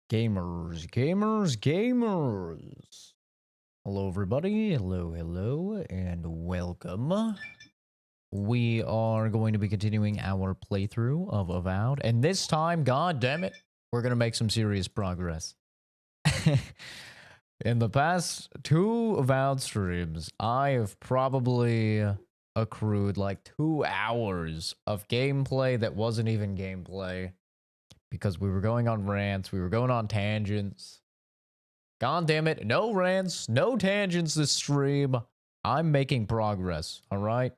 Gamers. Hello, everybody. Hello, and welcome. We are going to be continuing our playthrough of Avowed, and this time, god damn it, we're going to make some serious progress. In the past 2 Avowed streams, I have probably accrued like 2 hours of gameplay that wasn't even gameplay. Because we were going on rants, we were going on tangents. God damn it, no rants, no tangents this stream. I'm making progress, alright?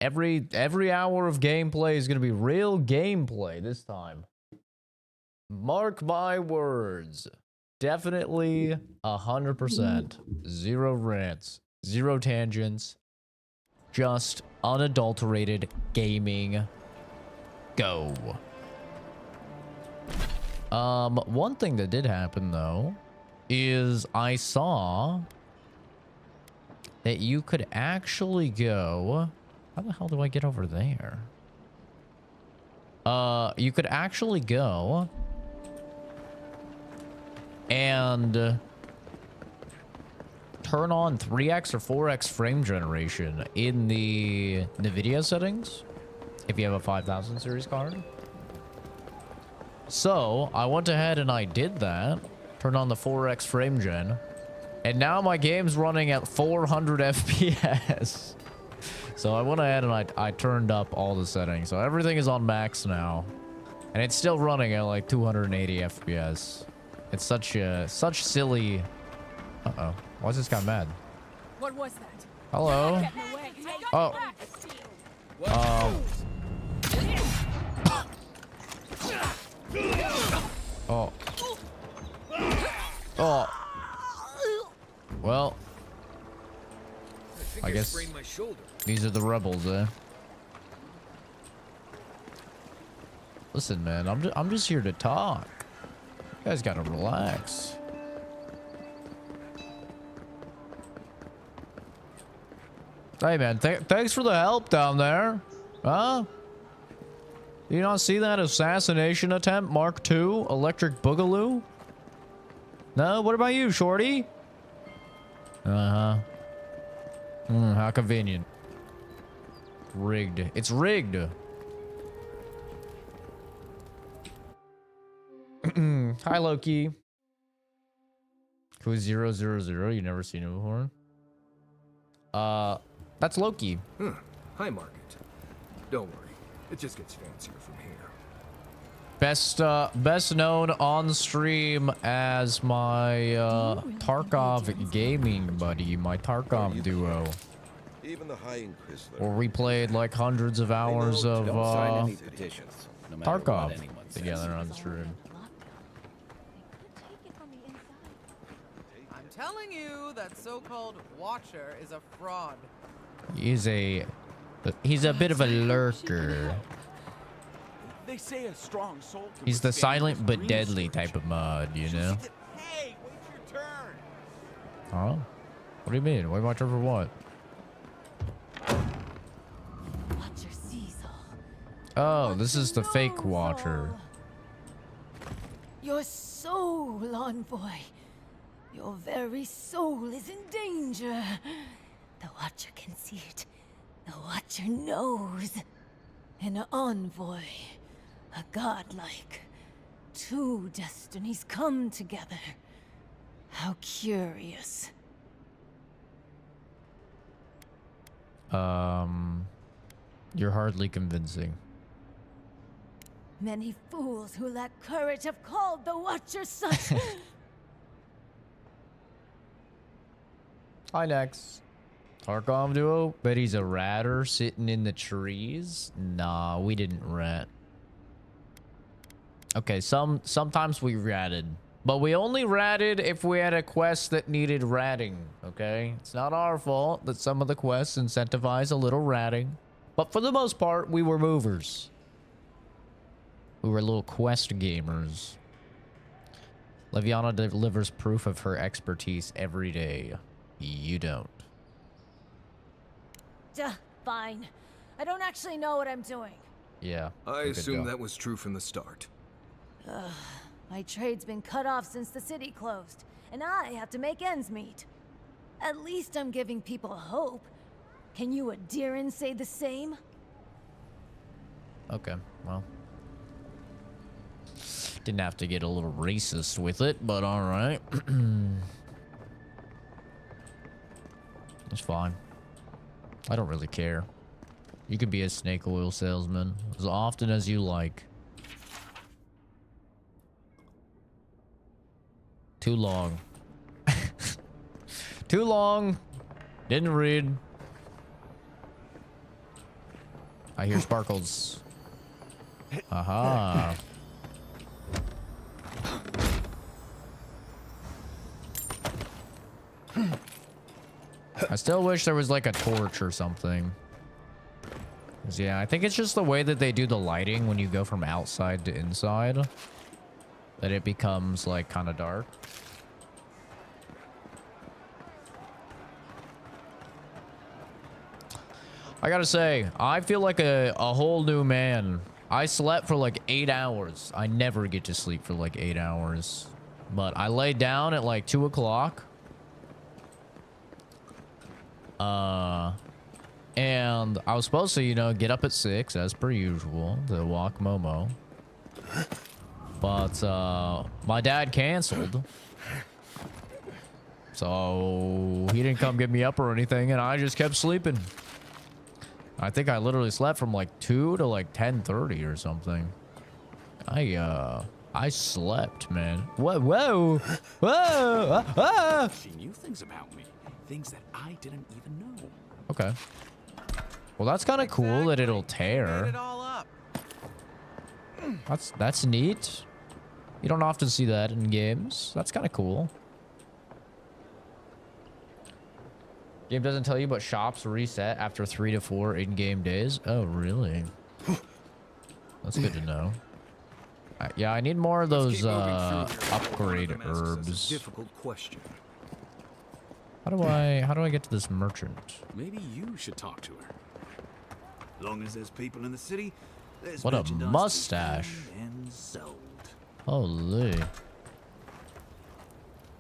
Every hour of gameplay is gonna be real gameplay this time. Mark my words. Definitely 100%. 0 rants, 0 tangents. Just unadulterated gaming. Go. One thing that did happen though is I saw that you could actually go. How the hell do I get over there? You could actually go and turn on 3x or 4x frame generation in the NVIDIA settings if you have a 5000 series card. So, I went ahead and I did that, turned on the 4x frame gen, and now my game's running at 400 FPS. So I went ahead and I turned up all the settings, so everything is on max now, and it's still running at like 280 FPS. It's such silly... Uh-oh, why is this guy mad? What was that? Hello? Oh. Oh. Oh. Well, I guess these are the rebels, eh? Listen, man, I'm just here to talk. You guys gotta relax. Hey, man, thanks for the help down there. Huh? You not see that assassination attempt, Mark II, Electric Boogaloo? No? What about you, Shorty? Uh-huh. How convenient. Rigged. It's rigged. Hi, Loki. Who's 000? You never seen him before? That's Loki. Hi, Margaret. Don't worry. It just gets fancier from here. Best known on stream as my Tarkov gaming buddy, my Tarkov duo. Even the High Inquisitor. Where we played like hundreds of hours of petitions, Tarkov together on stream. I'm telling you, that so-called Watcher is a fraud. He's a bit of a lurker. They say a strong soul. He's the silent but deadly type of mod, you know? Hey, wait your turn. Huh? What do you mean? Wait my turn for what? Watcher sees Oh, all. this is the fake Watcher. Your soul, envoy. Your very soul is in danger. The Watcher can see it. The Watcher knows. An envoy. A godlike. 2 destinies come together. How curious. You're hardly convincing. Many fools who lack courage have called the Watcher such. Hi, Nex. Tarkov duo? Bet he's a ratter sitting in the trees? Nah, we didn't rat. Okay, sometimes we ratted. But we only ratted if we had a quest that needed ratting, okay? It's not our fault that some of the quests incentivize a little ratting. But for the most part, we were movers. We were little quest gamers. Leviana delivers proof of her expertise every day. You don't. Duh, fine. I don't actually know what I'm doing. Yeah. I assume that was true from the start. My trade's been cut off since the city closed, and I have to make ends meet. At least I'm giving people hope. Can you Adiran say the same? Okay, well. Didn't have to get a little racist with it, but alright. It's fine. I don't really care. You can be a snake oil salesman as often as you like. Too long. Too long. Didn't read. I hear sparkles. Aha. I still wish there was like a torch or something. 'Cause, yeah, I think it's just the way that they do the lighting when you go from outside to inside that it becomes like kind of dark. I gotta say, I feel like a whole new man. I slept for like 8 hours. I never get to sleep for like 8 hours. But I laid down at like 2 o'clock. And I was supposed to, you know, get up at 6 as per usual to walk Momo. But my dad canceled. So he didn't come get me up or anything, and I just kept sleeping. I think I literally slept from like 2 to like 10:30 or something. I slept, man. Whoa. She knew things about me. Things that I didn't even know. Okay. Well, that's kind of cool that it'll Made tear. it all up. That's neat. You don't often see that in games. That's kind of cool. Game doesn't tell you, but shops reset after 3 to 4 in-game days. Oh, really? That's good to know. Yeah, I need more of those upgrade herbs. Difficult question. How do I get to this merchant? Maybe you should talk to her. Long as there's people in the city, there's What a merchandise to be mustache. found and sold. Holy.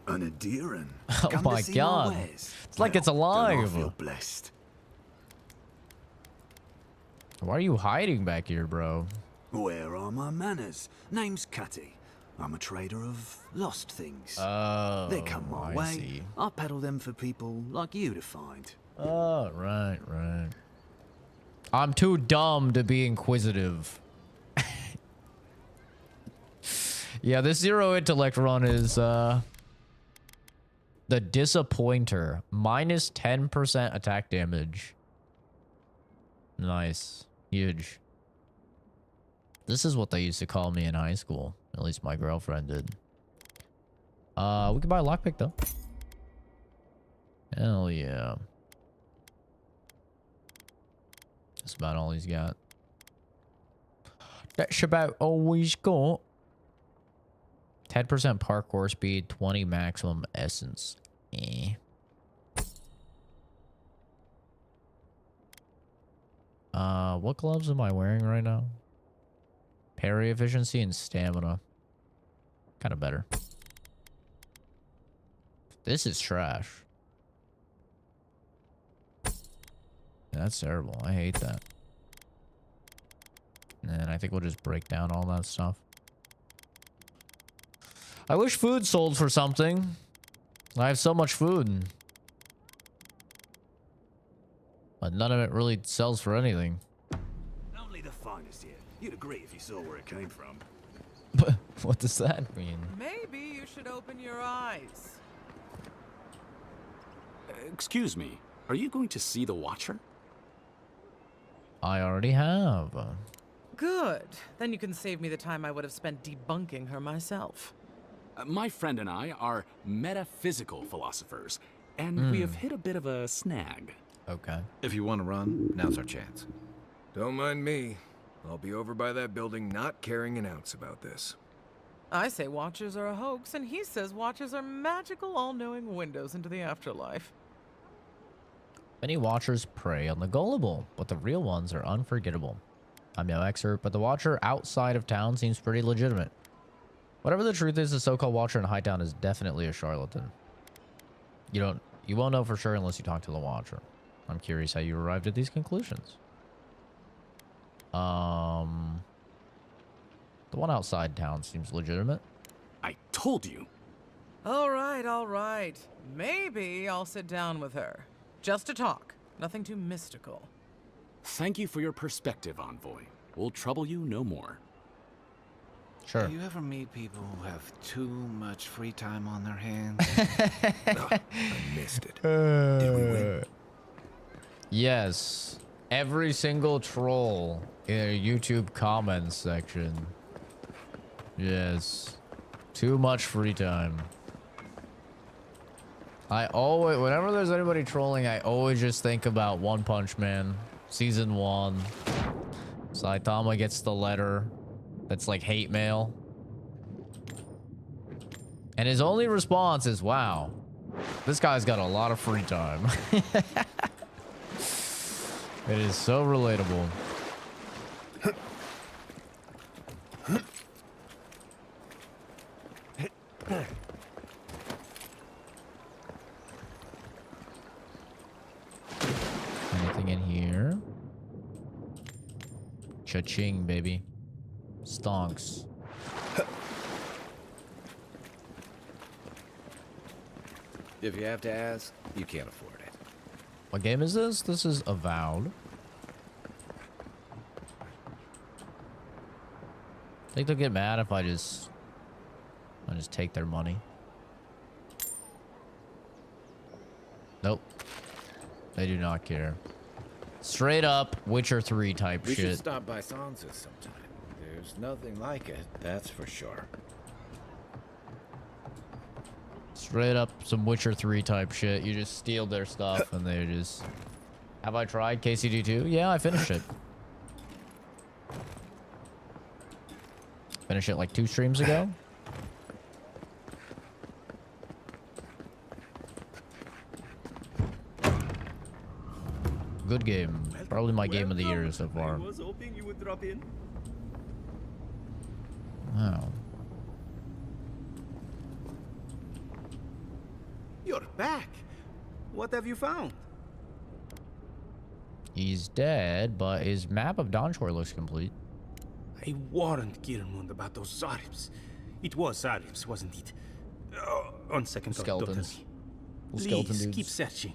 An Adiran. Oh Come my to see God. wares. It's like it's Don't I alive. feel blessed. Why are you hiding back here, bro? Where are my manners? Name's Cutty. I'm a trader of lost things. Oh, They come my I way. see. I peddle them for people like you to find. Oh, right. I'm too dumb to be inquisitive. Yeah, this zero intellect run is the Disappointer. Minus 10% attack damage. Nice. Huge. This is what they used to call me in high school. At least my girlfriend did. We can buy a lockpick though. Hell yeah. That's about all he's got. That's about all he's got. 10% parkour speed, 20 maximum essence. Eh. What gloves am I wearing right now? Parry efficiency and stamina. Kind of better. This is trash. That's terrible. I hate that. And I think we'll just break down all that stuff. I wish food sold for something. I have so much food. But none of it really sells for anything. Only the finest here. You'd agree if you saw where it came from. But what does that mean? Maybe you should open your eyes. Excuse me. Are you going to see the Watcher? I already have. Good. Then you can save me the time I would have spent debunking her myself. My friend and I are metaphysical philosophers, and we have hit a bit of a snag. Okay. If you want to run, now's our chance. Don't mind me. I'll be over by that building not caring an ounce about this. I say Watchers are a hoax, and he says Watchers are magical, all-knowing windows into the afterlife. Many Watchers prey on the gullible, but the real ones are unforgettable. I'm no expert, but the Watcher outside of town seems pretty legitimate. Whatever the truth is, the so-called Watcher in Hightown is definitely a charlatan. You won't know for sure unless you talk to the Watcher. I'm curious how you arrived at these conclusions. The one outside town seems legitimate. I told you. All right, all right. Maybe I'll sit down with her. Just to talk. Nothing too mystical. Thank you for your perspective, Envoy. We'll trouble you no more. Sure. Do you ever meet people who have too much free time on their hands? I missed it. Did we win? Yes. Every single troll in a YouTube comments section. Yes. Too much free time. Whenever there's anybody trolling, I always just think about One Punch Man, season 1. Saitama gets the letter that's like hate mail. And his only response is, wow, this guy's got a lot of free time. It is so relatable. Anything in here? Cha-ching, baby. Stonks. If you have to ask, you can't afford it. What game is this? This is Avowed. Think they'll get mad if I just take their money. Nope. They do not care. Straight up Witcher 3 type We should shit. stop by Sansa's sometime. There's nothing like it, that's for sure. Straight up some Witcher 3 type shit. You just steal their stuff and they just... Have I tried KCD2? Yeah, I finished it. Finished it like 2 streams ago. Good game. Probably my game of the year so far. I was hoping you would drop in. Oh. You're back. What have you found? He's dead, but his map of Donshore looks complete. I warned Kirmund about those Zaribs. It was Zaribs, wasn't it? On second thought, don't tell Skeletons. me. Little skeleton Please, dudes. keep searching.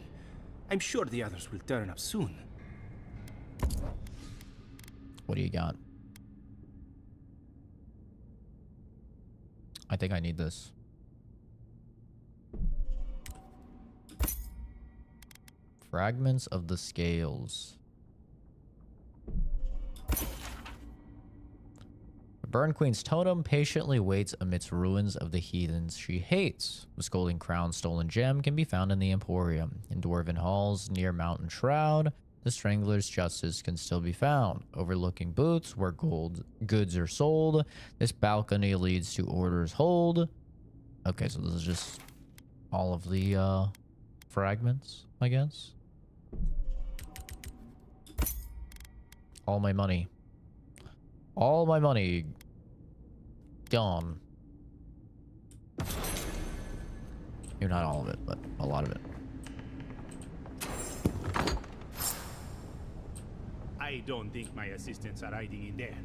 I'm sure the others will turn up soon. What do you got? I think I need this. Fragments of the scales. The Burn Queen's totem patiently waits amidst ruins of the heathens she hates. The Scolding Crown stolen gem can be found in the Emporium. In dwarven halls near Mountain Shroud, the Strangler's justice can still be found. Overlooking booths where goods are sold, this balcony leads to Order's Hold. Okay, so this is just all of the fragments, I guess. All my money. All my money gone. Maybe not all of it, but a lot of it. I don't think my assistants are hiding in there.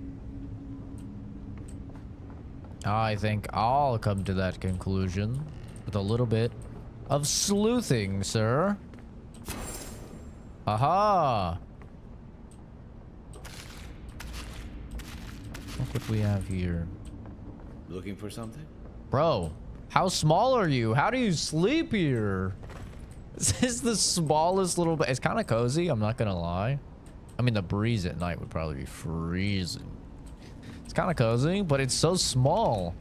I think I'll come to that conclusion with a little bit of sleuthing, sir. Aha! Look what we have here. Looking for something? Bro, how small are you? How do you sleep here? This is the smallest little bit. It's kind of cozy, I'm not gonna lie. I mean, the breeze at night would probably be freezing. It's kind of cozy, but it's so small.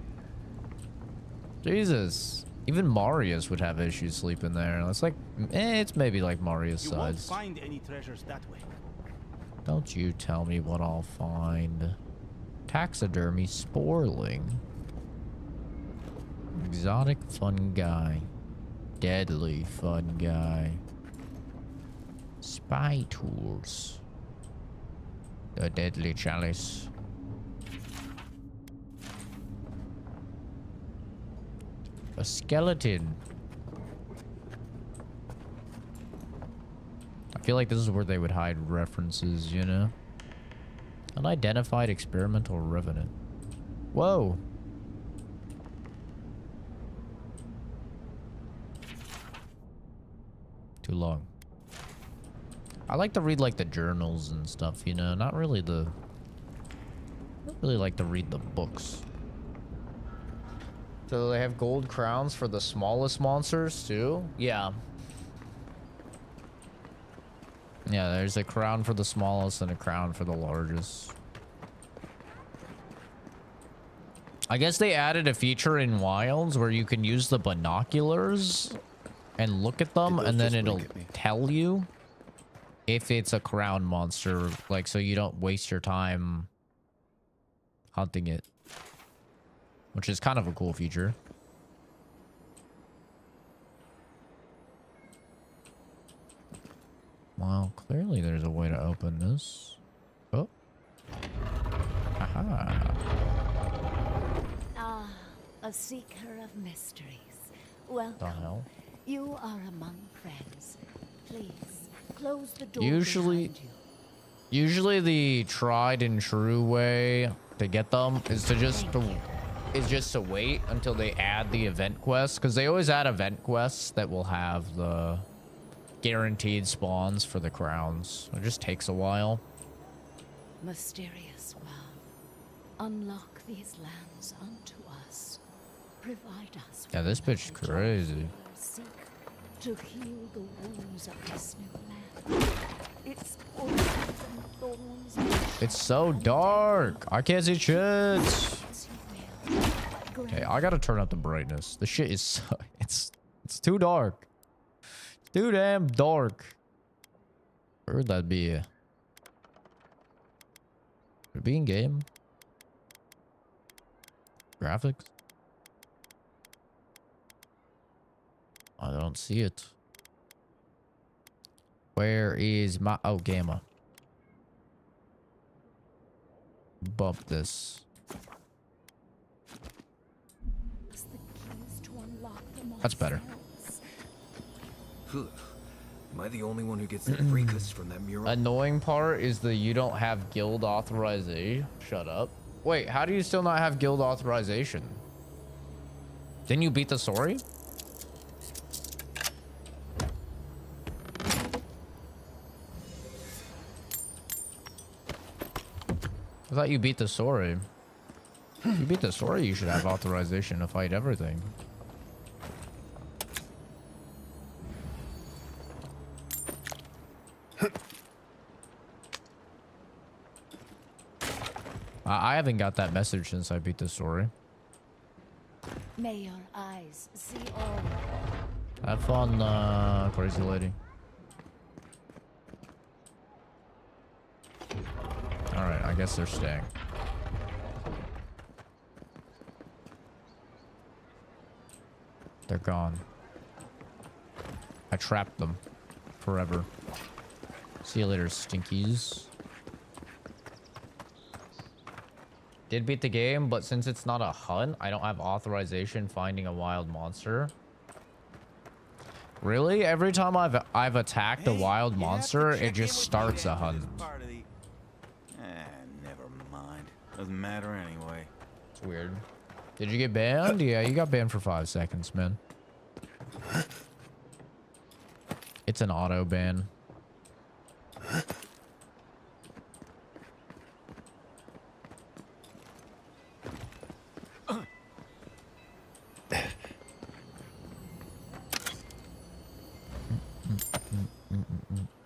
Jesus. Even Marius would have issues sleeping there. It's like, it's maybe like Marius You won't size. find any treasures that way. Don't you tell me what I'll find. Taxidermy sporling. Exotic fun guy. Deadly fun guy. Spy tools. The deadly chalice. A skeleton. I feel like this is where they would hide references, you know? Unidentified experimental revenant. Whoa. Too long. I like to read like the journals and stuff, you know? Not really like to read the books. So they have gold crowns for the smallest monsters too? Yeah. Yeah, there's a crown for the smallest and a crown for the largest. I guess they added a feature in Wilds where you can use the binoculars and look at them, and then it'll tell you if it's a crown monster, like, so you don't waste your time hunting it, which is kind of a cool feature. Well, clearly there's a way to open this. Oh. Aha. Ah, a seeker of mysteries. The Welcome. hell? You are among friends. Please, close the door Usually behind you. the tried and true way to get them is to just to wait until they add the event quests, because they always add event quests that will have the guaranteed spawns for the crowns. It just takes a while. Mysterious wow. Unlock these lands unto us. Provide us Yeah, this bitch is crazy. seek to heal the wounds of this new land. It's poisons and thorns. It's so dark. I can't see shit. Okay, I gotta turn up the brightness. The shit is so, it's too dark. Too damn dark. Where'd that be? Would it be in game? Graphics? I don't see it. Where is my... Oh, gamma. Bump this. That's better. Am I the only one who gets the freakus from that mural? Annoying part is that you don't have guild authorization. Shut up. Wait, how do you still not have guild authorization? Didn't you beat the story? I thought you beat the story. If you beat the story, you should have authorization to fight everything. I haven't got that message since I beat the story. May your eyes see all. Have fun, crazy lady. Alright, I guess they're staying. They're gone. I trapped them. Forever. See you later, stinkies. Did beat the game, but since it's not a hunt, I don't have authorization finding a wild monster. Really? Every time I've attacked a wild monster, it just starts a hunt. Never mind. Doesn't matter anyway. It's weird. Did you get banned? Yeah, you got banned for 5 seconds, man. It's an auto ban.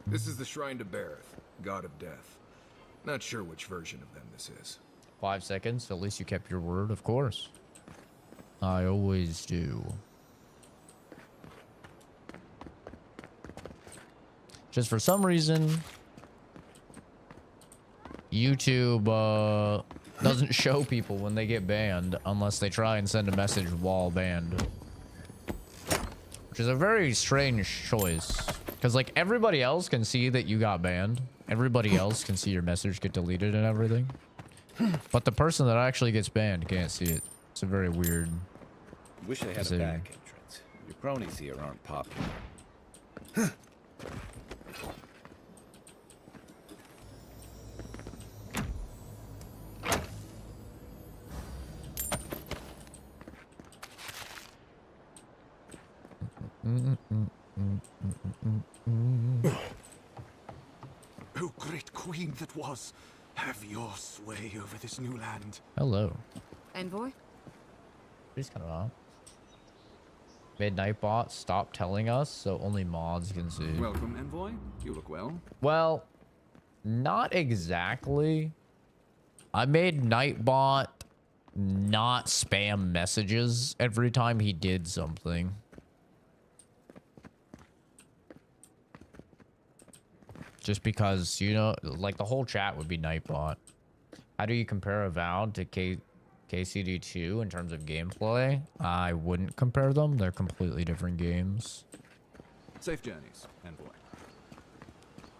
This is the shrine to Bareth, god of death. Not sure which version of them this is. 5 seconds. At least you kept your word, of course. I always do. Just for some reason, YouTube doesn't show people when they get banned unless they try and send a message while banned. Which is a very strange choice. Because, like, everybody else can see that you got banned. Everybody else can see your message get deleted and everything. But the person that actually gets banned can't see it. It's a very weird Wish I had a Is it- back entrance. Your cronies here aren't popular. O great queen that was, have your sway over this new land. Hello. Envoy? He's kind of odd. Midnight bot, stop telling us so only mods can see. Welcome, Envoy. You look well. Well, not exactly. I made Nightbot not spam messages every time he did something. Just because, you know, like the whole chat would be Nightbot. How do you compare Avowed to KCD2 in terms of gameplay? I wouldn't compare them. They're completely different games. Safe journeys, Envoy.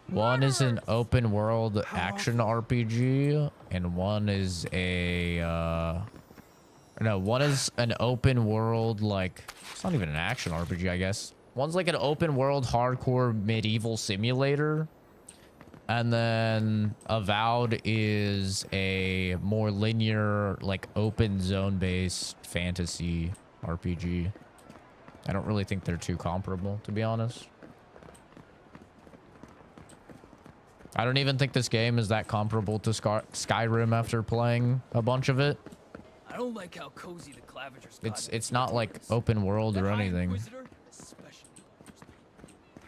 One is an open world action RPG, and one is a no, one is an open world, like, it's not even an action RPG, I guess. One's like an open world hardcore medieval simulator, and then Avowed is a more linear, like, open zone based fantasy RPG. I don't really think they're too comparable, to be honest. I don't even think this game is that comparable to Skyrim after playing a bunch of it. I don't like how cozy the Clavigers. It's not like open world or anything.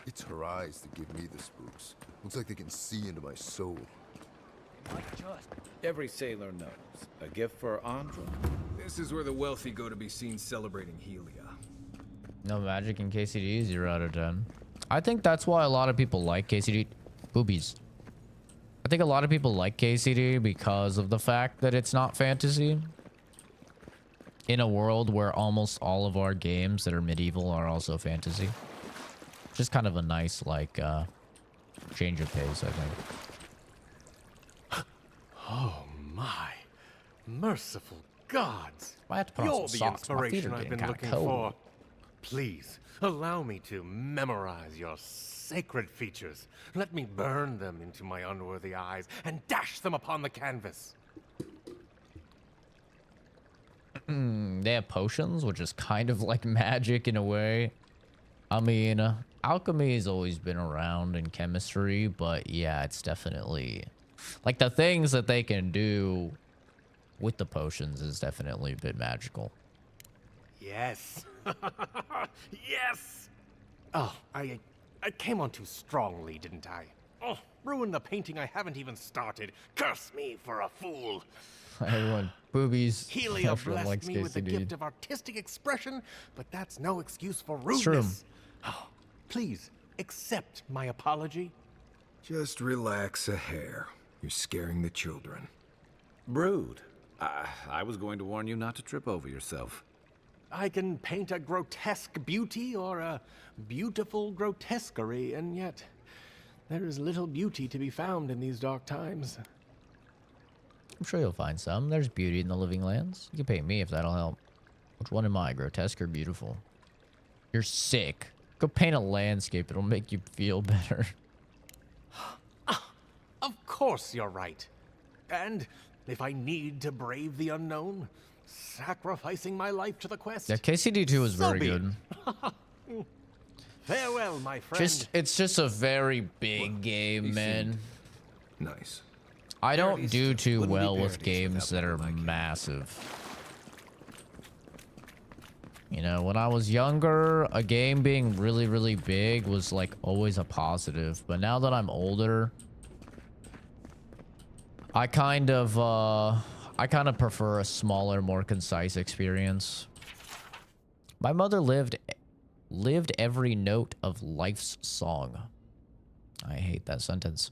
It's her eyes that give me the spooks. Looks like they can see into my soul. Every sailor knows. A gift for Andra. This is where the wealthy go to be seen celebrating Helia. No magic in KCD, 0 out of 10. I think that's why a lot of people like KCD. Boobies. I think a lot of people like KCD because of the fact that it's not fantasy. In a world where almost all of our games that are medieval are also fantasy. Just kind of a nice, like, change of pace, I think. Oh my merciful gods! I have to put on You're some the socks. My feet inspiration are I've getting been kinda looking cold. for. Please allow me to memorize your sacred features. Let me burn them into my unworthy eyes and dash them upon the canvas. They have potions, which is kind of like magic in a way. I mean, alchemy has always been around in chemistry, but yeah, it's definitely like the things that they can do with the potions is definitely a bit magical. Yes. Yes! Oh, I came on too strongly, didn't I? Oh, ruined the painting I haven't even started. Curse me for a fool. Everyone, boobies. Helia Everyone blessed likes me with the KCD. gift of artistic expression, but that's no excuse for It's true. rudeness. Oh, please, accept my apology. Just relax a hair. You're scaring the children. Brood. I was going to warn you not to trip over yourself. I can paint a grotesque beauty or a beautiful grotesquerie, and yet there is little beauty to be found in these dark times. I'm sure you'll find some. There's beauty in the living lands. You can paint me if that'll help. Which one am I, grotesque or beautiful? You're sick. Go paint a landscape. It'll make you feel better. Of course you're right. And if I need to brave the unknown, sacrificing my life to the quest... Yeah, KCD2 was so very be it. good. Farewell, my friend. It's just a very big game, man. Nice. I don't do too wouldn't be well with parodies games that without are one like massive. You know, when I was younger, a game being really, really big was like always a positive. But now that I'm older, I kind of prefer a smaller, more concise experience. My mother lived every note of life's song. I hate that sentence.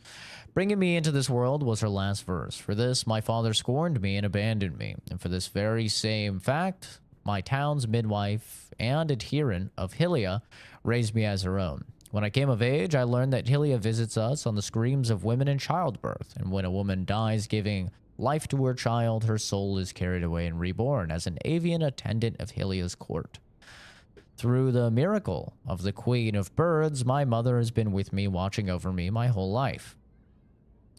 Bringing me into this world was her last verse. For this, my father scorned me and abandoned me. And for this very same fact, my town's midwife and adherent of Helia raised me as her own. When I came of age, I learned that Helia visits us on the screams of women in childbirth. And when a woman dies giving life to her child, her soul is carried away and reborn as an avian attendant of Hylia's court. Through the miracle of the Queen of Birds, my mother has been with me, watching over me my whole life.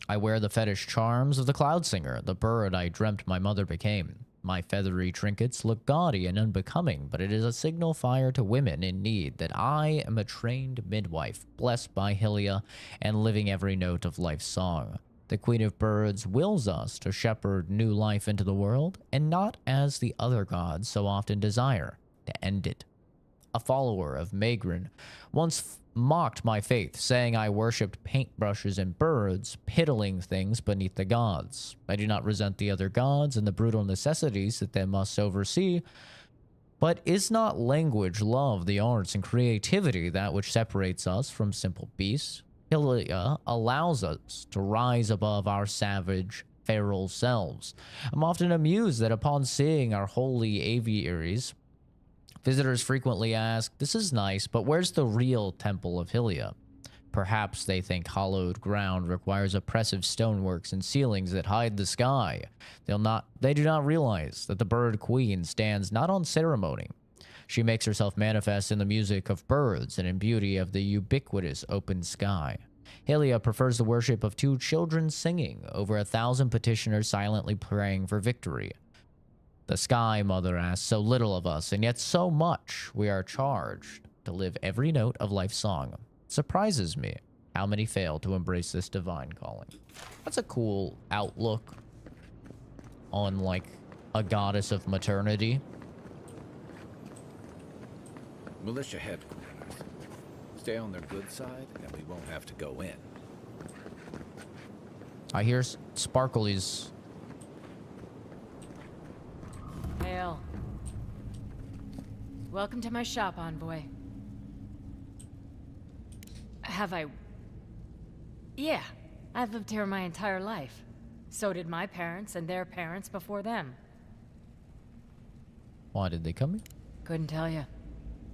I wear the fetish charms of the cloud singer, the bird I dreamt my mother became. My feathery trinkets look gaudy and unbecoming, but it is a signal fire to women in need that I am a trained midwife, blessed by Hylia and living every note of life's song. The Queen of Birds wills us to shepherd new life into the world, and not as the other gods so often desire, to end it. A follower of Magrin once mocked my faith, saying I worshipped paintbrushes and birds, piddling things beneath the gods. I do not resent the other gods and the brutal necessities that they must oversee, but is not language, love, the arts, and creativity that which separates us from simple beasts? Hylia allows us to rise above our savage, feral selves. I'm often amused that upon seeing our holy aviaries, visitors frequently ask, "This is nice, but where's the real temple of Hylia?" Perhaps they think hollowed ground requires oppressive stoneworks and ceilings that hide the sky. They do not realize that the bird queen stands not on ceremony. She makes herself manifest in the music of birds and in beauty of the ubiquitous open sky. Hylia prefers the worship of 2 children singing over 1,000 petitioners silently praying for victory. The Sky Mother asks so little of us, and yet so much we are charged to live every note of life's song. It surprises me how many fail to embrace this divine calling. That's a cool outlook on, like, a goddess of maternity. Militia headquarters. Stay on their good side, and we won't have to go in. I hear sparklies. Hail. Welcome to my shop, envoy. Have I... Yeah, I've lived here my entire life. So did my parents and their parents before them. Why did they come here? Couldn't tell you.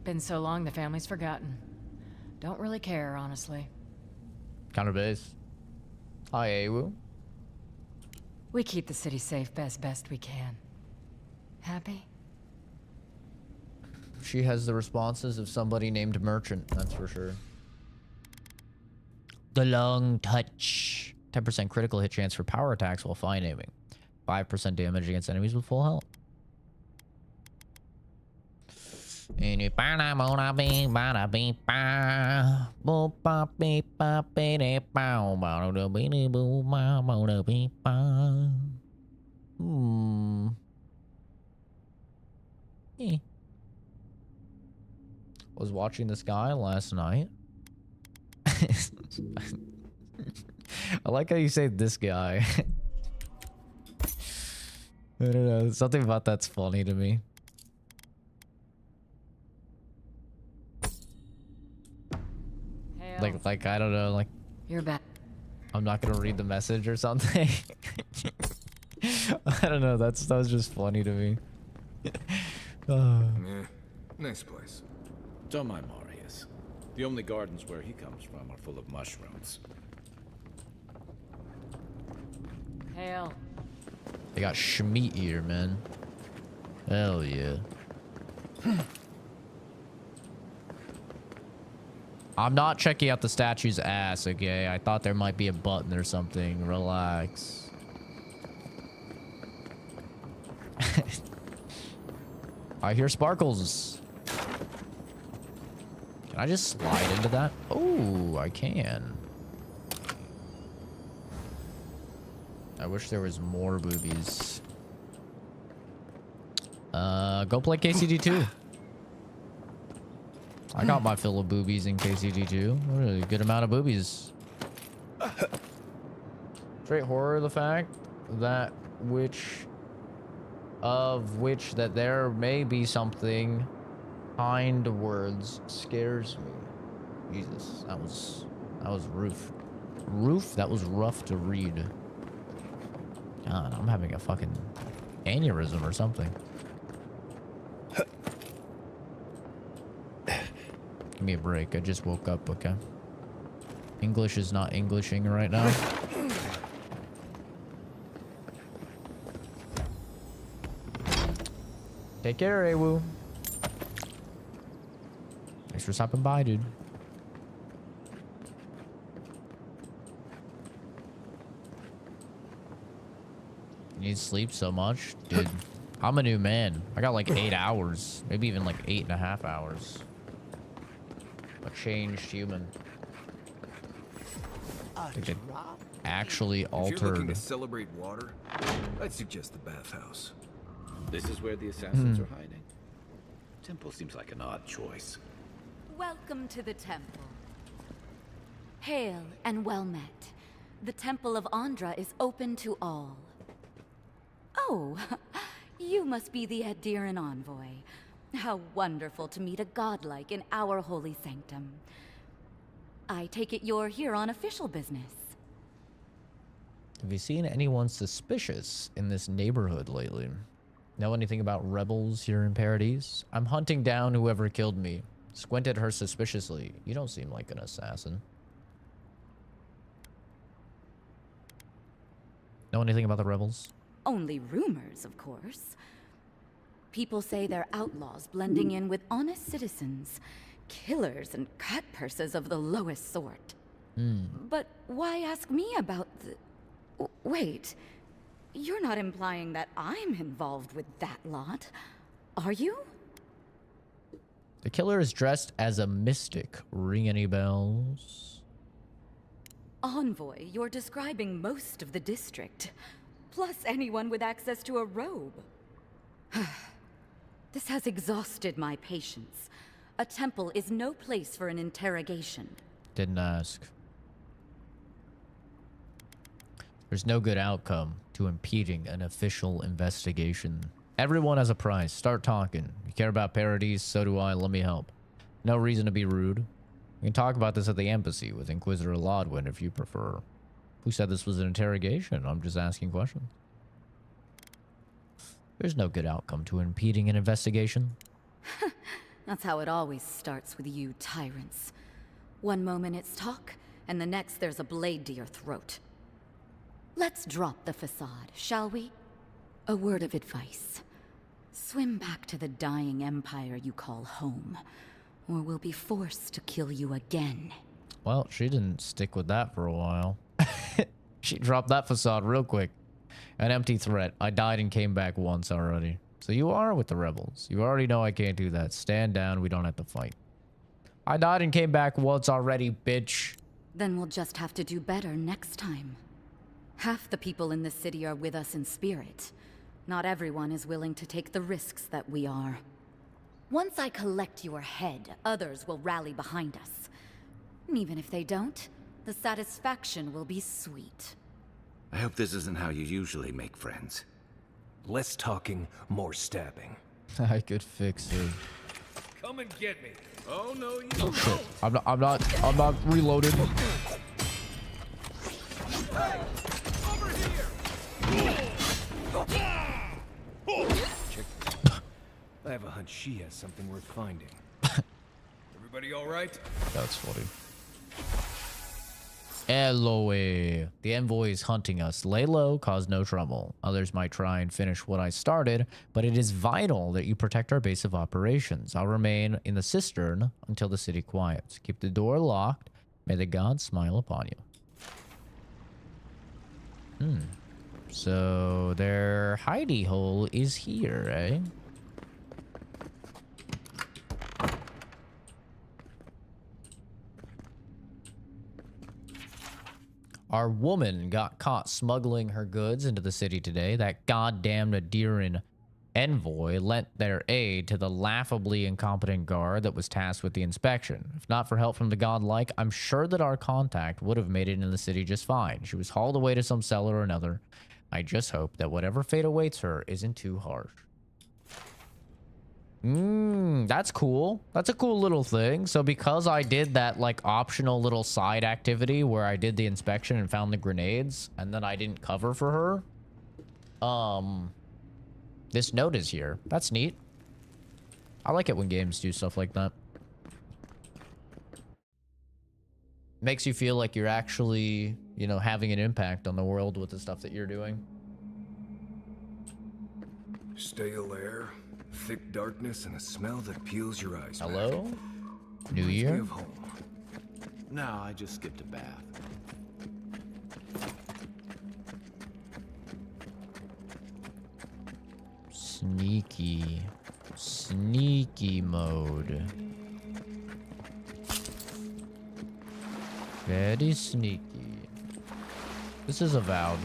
Been so long the family's forgotten. Don't really care, honestly. Counterbase. Hi, Awu. We keep the city safe best we can. Happy? She has the responses of somebody named Merchant, that's for sure. The Long Touch. 10% critical hit chance for power attacks while fine aiming. 5% damage against enemies with full health. Was watching this guy last night. I like how you say this guy. I don't know. Something about that's funny to me. Like I don't know, like you're back. I'm not gonna read the message or something. I don't know, that was just funny to me. Yeah, nice place. Don't mind Marius. The only gardens where he comes from are full of mushrooms. Hail. They got Schmeat here, man. Hell yeah. I'm not checking out the statue's ass, okay? I thought there might be a button or something. Relax. I hear sparkles. Can I just slide into that? Oh, I can. I wish there was more boobies. Go play KCD2. I got my fill of boobies in KCD2. Really good amount of boobies. Straight horror, the fact that that there may be something behind words scares me. Jesus, that was roof. That was rough to read. God, I'm having a fucking aneurysm or something. Give me a break. I just woke up, okay? English is not Englishing right now. Take care, Awu. Thanks for stopping by, dude. You need sleep so much? Dude, I'm a new man. I got like 8 hours. Maybe even like 8.5 hours. A changed human. I think it actually altered. If you're looking to celebrate water, I'd suggest the bathhouse. This is where the assassins are hiding. Temple seems like an odd choice. Welcome to the temple. Hail and well met. The Temple of Andra is open to all. Oh, you must be the Adiran envoy. How wonderful to meet a godlike in our holy sanctum. I take it you're here on official business. Have you seen anyone suspicious in this neighborhood lately? Know anything about rebels here in Paradise? I'm hunting down whoever killed me. Squint at her suspiciously. You don't seem like an assassin. Know anything about the rebels? Only rumors, of course. People say they're outlaws blending in with honest citizens. Killers and cut purses of the lowest sort. But why ask me about the... Wait, you're not implying that I'm involved with that lot, are you? The killer is dressed as a mystic. Ring any bells? Envoy, you're describing most of the district. Plus anyone with access to a robe. This has exhausted my patience. A temple is no place for an interrogation. Didn't ask. There's no good outcome to impeding an official investigation. Everyone has a price. Start talking. You care about Paradise, so do I. Let me help. No reason to be rude. We can talk about this at the embassy with Inquisitor Ludwin if you prefer. Who said this was an interrogation? I'm just asking questions. There's no good outcome to impeding an investigation. That's how it always starts with you tyrants. One moment it's talk, and the next there's a blade to your throat. Let's drop the facade, shall we? A word of advice. Swim back to the dying empire you call home, or we'll be forced to kill you again. Well, she didn't stick with that for a while. She dropped that facade real quick. An empty threat. I died and came back once already. So you are with the rebels. You already know I can't do that. Stand down. We don't have to fight. I died and came back once already, bitch. Then we'll just have to do better next time. Half the people in the city are with us in spirit. Not everyone is willing to take the risks that we are. Once I collect your head, others will rally behind us. And even if they don't, the satisfaction will be sweet. I hope this isn't how you usually make friends. Less talking, more stabbing. I could fix it. Come and get me. Oh no, you Oh shit. I'm not reloaded. Hey, over here. I have a hunch she has something worth finding. Everybody all right? That's funny. Eloe. The envoy is hunting us. Lay low, cause no trouble. Others might try and finish what I started, but it is vital that you protect our base of operations. I'll remain in the cistern until the city quiets. Keep the door locked. May the gods smile upon you. So their hidey hole is here, eh? Our woman got caught smuggling her goods into the city today. That goddamn Adiran envoy lent their aid to the laughably incompetent guard that was tasked with the inspection. If not for help from the godlike, I'm sure that our contact would have made it in the city just fine. She was hauled away to some cellar or another. I just hope that whatever fate awaits her isn't too harsh. That's cool. That's a cool little thing. So because I did that like optional little side activity where I did the inspection and found the grenades and then I didn't cover for her, this note is here. That's neat. I like it when games do stuff like that. Makes you feel like you're actually, you know, having an impact on the world with the stuff that you're doing. Stale air, Thick darkness and a smell that peels your eyes. Hello? back. New Reminds me Year? of home. No, I just skipped a bath. Sneaky. Sneaky mode. Very sneaky. This is Avowed.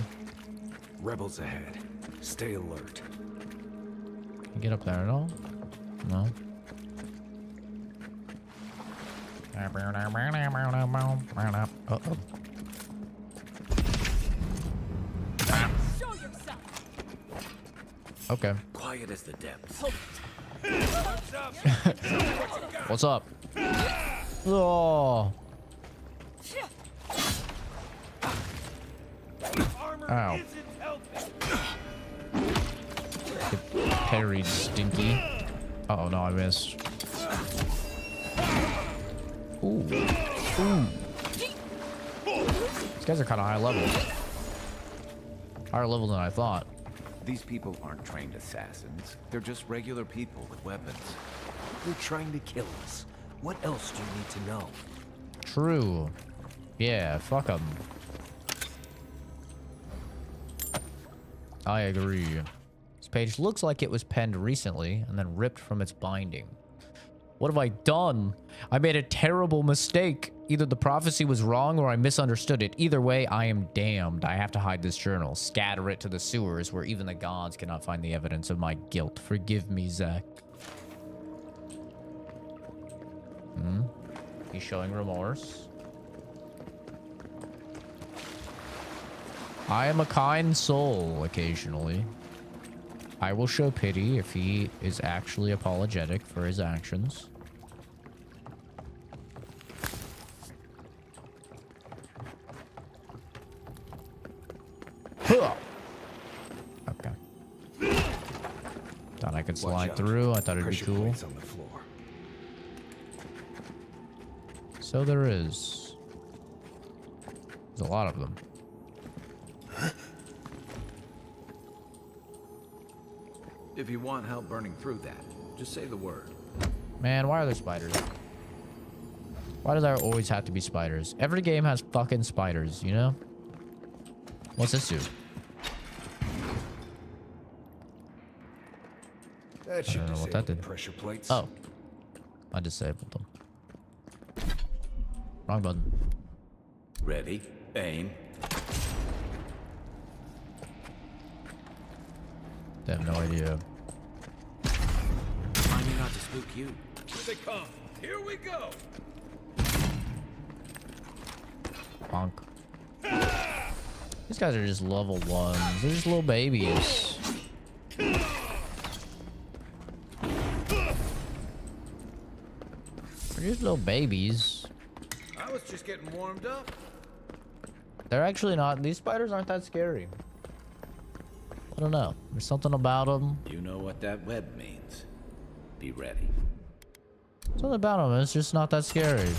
Rebels ahead. Stay alert. Can you get up there at all? No. Uh-oh. Show yourself. Okay. Quiet as the depths. What's up? Oh. Ow. Get parried, stinky. Uh oh, no, I missed. Ooh. Ooh. These guys are kind of high level. Higher level than I thought. These people aren't trained assassins. They're just regular people with weapons. They're trying to kill us. What else do you need to know? True. Yeah, fuck them. I agree. This page looks like it was penned recently and then ripped from its binding. What have I done? I made a terrible mistake. Either the prophecy was wrong or I misunderstood it. Either way, I am damned. I have to hide this journal, scatter it to the sewers where even the gods cannot find the evidence of my guilt. Forgive me, Zach. He's showing remorse. I am a kind soul occasionally. I will show pity if he is actually apologetic for his actions. Huh. Okay. Thought I could slide through. I thought it'd be cool. On the floor. So there is. There's a lot of them. If you want help burning through that, just say the word. Man, why are there spiders? Why do there always have to be spiders? Every game has fucking spiders, you know? What's this do? That should I don't know what that did. pressure plates. Oh. I disabled them. Wrong button. Ready, aim. They have no idea. Remind me not to spook you. Here they come. Here we go. Bonk. These guys are just level 1s. They're just little babies. They're just little babies. I was just getting warmed up. They're actually not. These spiders aren't that scary. I don't know. There's something about them. You know what that web means. Be ready. Something about them. It's just not that scary.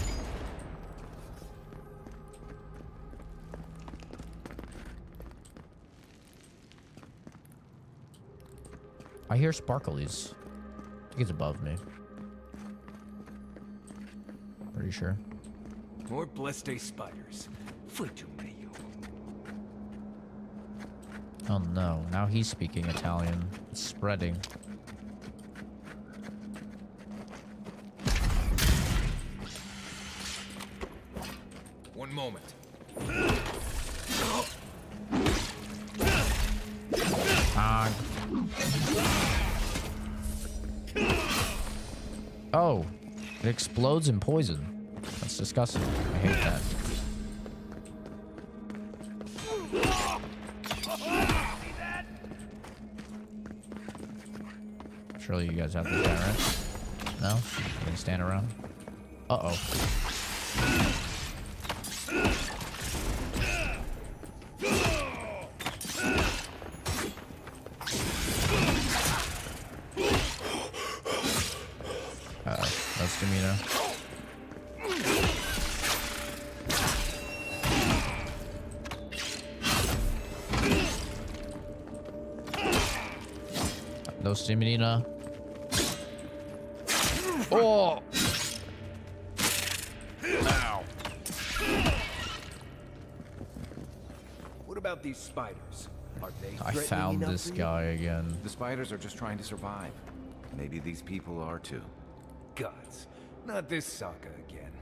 I hear sparklies. I think it's above me. Pretty sure. More blessed spiders. Fui-tu meglio. Oh no, now he's speaking Italian. It's spreading. One moment. Oh, it explodes in poison. That's disgusting. I hate that. Surely you guys have this guy, right? No? You can stand around? Uh-oh. Uh-oh. That's Demeanor. No stamina. Oh! Ow. What about these spiders? Are they I threatening found enough this for you? guy again. The spiders are just trying to survive. Maybe these people are too. Gods, not this saga again.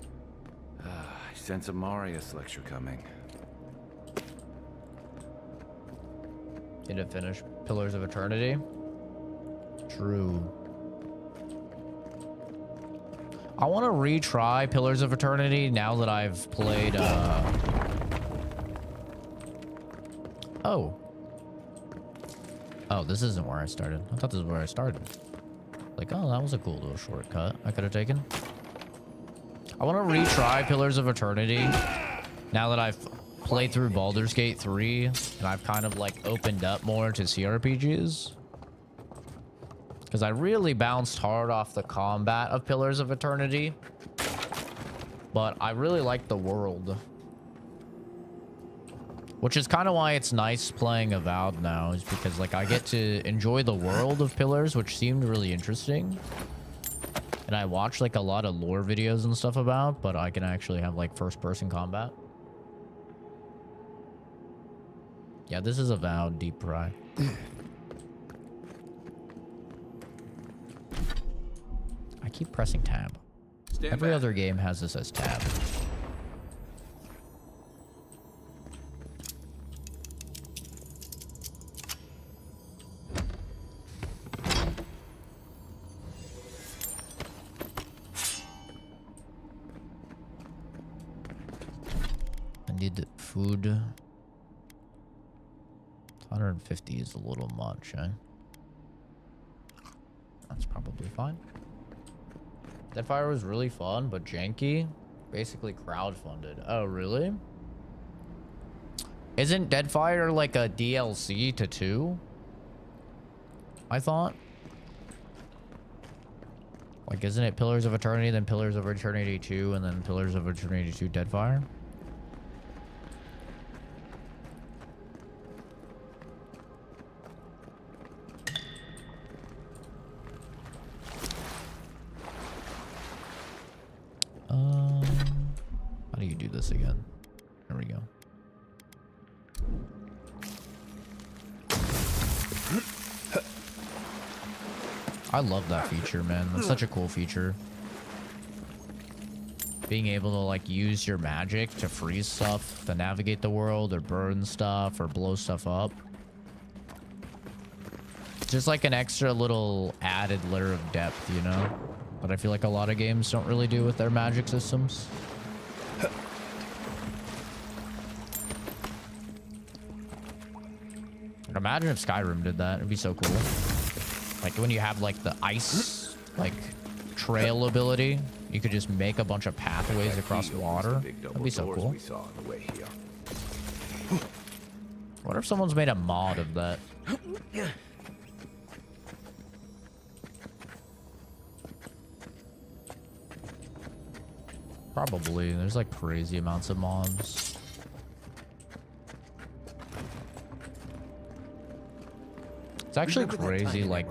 I sense a Marius lecture coming. Did it finish Pillars of Eternity? True. I want to retry Pillars of Eternity now that I've played, Oh. Oh, this isn't where I started. I thought this was where I started. Like, oh, that was a cool little shortcut I could have taken. I want to retry Pillars of Eternity now that I've played through Baldur's Gate 3 and I've kind of like opened up more to CRPGs. Because I really bounced hard off the combat of Pillars of Eternity. But I really like the world. Which is kind of why it's nice playing Avowed now, is because like I get to enjoy the world of Pillars, which seemed really interesting. And I watch like a lot of lore videos and stuff about, but I can actually have like first-person combat. Yeah, this is Avowed Deep Fry. I keep pressing tab. Every other game has this as tab. I need food. 150 is a little much, eh? That's probably fine. Deadfire was really fun, but janky. Basically crowdfunded. Oh, really? Isn't Deadfire like a DLC to 2? I thought. Like, isn't it Pillars of Eternity, then Pillars of Eternity 2, and then Pillars of Eternity 2 Deadfire? How do you do this again? There we go. I love that feature, man. That's such a cool feature. Being able to like use your magic to freeze stuff, to navigate the world, or burn stuff, or blow stuff up. Just like an extra little added layer of depth, you know? But I feel like a lot of games don't really do with their magic systems. Imagine if Skyrim did that. It'd be so cool. Like when you have like the ice, like trail ability, you could just make a bunch of pathways across water. That'd be so cool. What if someone's made a mod of that? Probably. There's like crazy amounts of mods. It's actually crazy, like,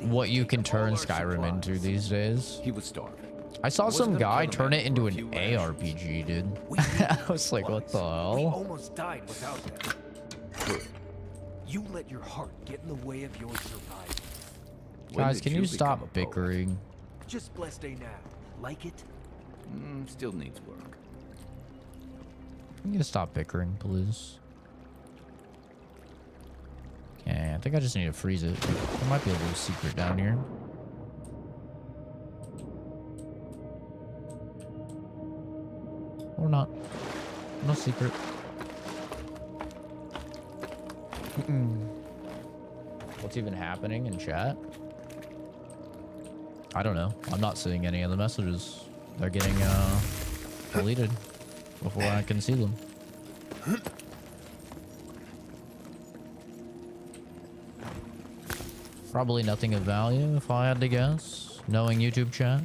what you can turn Skyrim into these days. He was starving. I saw some guy turn it into an ARPG, dude. I was like, what the We hell? almost died without them. Good. You let your heart get in the way of your survival. Guys, can you stop bickering? Just blessed day now. Like it? Still needs work. Can you stop bickering, please? Okay, I think I just need to freeze it. There might be a little secret down here. Or not. No secret. What's even happening in chat? I don't know. I'm not seeing any of the messages. They're getting deleted before I can see them. Probably nothing of value, if I had to guess. Knowing YouTube chat.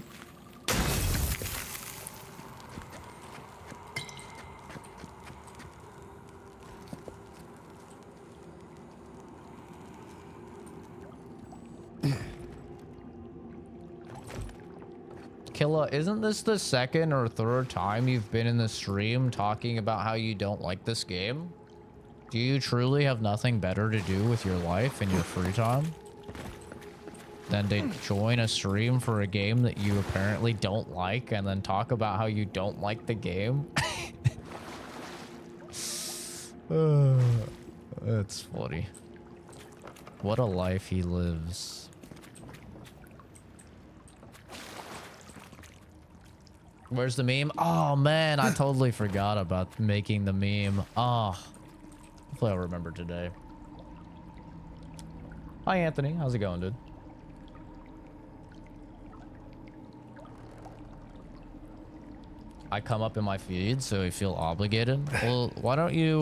Killa, isn't this the second or third time you've been in the stream talking about how you don't like this game? Do you truly have nothing better to do with your life and your free time than to join a stream for a game that you apparently don't like and then talk about how you don't like the game? That's funny. What a life he lives. Where's the meme? Oh man, I totally forgot about making the meme. Oh, hopefully I'll remember today. Hi Anthony, how's it going, dude? I come up in my feed, so I feel obligated. Well, why don't you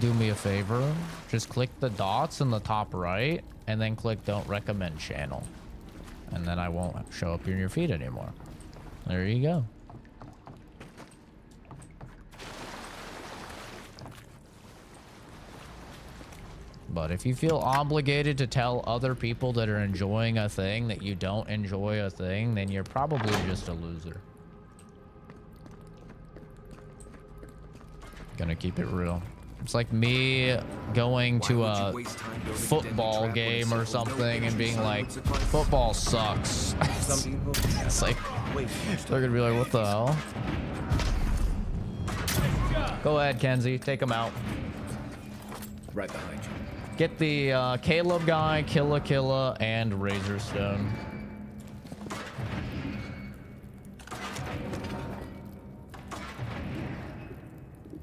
do me a favor? Just click the dots in the top right, and then click don't recommend channel. And then I won't show up in your feed anymore. There you go. But if you feel obligated to tell other people that are enjoying a thing that you don't enjoy a thing, then you're probably just a loser. Gonna keep it real. It's like me going to a football game or something and being like, football sucks. It's like, they're gonna be like, what the hell? Go ahead, Kenzie. Take him out. Right behind you. Get the Caleb guy, Killa, and Razorstone.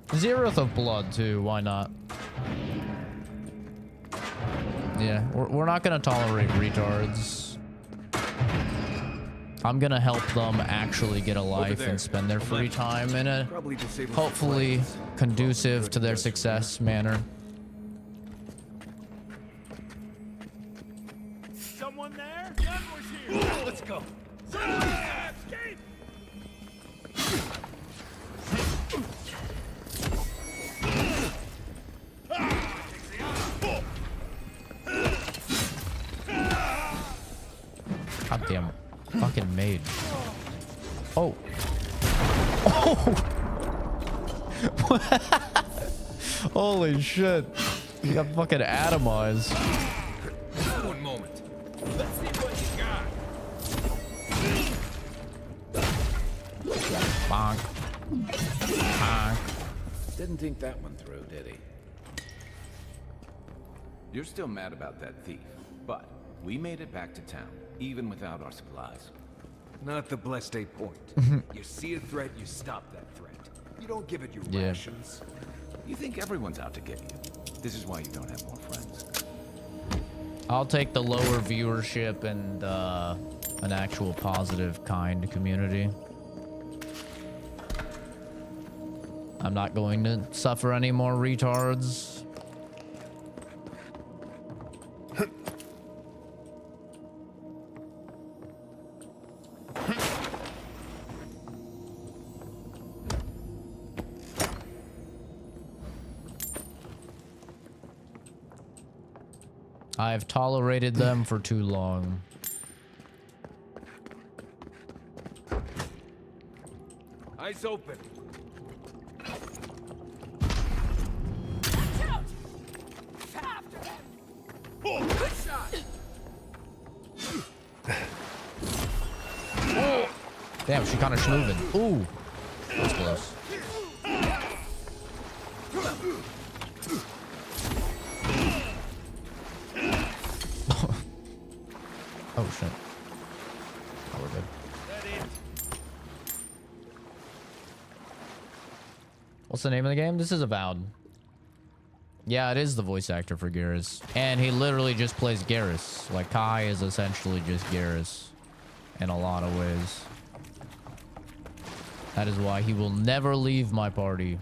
Zeroth of blood too, why not? Yeah, we're not gonna tolerate retards. I'm gonna help them actually get a life and spend their free time in a hopefully conducive to their success manner. Someone there? Gunboy's here. Let's go. Escape! God damn fucking maid. Oh. Oh! Holy shit. You got fucking atomized. One moment. Let's see what you got. Bonk. Bonk. Didn't think that one through, did he? You're still mad about that thief, but we made it back to town, even without our supplies. Not the blessed a point. You see a threat, you stop that threat. You don't give it your rations. You think everyone's out to get you. This is why you don't have more friends. I'll take the lower viewership and an actual positive, kind community. I'm not going to suffer any more retards. I've tolerated them for too long. Eyes open. Watch out! After him! Oh, good shot! Oh. Damn, she kind of schmoving. Ooh, that was close. Oh shit. Oh, we're good. What's the name of the game? This is Avowed. Yeah, it is the voice actor for Garrus. And he literally just plays Garrus. Like, Kai is essentially just Garrus in a lot of ways. That is why he will never leave my party.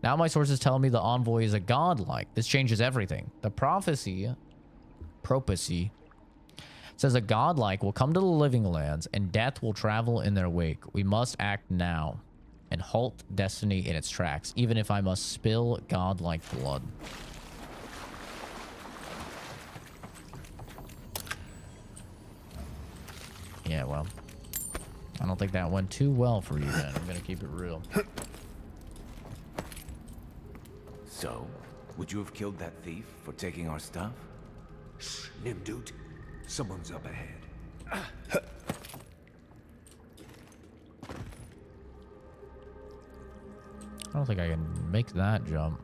Now my sources tell me the envoy is a godlike. This changes everything. The prophecy says a godlike will come to the living lands and death will travel in their wake. We must act now and halt destiny in its tracks, even if I must spill godlike blood. Yeah, well, I don't think that went too well for you, then. I'm gonna keep it real. So, would you have killed that thief for taking our stuff? Shh, Nimdude. Someone's up ahead. I don't think I can make that jump.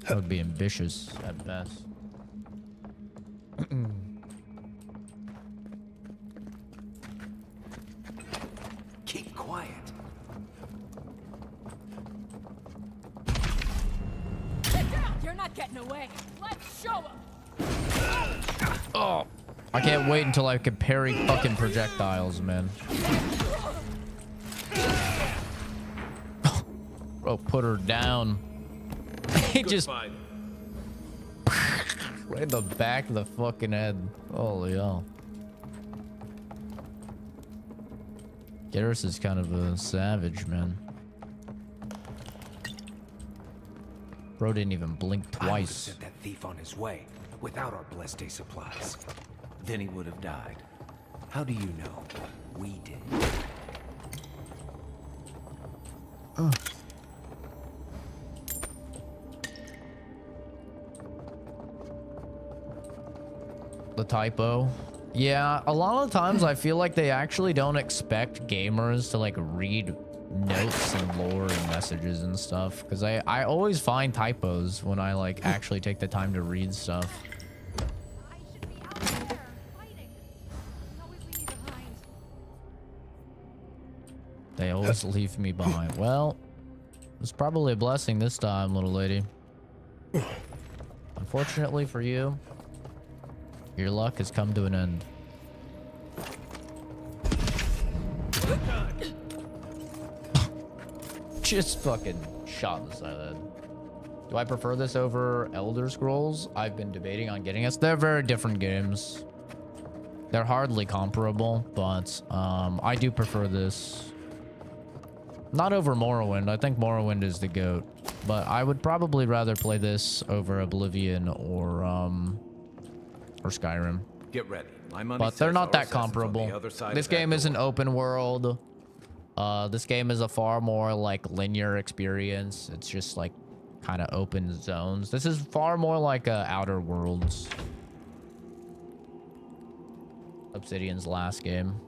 That would be ambitious at best. Keep quiet. Get down! You're not getting away. Let's show them. Oh, I can't wait until I can parry fucking projectiles, man. Oh, put her down. He just right in the back of the fucking head. Holy hell. Garrus is kind of a savage, man. Bro didn't even blink twice. I would have sent that thief on his way without our blessed day supplies. Then he would have died. How do you know? We did. The typo. Yeah, a lot of times I feel like they actually don't expect gamers to like read notes and lore and messages and stuff, because I always find typos when I like actually take the time to read stuff. They always leave me behind. Well, it's probably a blessing this time, little lady. Unfortunately for you, your luck has come to an end. Just fucking shot in the side of the head. Do I prefer this over Elder Scrolls? I've been debating on getting us. They're very different games. They're hardly comparable, but I do prefer this. Not over Morrowind. I think Morrowind is the GOAT, but I would probably rather play this over Oblivion or Skyrim. Get ready. My money But they're says not our that assassins on the comparable. other side This of that game isn't door. open world. This game is a far more like linear experience. It's just like kind of open zones. This is far more like Outer Worlds. Obsidian's last game.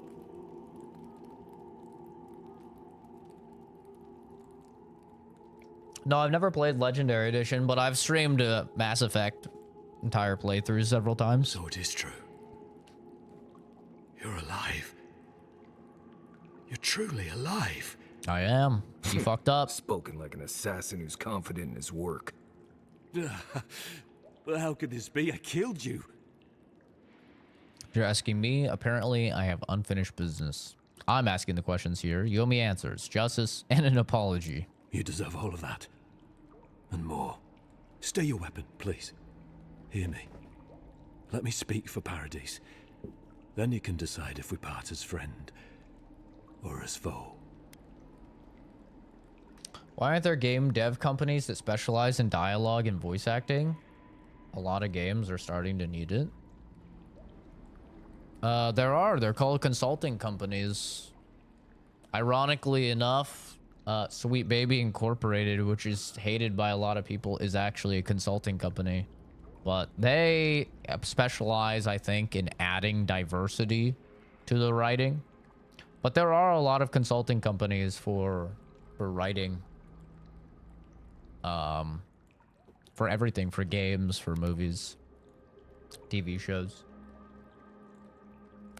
No, I've never played Legendary Edition, but I've streamed Mass Effect entire playthroughs several times. So it is true. You're alive. You're truly alive. I am. You fucked up. Spoken like an assassin who's confident in his work. Well, how could this be? I killed you. You're asking me. Apparently, I have unfinished business. I'm asking the questions here. You owe me answers, justice, and an apology. You deserve all of that. And more. Stay your weapon, please. Hear me. Let me speak for Paradise. Then you can decide if we part as friend or as foe. Why aren't there game dev companies that specialize in dialogue and voice acting? A lot of games are starting to need it. There are. They're called consulting companies. Ironically enough, Sweet Baby Incorporated, which is hated by a lot of people, is actually a consulting company. But they specialize, I think, in adding diversity to the writing. But there are a lot of consulting companies for writing. For everything, for games, for movies, TV shows.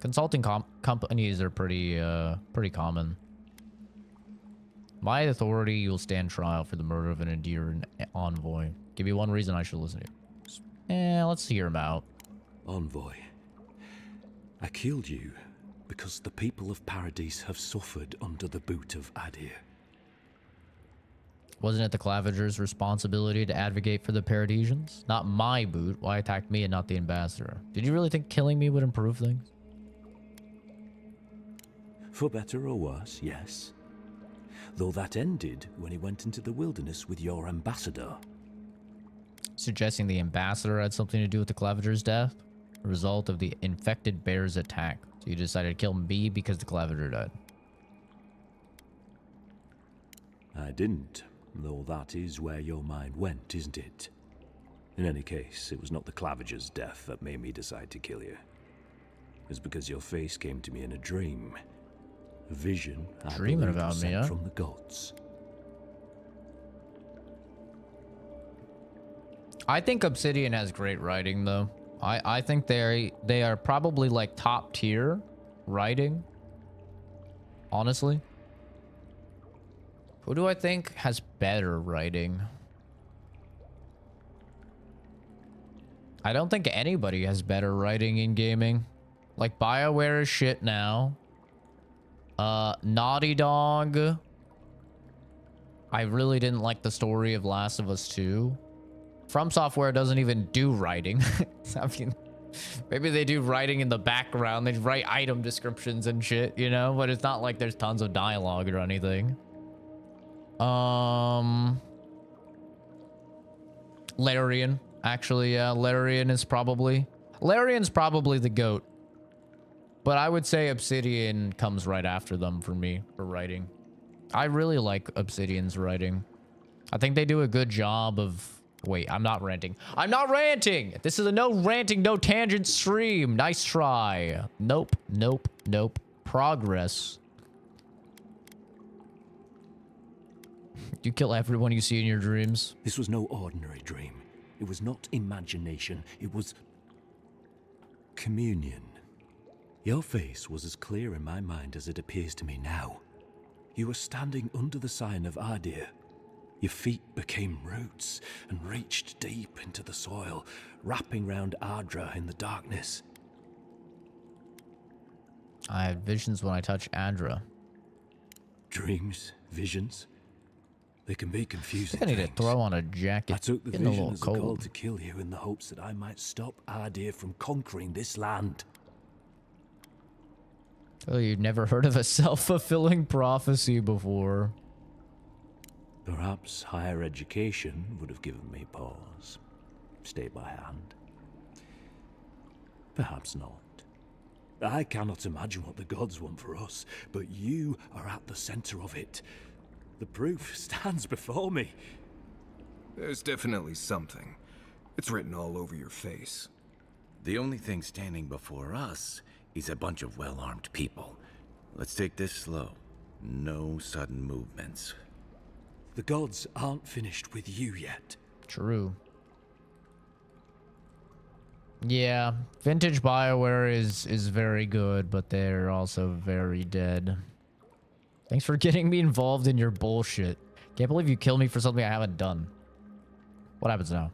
Consulting companies are pretty common. My authority, you will stand trial for the murder of an endearing envoy. Give me one reason I should listen to you. Let's hear him out. Envoy, I killed you because the people of Paradise have suffered under the boot of Adir. Wasn't it the Clavager's responsibility to advocate for the Paradisians? Not my boot. Why attack me and not the ambassador? Did you really think killing me would improve things? For better or worse, yes. Though that ended when he went into the wilderness with your ambassador. Suggesting the ambassador had something to do with the Clavager's death? A result of the infected bear's attack. So you decided to kill me because the Claviger died. I didn't, though that is where your mind went, isn't it? In any case, it was not the Claviger's death that made me decide to kill you. It was because your face came to me in a dream. A vision Dreaming about me, huh? From the gods. I think Obsidian has great writing, though. I think they are probably like top tier writing. Honestly. Who do I think has better writing? I don't think anybody has better writing in gaming. Like, BioWare is shit now. Naughty Dog. I really didn't like the story of Last of Us 2. From Software doesn't even do writing. I mean, maybe they do writing in the background. They write item descriptions and shit, you know? But it's not like there's tons of dialogue or anything. Larian. Actually, yeah, Larian's probably the GOAT. But I would say Obsidian comes right after them for me for writing. I really like Obsidian's writing. I think they do a good job of... Wait, I'm not ranting. I'm not ranting! This is a no ranting, no tangent stream. Nice try. Nope, nope, nope. Progress. You kill everyone you see in your dreams. This was no ordinary dream. It was not imagination. It was... communion. Your face was as clear in my mind as it appears to me now. You were standing under the sign of Ardir. Your feet became roots and reached deep into the soil, wrapping round Ardra in the darkness. I had visions when I touched Andra. Dreams, visions, they can be confusing. I need to throw on a jacket. I took the Getting a vision little as a call cold. to kill you in the hopes that I might stop Ardir from conquering this land. Oh, you've never heard of a self-fulfilling prophecy before. Perhaps higher education would have given me pause. Stay by hand. Perhaps not. I cannot imagine what the gods want for us, but you are at the center of it. The proof stands before me. There's definitely something. It's written all over your face. The only thing standing before us is a bunch of well-armed people. Let's take this slow. No sudden movements. The gods aren't finished with you yet. True. Yeah, vintage BioWare is very good, but they're also very dead. Thanks for getting me involved in your bullshit. Can't believe you killed me for something I haven't done. What happens now?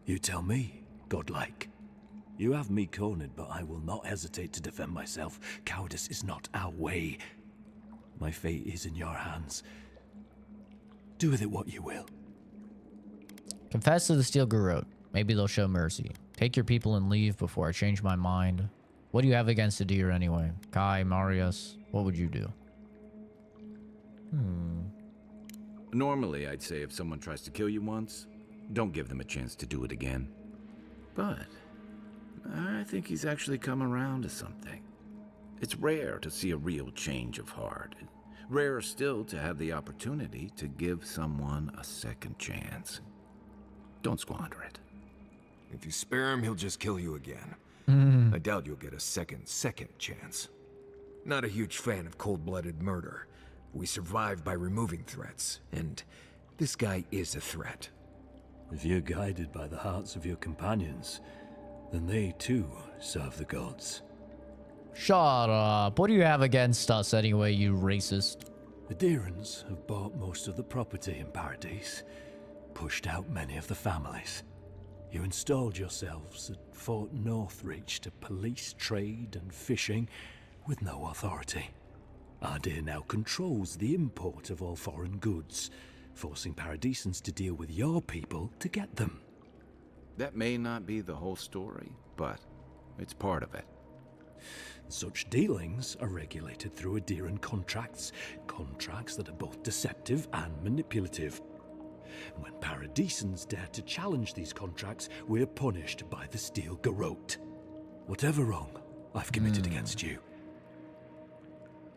You tell me, godlike. You have me cornered, but I will not hesitate to defend myself. Cowardice is not our way. My fate is in your hands. Do with it what you will. Confess to the Steel Garrote. Maybe they'll show mercy. Take your people and leave before I change my mind. What do you have against the deer anyway? Kai, Marius, what would you do? Normally, I'd say if someone tries to kill you once, don't give them a chance to do it again. But I think he's actually come around to something. It's rare to see a real change of heart. Rarer still to have the opportunity to give someone a second chance. Don't squander it. If you spare him, he'll just kill you again. I doubt you'll get a second chance. Not a huge fan of cold-blooded murder. We survive by removing threats, and this guy is a threat. If you're guided by the hearts of your companions, then they too serve the gods. Shut up. What do you have against us anyway, you racist? The Deerans have bought most of the property in Paradise, pushed out many of the families. You installed yourselves at Fort Northreach to police trade and fishing with no authority. Ardir now controls the import of all foreign goods, forcing Paradisans to deal with your people to get them. That may not be the whole story, but it's part of it. Such dealings are regulated through Adiran contracts that are both deceptive and manipulative. When Paradisans dare to challenge these contracts, we're punished by the Steel Garrote. Whatever wrong I've committed against you,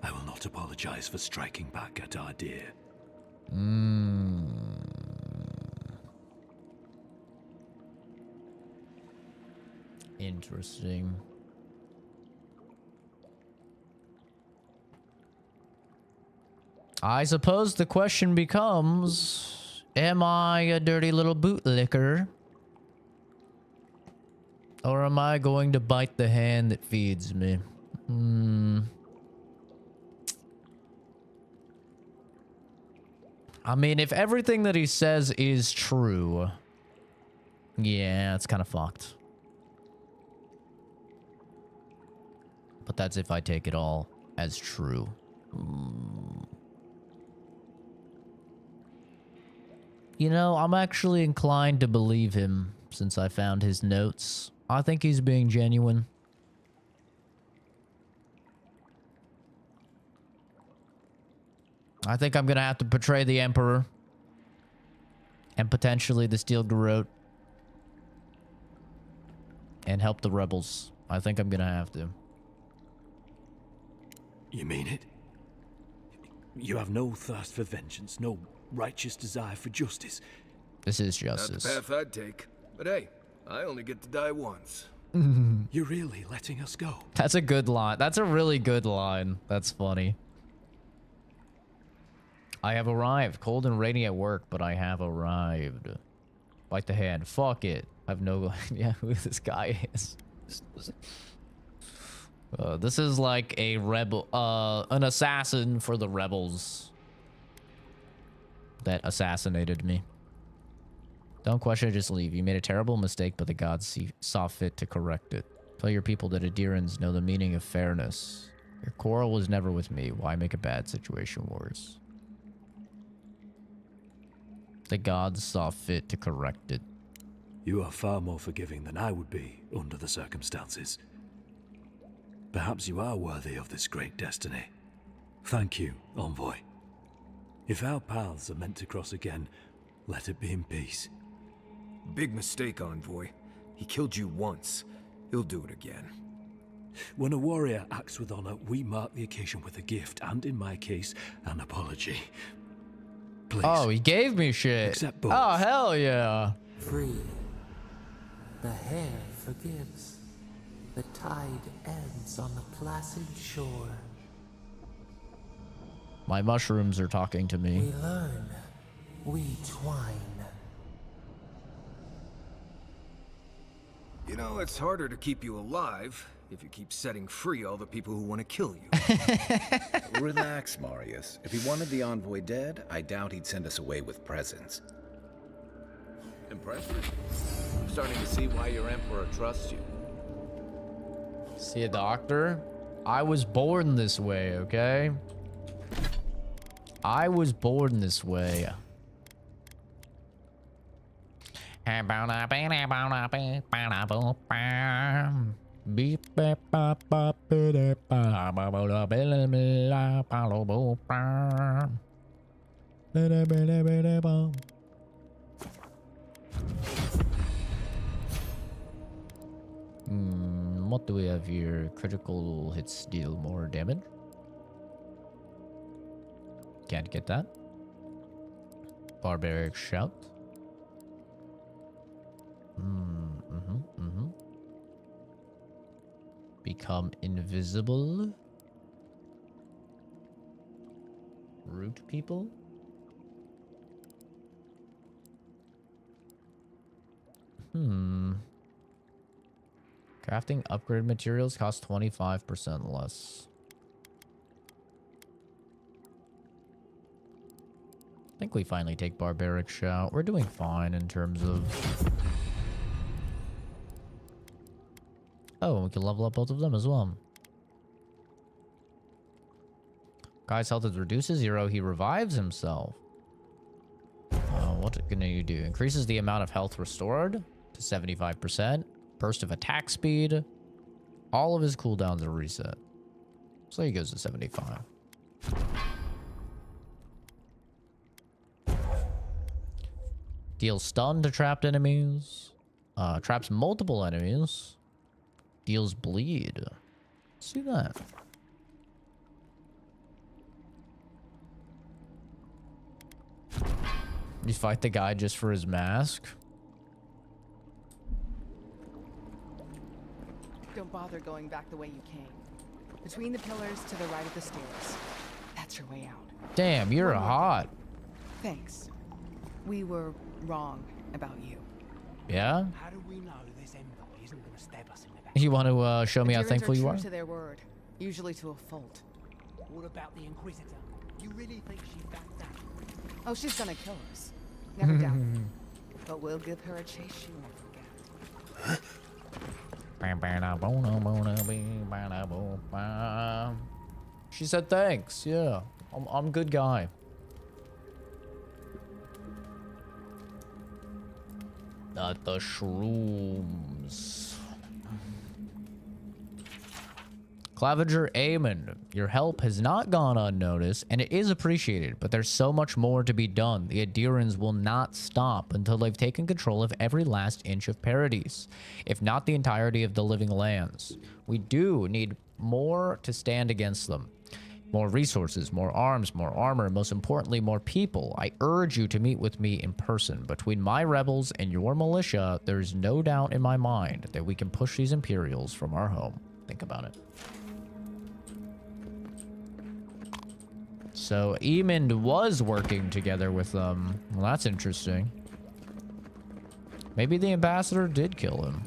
I will not apologize for striking back at our dear. Interesting. I suppose the question becomes, am I a dirty little bootlicker? Or am I going to bite the hand that feeds me? I mean, if everything that he says is true, yeah, it's kind of fucked. But that's if I take it all as true. You know, I'm actually inclined to believe him since I found his notes. I think he's being genuine. I think I'm gonna have to betray the Emperor. And potentially the Steel Garrote. And help the rebels. I think I'm gonna have to. You mean it? You have no thirst for vengeance, no righteous desire for justice. This is justice. Not the path I'd take. But hey, I only get to die once. You're really letting us go? That's a good line. That's a really good line. That's funny. I have arrived. Cold and rainy at work, but I have arrived. Bite the hand. Fuck it. I have no idea who this guy is. This is like a rebel, an assassin for the rebels that assassinated me. Don't question it, just leave. You made a terrible mistake, but the gods saw fit to correct it. Tell your people that Adirans know the meaning of fairness. Your quarrel was never with me. Why make a bad situation worse? The gods saw fit to correct it. You are far more forgiving than I would be under the circumstances. Perhaps you are worthy of this great destiny. Thank you, Envoy. If our paths are meant to cross again, let it be in peace. Big mistake, Envoy. He killed you once. He'll do it again. When a warrior acts with honor, we mark the occasion with a gift, and in my case, an apology. Please. Oh, he gave me shit. Accept both. Oh, hell yeah. Free. The hair forgives. The tide ends on the placid shore. My mushrooms are talking to me. We learn. We twine. You know, it's harder to keep you alive if you keep setting free all the people who want to kill you. Relax, Marius. If he wanted the envoy dead, I doubt he'd send us away with presents. Impressive. I'm starting to see why your emperor trusts you. See a doctor? I was born this way, okay? I was born this way. What do we have here? Critical hits deal more damage. Can't get that. Barbaric shout. Become invisible. Root people. Crafting upgrade materials cost 25% less. I think we finally take Barbaric Shout. We're doing fine in terms of... Oh, we can level up both of them as well. Guy's health is reduced to 0. He revives himself. What can you do? Increases the amount of health restored to 75%. Burst of attack speed. All of his cooldowns are reset. So he goes to 75. Deals stun to trapped enemies. Traps multiple enemies. Deals bleed. Let's do that. You fight the guy just for his mask? Don't bother going back the way you came. Between the pillars to the right of the stairs. That's your way out. Damn, you're One more hot. Thanks. We were wrong about you. Yeah? How do we know this envoy isn't going to stab us in the back? You want to show me how Adherents thankful you true are? to their word, usually to a fault. What about the Inquisitor? You really think she'd back that? Oh, she's gonna kill us. Never doubt it. But we'll give her a chase she won't forget. She said thanks. Yeah, I'm a good guy. Not the shrooms. Claviger Amon, your help has not gone unnoticed, and it is appreciated, but there's so much more to be done. The Adherents will not stop until they've taken control of every last inch of Paradise, if not the entirety of the living lands. We do need more to stand against them. More resources, more arms, more armor, most importantly, more people. I urge you to meet with me in person. Between my rebels and your militia, there's no doubt in my mind that we can push these Imperials from our home. Think about it. So Emond was working together with them. Well, that's interesting. Maybe the ambassador did kill him.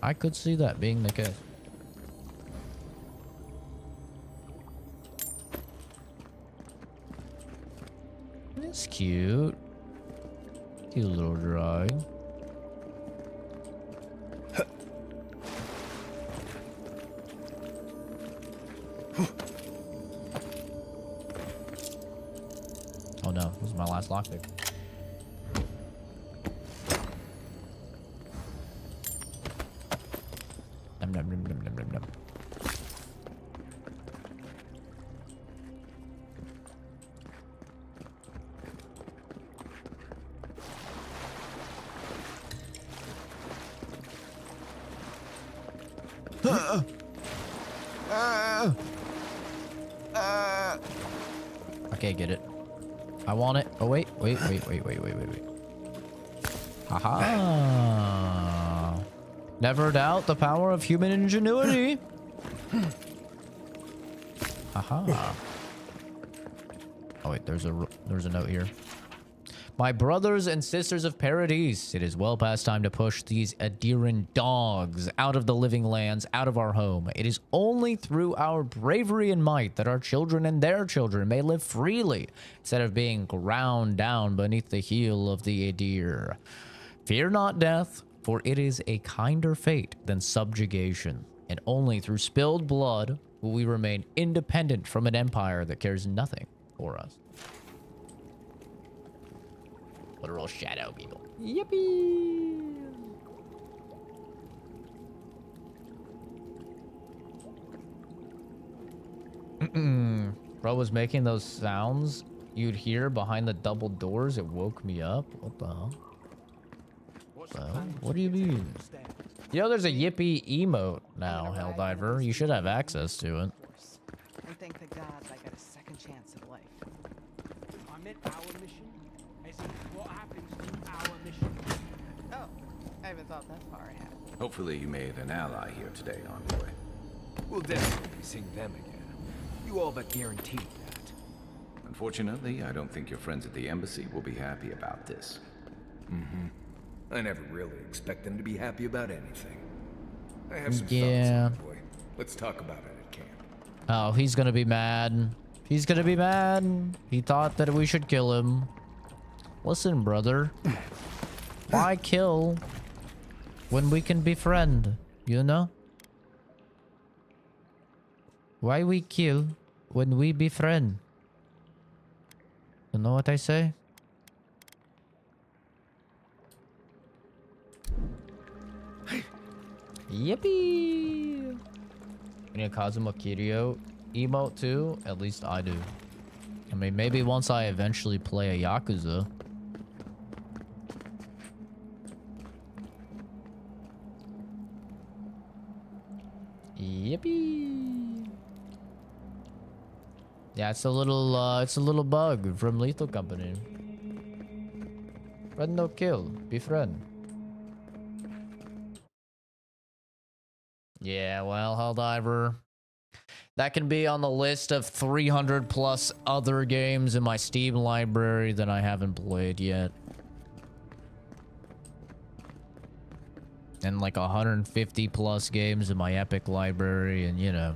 I could see that being the case. It's cute. Cute little drawing. Oh no, this is my last lockpick. Num num num num num num num. Okay, get it. I want it. Oh wait. Haha. Never doubt the power of human ingenuity. Haha. Oh wait, there's a note here. My brothers and sisters of Paradise, it is well past time to push these adherent dogs out of the living lands, out of our home. It is only through our bravery and might that our children and their children may live freely, instead of being ground down beneath the heel of the Adir. Fear not death, for it is a kinder fate than subjugation, and only through spilled blood will we remain independent from an empire that cares nothing for us. Literal shadow people. Yippee! Bro was making those sounds you'd hear behind the double doors. It woke me up. What the hell? What do you mean? Yo, there's a yippee emote now, Helldiver. You should have access to it. And thank the gods I got a second chance at life. I meant our mission. As in, what happens to our mission? Oh, I haven't thought that far ahead. Hopefully you made an ally here today, Envoy. We'll definitely be seeing them again. You all but guaranteed that. Unfortunately, I don't think your friends at the embassy will be happy about this. Mm-hmm. I never really expect them to be happy about anything. I have some Yeah. thoughts, Envoy. Let's talk about it at camp. Oh, he's gonna be mad. He's gonna be mad. He thought that we should kill him. Listen, brother. Why kill when we can befriend, you know? Why we kill when we befriend? You know what I say? Yippee! We need a Kazuma Kiryu emote too? At least I do. I mean, maybe once I eventually play a Yakuza. Yippee! Yeah, it's a little bug from Lethal Company. Friend no kill, befriend. Yeah, well, Helldiver. That can be on the list of 300 plus other games in my Steam library that I haven't played yet. And like 150 plus games in my Epic library, and you know.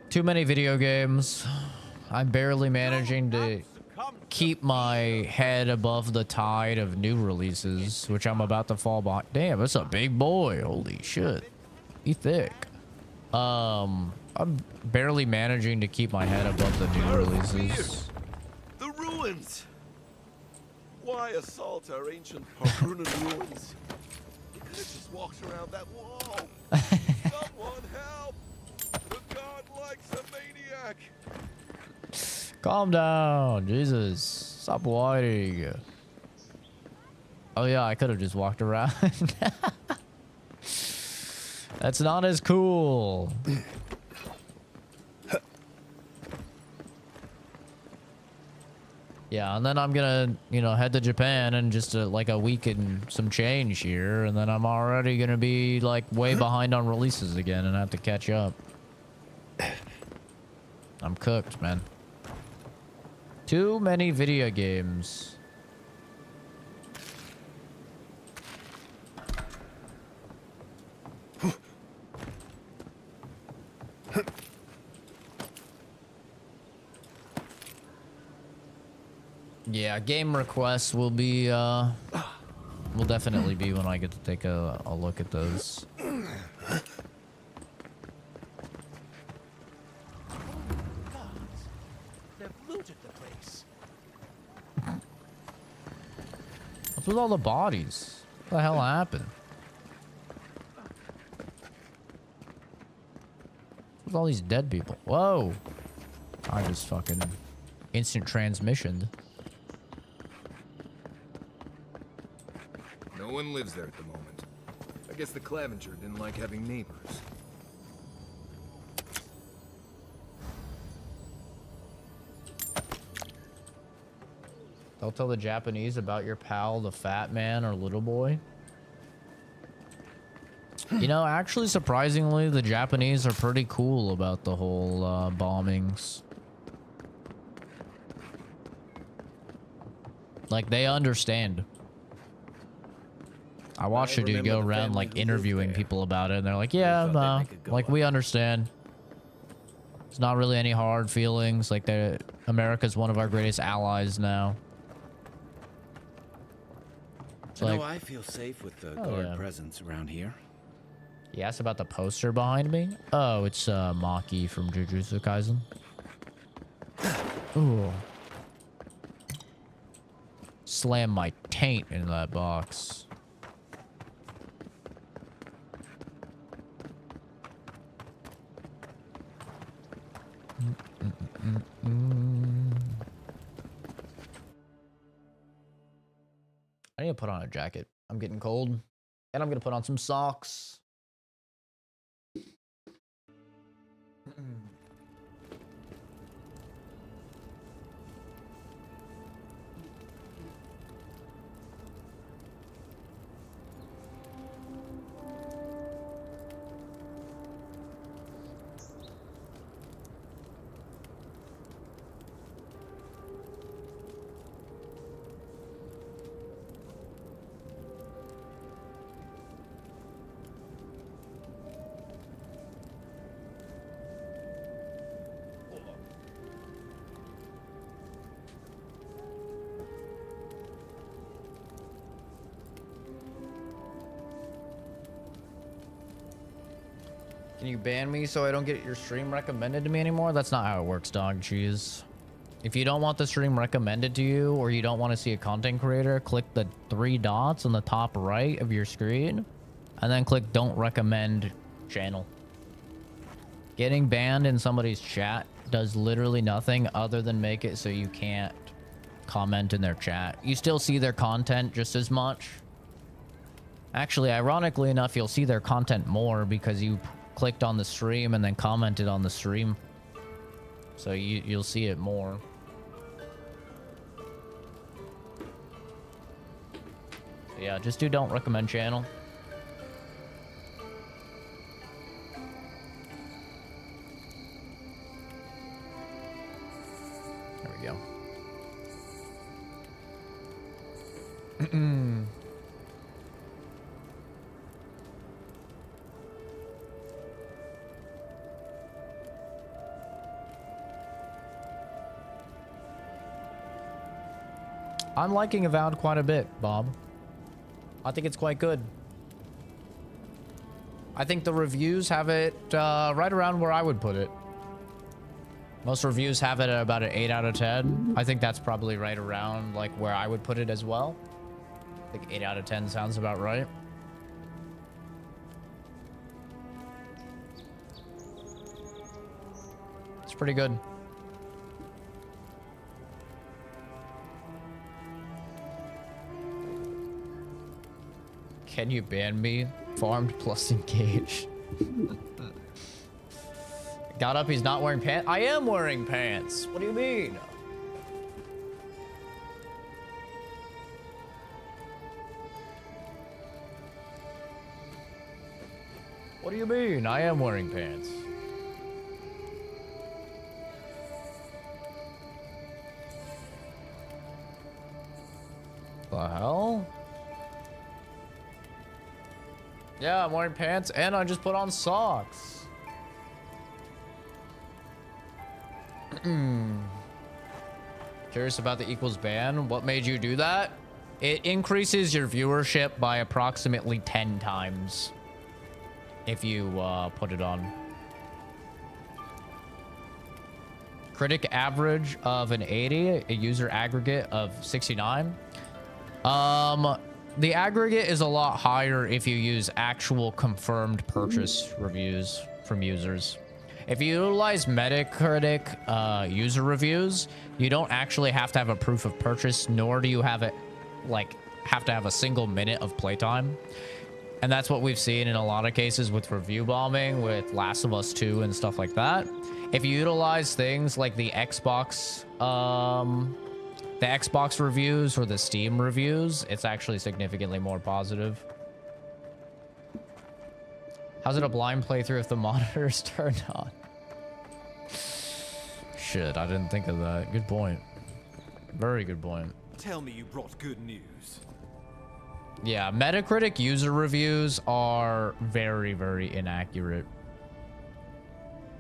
Too many video games. I'm barely managing to keep my head above the tide of new releases, which I'm about to fall behind. Damn, that's a big boy. Holy shit. He thick. I'm barely managing to keep my head above the new releases. The ruins! Why assault our ancient Harkonnen ruins? You could have just walked around that wall. Someone help! The god likes a maniac! Calm down, Jesus. Stop whining. Oh yeah, I could have just walked around. That's not as cool. Yeah, and then I'm gonna, you know, head to Japan in just like a week and some change here, and then I'm already gonna be like way behind on releases again and have to catch up. I'm cooked, man. Too many video games. Yeah, game requests will be, will definitely be when I get to take a look at those. They've looted the place. What's with all the bodies? What the hell happened? What's with all these dead people? Whoa! I just fucking instant transmissioned. No one lives there at the moment. I guess the Clavenger didn't like having neighbors. Don't tell the Japanese about your pal, the fat man or little boy. You know, actually, surprisingly, the Japanese are pretty cool about the whole bombings. Like, they understand. I watched a dude go around, like, interviewing people about it, and they're like, yeah, no, like, we understand. It's not really any hard feelings. Like, America's one of our greatest allies now. It's You like, know, I feel safe with the guard presence around here. he asked about the poster behind me. Oh, it's Maki from Jujutsu Kaisen. Ooh. Slam my taint in that box. I need to put on a jacket. I'm getting cold. And I'm going to put on some socks. Can you ban me so I don't get your stream recommended to me anymore? That's not how it works, dog cheese. If you don't want the stream recommended to you, or you don't want to see a content creator, click the 3 dots on the top right of your screen, and then click don't recommend channel. Getting banned in somebody's chat does literally nothing other than make it so you can't comment in their chat. You still see their content just as much. Actually, ironically enough, you'll see their content more because you clicked on the stream and then commented on the stream. So you'll see it more. Yeah, just do don't recommend channel. There we go. I'm liking Avowed quite a bit, Bob. I think it's quite good. I think the reviews have it right around where I would put it. Most reviews have it at about an 8 out of 10. I think that's probably right around like where I would put it as well. I think 8 out of 10 sounds about right. It's pretty good. Can you ban me? Farmed plus engaged. Got up, he's not wearing pants. I am wearing pants. What do you mean? What do you mean? I am wearing pants. The hell? Yeah, I'm wearing pants and I just put on socks. Curious about the equals ban. What made you do that? It increases your viewership by approximately 10 times if you put it on. Critic average of an 80, a user aggregate of 69. The aggregate is a lot higher if you use actual confirmed purchase reviews from users. If you utilize Metacritic user reviews, you don't actually have to have a proof of purchase, nor do you have to have a single minute of playtime. And that's what we've seen in a lot of cases with review bombing, with Last of Us 2 and stuff like that. If you utilize things like the Xbox reviews or the Steam reviews, it's actually significantly more positive. How's it a blind playthrough if the monitor is turned on? Shit, I didn't think of that. Good point. Very good point. Tell me you brought good news. Yeah, Metacritic user reviews are very, very inaccurate.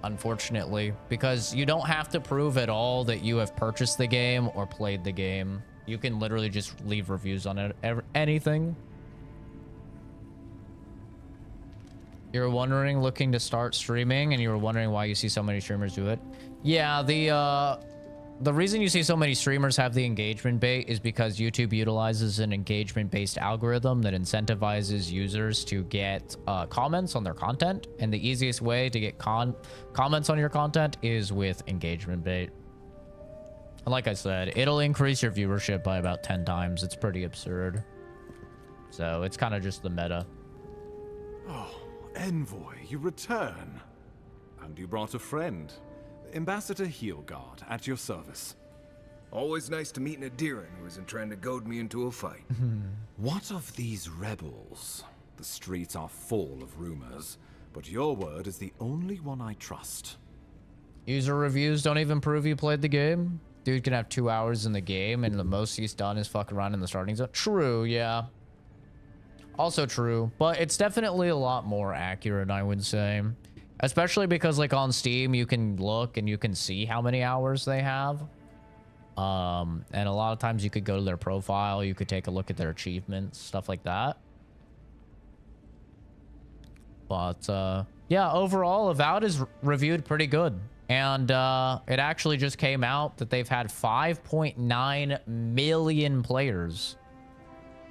Unfortunately, because you don't have to prove at all that you have purchased the game or played the game. You can literally just leave reviews on it, anything. You're wondering, looking to start streaming, and you were wondering why you see so many streamers do it. Yeah, the reason you see so many streamers have the engagement bait is because YouTube utilizes an engagement-based algorithm that incentivizes users to get comments on their content. And the easiest way to get comments on your content is with engagement bait. And like I said, it'll increase your viewership by about 10 times. It's pretty absurd. So it's kind of just the meta. Oh, Envoy, you return. And you brought a friend. Ambassador Heelguard, at your service. Always nice to meet an Adiran who isn't trying to goad me into a fight. What of these rebels? The streets are full of rumors, but your word is the only one I trust. User reviews don't even prove you played the game. Dude can have 2 hours in the game and the most he's done is fuck around in the starting zone. True, yeah. Also true, but it's definitely a lot more accurate, I would say. Especially because like on Steam, you can look and you can see how many hours they have. And a lot of times you could go to their profile, you could take a look at their achievements, stuff like that. But yeah, overall, Avowed is reviewed pretty good. And it actually just came out that they've had 5.9 million players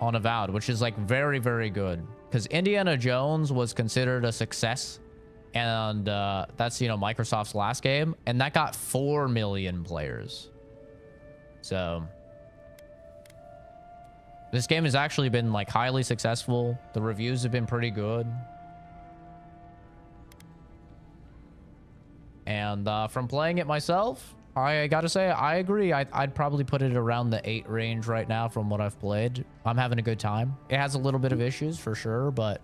on Avowed, which is like very, very good. Because Indiana Jones was considered a success. And that's, you know, Microsoft's last game. And that got 4 million players. So This game has actually been like highly successful. The reviews have been pretty good. And from playing it myself, I gotta say, I agree. I'd probably put it around the 8 range right now from what I've played. I'm having a good time. It has a little bit of issues for sure, but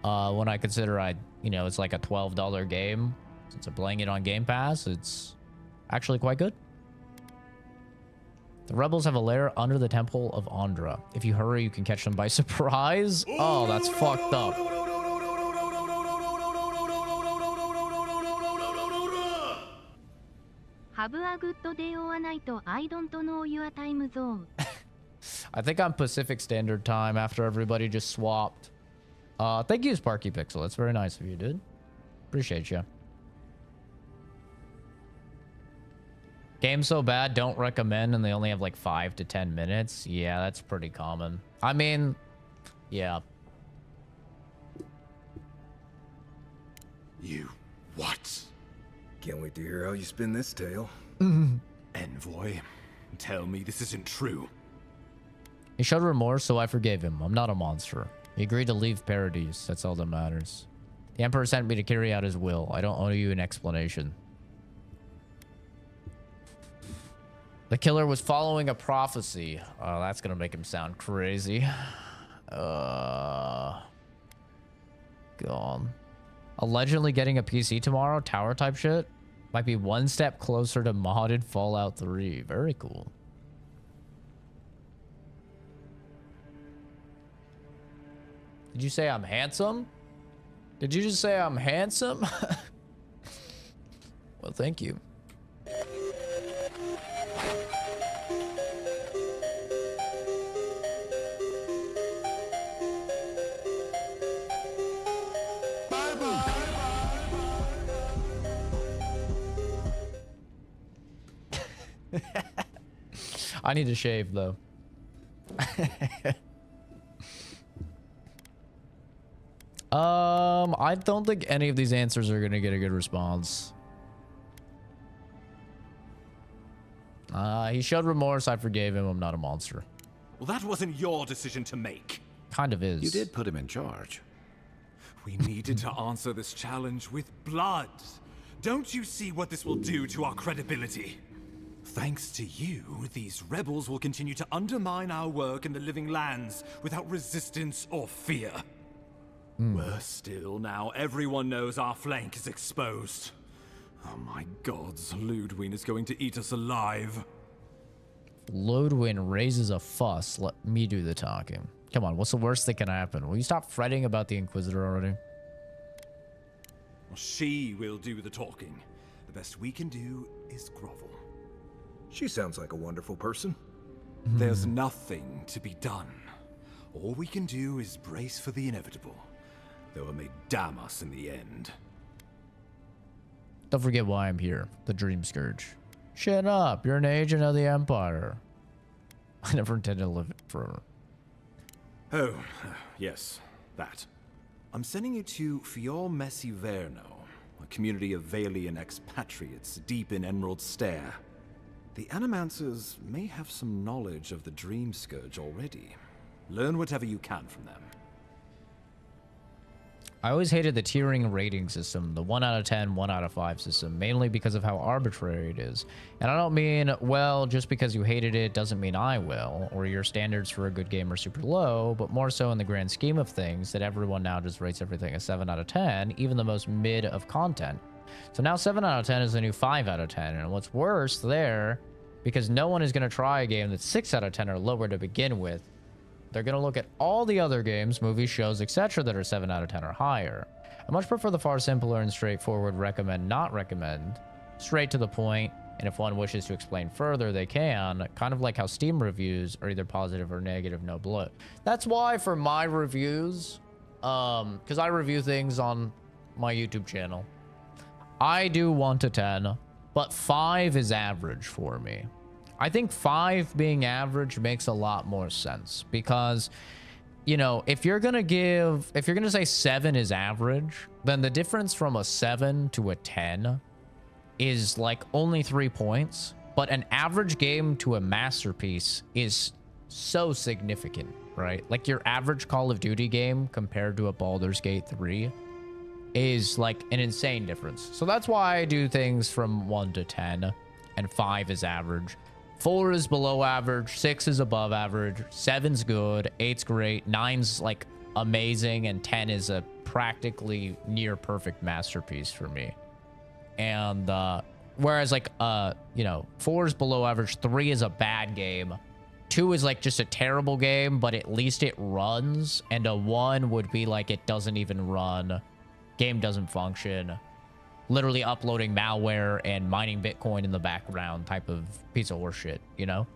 when I consider it's like a $12 game, since I'm playing it on Game Pass, it's actually quite good. The rebels have a lair under the Temple of Andra. If you hurry, you can catch them by surprise. Oh, that's fucked up. Have a good day or night. I don't know your time zone. I think I'm Pacific Standard Time after everybody just swapped. Thank you, Sparky Pixel. That's very nice of you, dude. Appreciate you. Game so bad, don't recommend, and they only have like 5 to 10 minutes. Yeah, that's pretty common. I mean, yeah. You what? Can't wait to hear how you spin this tale. Envoy, tell me this isn't true. He showed remorse, so I forgave him. I'm not a monster. He agreed to leave Paradise. That's all that matters. The Emperor sent me to carry out his will. I don't owe you an explanation. The killer was following a prophecy. Oh, that's gonna make him sound crazy. Gone. Allegedly getting a PC tomorrow, tower type shit. Might be one step closer to modded Fallout 3. Very cool. Did you say I'm handsome? Did you just say I'm handsome? Well, thank you. I need to shave though. I don't think any of these answers are gonna get a good response. He showed remorse. I forgave him. I'm not a monster. Well, that wasn't your decision to make. Kind of is. You did put him in charge. We needed to answer this challenge with blood. Don't you see what this will do to our credibility? Thanks to you, these rebels will continue to undermine our work in the Living Lands without resistance or fear. Worse still, now everyone knows our flank is exposed. Oh my gods, Ludwin is going to eat us alive. Ludwin raises a fuss. Let me do the talking. Come on, what's the worst that can happen? Will you stop fretting about the Inquisitor already? Well, she will do the talking. The best we can do is grovel. She sounds like a wonderful person. There's nothing to be done. All we can do is brace for the inevitable, though it may damn us in the end. Don't forget why I'm here. The Dream Scourge. Shut up. You're an agent of the Empire. I never intended to live it forever. Oh, yes, that. I'm sending you to Fior Messiverno, a community of Valian expatriates deep in Emerald Stair. The Animancers may have some knowledge of the Dream Scourge already. Learn whatever you can from them. I always hated the tiering rating system, the 1 out of 10, 1 out of 5 system, mainly because of how arbitrary it is. And I don't mean, well, just because you hated it doesn't mean I will, or your standards for a good game are super low, but more so in the grand scheme of things that everyone now just rates everything a 7 out of 10, even the most mid of content. So now 7 out of 10 is the new 5 out of 10, and what's worse there, because no one is going to try a game that's 6 out of 10 or lower to begin with, they're going to look at all the other games, movies, shows, etc. that are 7 out of 10 or higher. I much prefer the far simpler and straightforward recommend, not recommend, straight to the point, and if one wishes to explain further, they can, kind of like how Steam reviews are either positive or negative, no bloat. That's why for my reviews, because I review things on my YouTube channel, I do 1 to 10, but 5 is average for me. I think 5 being average makes a lot more sense because, you know, if you're going to say 7 is average, then the difference from a 7 to a 10 is like only 3 points, but an average game to a masterpiece is so significant, right? Like your average Call of Duty game compared to a Baldur's Gate 3 is like an insane difference. So that's why I do things from 1 to 10 and 5 is average. 4 is below average, 6 is above average, 7's good, 8's great, 9's like amazing, and 10 is a practically near perfect masterpiece for me. And whereas like you know, 4 is below average, 3 is a bad game, 2 is like just a terrible game, but at least it runs, and a 1 would be like it doesn't even run, game doesn't function, literally uploading malware and mining Bitcoin in the background type of piece of horseshit, you know?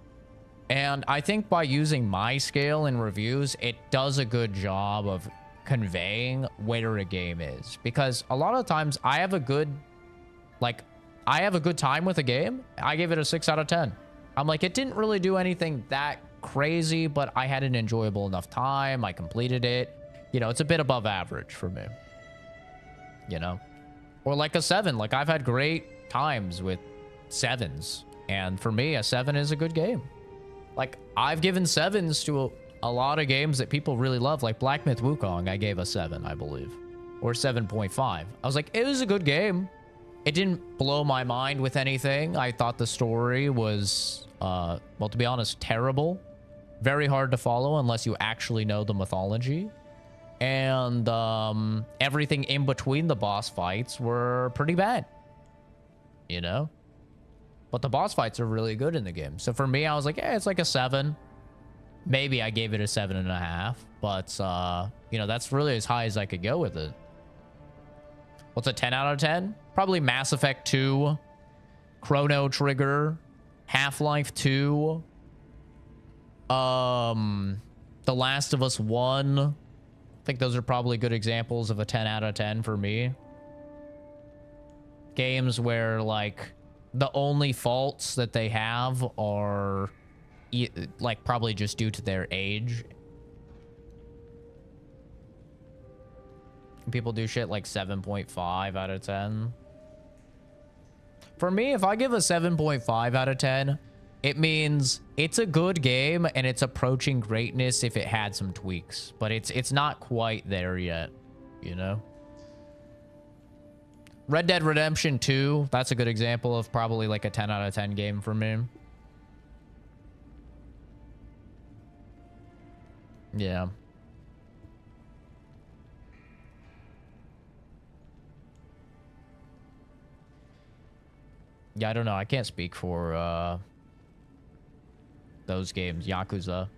And I think by using my scale in reviews, it does a good job of conveying where a game is. Because a lot of times I have a good, like, I have a good time with a game. I give it a 6 out of 10. I'm like, it didn't really do anything that crazy, but I had an enjoyable enough time. I completed it. You know, it's a bit above average for me. You know? Or like a 7. Like, I've had great times with 7s. And for me, a 7 is a good game. Like, I've given 7s to a lot of games that people really love. Like Black Myth Wukong, I gave a 7, I believe. Or 7.5. I was like, it was a good game. It didn't blow my mind with anything. I thought the story was, well, to be honest, terrible. Very hard to follow unless you actually know the mythology. And everything in between the boss fights were pretty bad, you know? But the boss fights are really good in the game. So for me, I was like, yeah, it's like a 7. Maybe I gave it a 7.5. But, you know, that's really as high as I could go with it. What's a 10 out of 10? Probably Mass Effect 2, Chrono Trigger, Half-Life 2, The Last of Us 1. I think those are probably good examples of a 10 out of 10 for me. Games where, like, the only faults that they have are, like, probably just due to their age. People do shit like 7.5 out of 10. For me, if I give a 7.5 out of 10, it means it's a good game and it's approaching greatness if it had some tweaks, but it's not quite there yet, you know? Red Dead Redemption 2, that's a good example of probably like a 10 out of 10 game for me. Yeah. Yeah, I don't know. I can't speak for those games. Yakuza.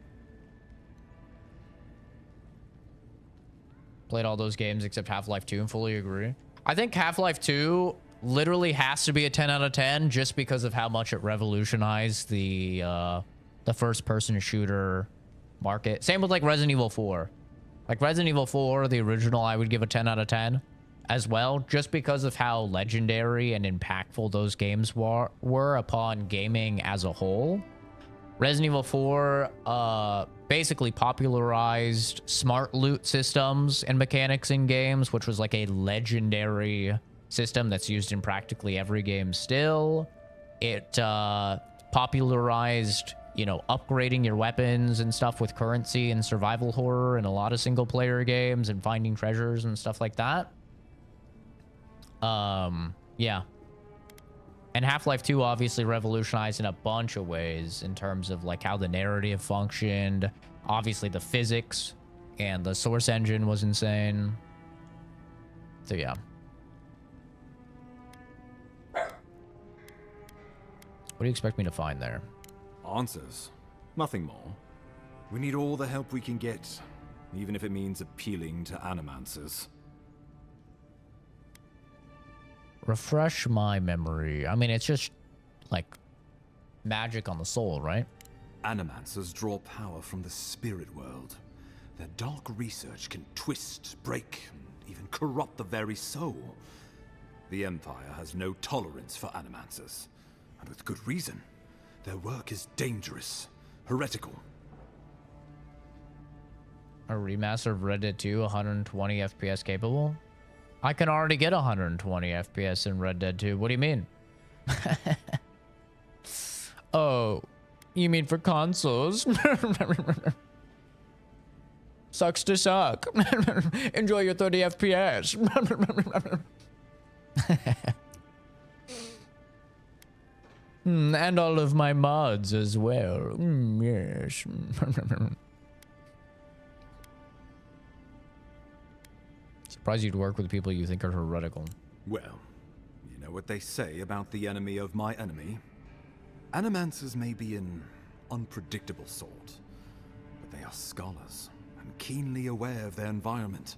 Played all those games except Half-Life 2 and fully agree. I think Half-Life 2 literally has to be a 10 out of 10 just because of how much it revolutionized the first-person shooter market. Same with like Resident Evil 4. Like Resident Evil 4, the original, I would give a 10 out of 10 as well, just because of how legendary and impactful those games were upon gaming as a whole. Resident Evil 4 basically popularized smart loot systems and mechanics in games, which was like a legendary system that's used in practically every game still. It popularized, you know, upgrading your weapons and stuff with currency and survival horror in a lot of single player games and finding treasures and stuff like that. Yeah. And Half-Life 2 obviously revolutionized in a bunch of ways in terms of like how the narrative functioned. Obviously the physics and the source engine was insane. So yeah. What do you expect me to find there? Answers. Nothing more. We need all the help we can get, even if it means appealing to animancers. Refresh my memory. I mean, it's just like magic on the soul, right? Animancers draw power from the spirit world. Their dark research can twist, break, and even corrupt the very soul. The Empire has no tolerance for animancers, and with good reason. Their work is dangerous, heretical. A remaster of Red Dead 2, 120 FPS capable? I can already get 120 FPS in Red Dead 2. What do you mean? Oh, you mean for consoles? Sucks to suck. Enjoy your 30 FPS. And all of my mods as well. Yes. Surprised you'd work with people you think are heretical. Well, you know what they say about the enemy of my enemy? Animancers may be an unpredictable sort, but they are scholars and keenly aware of their environment.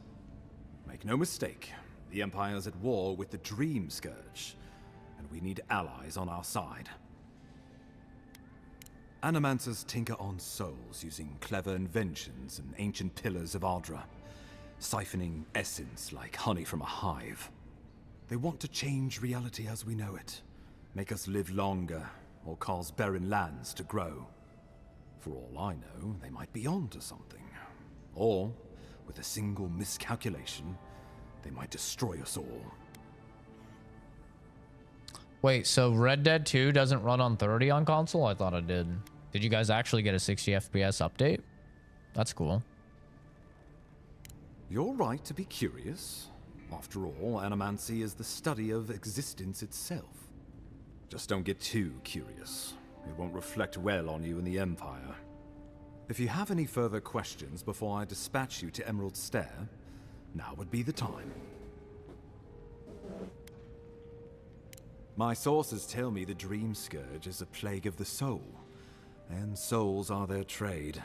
Make no mistake, the Empire's at war with the Dream Scourge, and we need allies on our side. Animancers tinker on souls using clever inventions and ancient pillars of Ardra, siphoning essence like honey from a hive. They want to change reality as we know it, make us live longer, or cause barren lands to grow. For all I know, they might be onto something. Or, with a single miscalculation, they might destroy us all. Wait, so Red Dead 2 doesn't run on 30 on console? I thought it did. Did you guys actually get a 60 FPS update? That's cool. You're right to be curious. After all, animancy is the study of existence itself. Just don't get too curious. It won't reflect well on you in the Empire. If you have any further questions before I dispatch you to Emerald Stair, now would be the time. My sources tell me the Dream Scourge is a plague of the soul, and souls are their trade.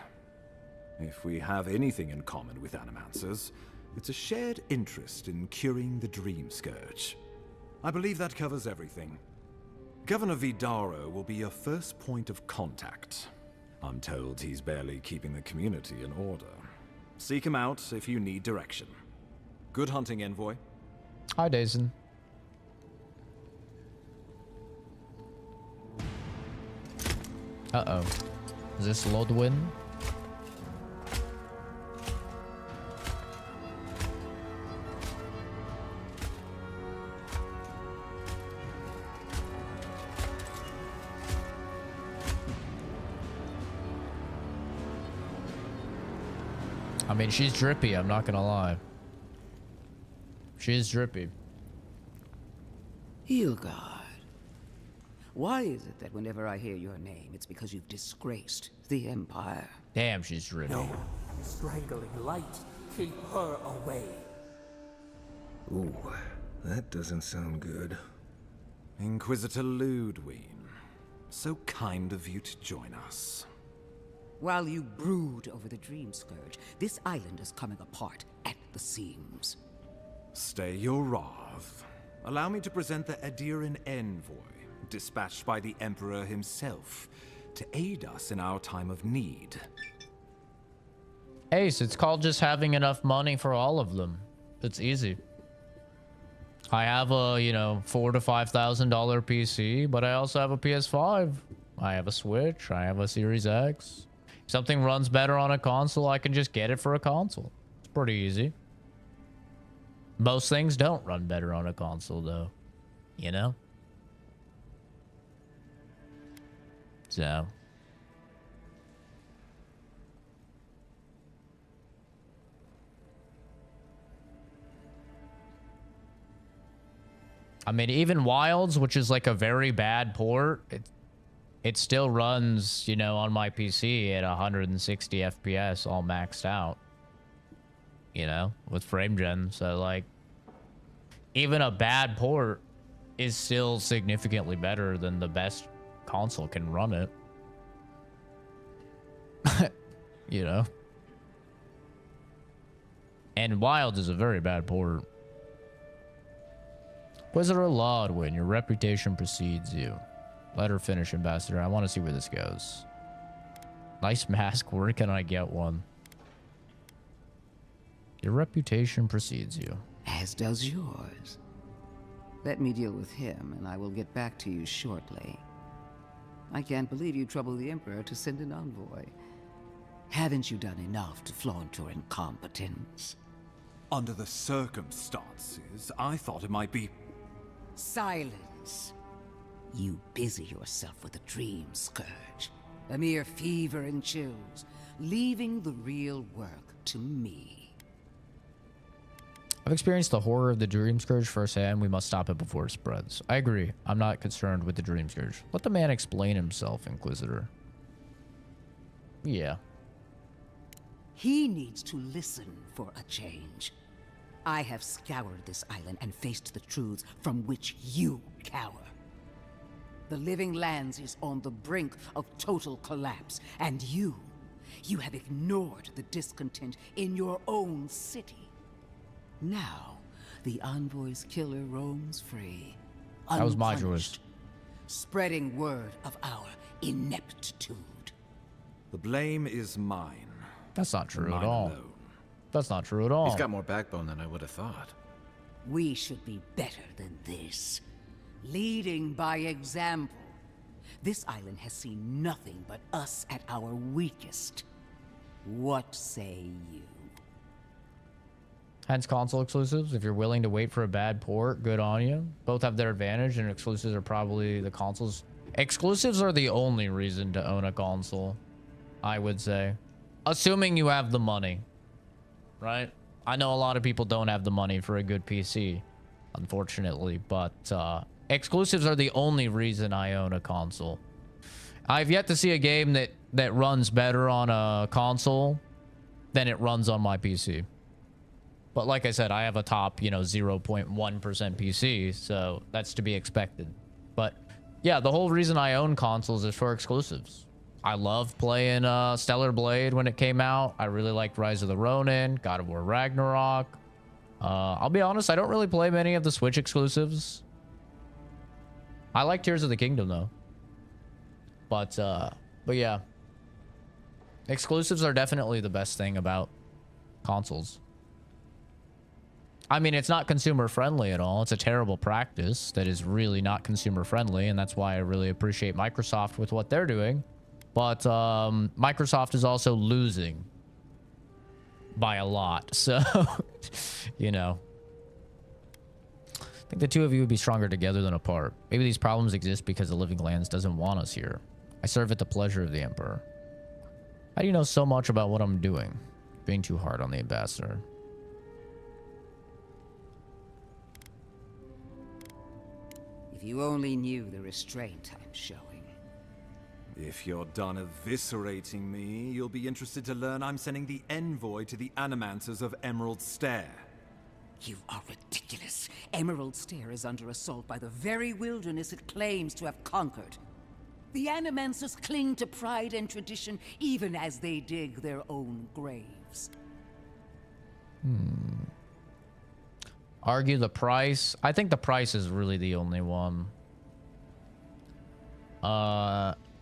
If we have anything in common with Animancers, it's a shared interest in curing the Dream Scourge. I believe that covers everything. Governor Vidaro will be your first point of contact. I'm told he's barely keeping the community in order. Seek him out if you need direction. Good hunting, Envoy. Hi, Dazen. Uh-oh. Is this Ludwin? I mean, she's drippy, I'm not gonna lie. She is drippy. Hilgard. Why is it that whenever I hear your name, it's because you've disgraced the Empire? Damn, she's drippy. No. Strangling light. Keep her away. Ooh, that doesn't sound good. Inquisitor Ludwin. So kind of you to join us. While you brood over the Dream Scourge, this island is coming apart at the seams. Stay your wrath. Allow me to present the Adiran Envoy, dispatched by the Emperor himself, to aid us in our time of need. Ace, it's called just having enough money for all of them. It's easy. I have a, you know, $4,000 to $5,000 PC, but I also have a PS5. I have a Switch. I have a Series X. If something runs better on a console, I can just get it for a console. It's pretty easy. Most things don't run better on a console, though. You know? So. I mean, even Wilds, which is like a very bad port, it still runs, you know, on my PC at 160 FPS all maxed out. You know, with frame gen. So, like, even a bad port is still significantly better than the best console can run it. You know? And Wilds is a very bad port. Wizard of Ludwin, your reputation precedes you. Let her finish, Ambassador. I want to see where this goes. Nice mask. Where can I get one? Your reputation precedes you. As does yours. Let me deal with him, and I will get back to you shortly. I can't believe you troubled the Emperor to send an envoy. Haven't you done enough to flaunt your incompetence? Under the circumstances, I thought it might be... Silence. You busy yourself with the Dream Scourge. A mere fever and chills, leaving the real work to me. I've experienced the horror of the Dream Scourge firsthand. We must stop it before it spreads. I agree. I'm not concerned with the Dream Scourge. Let the man explain himself, Inquisitor. Yeah. He needs to listen for a change. I have scoured this island and faced the truths from which you cower. The Living Lands is on the brink of total collapse, and you have ignored the discontent in your own city. Now, the Envoy's killer roams free. That was my choice. Spreading word of our ineptitude. The blame is mine. That's not true at Mine all. alone. That's not true at all. He's got more backbone than I would have thought. We should be better than this. Leading by example. This island has seen nothing but us at our weakest. What say you? Hence console exclusives. If you're willing to wait for a bad port, good on you. Both have their advantage, and exclusives are probably the consoles. Exclusives are the only reason to own a console, I would say. Assuming you have the money, right? I know a lot of people don't have the money for a good PC, unfortunately, but exclusives are the only reason I own a console. I've yet to see a game that runs better on a console than it runs on my PC. But like I said, I have a top, 0.1% PC, so that's to be expected. But yeah, the whole reason I own consoles is for exclusives. I love playing Stellar Blade when it came out. I really liked Rise of the Ronin, God of War Ragnarok. I'll be honest, I don't really play many of the Switch exclusives. I like Tears of the Kingdom though. But yeah. Exclusives are definitely the best thing about consoles. I mean, it's not consumer friendly at all. It's a terrible practice that is really not consumer friendly, and that's why I really appreciate Microsoft with what they're doing. But Microsoft is also losing by a lot. So, I think the two of you would be stronger together than apart. Maybe these problems exist because the Living Lands doesn't want us here. I serve at the pleasure of the Emperor. How do you know so much about what I'm doing? Being too hard on the ambassador. If you only knew the restraint I'm showing. If you're done eviscerating me, you'll be interested to learn I'm sending the envoy to the Animancers of Emerald Stair. You are ridiculous. Emerald Stair is under assault by the very wilderness it claims to have conquered. The Animancers cling to pride and tradition even as they dig their own graves. Argue the price. I think the price is really the only one.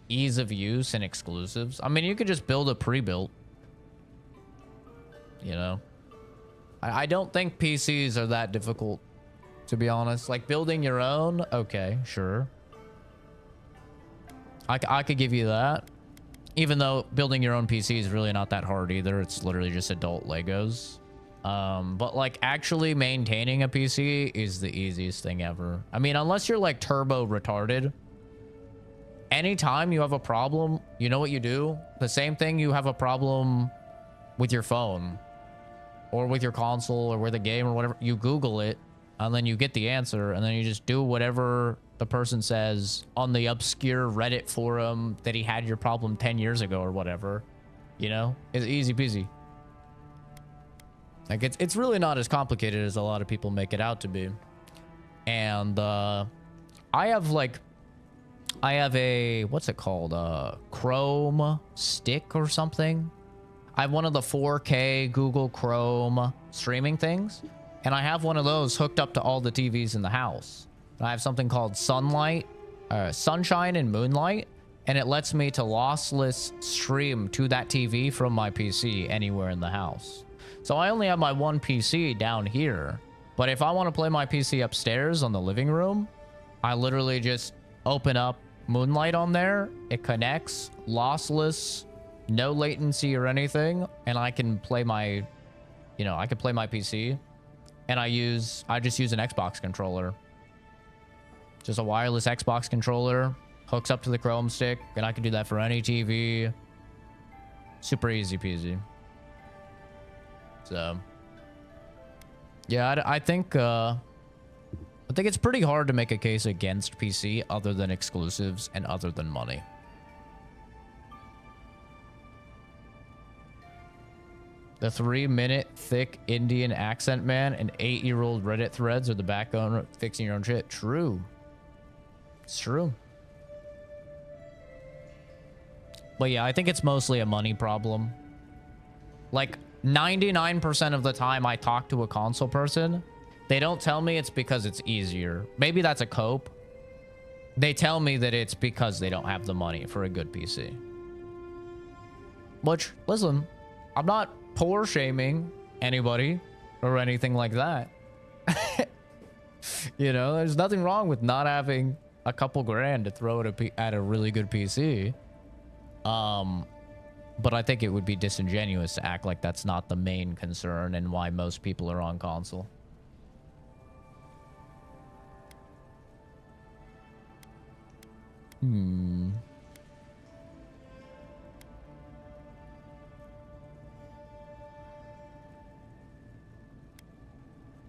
Ease of use and exclusives. I mean, you could just build a pre-built. I don't think PCs are that difficult, to be honest. Like building your own, okay, sure. I could give you that. Even though building your own PC is really not that hard either. It's literally just adult Legos. But like actually maintaining a PC is the easiest thing ever. I mean, unless you're like turbo retarded. Anytime you have a problem, you know what you do? The same thing you have a problem with your phone or with your console or with a game or whatever. You Google it and then you get the answer and then you just do whatever the person says on the obscure Reddit forum that he had your problem 10 years ago or whatever. It's easy peasy. Like it's really not as complicated as a lot of people make it out to be. And I have a, what's it called? Chrome stick or something. I have one of the 4K Google Chrome streaming things. And I have one of those hooked up to all the TVs in the house. And I have something called Sunshine and Moonlight. And it lets me to lossless stream to that TV from my PC anywhere in the house. So I only have my one PC down here. But if I want to play my PC upstairs on the living room, I literally just open up Moonlight on there. It connects, lossless, no latency or anything, and I can play my, I can play my PC. And I just use an Xbox controller. Just a wireless Xbox controller, hooks up to the Chrome stick, and I can do that for any TV. Super easy peasy. So, yeah, I think it's pretty hard to make a case against PC other than exclusives and other than money. The 3-minute thick Indian accent man and 8-year-old Reddit threads are the backbone of fixing your own shit. True. It's true. But yeah, I think it's mostly a money problem. Like 99% of the time I talk to a console person, they don't tell me it's because it's easier. Maybe that's a cope. They tell me that it's because they don't have the money for a good PC. Which, listen, I'm not poor shaming anybody or anything like that. You know, there's nothing wrong with not having a couple grand to throw at a really good PC. But I think it would be disingenuous to act like that's not the main concern and why most people are on console.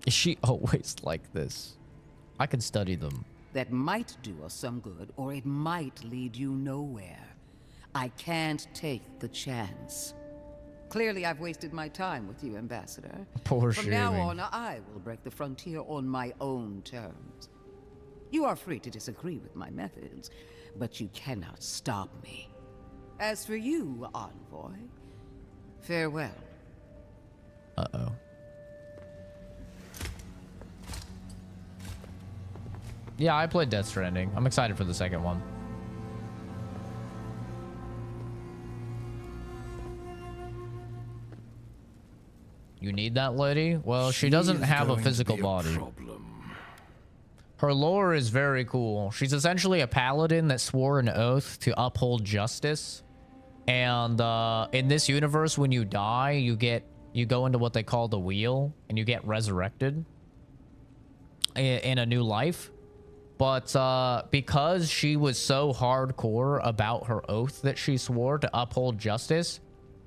Is she always like this? I can study them. That might do us some good, or it might lead you nowhere. I can't take the chance. Clearly, I've wasted my time with you, Ambassador. Poor From now on, I will break the frontier on my own terms. You are free to disagree with my methods, but you cannot stop me. As for you, Envoy, farewell. Uh-oh. Yeah, I played Death Stranding. I'm excited for the second one. You need that lady? Well, she doesn't have a physical body. Her lore is very cool. She's essentially a paladin that swore an oath to uphold justice. And in this universe, when you die, you go into what they call the wheel, and you get resurrected in a new life. But because she was so hardcore about her oath that she swore to uphold justice,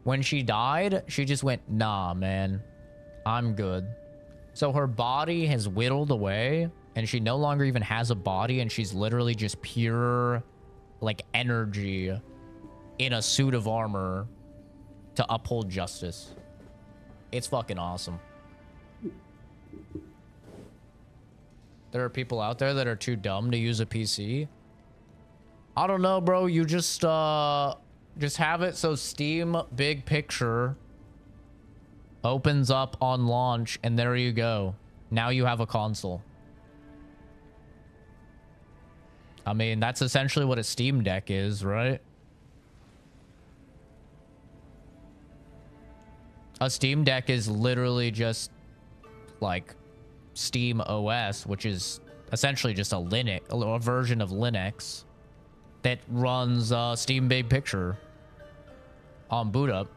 when she died, she just went, nah, man, I'm good. So her body has whittled away, and she no longer even has a body, and she's literally just pure, like, energy in a suit of armor to uphold justice. It's fucking awesome. There are people out there that are too dumb to use a PC. I don't know, bro. You just have it so Steam Big Picture opens up on launch, and there you go. Now you have a console. I mean, that's essentially what a Steam Deck is, right? A Steam Deck is literally just like Steam OS, which is essentially just a version of Linux that runs Steam Big Picture on boot up.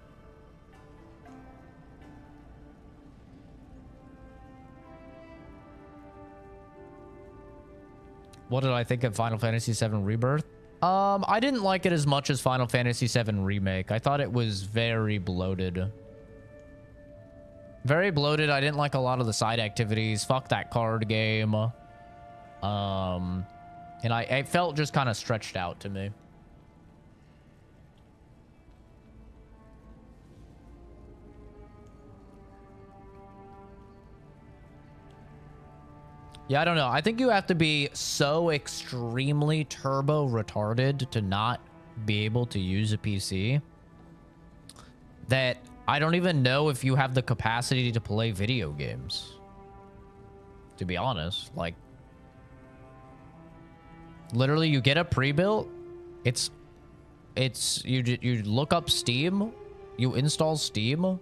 What did I think of Final Fantasy VII Rebirth? I didn't like it as much as Final Fantasy VII Remake. I thought it was very bloated. Very bloated. I didn't like a lot of the side activities. Fuck that card game. And it felt just kind of stretched out to me. Yeah, I don't know. I think you have to be so extremely turbo retarded to not be able to use a PC that I don't even know if you have the capacity to play video games. To be honest, like, literally you get a pre-built, you look up Steam, you install Steam,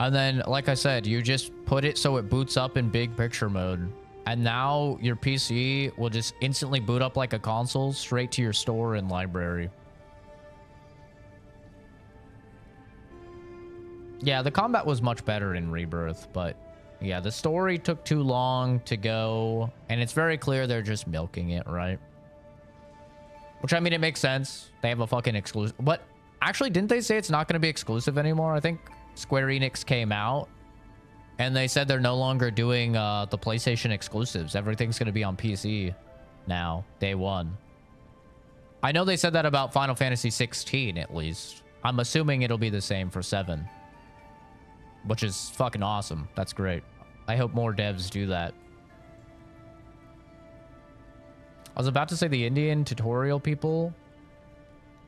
and then, like I said, you just put it so it boots up in big picture mode. And now your PC will just instantly boot up like a console straight to your store and library. Yeah, the combat was much better in Rebirth, but yeah, the story took too long to go, and it's very clear they're just milking it, right? Which, I mean, it makes sense. They have a fucking exclusive. But actually, didn't they say it's not going to be exclusive anymore? I think Square Enix came out, and they said they're no longer doing the PlayStation exclusives. Everything's going to be on PC now, day one. I know they said that about Final Fantasy 16, at least. I'm assuming it'll be the same for 7. Which is fucking awesome. That's great. I hope more devs do that. I was about to say the Indian tutorial people.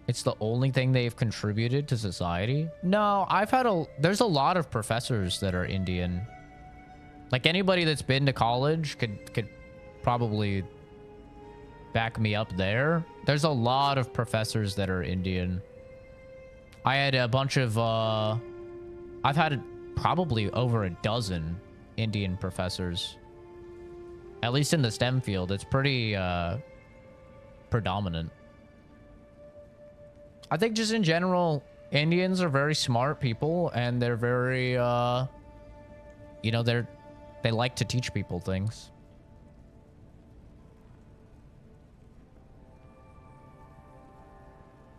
It's the only thing they've contributed to society. No, there's a lot of professors that are Indian. Like anybody that's been to college could probably back me up there. There's a lot of professors that are Indian. I had a bunch of, I've had probably over a dozen Indian professors. At least in the STEM field, it's pretty predominant. I think just in general, Indians are very smart people, and they're very, you know, they like to teach people things.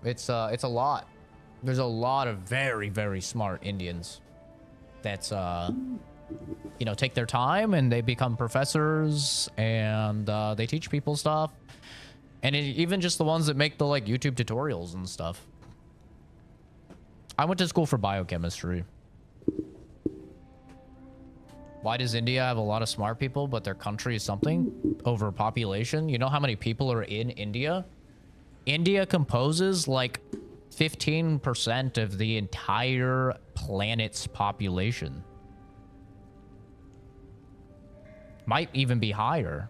It's a lot. There's a lot of very, very smart Indians that's, you know, take their time and they become professors and they teach people stuff. And even just the ones that make the, like, YouTube tutorials and stuff. I went to school for biochemistry. Why does India have a lot of smart people, but their country is something? Overpopulation? You know how many people are in India? India composes, like, 15% of the entire planet's population. Might even be higher.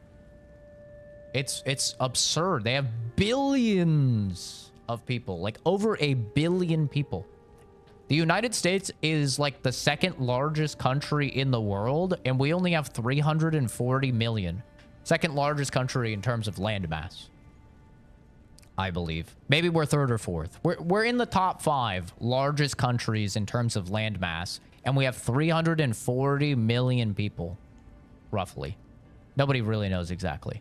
It's absurd. They have billions of people, like over 1 billion people. The United States is like the second largest country in the world, and we only have 340 million. Second largest country in terms of land mass, I believe. Maybe we're third or fourth. We're in the top 5 largest countries in terms of land mass, and we have 340 million people, roughly. Nobody really knows exactly.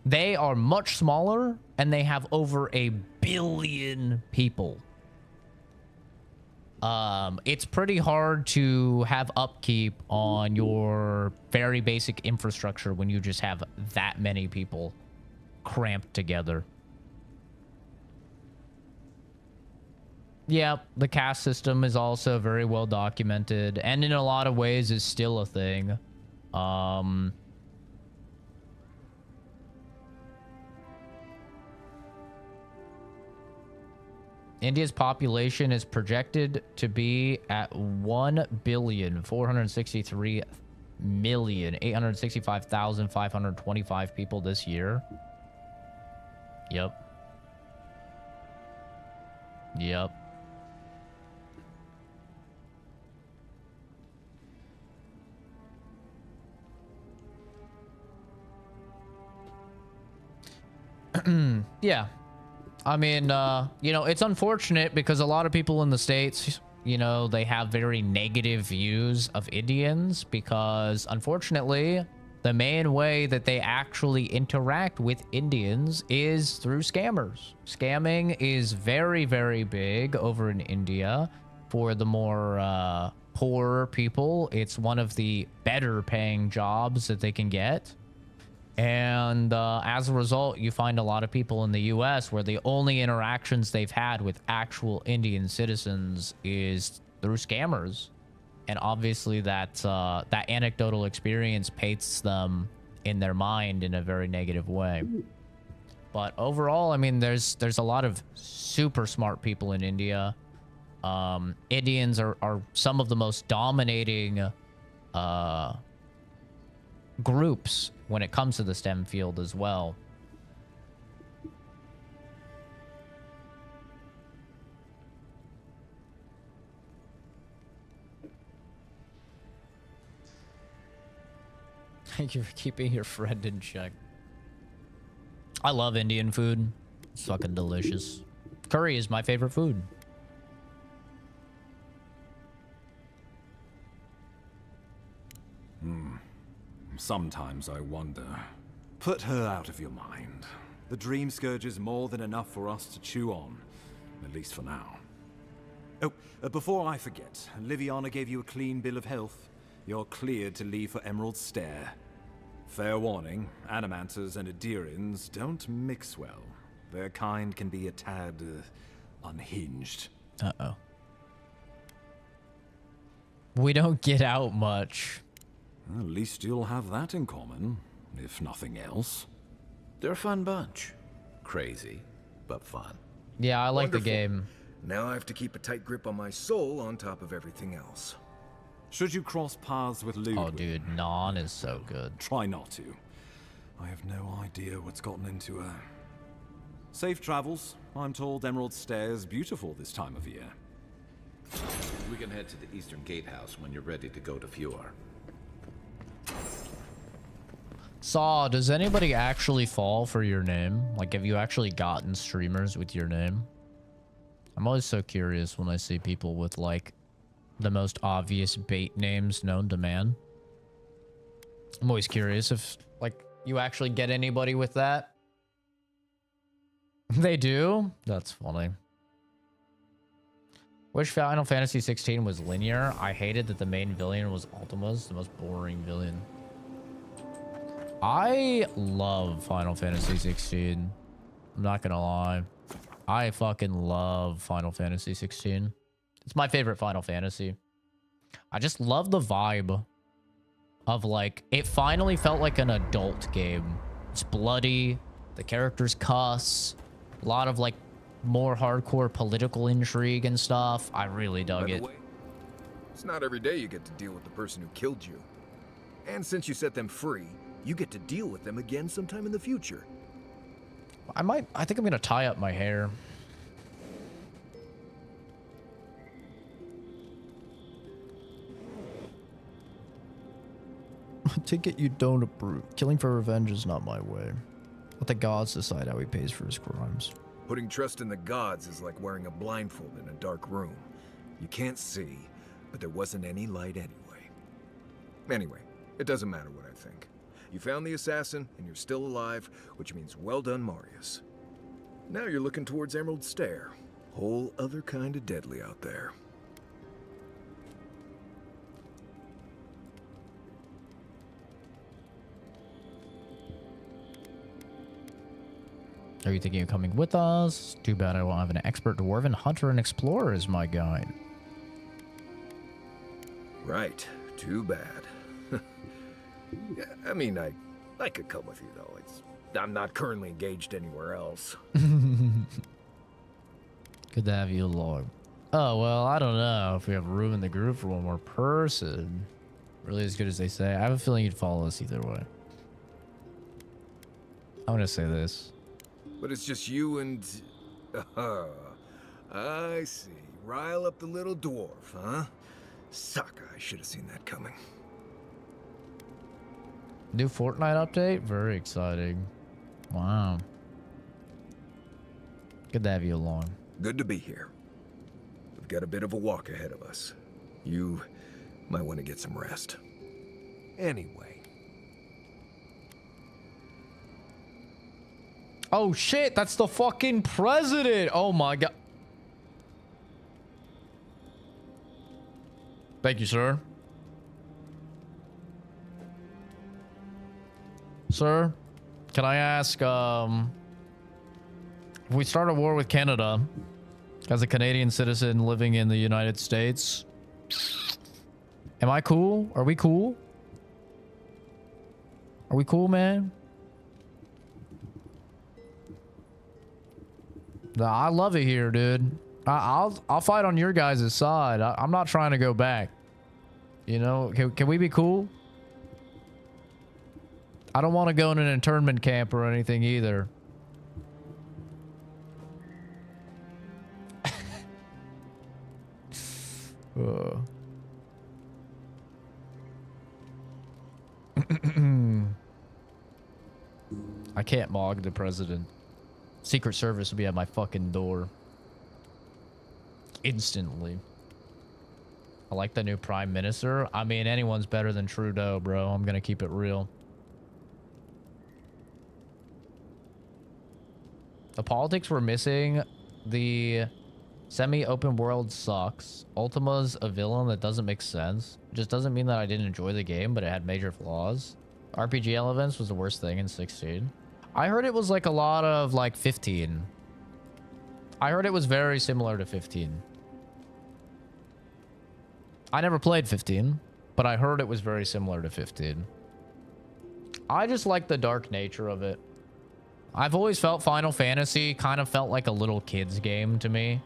They are much smaller, and they have over 1 billion people. It's pretty hard to have upkeep on your very basic infrastructure when you just have that many people cramped together. Yeah, the caste system is also very well documented, and in a lot of ways is still a thing. India's population is projected to be at 1,463,865,525 people this year. Yep. Yep. Yeah. I mean, you know, it's unfortunate because a lot of people in the States, you know, they have very negative views of Indians because, unfortunately, the main way that they actually interact with Indians is through scammers. Scamming is very, very big over in India. For the more poorer people, it's one of the better paying jobs that they can get. And as a result, you find a lot of people in the US where the only interactions they've had with actual Indian citizens is through scammers. And obviously that anecdotal experience paints them in their mind in a very negative way. But overall, I mean, there's a lot of super smart people in India. Indians are some of the most dominating groups when it comes to the STEM field as well. Thank you for keeping your friend in check. I love Indian food. It's fucking delicious. Curry is my favorite food. Sometimes I wonder. Put her out of your mind. The Dream Scourge is more than enough for us to chew on, at least for now. Before I forget, Liviana gave you a clean bill of health. You're cleared to leave for Emerald Stair. Fair warning, Animanters and Adirians don't mix well. Their kind can be a tad unhinged. Uh-oh. We don't get out much. At least you'll have that in common, if nothing else. They're a fun bunch. Crazy, but fun. Yeah, I like Wonderful. the game. Now I have to keep a tight grip on my soul on top of everything else. Should you cross paths with Ludwin? Oh, dude, Non is so good. Try not to. I have no idea what's gotten into her. Safe travels. I'm told Emerald Stair's beautiful this time of year. We can head to the Eastern Gatehouse when you're ready to go to Fjord. Saw, does anybody actually fall for your name? Like, have you actually gotten streamers with your name? I'm always so curious when I see people with, like, the most obvious bait names known to man. I'm always curious if, like, you actually get anybody with that. They do? That's funny. Wish Final Fantasy 16 was linear. I hated that the main villain was Ultima's, the most boring villain. I love Final Fantasy 16. I'm not gonna lie. I fucking love Final Fantasy 16. It's my favorite Final Fantasy. I just love the vibe of, like, it finally felt like an adult game. It's bloody. The characters cuss. A lot of, like, more hardcore political intrigue and stuff. I really dug it. It's not every day you get to deal with the person who killed you. And since you set them free, you get to deal with them again sometime in the future. I think I'm gonna tie up my hair. I take it you don't approve. Killing for revenge is not my way. Let the gods decide how he pays for his crimes. Putting trust in the gods is like wearing a blindfold in a dark room. You can't see, but there wasn't any light anyway. Anyway, it doesn't matter what I think. You found the assassin, and you're still alive, which means well done, Marius. Now you're looking towards Emerald Stair. Whole other kind of deadly out there. Are you thinking of coming with us? Too bad I won't have an expert dwarven hunter and explorer as my guide. Right. Too bad. Yeah, I mean, I could come with you, though. I'm not currently engaged anywhere else. Good to have you along. Oh, well, I don't know if we have room in the group for one more person. Really as good as they say. I have a feeling you'd follow us either way. I'm gonna say this. But it's just you and... I see. Rile up the little dwarf, huh? Suck, I should have seen that coming. New Fortnite update? Very exciting. Wow. Good to have you along. Good to be here. We've got a bit of a walk ahead of us. You might want to get some rest. Anyway. Oh shit, that's the fucking president! Oh my god. Thank you, sir. Sir, can I ask, if we start a war with Canada, as a Canadian citizen living in the United States, am I cool? Are we cool? Are we cool, man? Nah, I love it here, dude. I'll fight on your guys' side. I'm not trying to go back. You know, can we be cool? I don't want to go in an internment camp or anything either. I can't mog the president. Secret Service will be at my fucking door. Instantly. I like the new Prime Minister. I mean, anyone's better than Trudeau, bro. I'm gonna keep it real. The politics were missing the Semi-open world sucks. Ultima's a villain that doesn't make sense. It just doesn't mean that I didn't enjoy the game, but it had major flaws. RPG elements was the worst thing in 16. I heard it was like a lot of like 15. I heard it was very similar to 15. I never played 15, but I heard it was very similar to 15. I just like the dark nature of it. I've always felt Final Fantasy kind of felt like a little kid's game to me.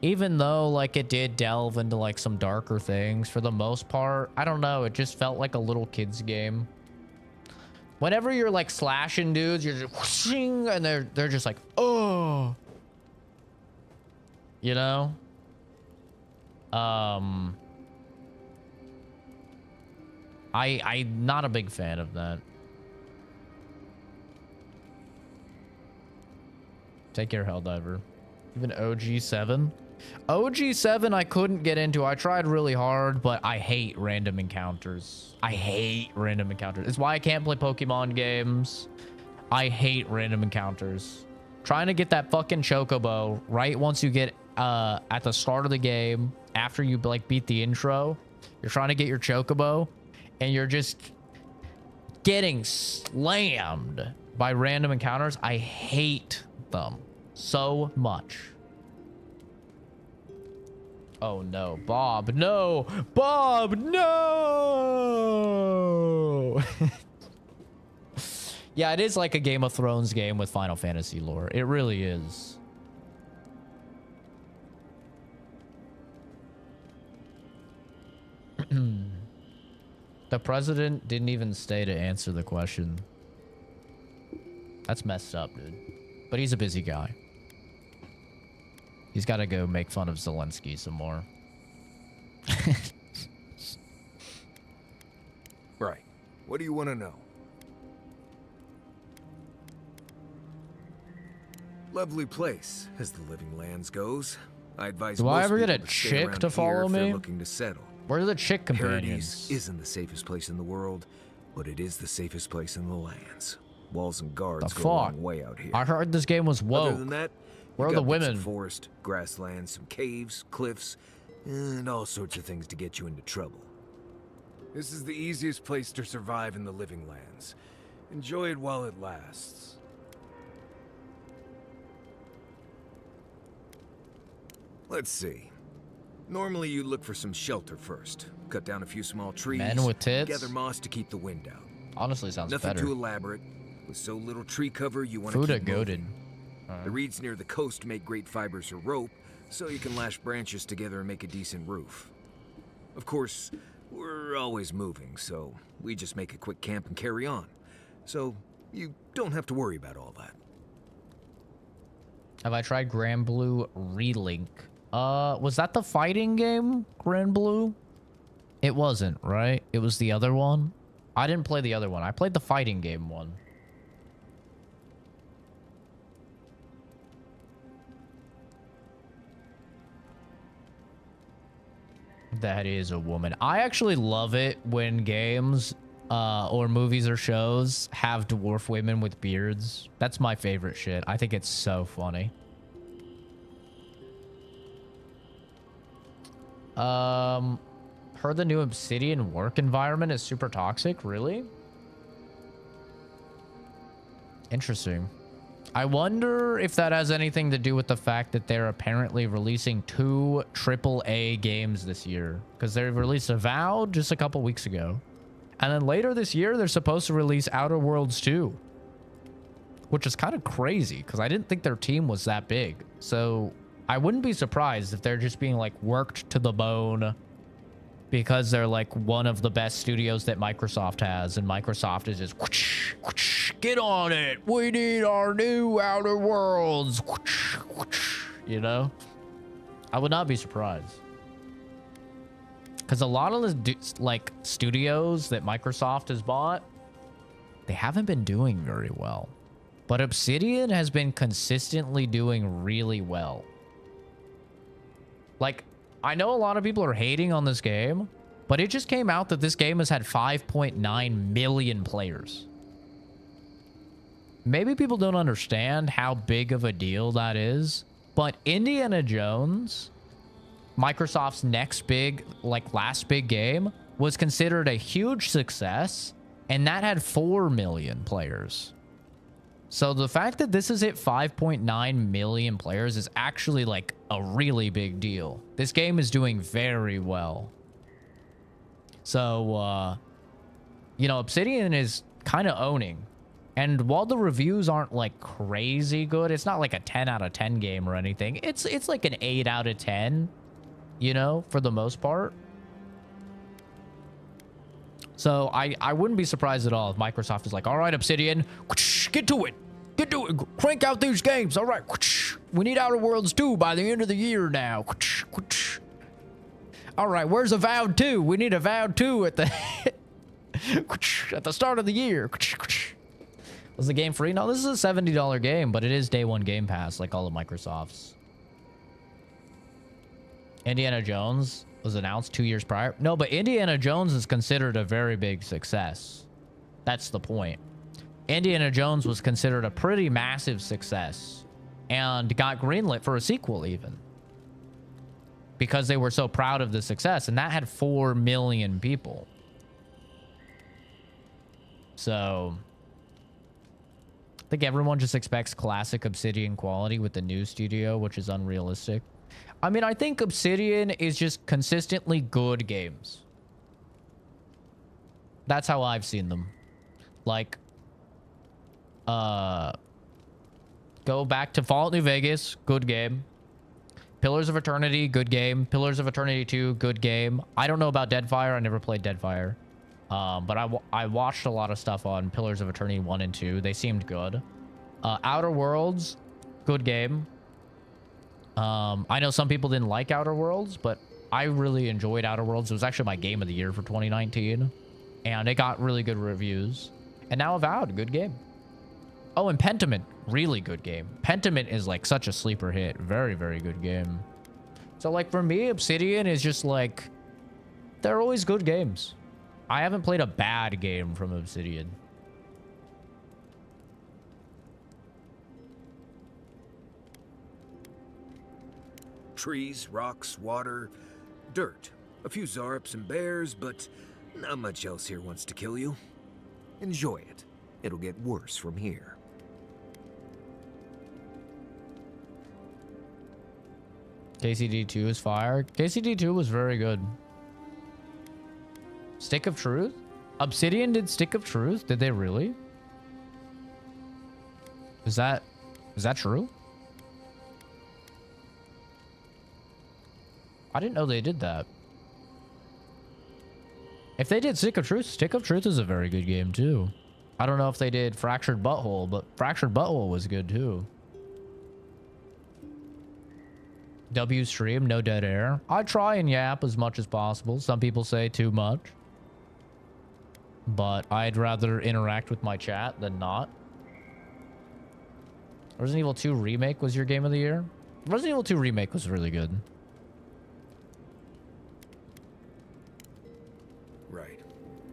Even though like it did delve into like some darker things, for the most part, I don't know, it just felt like a little kid's game. Whenever you're like slashing dudes, you're just whooshing, and they're just like, oh, you know. I'm not a big fan of that. Take care, Helldiver. Even OG7. OG7 I couldn't get into. I tried really hard, but I hate random encounters. I hate random encounters. It's why I can't play Pokemon games. I hate random encounters. Trying to get that fucking Chocobo right once you get at the start of the game, after you like beat the intro, you're trying to get your Chocobo and you're just getting slammed by random encounters. I hate them so much. Oh no, Bob, no! Bob, no! Yeah, it is like a Game of Thrones game with Final Fantasy lore. It really is. The president didn't even stay to answer the question. That's messed up, dude. But he's a busy guy. He's got to go make fun of Zelensky some more. Right. What do you want to know? Lovely place, as the Living Lands goes. I advise Do most I ever get a people to stay chick around to here follow if they're me? looking to settle. Where are the chick companions? Paradise isn't the safest place in the world, but it is the safest place in the lands. Walls and guards go a long way out here. I heard this game was woke. Other than that, where are you the got bits of women? Forest, grasslands, some caves, cliffs, and all sorts of things to get you into trouble. This is the easiest place to survive in the Living Lands. Enjoy it while it lasts. Let's see. Normally you look for some shelter first. Cut down a few small trees. Men with tits? Gather moss to keep the wind out. Honestly, sounds Nothing better. too elaborate. With so little tree cover, you want to Fuda keep goated. moving. The reeds near the coast make great fibers for rope, so you can lash branches together and make a decent roof. Of course, we're always moving, so we just make a quick camp and carry on. So you don't have to worry about all that. Have I tried Grand Blue Relink? Was that the fighting game, Grand Blue? It wasn't, right? It was the other one? I didn't play the other one. I played the fighting game one. That is a woman. I actually love it when games or movies or shows have dwarf women with beards. That's my favorite shit. I think it's so funny. Heard the new Obsidian work environment is super toxic. Really? Interesting. I wonder if that has anything to do with the fact that they're apparently releasing 2 AAA games this year. Because they released Avowed just a couple weeks ago. And then later this year, they're supposed to release Outer Worlds 2. Which is kind of crazy, because I didn't think their team was that big. So I wouldn't be surprised if they're just being like worked to the bone. Because they're like one of the best studios that Microsoft has. And Microsoft is just, whoosh, whoosh, get on it. We need our new Outer Worlds. Whoosh, whoosh, you know? I would not be surprised. Because a lot of the like studios that Microsoft has bought, they haven't been doing very well. But Obsidian has been consistently doing really well. Like, I know a lot of people are hating on this game, but it just came out that this game has had 5.9 million players. Maybe people don't understand how big of a deal that is, But Indiana Jones, Microsoft's next big, like last big game, was considered a huge success, and that had 4 million players. So the fact that this has hit 5.9 million players is actually like a really big deal. This game is doing very well. So, you know, Obsidian is kind of owning. And while the reviews aren't like crazy good, it's not like a 10 out of 10 game or anything. It's like an 8 out of 10, you know, for the most part. So I wouldn't be surprised at all if Microsoft is like, all right, Obsidian, get to it. Get to it. Crank out these games. All right. We need Outer Worlds 2 by the end of the year now. All right. Where's Avowed 2? We need Avowed 2 at the at the start of the year. Was the game free? No, this is a $70 game, but it is day one Game Pass, like all of Microsoft's. Indiana Jones was announced 2 years prior. No, but Indiana Jones is considered a very big success. That's the point. Indiana Jones was considered a pretty massive success and got greenlit for a sequel even, because they were so proud of the success, and that had 4 million people. So I think everyone just expects classic Obsidian quality with the new studio, which is unrealistic. I mean, I think Obsidian is just consistently good games. That's how I've seen them. Like, go back to Fallout New Vegas, good game. Pillars of Eternity, good game. Pillars of Eternity 2, good game. I don't know about Deadfire. I never played Deadfire. But I watched a lot of stuff on Pillars of Eternity 1 and 2. They seemed good. Outer Worlds, good game. I know some people didn't like Outer Worlds, but I really enjoyed Outer Worlds. It was actually my game of the year for 2019. And it got really good reviews. And now Avowed, good game. Oh, and Pentiment, really good game. Pentiment is like such a sleeper hit. Very, very good game. So like for me, Obsidian is just like, they're always good games. I haven't played a bad game from Obsidian. Trees, rocks, water, dirt. A few Zarps and bears, but not much else here wants to kill you. Enjoy it. It'll get worse from here. KCD2 is fire. KCD2 was very good. Stick of Truth? Obsidian did Stick of Truth? Did they really? Is that true? I didn't know they did that. If they did Stick of Truth is a very good game too. I don't know if they did Fractured Butthole, but Fractured Butthole was good too. W stream, no dead air. I try and yap as much as possible. Some people say too much. But I'd rather interact with my chat than not. Resident Evil 2 Remake was your game of the year? Resident Evil 2 Remake was really good. Right.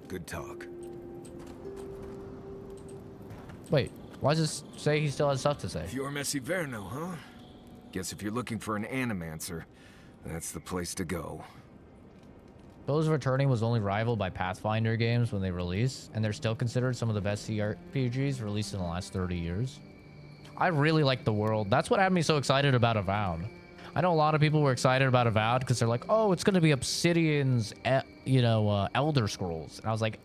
Good talk. Wait, why does this say he still has stuff to say? You're Messi Verno, huh? Guess if you're looking for an animancer, that's the place to go. Pillars of Eternity was only rivaled by Pathfinder games when they released, and they're still considered some of the best CRPGs released in the last 30 years. I really like the world. That's what had me so excited about Avowed. I know a lot of people were excited about Avowed because they're like, oh, it's going to be Obsidian's, Elder Scrolls. And I was like,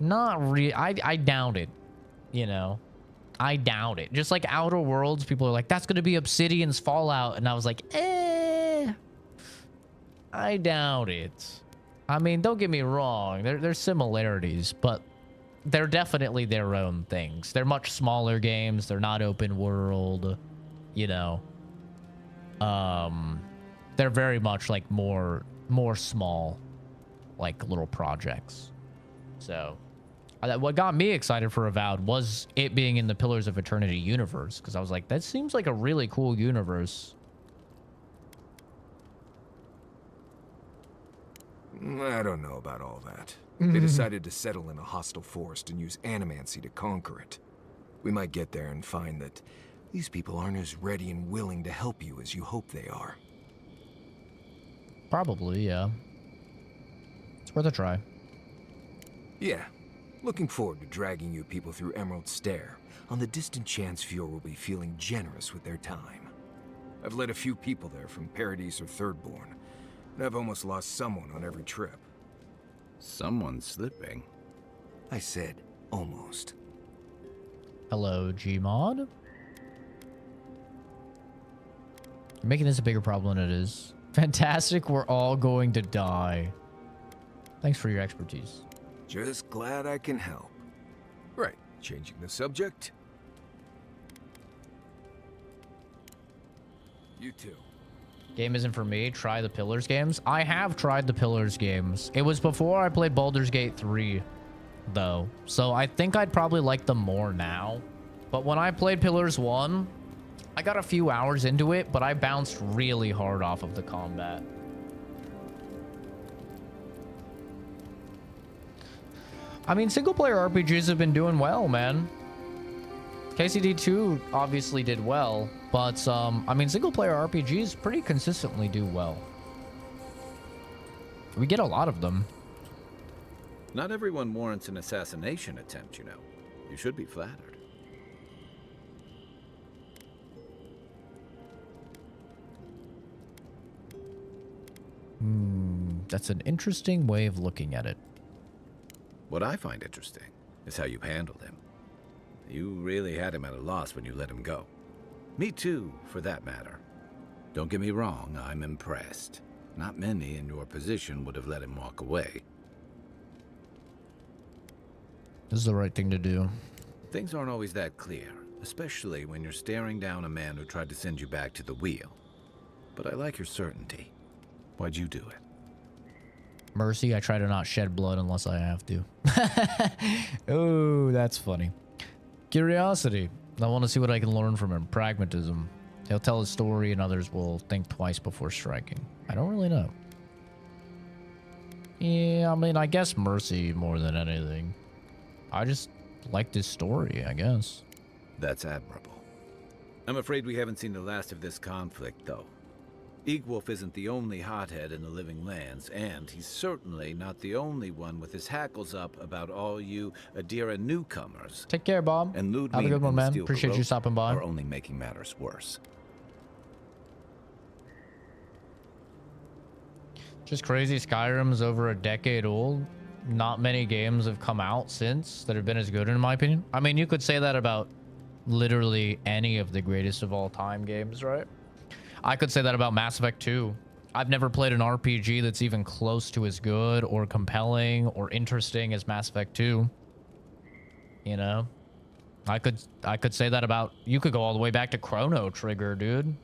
not really. I doubt it, you know. I doubt it. Just like Outer Worlds, people are like, that's going to be Obsidian's Fallout. And I was like, I doubt it. I mean, don't get me wrong. There's similarities, but they're definitely their own things. They're much smaller games. They're not open world, you know. They're very much like more small, like little projects. So what got me excited for Avowed was it being in the Pillars of Eternity universe, because I was like, that seems like a really cool universe. I don't know about all that. They decided to settle in a hostile forest and use animancy to conquer it. We might get there and find that These people aren't as ready and willing to help you as you hope they are. Probably, yeah. It's worth a try. Yeah. Looking forward to dragging you people through Emerald Stair, on the distant chance Fjord will be feeling generous with their time. I've led a few people there from Paradise or Thirdborn, and I've almost lost someone on every trip. Someone's slipping. I said, almost. Hello, Gmod. You're making this a bigger problem than it is. Fantastic, we're all going to die. Thanks for your expertise. Just glad I can help. Right, changing the subject. You too. Game isn't for me. Try the Pillars games. I have tried the Pillars games. It was before I played Baldur's Gate 3, though. So I think I'd probably like them more now. But when I played Pillars 1, I got a few hours into it, but I bounced really hard off of the combat. I mean, single-player RPGs have been doing well, man. KCD 2 obviously did well, but, I mean, single-player RPGs pretty consistently do well. We get a lot of them. Not everyone warrants an assassination attempt, you know. You should be flattered. That's an interesting way of looking at it. What I find interesting is how you handled him. You really had him at a loss when you let him go. Me too, for that matter. Don't get me wrong, I'm impressed. Not many in your position would have let him walk away. This is the right thing to do. Things aren't always that clear, especially when you're staring down a man who tried to send you back to the wheel. But I like your certainty. Why'd you do it? Mercy, I try to not shed blood unless I have to. Oh, that's funny. Curiosity. I want to see what I can learn from him. Pragmatism. He'll tell his story and others will think twice before striking. I don't really know. Yeah, I mean, I guess mercy more than anything. I just like this story, I guess. That's admirable. I'm afraid we haven't seen the last of this conflict, though. Eagwolf isn't the only hothead in the Living Lands, and he's certainly not the only one with his hackles up about all you Adira newcomers. Take care, Bob. And Ludwin have a good one, man. Steel Appreciate you Baroque stopping by. are only making matters worse. Just crazy. Skyrim's over a decade old. Not many games have come out since that have been as good, in my opinion. I mean, you could say that about literally any of the greatest of all time games, right? I could say that about Mass Effect 2. I've never played an RPG that's even close to as good or compelling or interesting as Mass Effect 2. You know? I could say that about... You could go all the way back to Chrono Trigger, dude.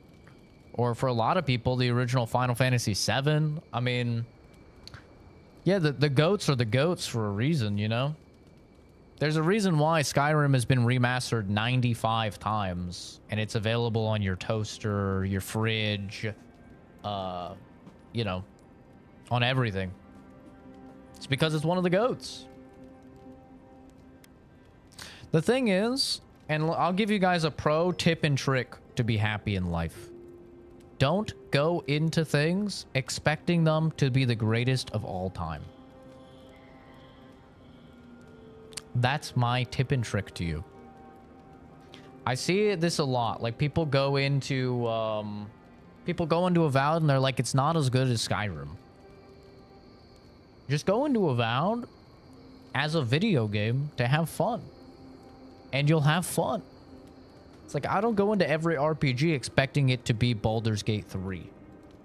Or for a lot of people, the original Final Fantasy VII. I mean... Yeah, the GOATs are the GOATs for a reason, you know? There's a reason why Skyrim has been remastered 95 times, and it's available on your toaster, your fridge, you know, on everything. It's because it's one of the GOATs. The thing is, and I'll give you guys a pro tip and trick to be happy in life. Don't go into things expecting them to be the greatest of all time. That's my tip and trick to you. I see this a lot. Like people go into Avowed and they're like, it's not as good as Skyrim. Just go into Avowed as a video game to have fun. And you'll have fun. It's like, I don't go into every RPG expecting it to be Baldur's Gate 3,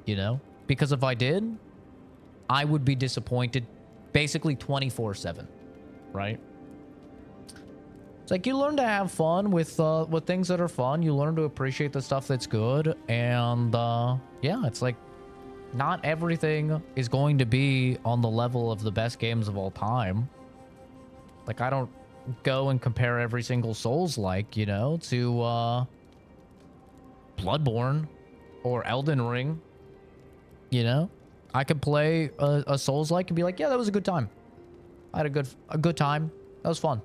you know? Because if I did, I would be disappointed basically 24/7, right? It's like you learn to have fun with things that are fun. You learn to appreciate the stuff that's good. And yeah, it's like not everything is going to be on the level of the best games of all time. Like I don't go and compare every single Souls-like, you know, to Bloodborne or Elden Ring. You know, I could play a Souls-like and be like, yeah, that was a good time. I had a good time. That was fun.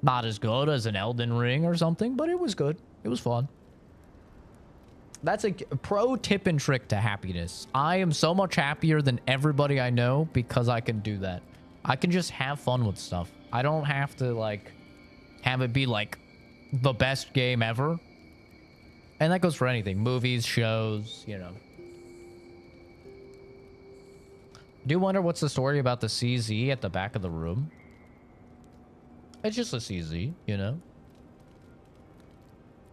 Not as good as an Elden Ring or something, but it was good. It was fun. That's a pro tip and trick to happiness. I am so much happier than everybody I know because I can do that. I can just have fun with stuff. I don't have to, like, have it be, like, the best game ever. And that goes for anything. Movies, shows, you know. I do wonder what's the story about the CZ at the back of the room. It's just a CZ, you know.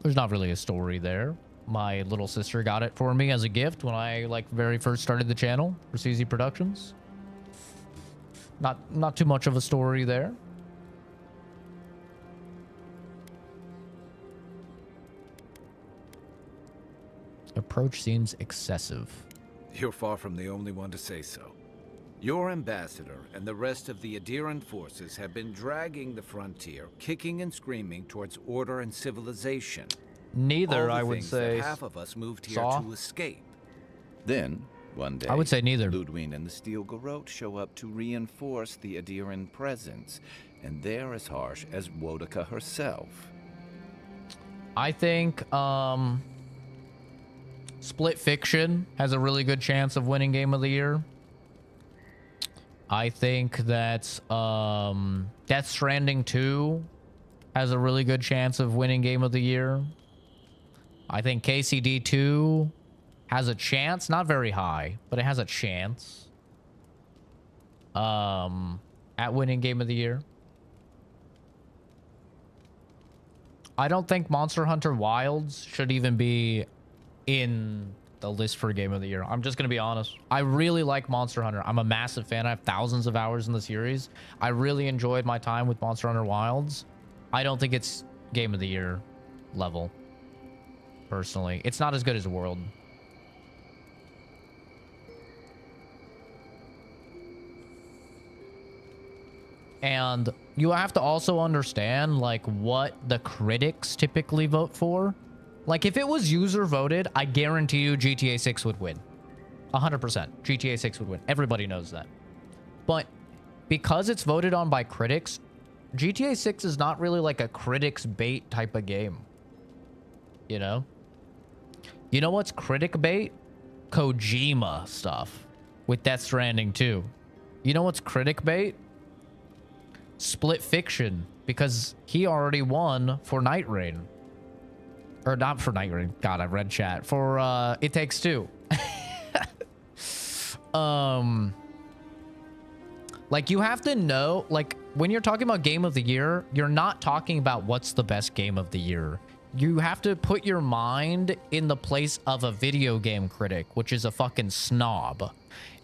There's not really a story there. My little sister got it for me as a gift when I, like, very first started the channel for CZ Productions. Not too much of a story there. Approach seems excessive. You're far from the only one to say so. Your ambassador and the rest of the adherent forces have been dragging the frontier, kicking and screaming towards order and civilization. Neither, All the I would things say. that half of us moved here Saw? to escape. Then, one day, I would say neither. Ludwin and the Steel Garrote show up to reinforce the adherent presence, and they're as harsh as Wodaka herself. I think, Split Fiction has a really good chance of winning Game of the Year. I think that Death Stranding 2 has a really good chance of winning Game of the Year. I think KCD 2 has a chance, not very high, but it has a chance at winning Game of the Year. I don't think Monster Hunter Wilds should even be in the list for Game of the Year. I'm just going to be honest. I really like Monster Hunter. I'm a massive fan. I have thousands of hours in the series. I really enjoyed my time with Monster Hunter Wilds. I don't think it's Game of the Year level, personally. It's not as good as World. And you have to also understand, like, what the critics typically vote for. Like, if it was user voted, I guarantee you GTA 6 would win. 100%. GTA 6 would win. Everybody knows that. But because it's voted on by critics, GTA 6 is not really like a critics bait type of game. You know? You know what's critic bait? Kojima stuff. With Death Stranding 2. You know what's critic bait? Split Fiction. Because he already won for Night Rain. Or not for Night Rain. God, I read chat. For It Takes Two. Like, you have to know, like, when you're talking about Game of the Year, you're not talking about what's the best game of the year. You have to put your mind in the place of a video game critic, which is a fucking snob.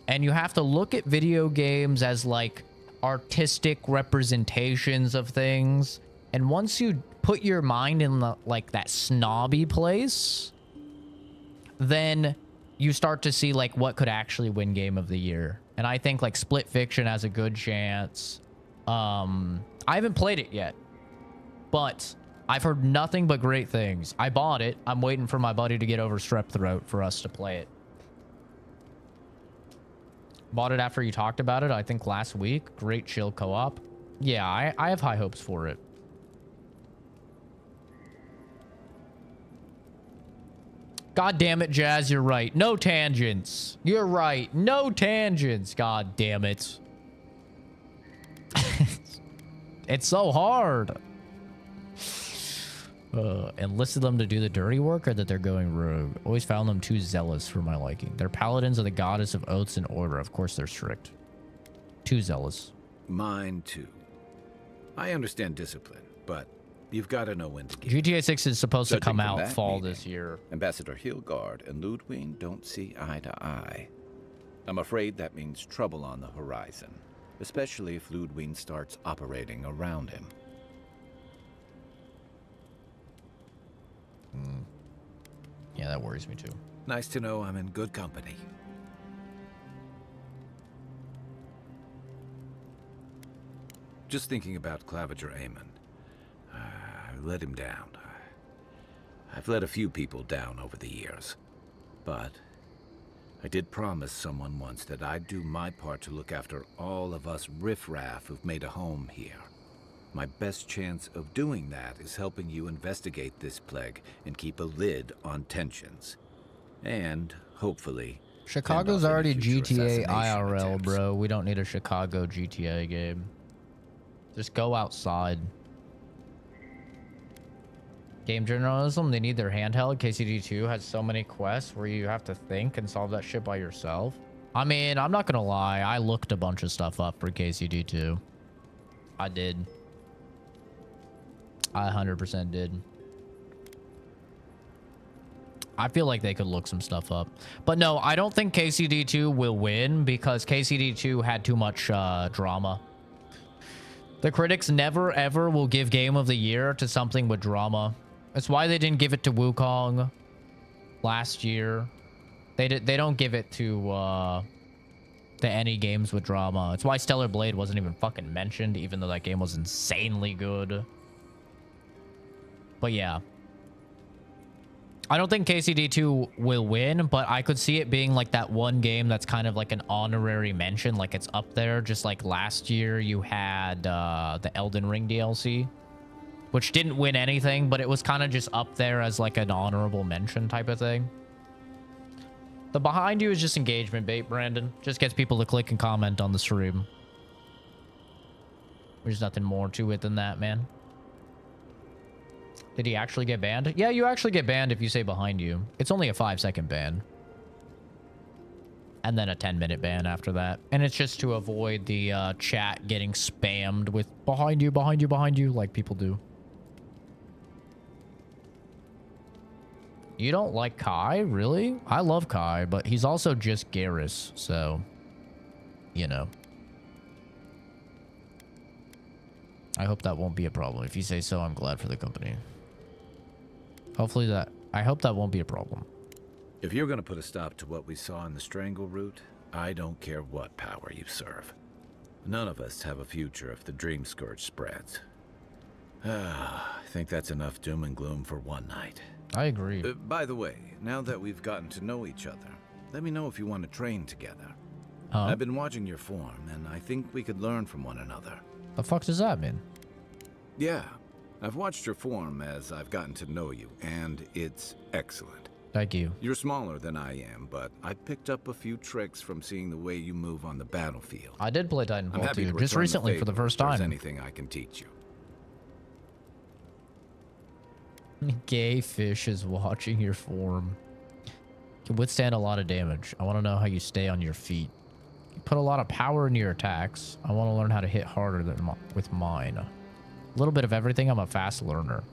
And you have to look at video games as, like, artistic representations of things. And once you put your mind in the, like, that snobby place, then you start to see, like, what could actually win Game of the Year. And I think, like, Split Fiction has a good chance. I haven't played it yet, but I've heard nothing but great things. I bought it. I'm waiting for my buddy to get over strep throat for us to play it. Bought it after you talked about it, I think last week. Great chill co-op. Yeah, I have high hopes for it. God damn it, Jazz, you're right. No tangents. You're right. No tangents. God damn it. It's so hard. Enlisted them to do the dirty work, or that they're going rogue? Always found them too zealous for my liking. They're paladins of the goddess of oaths and order. Of course they're strict. Too zealous. Mine too. I understand discipline, but you've got to know when to give. GTA 6 is supposed to come Judging from out that fall meeting, this year. Ambassador Hilgard and Ludwin don't see eye to eye. I'm afraid that means trouble on the horizon, especially if Ludwin starts operating around him. Yeah, that worries me too. Nice to know I'm in good company. Just thinking about Claviger Amon. I let him down. I've let a few people down over the years. But I did promise someone once that I'd do my part to look after all of us riffraff who've made a home here. My best chance of doing that is helping you investigate this plague and keep a lid on tensions. And, hopefully, Chicago's already GTA assassination IRL, attempts. bro. We don't need a Chicago GTA game. Just go outside. Game journalism, they need their handheld. KCD2 has so many quests where you have to think and solve that shit by yourself. I mean, I'm not gonna lie. I looked a bunch of stuff up for KCD2. I did. I 100% did. I feel like they could look some stuff up. But no, I don't think KCD2 will win because KCD2 had too much drama. The critics never ever will give Game of the Year to something with drama. That's why they didn't give it to Wukong last year. They don't give it to any games with drama. It's why Stellar Blade wasn't even fucking mentioned, even though that game was insanely good. But yeah. I don't think KCD2 will win, but I could see it being like that one game that's kind of like an honorary mention, like it's up there. Just like last year you had the Elden Ring DLC, which didn't win anything, but it was kind of just up there as like an honorable mention type of thing. The behind you is just engagement bait, Brandon. Just gets people to click and comment on the stream. There's nothing more to it than that, man. Did he actually get banned? Yeah, you actually get banned if you say behind you. It's only a 5-second ban. And then a 10-minute ban after that. And it's just to avoid the chat getting spammed with behind you, behind you, behind you, like people do. You don't like Kai? Really? I love Kai, but he's also just Garrus, so, you know. I hope that won't be a problem. If you say so, I'm glad for the company. Hopefully that... I hope that won't be a problem. If you're going to put a stop to what we saw in the Strangle route, I don't care what power you serve. None of us have a future if the Dream Scourge spreads. I think that's enough doom and gloom for one night. I agree. By the way, now that we've gotten to know each other, let me know if you want to train together. Huh? I've been watching your form, and I think we could learn from one another. The fuck does that mean? Yeah, I've watched your form as I've gotten to know you, and it's excellent. Thank you. You're smaller than I am, but I picked up a few tricks from seeing the way you move on the battlefield. I did play Titanfall 2 to just return recently the for the favor first if there's time. anything I can teach you. Gay fish is watching your form. Can withstand a lot of damage. I want to know how you stay on your feet. You put a lot of power into your attacks. I want to learn how to hit harder than with mine. A little bit of everything. I'm a fast learner.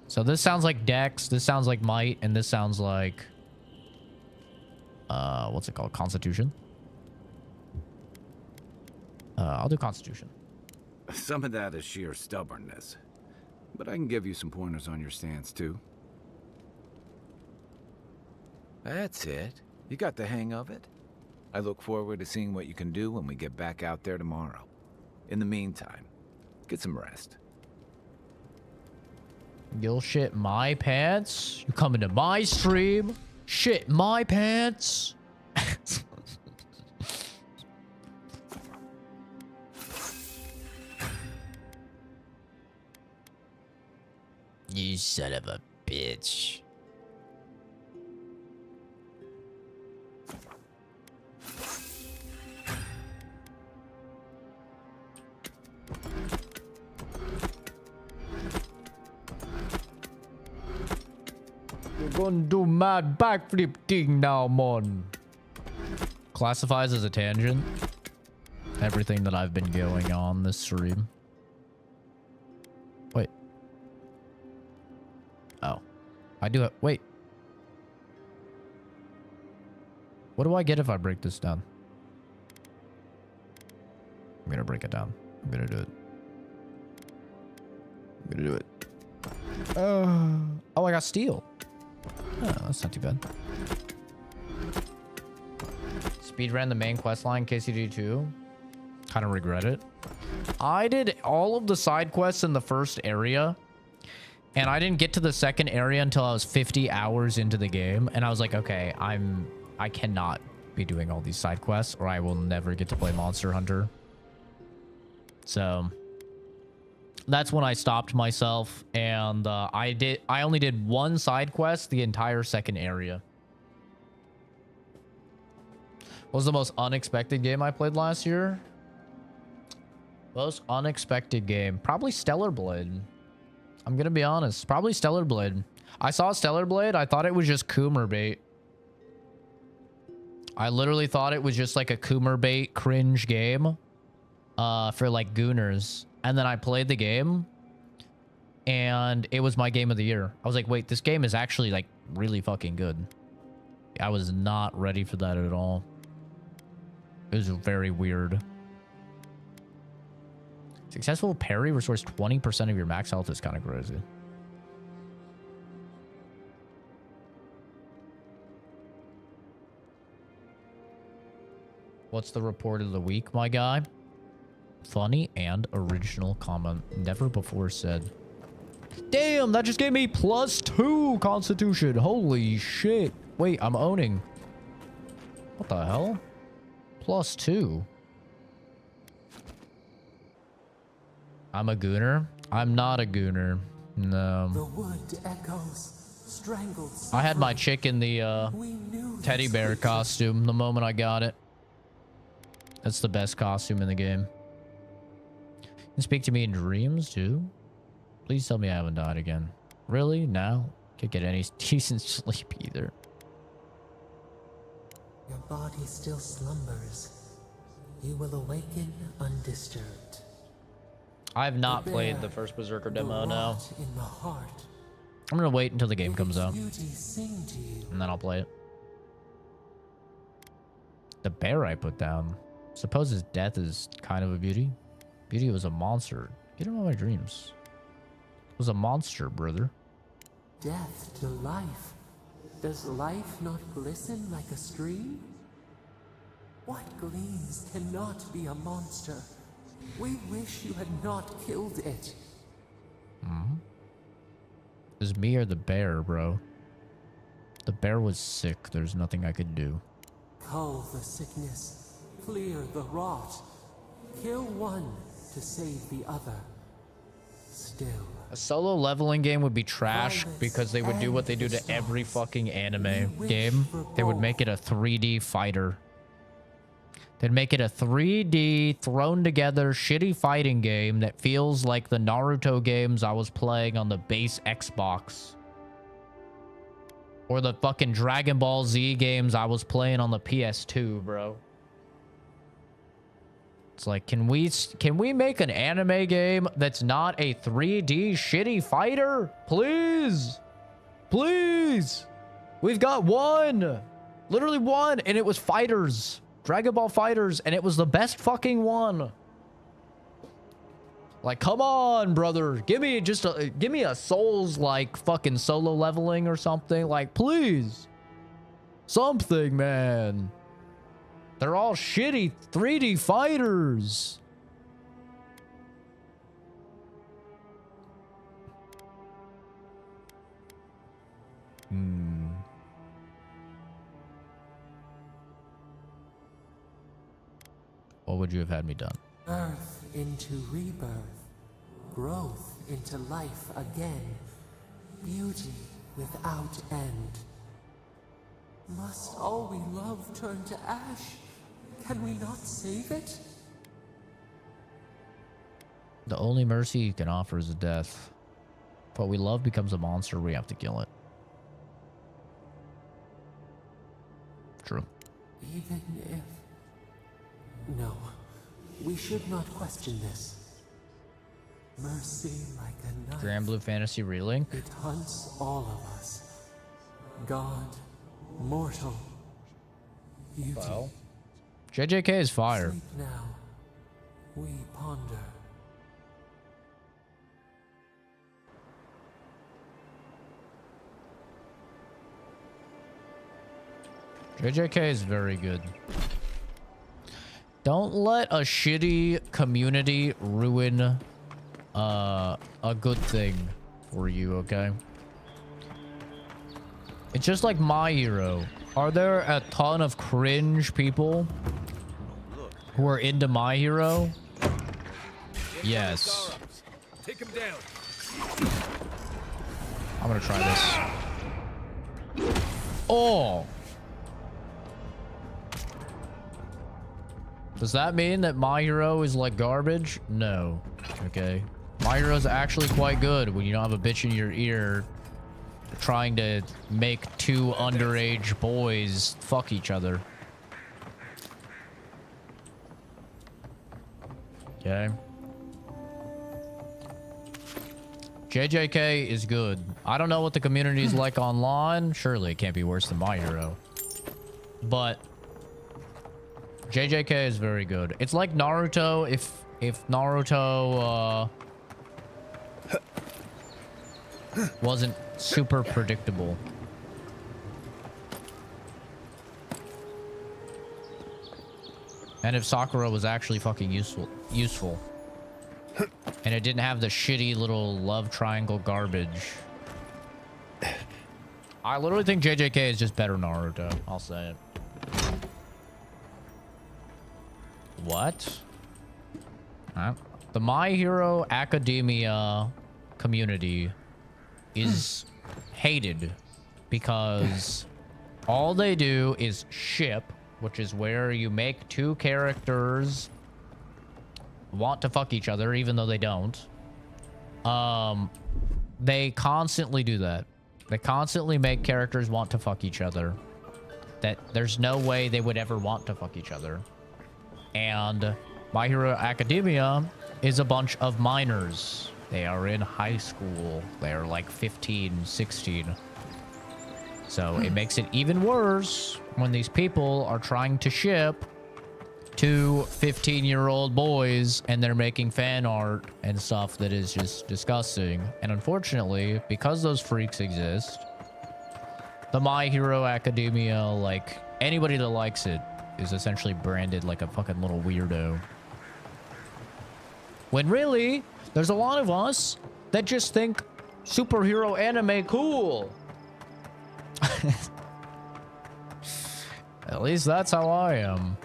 So this sounds like Dex, this sounds like Might, and this sounds like... what's it called? Constitution? I'll do Constitution. Some of that is sheer stubbornness. But I can give you some pointers on your stance, too. That's it. You got the hang of it. I look forward to seeing what you can do when we get back out there tomorrow. In the meantime, get some rest. You'll shit my pants? You coming to my stream? Shit my pants? You son of a bitch. You're gonna do mad backflip thing now, mon. Classifies as a tangent. Everything that I've been going on this stream. Wait. Oh. I do it. Wait. What do I get if I break this down? I'm gonna break it down. I'm gonna do it. I'm gonna do it. Oh, I got steel. Oh, that's not too bad. Speedran the main quest line KCD2. Kind of regret it. I did all of the side quests in the first area, and I didn't get to the second area until I was 50 hours into the game, and I was like, okay, I cannot be doing all these side quests, or I will never get to play Monster Hunter. So that's when I stopped myself, and I only did one side quest the entire second area. What was the most unexpected game I played last year? Most unexpected game. Probably Stellar Blade. I'm gonna be honest. Probably Stellar Blade. I saw Stellar Blade. I thought it was just Coomer bait. I literally thought it was just like a Coomer bait cringe game for like gooners. And then I played the game and it was my game of the year. I was like, wait, this game is actually like really fucking good. I was not ready for that at all. It was very weird. Successful parry restores 20% of your max health is kind of crazy. What's the report of the week, my guy? Funny and original comment. Never before said. Damn, that just gave me +2 constitution. Holy shit. Wait, I'm owning. What the hell? +2. I'm a gooner? I'm not a gooner. No. The wood echoes, strangled. I had my chick in the teddy bear costume the moment I got it. That's the best costume in the game. You can speak to me in dreams too? Please tell me I haven't died again. Really? Now? Can't get any decent sleep either. Your body still slumbers. You will awaken undisturbed. I have not played the first Berserker demo now. In the heart. I'm gonna wait until the game comes out. Sing to you. And then I'll play it. The bear I put down. Suppose his death is kind of a beauty. Beauty was a monster. Get him out of my dreams. It was a monster, brother. Death to life. Does life not glisten like a stream? What gleams cannot be a monster? We wish you had not killed it. It was me or the bear, bro. The bear was sick. There's nothing I could do. Cull the sickness. Clear the rot. Kill one to save the other. Still. A solo leveling game would be trash because they would do what they do to every fucking anime game. They would make it a 3D fighter. They'd make it a 3D thrown together shitty fighting game that feels like the Naruto games I was playing on the base Xbox. Or the fucking Dragon Ball Z games I was playing on the PS2, bro. It's like, can we make an anime game that's not a 3D shitty fighter? Please. Please. We've got one. Literally one, and it was Fighters. Dragon Ball Fighters, and it was the best fucking one. Like, come on, brother. Give me a Souls like fucking solo leveling or something. Like, please. Something, man. They're all shitty 3D fighters. What would you have had me done? Birth into rebirth. Growth into life again. Beauty without end. Must all we love turn to ash? Can we not save it? The only mercy you can offer is a death. If what we love becomes a monster, we have to kill it. True. Even if... No, we should not question this. Mercy like a knife. Grand Blue Fantasy Relink? It hunts all of us. God, mortal, beauty. Well, JJK is fire. Sleep now, we ponder. JJK is very good. Don't let a shitty community ruin a good thing for you, okay? It's just like My Hero. Are there a ton of cringe people who are into My Hero? Yes. Take him down. I'm gonna try this. Oh! Does that mean that my hero is like garbage? No. Okay. My hero's actually quite good when you don't have a bitch in your ear trying to make two underage boys fuck each other. Okay. JJK is good. I don't know what the community is like online. Surely it can't be worse than my hero. But JJK is very good. It's like Naruto if Naruto wasn't super predictable. And if Sakura was actually fucking useful. And it didn't have the shitty little love triangle garbage. I literally think JJK is just better Naruto. I'll say it. What? The My Hero Academia community is hated because all they do is ship, which is where you make two characters want to fuck each other even though they don't. They constantly do that. They constantly make characters want to fuck each other that there's no way they would ever want to fuck each other. And My Hero Academia is a bunch of minors. They are in high school. They are like 15, 16. So it makes it even worse when these people are trying to ship two 15-year-old boys and they're making fan art and stuff that is just disgusting. And unfortunately, because those freaks exist, the My Hero Academia, like, anybody that likes it is essentially branded like a fucking little weirdo. When really, there's a lot of us that just think superhero anime cool. At least that's how I am.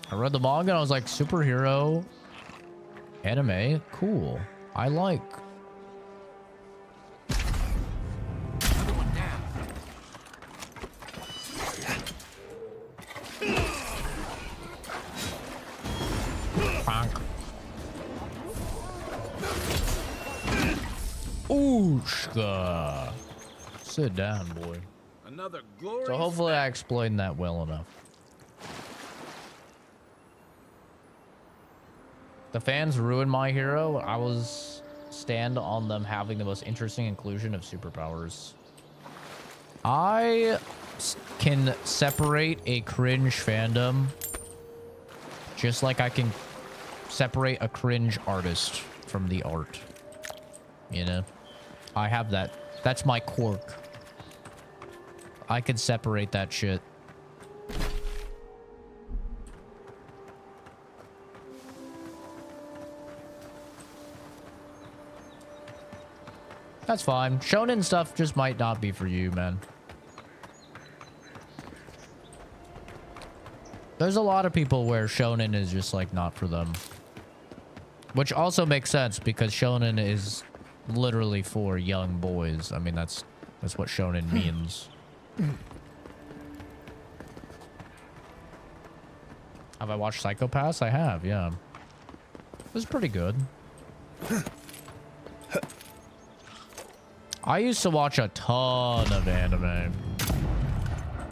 I read the manga and I was like, superhero anime, cool. I like. Ooshka. Sit down, boy. Another glorious. So hopefully I explained that well enough. The fans ruined My Hero. I was stand on them having the most interesting inclusion of superpowers. I can separate a cringe fandom just like I can separate a cringe artist from the art. You know? I have that. That's my quirk. I can separate that shit. That's fine. Shonen stuff just might not be for you, man. There's a lot of people where shonen is just like not for them. Which also makes sense because shonen is literally for young boys. I mean, that's what shonen means. Have I watched Psycho Pass? I have, yeah. It was pretty good. I used to watch a ton of anime.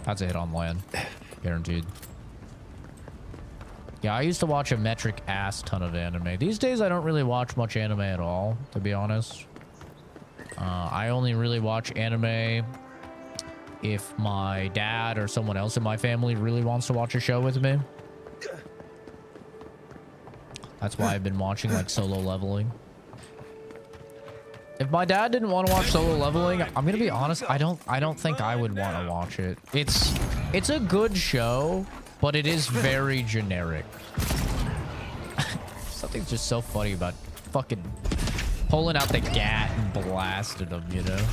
That's a hit on land. Guaranteed. Yeah, I used to watch a metric ass ton of anime. These days, I don't really watch much anime at all, to be honest. I only really watch anime if my dad or someone else in my family really wants to watch a show with me. That's why I've been watching like Solo Leveling. If my dad didn't want to watch Solo Leveling, I'm gonna be honest, I don't think I would want to watch it. It's a good show, but it is very generic. Something's just so funny about fucking pulling out the gat and blasting them, you know?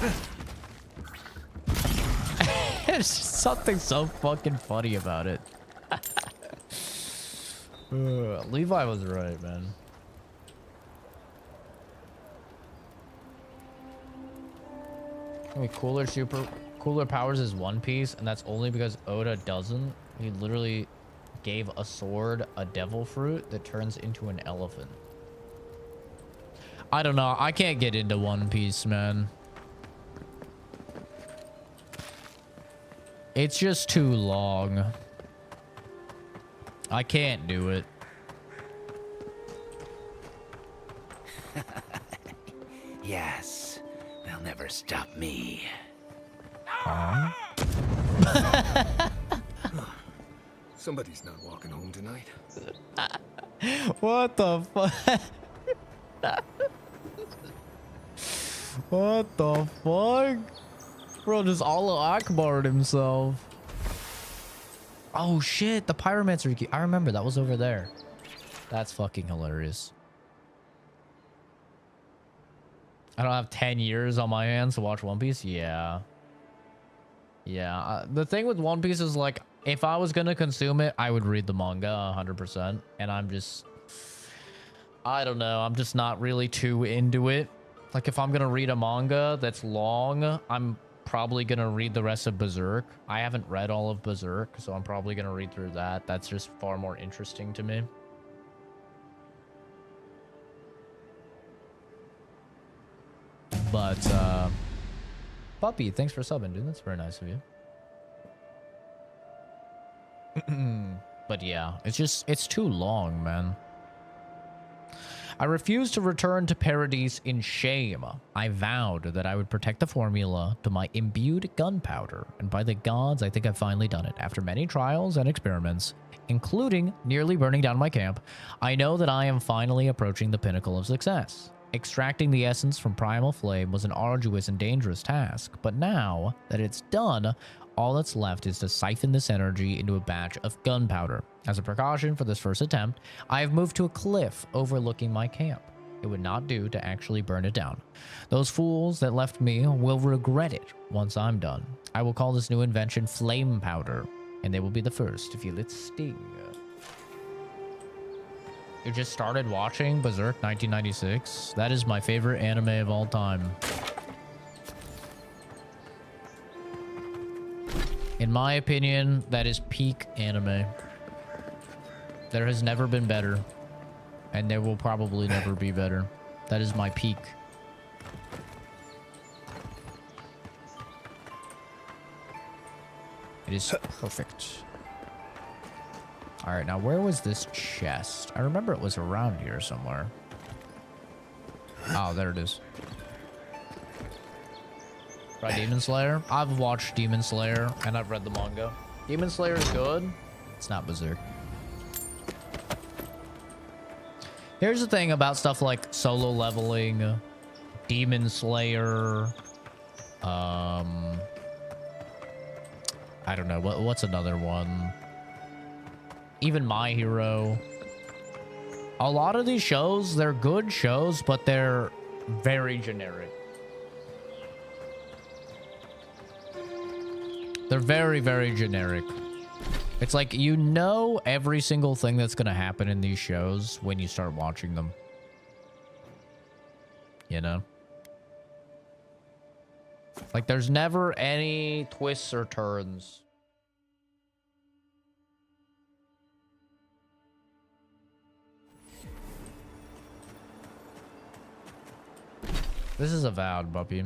There's something so fucking funny about it. Levi was right, man. Wait, cooler powers is One Piece, and that's only because Oda doesn't. He literally gave a sword a devil fruit that turns into an elephant. I don't know. I can't get into One Piece, man. It's just too long. I can't do it. Yes, they'll never stop me. Somebody's not walking home tonight. What the fuck? What the fuck? Bro just Allah Akbar'd himself. Oh shit, the pyromancer key. I remember that was over there. That's fucking hilarious. I don't have 10 years on my hands to watch One Piece. Yeah. Yeah. The thing with One Piece is like, if I was going to consume it, I would read the manga 100%. And I'm just, I don't know. I'm just not really too into it. Like if I'm going to read a manga that's long, I'm probably going to read the rest of Berserk. I haven't read all of Berserk, so I'm probably going to read through that. That's just far more interesting to me. But, Puppy, thanks for subbing, dude. That's very nice of you. But yeah, it's too long, man. I refused to return to Paradise in shame. I vowed that I would protect the formula to my imbued gunpowder, and by the gods, I think I've finally done it. After many trials and experiments, including nearly burning down my camp, I know that I am finally approaching the pinnacle of success. Extracting the essence from Primal Flame was an arduous and dangerous task, but now that it's done, all that's left is to siphon this energy into a batch of gunpowder. As a precaution for this first attempt, I have moved to a cliff overlooking my camp. It would not do to actually burn it down. Those fools that left me will regret it once I'm done. I will call this new invention Flame Powder, and they will be the first to feel its sting. You just started watching Berserk 1996? That is my favorite anime of all time. In my opinion, that is peak anime. There has never been better. And there will probably never be better. That is my peak. It is perfect. Alright, now where was this chest? I remember it was around here somewhere. Oh, there it is. Right, Demon Slayer? I've watched Demon Slayer, and I've read the manga. Demon Slayer is good. It's not Berserk. Here's the thing about stuff like solo leveling, Demon Slayer, I don't know, what's another one? Even My Hero. A lot of these shows, they're good shows, but they're very generic. They're very, very generic. It's like, you know every single thing that's going to happen in these shows when you start watching them. You know? Like, there's never any twists or turns. This is Avowed, puppy.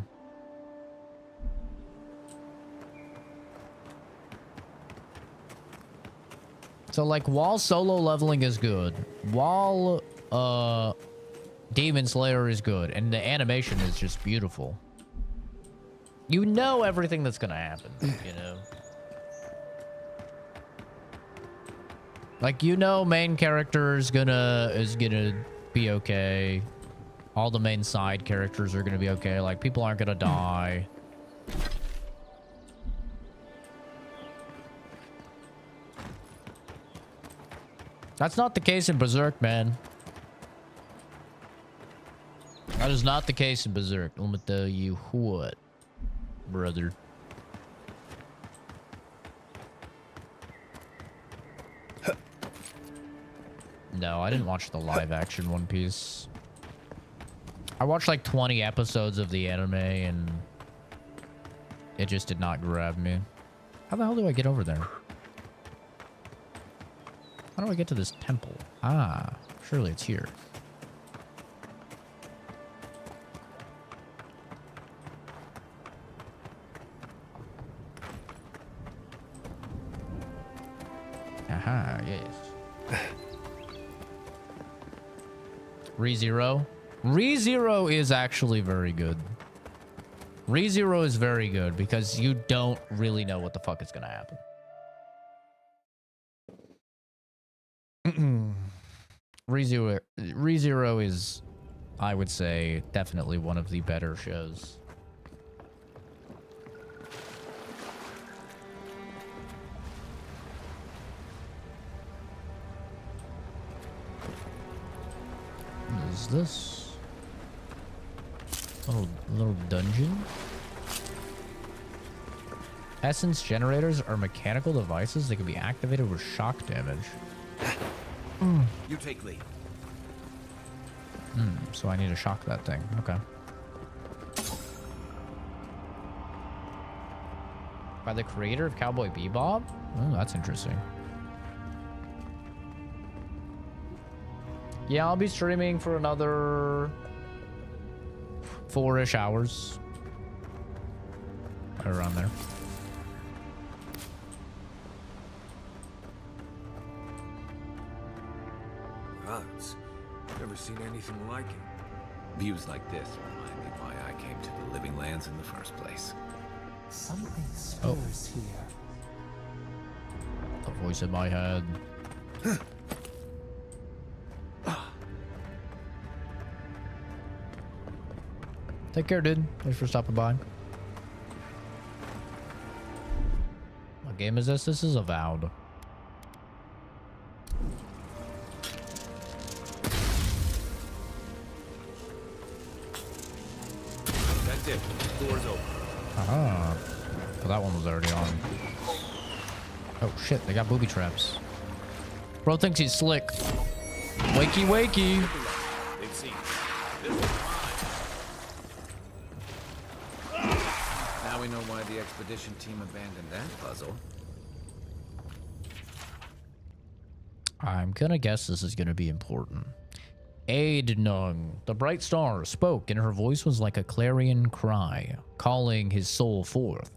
So, like, while solo leveling is good, while, Demon Slayer is good, and the animation is just beautiful, you know everything that's gonna happen, you know? Like, you know main character is gonna be okay. All the main side characters are gonna be okay. Like, people aren't gonna die. That's not the case in Berserk, man. That is not the case in Berserk. Let me tell you what, brother. No, I didn't watch the live action One Piece. I watched like 20 episodes of the anime and it just did not grab me. How the hell do I get over there? How do I get to this temple? Ah, surely it's here. Aha, yes. ReZero? ReZero is actually very good. ReZero is very good because you don't really know what the fuck is gonna happen. ReZero is, I would say, definitely one of the better shows. What is this? Little dungeon? Essence generators are mechanical devices that can be activated with shock damage. You take lead. So I need to shock that thing. Okay. By the creator of Cowboy Bebop? Oh, that's interesting. Yeah, I'll be streaming for another 4-ish hours. Right around there. Gods, never seen anything like it. Views like this remind me why I came to the Living Lands in the first place. Something stirs here. The voice in my head. Take care, dude. Thanks for stopping by. What game is this? This is Avowed. That's it. Door's open. Ah. Oh, that one was already on. Oh shit, they got booby traps. Bro thinks he's slick. Wakey wakey. They've seen. This is mine. Now we know why the expedition team abandoned that puzzle. I'm gonna guess this is gonna be important. Aidnung, the bright star, spoke, and her voice was like a clarion cry, calling his soul forth.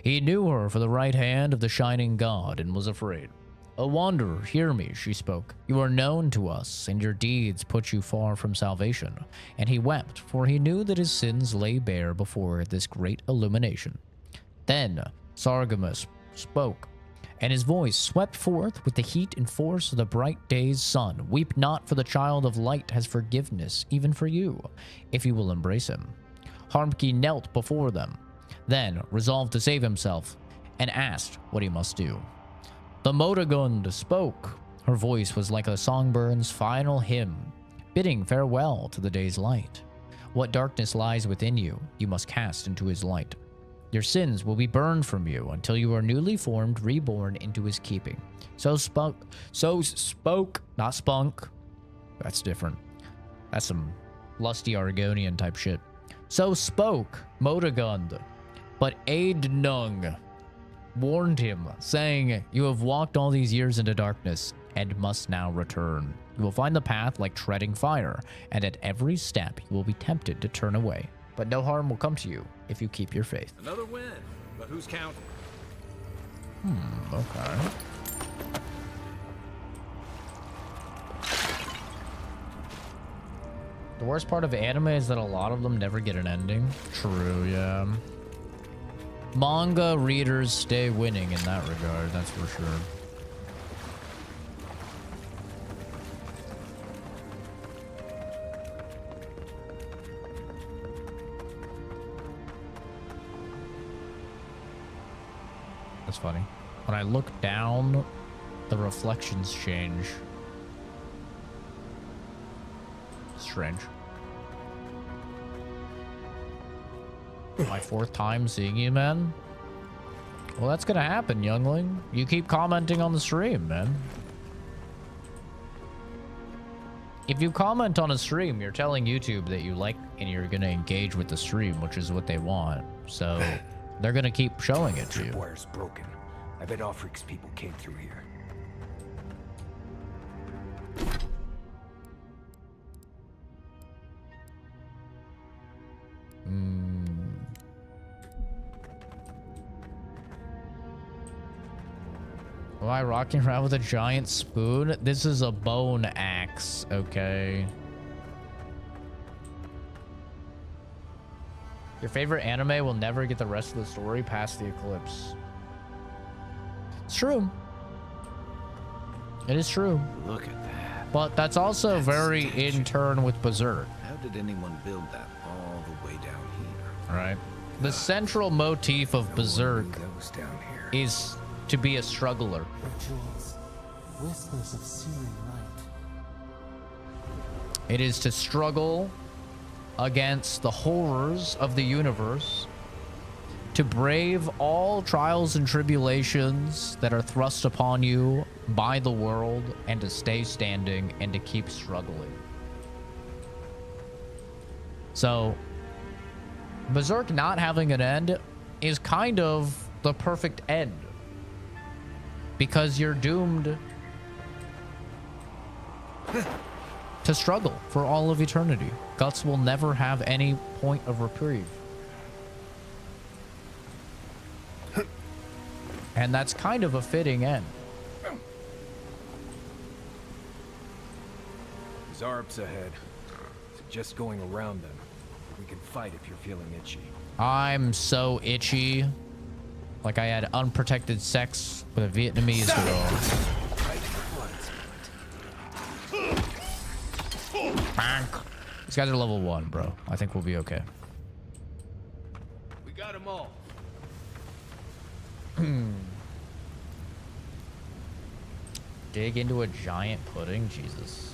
He knew her for the right hand of the shining god and was afraid. "O wanderer, hear me," she spoke. "You are known to us, and your deeds put you far from salvation." And he wept, for he knew that his sins lay bare before this great illumination. Then Sargamus spoke, and his voice swept forth with the heat and force of the bright day's sun. "Weep not, for the child of light has forgiveness, even for you, if you will embrace him." Harmki knelt before them, then resolved to save himself, and asked what he must do. The Modagund spoke. Her voice was like a songbird's final hymn, bidding farewell to the day's light. What darkness lies within you, you must cast into his light. Your sins will be burned from you until you are newly formed, reborn into his keeping. So spoke, not spunk. That's different. That's some lusty Argonian type shit. So spoke Modagund, but Aidnung warned him, saying, "You have walked all these years into darkness and must now return. You will find the path like treading fire, and at every step you will be tempted to turn away. But no harm will come to you if you keep your faith." Another win, but who's counting? Okay. The worst part of anime is that a lot of them never get an ending. True, yeah. Manga readers stay winning in that regard, that's for sure. That's funny. When I look down, the reflections change. Strange. My 4th time seeing you, man. Well, that's gonna happen, youngling. You keep commenting on the stream, man. if you comment on a stream, you're telling YouTube that you like and you're gonna engage with the stream, which is what they want. So they're gonna keep showing it to you. Tripwire's broken. I bet Offreak's people came through here. Am I rocking around with a giant spoon? This is a bone axe, okay? Your favorite anime will never get the rest of the story past the eclipse. It's true. It is true. Look at that. But that's also very in turn with Berserk. How did anyone build that all the way down here? Right. The central motif of Berserk is to be a struggler. Rituals, whispers of searing light. It is to struggle against the horrors of the universe, to brave all trials and tribulations that are thrust upon you by the world, and to stay standing and to keep struggling. So, Berserk not having an end is kind of the perfect end, because you're doomed to struggle for all of eternity. Guts will never have any point of reprieve. And that's kind of a fitting end. Zarps ahead. Suggest going around them. We can fight if you're feeling itchy. I'm so itchy. Like I had unprotected sex with a Vietnamese girl. These guys are level 1, bro. I think we'll be okay. We got them all. Dig into a giant pudding? Jesus.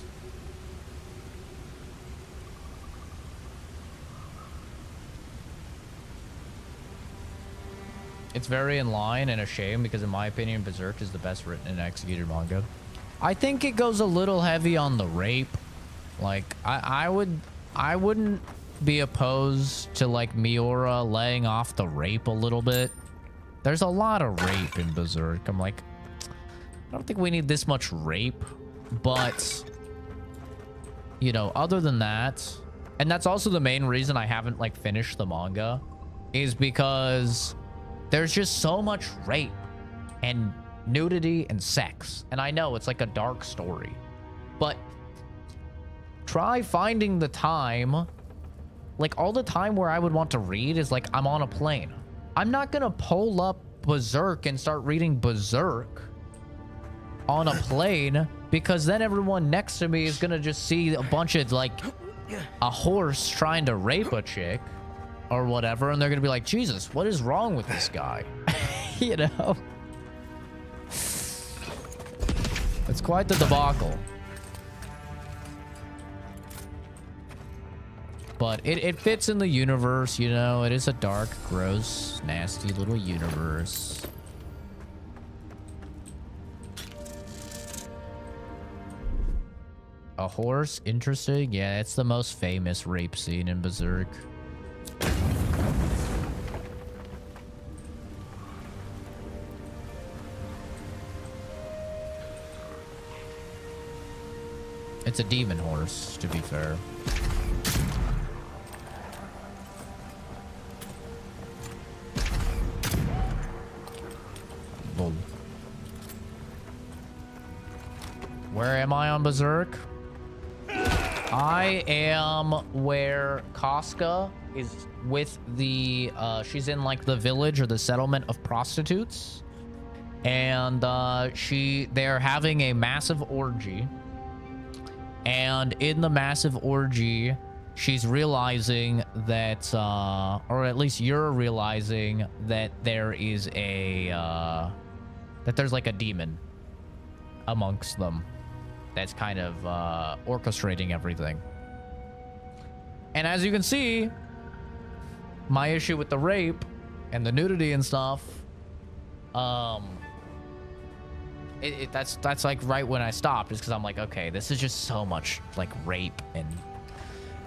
It's very in line and a shame because in my opinion, Berserk is the best written and executed manga. I think it goes a little heavy on the rape. Like, I wouldn't be opposed to like Miura laying off the rape a little bit. There's a lot of rape in Berserk. I'm like, I don't think we need this much rape, but you know, other than that, and that's also the main reason I haven't like finished the manga, is because there's just so much rape and nudity and sex. And I know it's like a dark story, but try finding the time. Like all the time where I would want to read is like I'm on a plane. I'm not gonna pull up Berserk and start reading Berserk on a plane, because then everyone next to me is gonna just see a bunch of like a horse trying to rape a chick or whatever, and they're gonna be like, Jesus, what is wrong with this guy? You know, it's quite the debacle. But it fits in the universe, you know. It is a dark, gross, nasty little universe. A horse? Interesting. Yeah, it's the most famous rape scene in Berserk. It's a demon horse, to be fair. Bull. Where am I on Berserk? I am where Casca is with the, she's in like the village or the settlement of prostitutes. And they're having a massive orgy. And in the massive orgy, she's realizing that, or at least you're realizing that there is a, that there's like a demon amongst them that's kind of orchestrating everything. And as you can see, my issue with the rape and the nudity and stuff, That's like right when I stopped, is because I'm like, okay, this is just so much like rape, and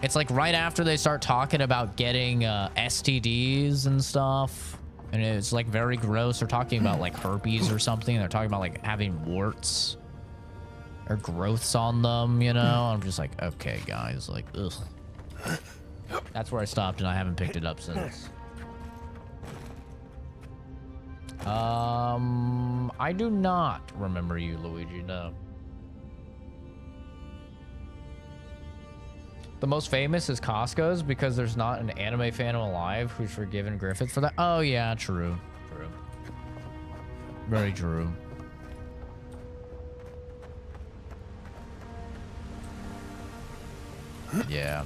it's like right after they start talking about getting STDs and stuff, and it's like very gross. They're talking about like herpes or something. They're talking about like having warts or growths on them, you know. I'm just like, okay, guys, like, ugh. That's where I stopped, and I haven't picked it up since. I do not remember you, Luigi, no. The most famous is Costco's because there's not an anime fan alive who's forgiven Griffith for that. Oh, yeah, true. True. Very true. Yeah.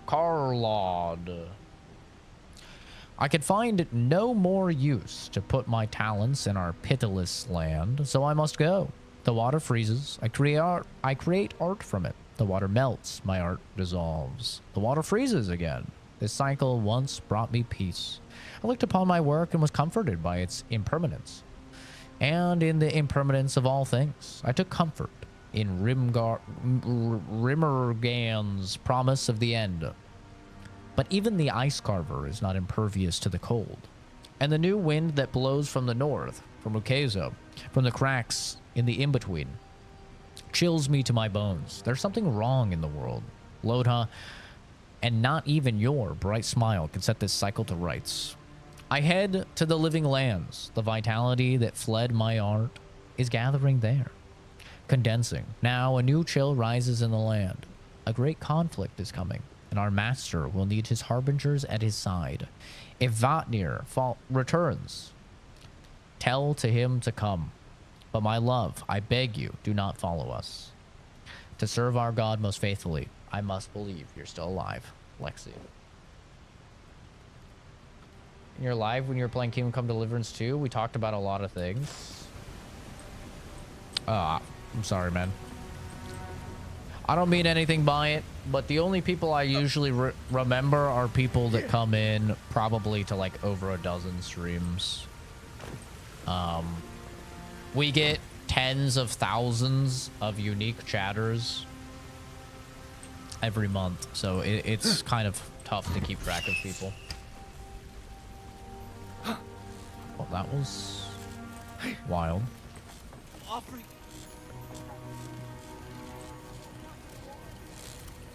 Carlod. I could find no more use to put my talents in our pitiless land, so I must go. The water freezes. I create art from it. The water melts. My art dissolves. The water freezes again. This cycle once brought me peace. I looked upon my work and was comforted by its impermanence. And in the impermanence of all things, I took comfort in Rimmergan's promise of the end. But even the ice carver is not impervious to the cold. And the new wind that blows from the north, from Ukezo, from the cracks in the in-between, chills me to my bones. There's something wrong in the world, Lodha, and not even your bright smile can set this cycle to rights. I head to the living lands. The vitality that fled my art is gathering there, condensing. Now a new chill rises in the land. A great conflict is coming, and our master will need his harbingers at his side. If Vatnir returns, tell to him to come. But my love, I beg you, do not follow us. To serve our God most faithfully, I must believe you're still alive, Lexi. You're alive when you were playing Kingdom Come Deliverance 2. We talked about a lot of things. I'm sorry, man. I don't mean anything by it, but the only people I usually remember are people that come in probably to like over a dozen streams. We get tens of thousands of unique chatters every month, so it's kind of tough to keep track of people. Well, that was wild.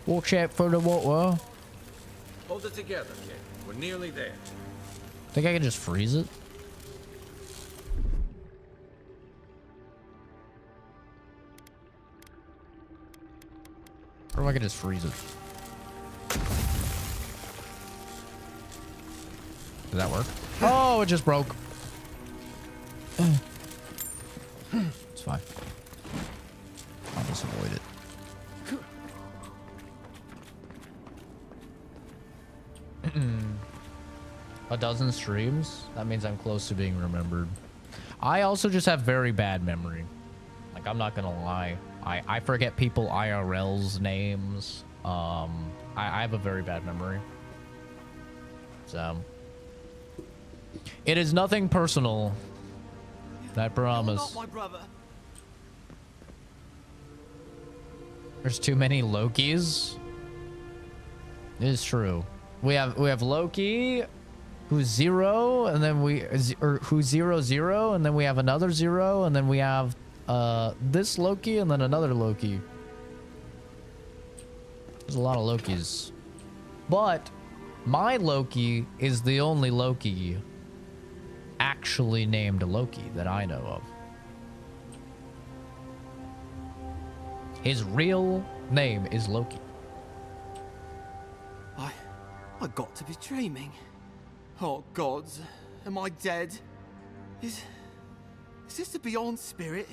Watch out for the water. Hold it together, kid. We're nearly there. Think I can just freeze it? Or if I could just freeze it. Did that work? Oh, it just broke. It's fine. I'll just avoid it. A dozen streams? That means I'm close to being remembered. I also just have very bad memory. Like, I'm not gonna lie. I forget people IRL's names. I have a very bad memory. So it is nothing personal. I promise. Not my brother. There's too many Lokis. It is true. We have Loki, who's 0, and then who's 0, and then we have another 0, and then we have this Loki, and then another Loki. There's a lot of Lokis. But my Loki is the only Loki actually named Loki that I know of. His real name is Loki. I got to be dreaming. Oh gods, am I dead? Is this the Beyond Spirit?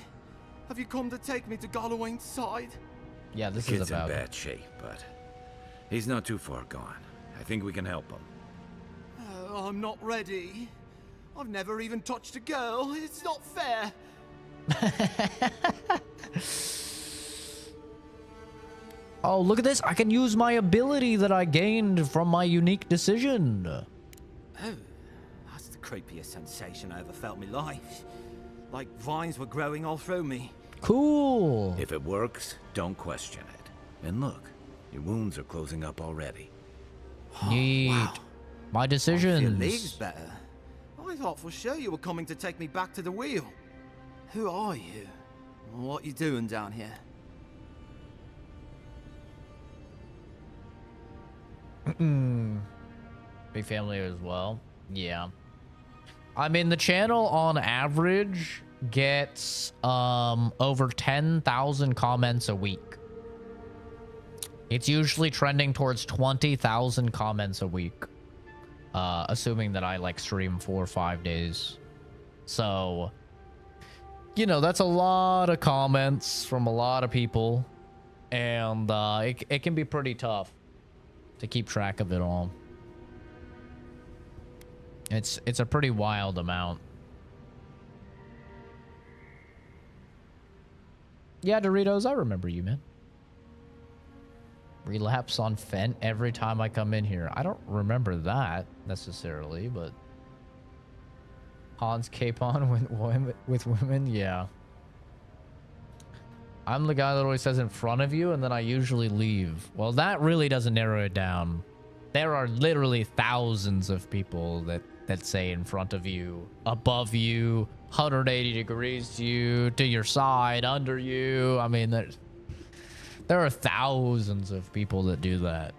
Have you come to take me to Galawain's side? Yeah, this Kid's is about in bad shape, but he's not too far gone. I think we can help him. I'm not ready. I've never even touched a girl. It's not fair. Oh, look at this. I can use my ability that I gained from my unique decision. Oh, that's the creepiest sensation I ever felt in my life. Like vines were growing all through me. Cool. If it works, don't question it. And look, your wounds are closing up already. Neat. Wow. My I decisions. feel leagues better. I thought for sure you were coming to take me back to the wheel. Who are you? What you doing down here? Big family as well. Yeah. I mean, the channel on average gets over 10,000 comments a week. It's usually trending towards 20,000 comments a week. Assuming that I like stream 4 or 5 days. So, you know, that's a lot of comments from a lot of people. And it can be pretty tough to keep track of it all. It's a pretty wild amount. Yeah, Doritos, I remember you, man. Relapse on Fent every time I come in here. I don't remember that necessarily, but Hans Capon with women, yeah. I'm the guy that always says in front of you, and then I usually leave. Well, that really doesn't narrow it down. There are literally thousands of people that say in front of you, above you, 180 degrees to you, to your side, under you. I mean, there are thousands of people that do that.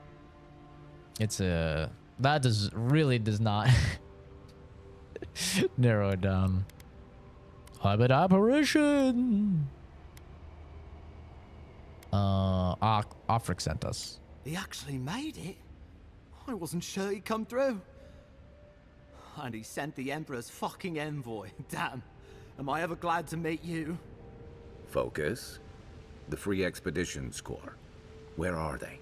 That really does not narrow it down. Habit apparition. Afric sent us. He actually made it? I wasn't sure he'd come through. And he sent the Emperor's fucking envoy. Damn. Am I ever glad to meet you? Focus. The Free Expeditions Corps. Where are they?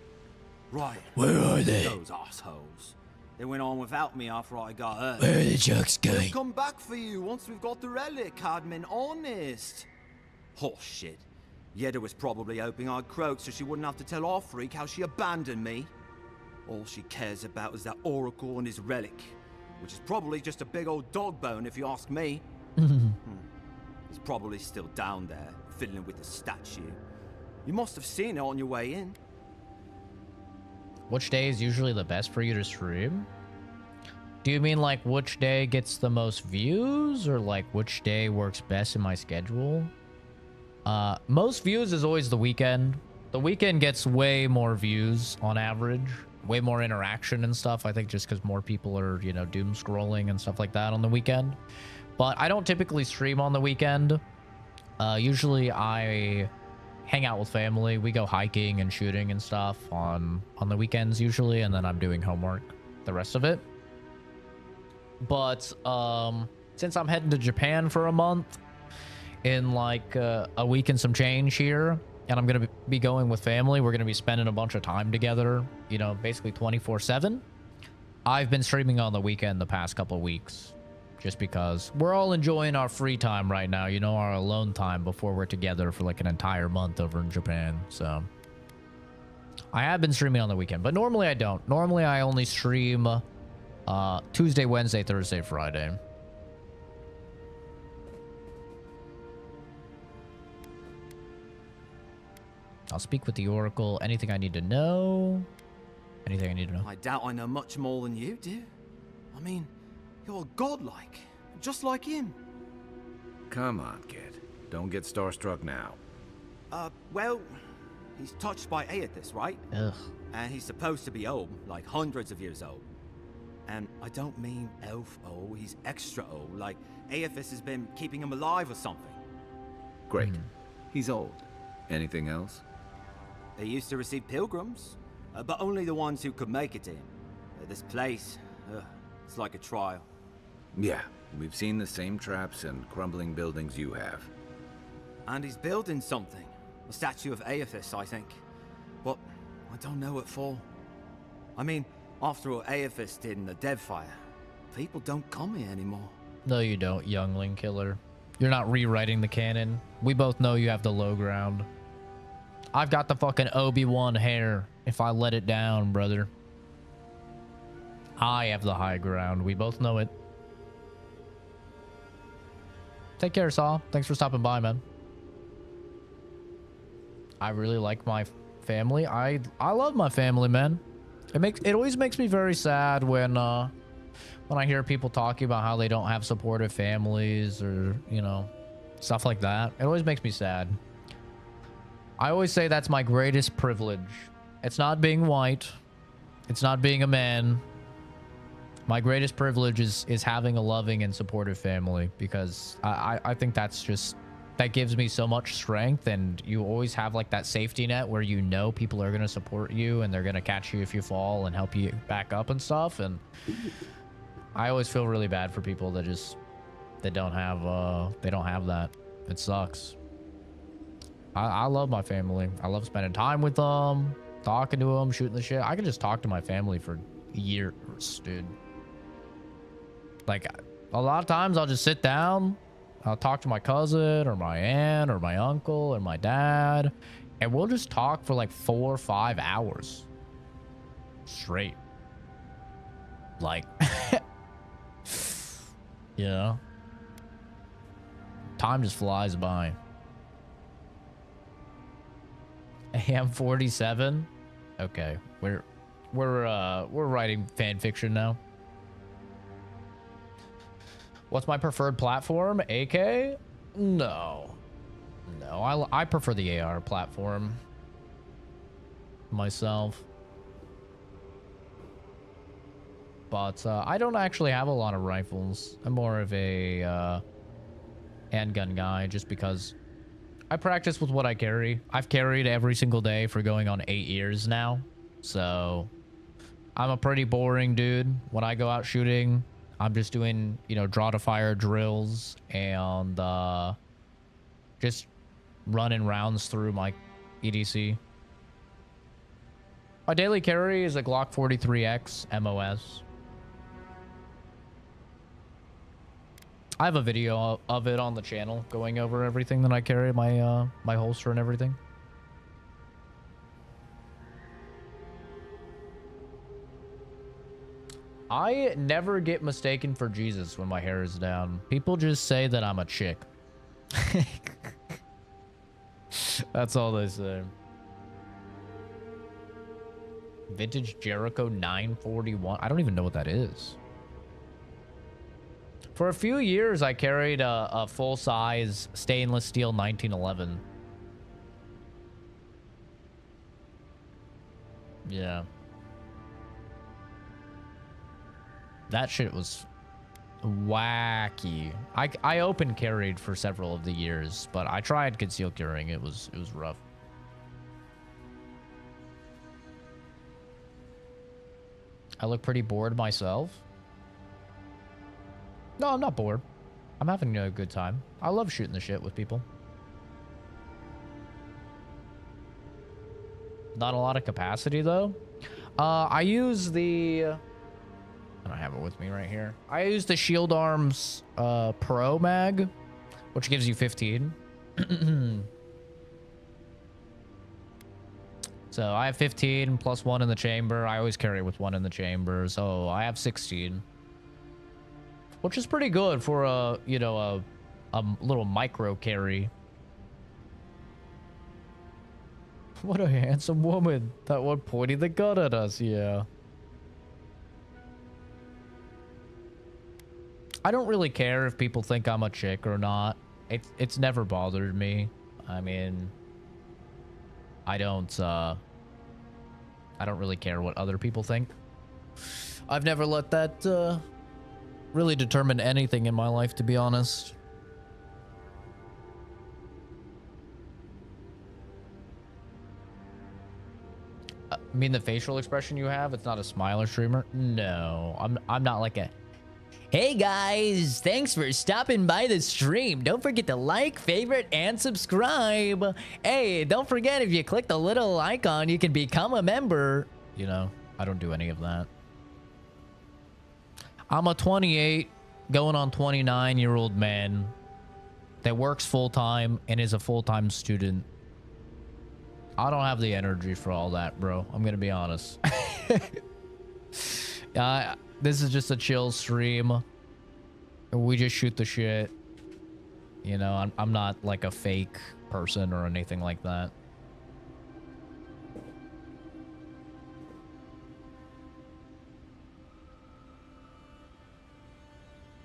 Right. Where are they? Those assholes. They went on without me after I got hurt. Where are the jokes going? They'll come back for you once we've got the relic, Cadman. Honest. Oh, shit. Yeda was probably hoping I'd croak so she wouldn't have to tell our freak how she abandoned me. All she cares about is that Oracle and his relic, which is probably just a big old dog bone if you ask me. He's probably still down there, fiddling with the statue. You must have seen it on your way in. Which day is usually the best for you to stream? Do you mean like which day gets the most views, or like which day works best in my schedule? Most views is always the weekend. The weekend gets way more views on average, way more interaction and stuff. I think just because more people are, you know, doom scrolling and stuff like that on the weekend. But I don't typically stream on the weekend. Usually I hang out with family. We go hiking and shooting and stuff on the weekends usually, and then I'm doing homework the rest of it. But since I'm heading to Japan for a month in like a week and some change here, and I'm gonna be going with family, we're gonna be spending a bunch of time together, you know, basically 24/7. I've been streaming on the weekend the past couple of weeks just because we're all enjoying our free time right now, you know, our alone time before we're together for like an entire month over in Japan. So I have been streaming on the weekend, but normally I don't. Normally I only stream Tuesday, Wednesday, Thursday, Friday. I'll speak with the Oracle. Anything I need to know? Anything I need to know? I doubt I know much more than you do. I mean, you're godlike, just like him. Come on, kid. Don't get starstruck now. Well, he's touched by Aethys, right? Ugh. And he's supposed to be old, like hundreds of years old. And I don't mean elf old, he's extra old, like Aethys has been keeping him alive or something. Great. He's old. Anything else? They used to receive pilgrims, but only the ones who could make it to him. This place, it's like a trial. Yeah, we've seen the same traps and crumbling buildings you have. And he's building something. A statue of Aethys, I think. But I don't know what for. I mean, after all Aethys did in the Deadfire, people don't come here anymore. No, you don't, youngling killer. You're not rewriting the canon. We both know you have the low ground. I've got the fucking Obi-Wan hair if I let it down, brother. I have the high ground. We both know it. Take care, Saw. Thanks for stopping by, man. I really like my family. I love my family, man. It always makes me very sad when I hear people talking about how they don't have supportive families or, you know, stuff like that. It always makes me sad. I always say that's my greatest privilege. It's not being white. It's not being a man. My greatest privilege is having a loving and supportive family, because I think that's just, that gives me so much strength, and you always have like that safety net where you know people are going to support you and they're going to catch you if you fall and help you back up and stuff. And I always feel really bad for people that don't have that. It sucks. I love my family. I love spending time with them, talking to them, shooting the shit. I can just talk to my family for years, dude. Like, a lot of times I'll just sit down, I'll talk to my cousin or my aunt or my uncle or my dad, and we'll just talk for like 4 or 5 hours straight. Like, you know, time just flies by. AM 47. Okay, we're writing fan fiction now. What's my preferred platform? AK? No, I prefer the AR platform myself. But I don't actually have a lot of rifles. I'm more of a handgun guy, just because I practice with what I carry. I've carried every single day for going on 8 years now. So I'm a pretty boring dude. When I go out shooting, I'm just doing, you know, draw to fire drills and just running rounds through my EDC. My daily carry is a Glock 43X MOS. I have a video of it on the channel going over everything that I carry, my my holster and everything. I never get mistaken for Jesus when my hair is down. People just say that I'm a chick. That's all they say. Vintage Jericho 941. I don't even know what that is. For a few years, I carried a full-size stainless steel 1911. Yeah. That shit was wacky. I open carried for several of the years, but I tried concealed carrying. It was rough. I look pretty bored myself. No, I'm not bored. I'm having a good time. I love shooting the shit with people. Not a lot of capacity though. I use the... I don't have it with me right here. I use the Shield Arms Pro Mag, which gives you 15. So I have 15 plus 1 in the chamber. I always carry with 1 in the chamber, so I have 16. Which is pretty good for a, you know, a little micro carry. What a handsome woman. That one pointing the gun at us, yeah. I don't really care if people think I'm a chick or not. It's never bothered me. I mean, I don't really care what other people think. I've never let that really determine anything in my life, to be honest. I mean the facial expression you have? It's not a smiler streamer? No, I'm not like a... Hey guys, thanks for stopping by the stream. Don't forget to like, favorite, and subscribe. Hey, don't forget, if you click the little icon, you can become a member. You know, I don't do any of that. I'm a 28, going on 29-year-old man that works full-time and is a full-time student. I don't have the energy for all that, bro. I'm gonna be honest. This is just a chill stream. We just shoot the shit. You know, I'm not like a fake person or anything like that.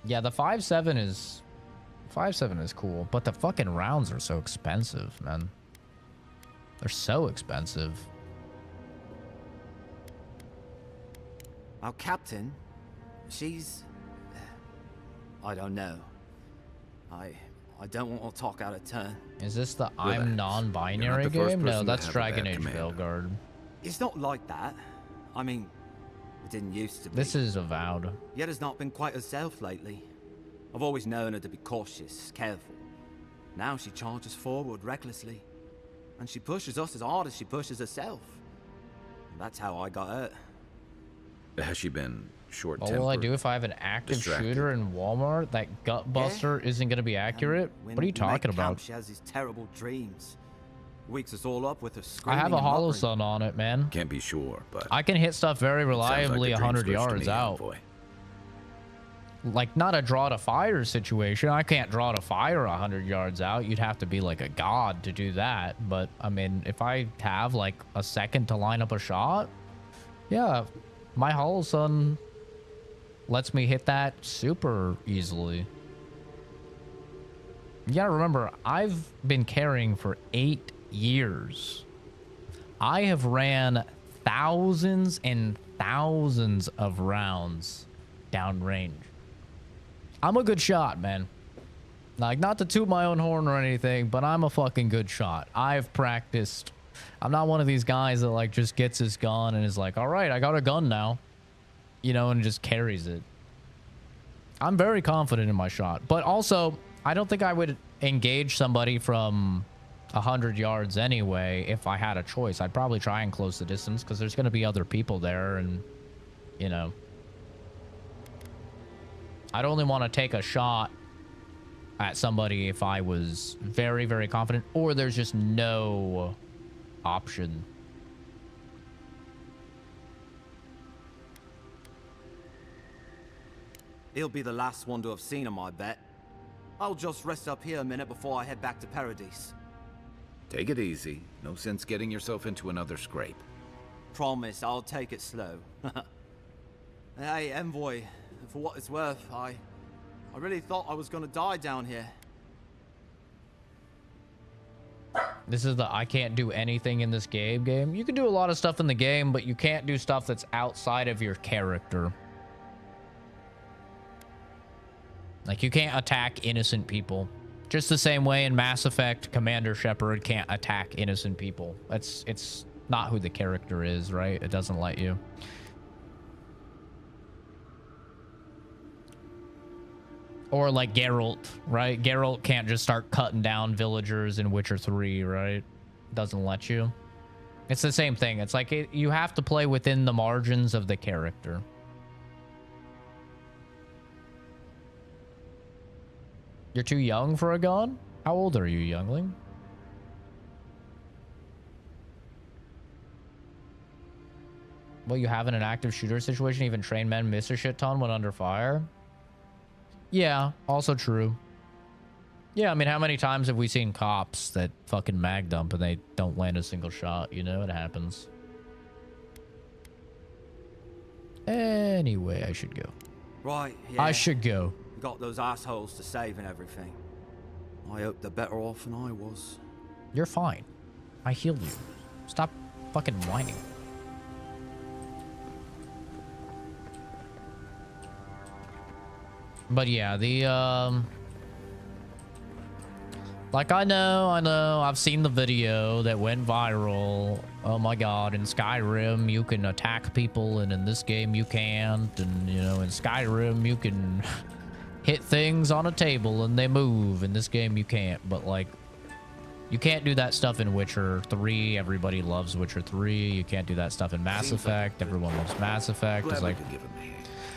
Yeah, the 5.7 is 5.7 is cool, but the fucking rounds are so expensive, man. They're so expensive. Our captain, she's... I don't know. I don't want to talk out of turn. Is this the I'm non-binary game? No, that's Dragon Age Veilguard. It's not like that. I mean, it didn't used to be. This is Avowed. Yet has not been quite herself lately. I've always known her to be cautious, careful. Now she charges forward recklessly. And she pushes us as hard as she pushes herself. And that's how I got hurt. Has she been short-tempered? What will I do if I have an active shooter in Walmart? That gut buster isn't going to be accurate? What are you talking about? She has these terrible dreams. Wakes us all up with her screaming. I have a and hollow muttering. sun on it, man. Can't be sure, but I can hit stuff very reliably like 100 yards out. Like, not a draw to fire situation. I can't draw to fire 100 yards out. You'd have to be like a god to do that. But I mean, if I have like a second to line up a shot, yeah, my hollow sun lets me hit that super easily. You gotta remember, I've been carrying for 8 years. I have ran thousands and thousands of rounds downrange. I'm a good shot, man. Like, not to toot my own horn or anything, but I'm a fucking good shot. I've practiced. I'm not one of these guys that like just gets his gun and is like, all right, I got a gun now, you know, and just carries it. I'm very confident in my shot, but also I don't think I would engage somebody from 100 yards anyway if I had a choice. I'd probably try and close the distance because there's going to be other people there, and you know, I'd only want to take a shot at somebody if I was very, very confident, or there's just no option. He'll be the last one to have seen him, I bet. I'll just rest up here a minute before I head back to Paradise. Take it easy. No sense getting yourself into another scrape. Promise, I'll take it slow. Hey, Envoy, for what it's worth, I really thought I was gonna die down here. This is the I can't do anything in this game. You can do a lot of stuff in the game, but you can't do stuff that's outside of your character. Like, you can't attack innocent people. Just the same way in Mass Effect, Commander Shepard can't attack innocent people. It's not who the character is, right? It doesn't let you. Or like Geralt, right? Geralt can't just start cutting down villagers in Witcher 3, right? Doesn't let you. It's the same thing. It's like you have to play within the margins of the character. You're too young for a gun? How old are you, youngling? Well, you have in an active shooter situation, even trained men miss a shit ton when under fire? Yeah, also true. Yeah, I mean, how many times have we seen cops that fucking mag dump and they don't land a single shot? You know, it happens. Anyway, I should go. Right, yeah. I should go. Got those assholes to save and everything. I hope they're better off than I was. You're fine. I healed you. Stop fucking whining. But yeah, the like, I know, I've seen the video that went viral. Oh my god, in Skyrim you can attack people, and in this game you can't. And you know, in Skyrim you can hit things on a table and they move. In this game you can't. But like, you can't do that stuff in Witcher 3. Everybody loves Witcher 3. You can't do that stuff in Mass Effect. Everyone loves Mass Effect. It's like,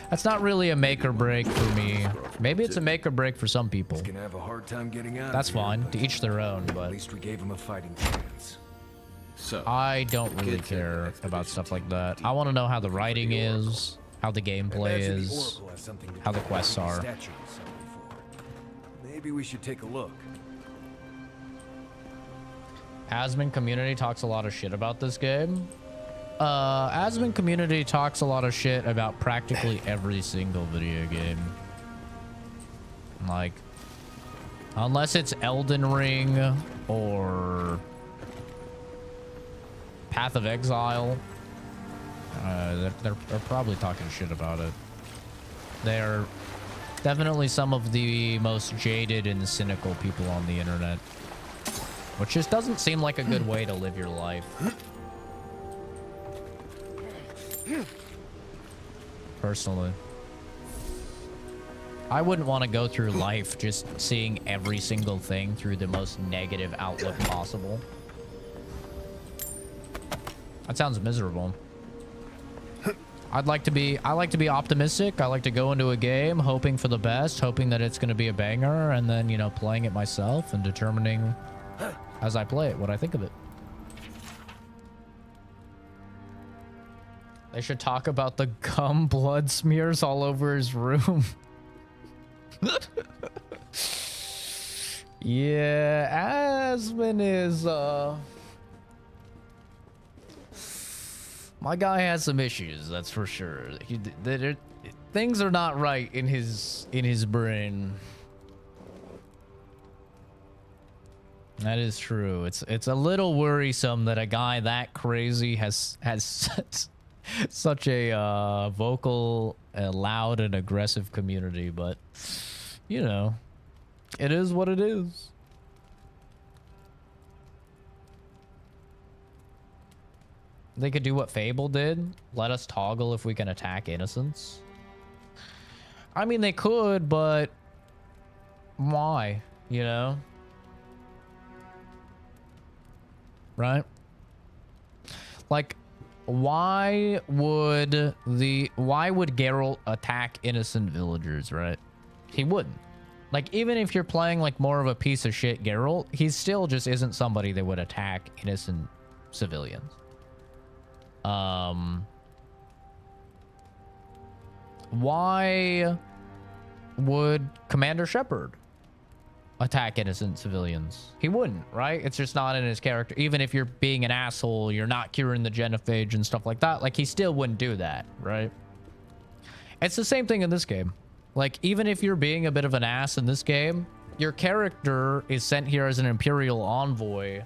that's not really a make or break for me. Maybe it's a make or break for some people. Gonna have a hard time getting out. That's fine. To each their own, but at least we gave him a fighting chance. So, I don't really care about stuff like that. I want to know how the writing is, how the gameplay is, how the quests are. Maybe we should take a look. Asmin community talks a lot of shit about this game. Asmin community talks a lot of shit about practically every single video game. Like, unless it's Elden Ring or Path of Exile, they're probably talking shit about it. They're definitely some of the most jaded and cynical people on the internet, which just doesn't seem like a good way to live your life. Personally, I wouldn't want to go through life just seeing every single thing through the most negative outlook possible. That sounds miserable. I like to be optimistic. I like to go into a game hoping for the best, hoping that it's going to be a banger, and then, you know, playing it myself and determining as I play it what I think of it. They should talk about the gum blood smears all over his room. Yeah, Asmin is, my guy has some issues, that's for sure. Things are not right in his brain. That is true. It's a little worrisome that a guy that crazy has such a vocal, loud, and aggressive community, but you know, it is what it is. They could do what Fable did. Let us toggle if we can attack innocents. I mean, they could, but why? You know? Right? Like, why would Geralt attack innocent villagers, right? He wouldn't. Like, even if you're playing like more of a piece of shit Geralt, he still just isn't somebody that would attack innocent civilians. Why would Commander Shepard attack innocent civilians? He wouldn't, right? It's just not in his character. Even if you're being an asshole, you're not curing the genophage and stuff like that, like he still wouldn't do that, right? It's the same thing in this game. Like, even if you're being a bit of an ass in this game, your character is sent here as an Imperial envoy,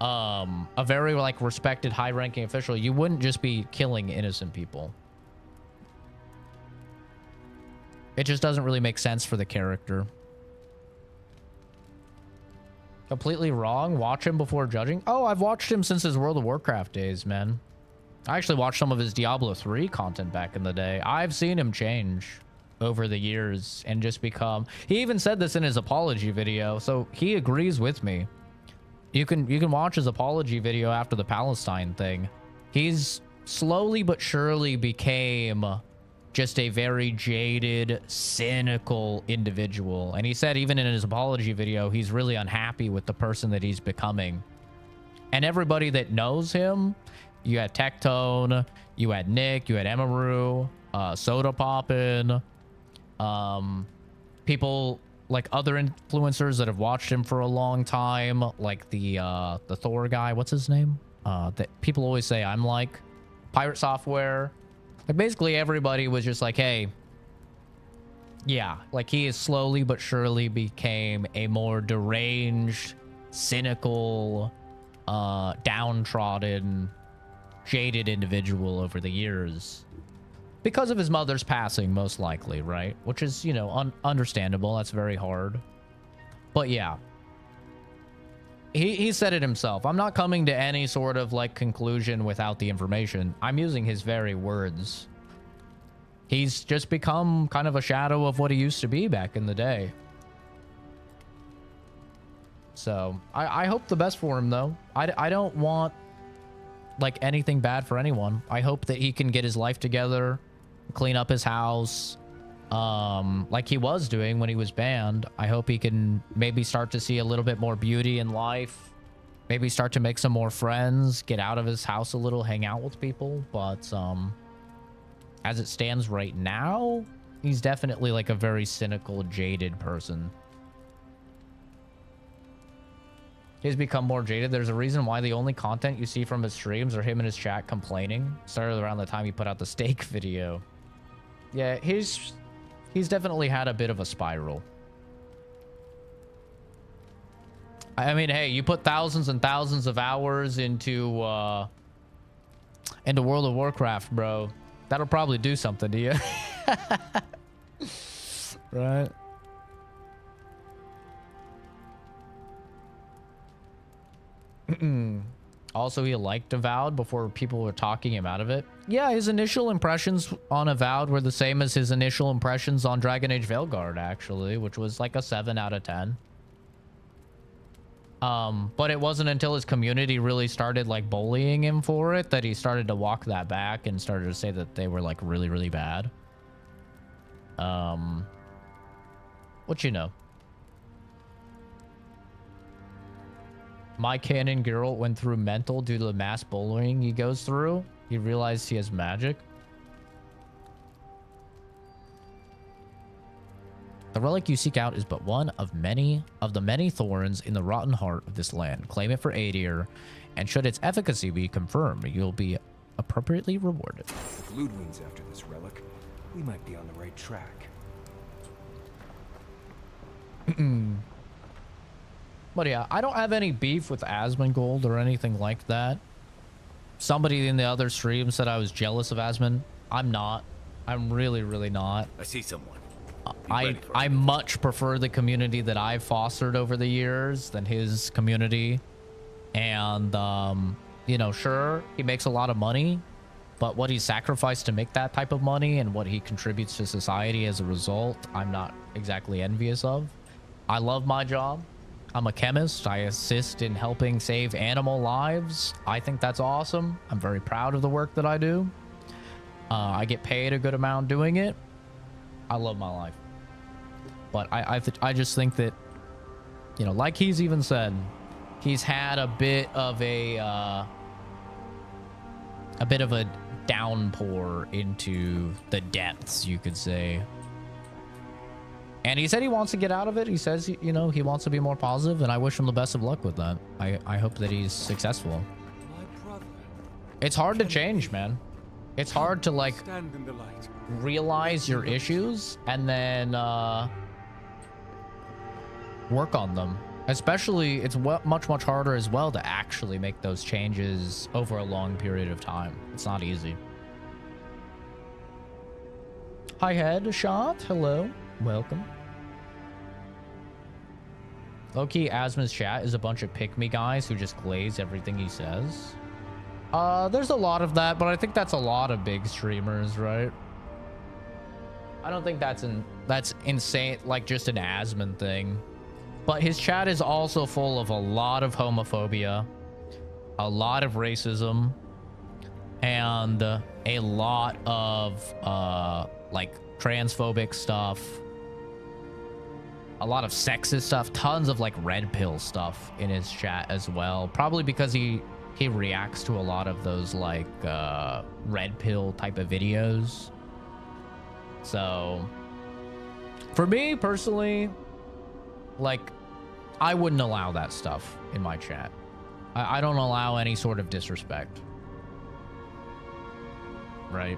a very like respected high-ranking official. You wouldn't just be killing innocent people. It just doesn't really make sense for the character. Completely wrong. Watch him before judging. Oh, I've watched him since his World of Warcraft days, man. I actually watched some of his Diablo 3 content back in the day. I've seen him change over the years and just become... He even said this in his apology video, so he agrees with me. You can watch his apology video after the Palestine thing. He's slowly but surely became just a very jaded, cynical individual. And he said even in his apology video, he's really unhappy with the person that he's becoming. And everybody that knows him, you had Tectone, you had Nick, you had Emaru, Soda Poppin', people like other influencers that have watched him for a long time, like the Thor guy, what's his name? That people always say I'm like, Pirate Software. Like basically everybody was just like, hey, yeah, like he is slowly but surely became a more deranged, cynical, downtrodden, jaded individual over the years. Because of his mother's passing, most likely, right? Which is, you know, understandable. That's very hard. But yeah. He said it himself. I'm not coming to any sort of, like, conclusion without the information. I'm using his very words. He's just become kind of a shadow of what he used to be back in the day. So, I hope the best for him, though. I don't want, like, anything bad for anyone. I hope that he can get his life together, clean up his house, like he was doing when he was banned. I hope he can maybe start to see a little bit more beauty in life, maybe start to make some more friends, get out of his house a little, hang out with people. But as it stands right now, he's definitely like a very cynical, jaded person. He's become more jaded. There's a reason why the only content you see from his streams are him and his chat complaining. Started around the time he put out the steak video. Yeah, he's definitely had a bit of a spiral. I mean, hey, you put thousands and thousands of hours into World of Warcraft, bro. That'll probably do something to you. Right? Also, he liked Avowed before people were talking him out of it. Yeah, his initial impressions on Avowed were the same as his initial impressions on Dragon Age Veilguard, actually, which was like a 7 out of 10. But it wasn't until his community really started like bullying him for it that he started to walk that back and started to say that they were like really, really bad. What you know? My canon Geralt went through mental due to the mass bullying he goes through. He realized he has magic. The relic you seek out is but one of the many thorns in the rotten heart of this land. Claim it for Aedir, and should its efficacy be confirmed, you'll be appropriately rewarded. If Ludwin's after this relic, we might be on the right track. But yeah, I don't have any beef with Asmongold or anything like that. Somebody in the other stream said I was jealous of Asmon. I'm not. I'm really, really not. I see someone. I much prefer the community that I've fostered over the years than his community. And, you know, sure, he makes a lot of money, but what he sacrificed to make that type of money and what he contributes to society as a result, I'm not exactly envious of. I love my job. I'm a chemist. I assist in helping save animal lives. I think that's awesome. I'm very proud of the work that I do. I get paid a good amount doing it. I love my life. But I just think that, you know, like he's even said, he's had a bit of a downpour into the depths, you could say. And he said he wants to get out of it. He says, you know, he wants to be more positive, and I wish him the best of luck with that. I hope that he's successful. It's hard to change, man. It's hard to, like, realize your issues and then work on them. Especially, it's much harder as well to actually make those changes over a long period of time. It's not easy. Hi, Headshot. Hello. Welcome. Low-key, Asma's chat is a bunch of pick-me guys who just glaze everything he says. There's a lot of that, but I think that's a lot of big streamers, right? I don't think that's insane, like just an Asman thing. But his chat is also full of a lot of homophobia, a lot of racism, and a lot of like transphobic stuff, a lot of sexist stuff, tons of like red pill stuff in his chat as well. Probably because he reacts to a lot of those like red pill type of videos. So for me personally, like, I wouldn't allow that stuff in my chat. I don't allow any sort of disrespect. Right?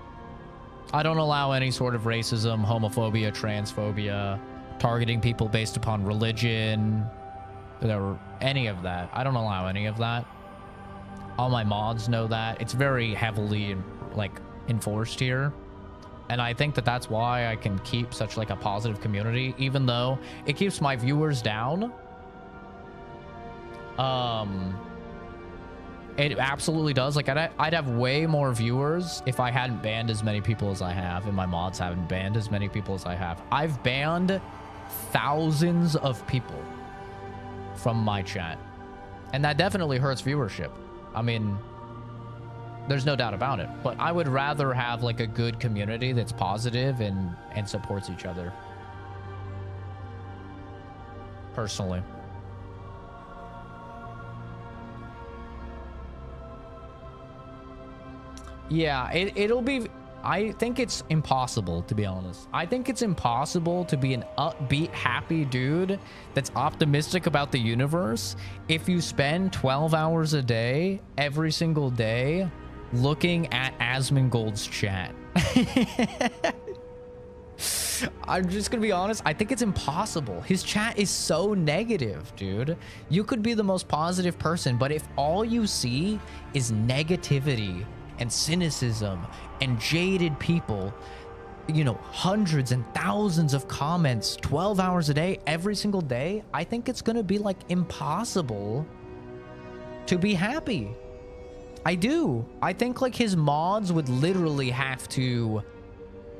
I don't allow any sort of racism, homophobia, transphobia, targeting people based upon religion, or any of that. I don't allow any of that. All my mods know that. It's very heavily, like, enforced here. And I think that that's why I can keep such, like, a positive community, even though it keeps my viewers down. It absolutely does. Like, I'd have way more viewers if I hadn't banned as many people as I have, and my mods haven't banned as many people as I have. I've banned thousands of people from my chat, and that definitely hurts viewership. I mean, there's no doubt about it, but I would rather have like a good community that's positive and supports each other. Personally. Yeah, it'll be... I think it's impossible, to be honest. I think it's impossible to be an upbeat, happy dude that's optimistic about the universe if you spend 12 hours a day, every single day, looking at Asmongold's chat. I'm just gonna be honest. I think it's impossible. His chat is so negative, dude. You could be the most positive person, but if all you see is negativity and cynicism and jaded people, you know, hundreds and thousands of comments, 12 hours a day, every single day, I think it's gonna be like impossible to be happy. I do. I think like his mods would literally have to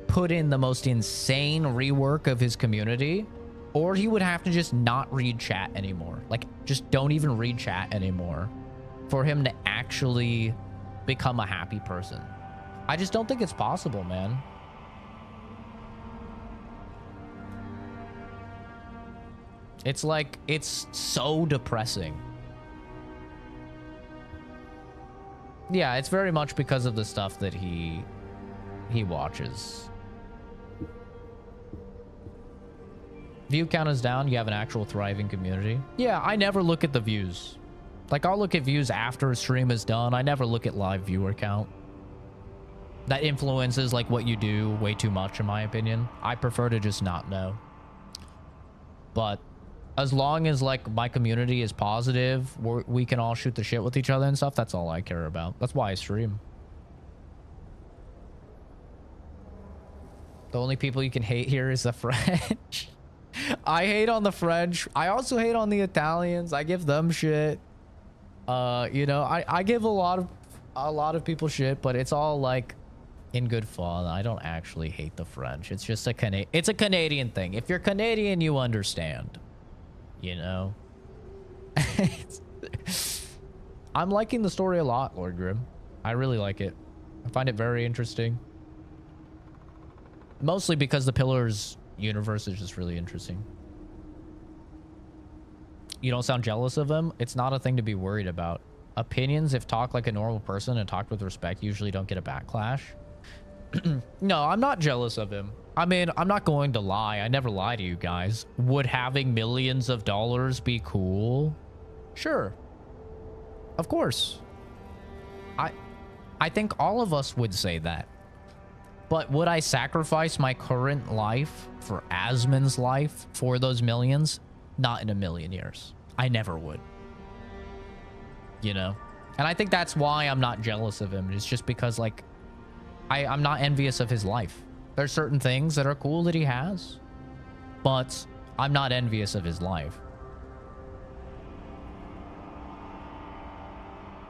put in the most insane rework of his community, or he would have to just not read chat anymore. Like, just don't even read chat anymore for him to actually become a happy person. I just don't think it's possible, man. It's like, it's so depressing. Yeah, it's very much because of the stuff that he watches. View count is down. You have an actual thriving community. Yeah, I never look at the views. Like, I'll look at views after a stream is done. I never look at live viewer count. That influences like what you do way too much, in my opinion. I prefer to just not know. But as long as like my community is positive, we can all shoot the shit with each other and stuff, that's all I care about. That's why I stream. The only people you can hate here is the French. I hate on the French. I also hate on the Italians. I give them shit. You know, I give a lot of people shit, but it's all like in good fun. I don't actually hate the French. It's just a Canadian thing. If you're Canadian, you understand. You know? I'm liking the story a lot, Lord Grim. I really like it. I find it very interesting. Mostly because the Pillars universe is just really interesting. You don't sound jealous of him? It's not a thing to be worried about. Opinions, if talked like a normal person and talked with respect, usually don't get a backlash. No, I'm not jealous of him. I mean, I'm not going to lie. I never lie to you guys. Would having millions of dollars be cool? Sure. Of course. I think all of us would say that. But would I sacrifice my current life for Asmon's life for those millions? Not in a million years. I never would. You know? And I think that's why I'm not jealous of him. It's just because, like, I'm not envious of his life. There's certain things that are cool that he has, but I'm not envious of his life.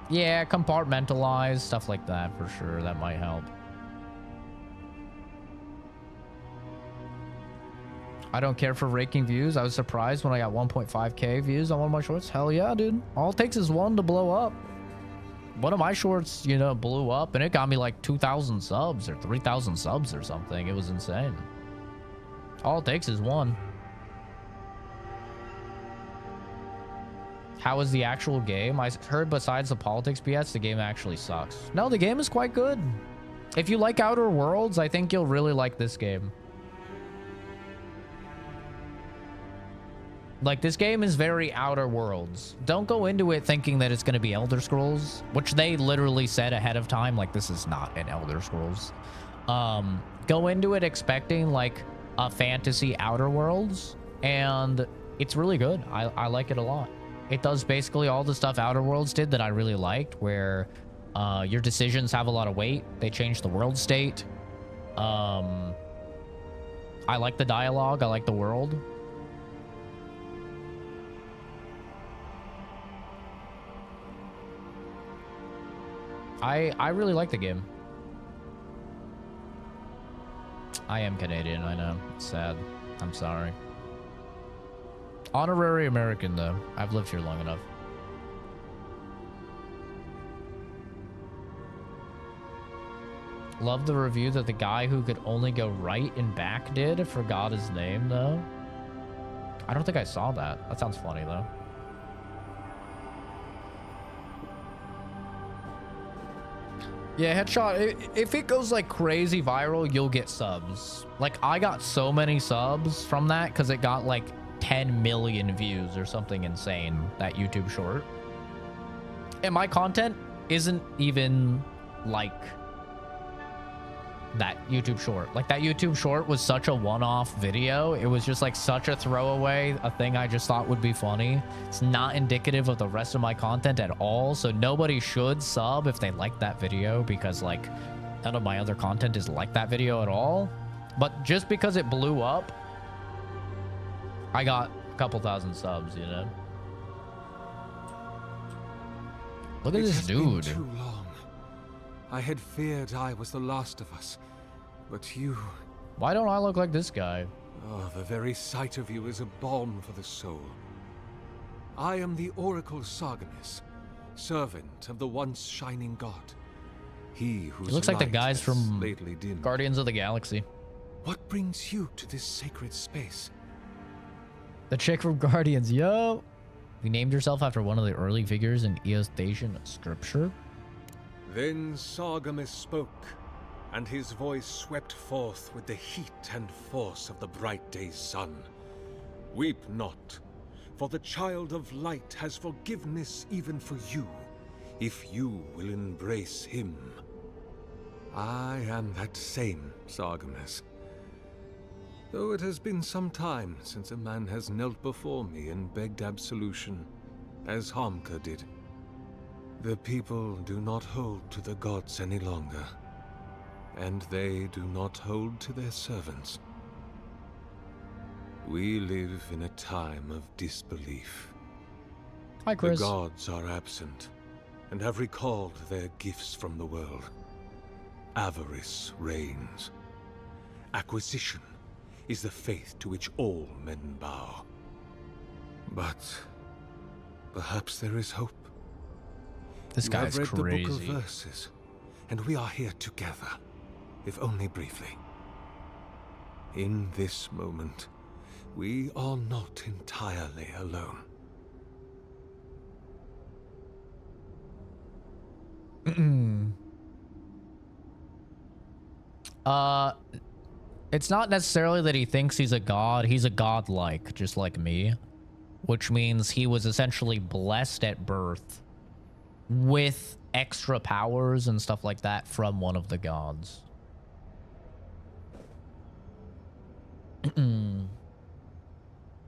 Yeah, compartmentalize, stuff like that for sure. That might help. I don't care for raking views. I was surprised when I got 1.5k views on one of my shorts. Hell yeah, dude. All it takes is one to blow up. One of my shorts, you know, blew up and it got me like 2,000 subs or 3,000 subs or something. It was insane. All it takes is one. How is the actual game? I heard besides the politics BS, the game actually sucks. No, the game is quite good. If you like Outer Worlds, I think you'll really like this game. Like, this game is very Outer Worlds. Don't go into it thinking that it's going to be Elder Scrolls, which they literally said ahead of time, like, this is not an Elder Scrolls. Go into it expecting, like, a fantasy Outer Worlds, and it's really good. I like it a lot. It does basically all the stuff Outer Worlds did that I really liked, where your decisions have a lot of weight. They change the world state. I like the dialogue. I like the world. I really like the game. I am Canadian, I know. It's sad. I'm sorry. Honorary American, though. I've lived here long enough. Love the review that the guy who could only go right and back did. Forgot his name, though. I don't think I saw that. That sounds funny, though. Yeah, headshot. If it goes like crazy viral, you'll get subs. Like I got so many subs from that because it got like 10 million views or something insane, that YouTube short. And my content isn't even like that YouTube short. Like that YouTube short was such a one-off video. It was just like such a throwaway, a thing I just thought would be funny. It's not indicative of the rest of my content at all. So nobody should sub if they like that video, because like none of my other content is like that video at all. But just because it blew up, I got a couple thousand subs, you know? Look at this dude. Been too long. I had feared I was the last of us, but you... Why don't I look like this guy? Oh, the very sight of you is a balm for the soul. I am the Oracle Sargenis, servant of the once shining god. He whose looks like the light guys has from lately dimmed. Guardians of the Galaxy. What brings you to this sacred space? The chick from Guardians, yo! You named yourself after one of the early figures in Eosthasian scripture? Then Sargenis spoke, and his voice swept forth with the heat and force of the bright day's sun. Weep not, for the child of light has forgiveness even for you, if you will embrace him. I am that same Sargenis. Though it has been some time since a man has knelt before me and begged absolution, as Hamka did. The people do not hold to the gods any longer, and they do not hold to their servants. We live in a time of disbelief. Hi, Chris. The gods are absent, and have recalled their gifts from the world. Avarice reigns. Acquisition is the faith to which all men bow. But perhaps there is hope. This You guy's have read crazy. the book of verses, and we are here together, if only briefly. In this moment, we are not entirely alone. It's not necessarily that he thinks he's a god. He's a godlike, just like me. Which means he was essentially blessed at birth with extra powers and stuff like that from one of the gods.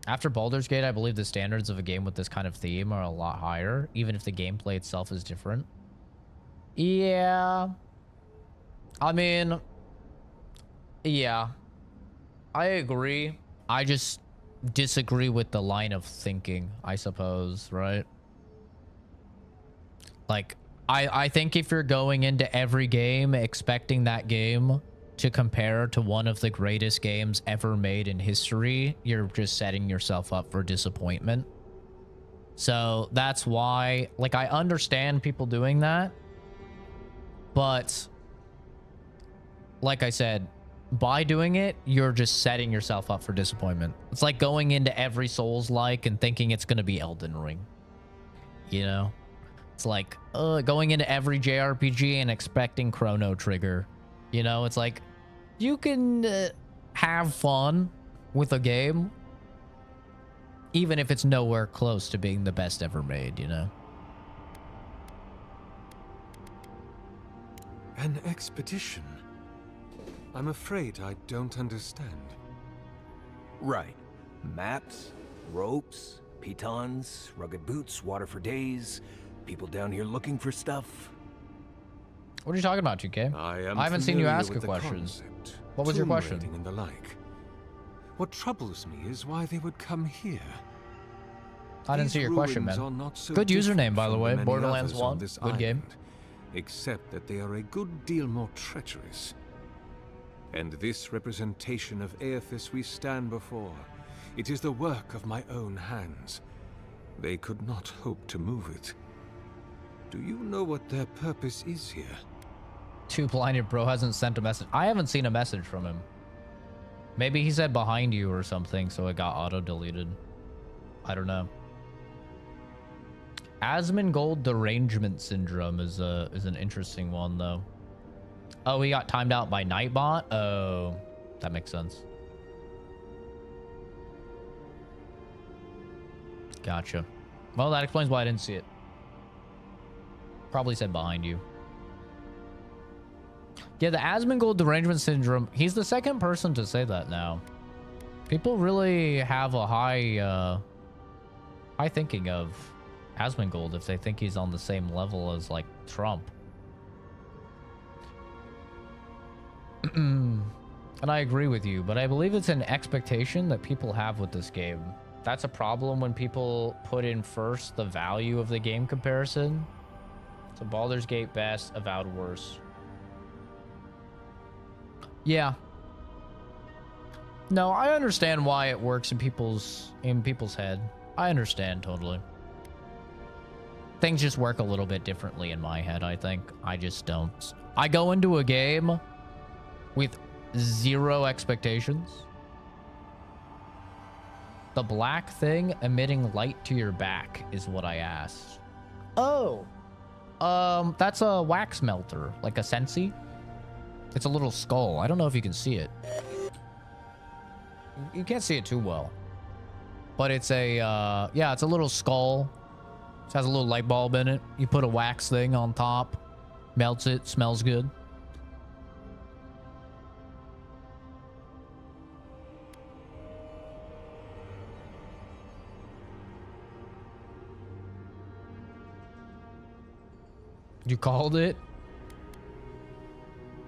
After Baldur's Gate, I believe the standards of a game with this kind of theme are a lot higher, even if the gameplay itself is different. Yeah. I mean, yeah, I agree. I just disagree with the line of thinking, I suppose, right? Like, I think if you're going into every game expecting that game to compare to one of the greatest games ever made in history, you're just setting yourself up for disappointment. So that's why, like, I understand people doing that, but like I said, by doing it, you're just setting yourself up for disappointment. It's like going into every Souls-like and thinking it's going to be Elden Ring. You know? It's like going into every JRPG and expecting Chrono Trigger. You know? It's like, you can have fun with a game, even if it's nowhere close to being the best ever made, you know? An expedition? I'm afraid I don't understand. Right. Maps, ropes, pitons, rugged boots, water for days, people down here looking for stuff. What are you talking about, GK? I haven't seen you ask a question. What was your question? And the like. What troubles me is why they would come here. I didn't see your question, man. Good username, by the way. Borderlands 1. Good game. Except that they are a good deal more treacherous. And this representation of Aethys we stand before, it is the work of my own hands. They could not hope to move it. Do you know what their purpose is here? Too blinded bro hasn't sent a message. I haven't seen a message from him. Maybe he said behind you or something, so it got auto-deleted. I don't know. Asmongold derangement syndrome is an interesting one though. Oh, he got timed out by Nightbot? Oh, that makes sense. Gotcha. Well, that explains why I didn't see it. Probably said behind you. Yeah, the Asmongold derangement syndrome, he's the second person to say that now. People really have a high thinking of Asmongold if they think he's on the same level as, like, Trump. And I agree with you, but I believe it's an expectation that people have with this game. That's a problem when people put in first the value of the game comparison. So Baldur's Gate best, Avowed worse. Yeah. No, I understand why it works in people's head. I understand totally. Things just work a little bit differently in my head, I think. I just don't. I go into a game with 0 expectations. The black thing emitting light to your back is what I asked. Oh. That's a wax melter, like a Sensi. It's a little skull. I don't know if you can see it. You can't see it too well. But it's a, yeah, it's a little skull. It has a little light bulb in it. You put a wax thing on top, melts it, smells good. You called it?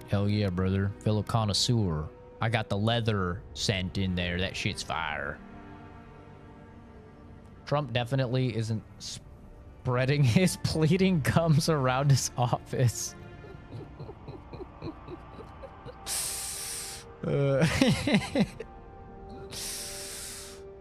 Hell yeah, brother. Fellow connoisseur. I got the leather scent in there. That shit's fire. Trump definitely isn't spreading his bleeding gums around his office.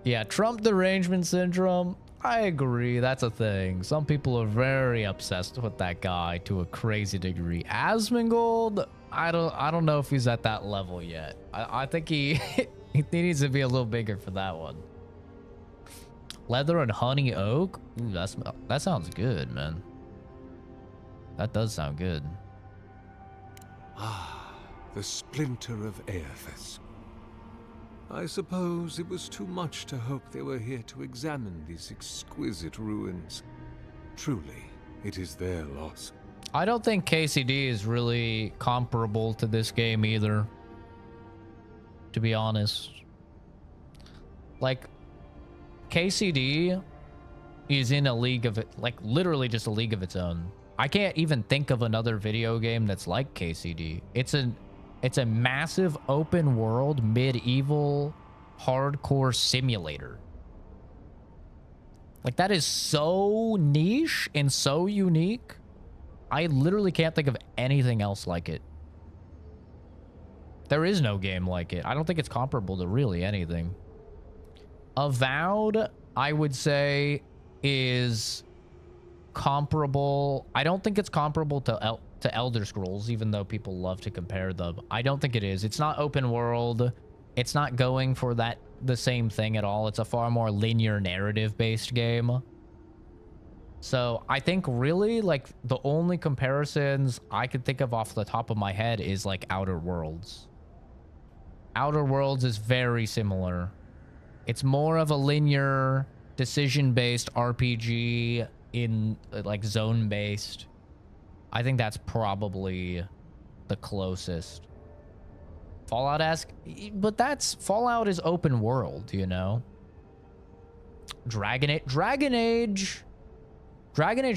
Yeah, Trump derangement syndrome. I agree, that's a thing. Some people are very obsessed with that guy to a crazy degree. Asmongold, I don't know if he's at that level yet. I think he he needs to be a little bigger for that one. Leather and honey oak? Ooh, that sounds good, man. That does sound good. Ah, the splinter of Aethys. I suppose it was too much to hope they were here to examine these exquisite ruins. Truly, it is their loss. I don't think KCD is really comparable to this game either, to be honest. Like, KCD is in a league of it, like literally just a league of its own. I can't even think of another video game that's like KCD. It's a massive open world medieval hardcore simulator. Like, that is so niche and so unique. I literally can't think of anything else like it. There is no game like it. I don't think it's comparable to really anything. Avowed, I would say, is comparable. I don't think it's comparable to Elder Scrolls, even though people love to compare them. I don't think it is. It's not open world. It's not going for the same thing at all. It's a far more linear narrative-based game. So I think really, like, the only comparisons I could think of off the top of my head is, like, Outer Worlds. Outer Worlds is very similar. It's more of a linear, decision-based RPG in, like, zone-based. I think that's probably the closest. Fallout-esque, but Fallout is open world, you know? Dragon Age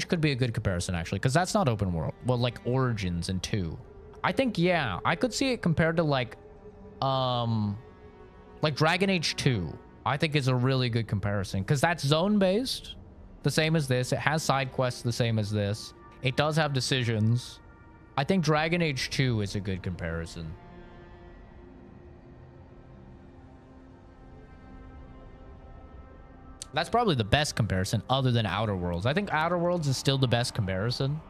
could be a good comparison, actually, because that's not open world. Well, like Origins and 2. I think, yeah, I could see it compared to, like Dragon Age 2. I think is a really good comparison, because that's zone-based, the same as this. It has side quests the same as this. It does have decisions. I think Dragon Age 2 is a good comparison. That's probably the best comparison other than Outer Worlds. I think Outer Worlds is still the best comparison.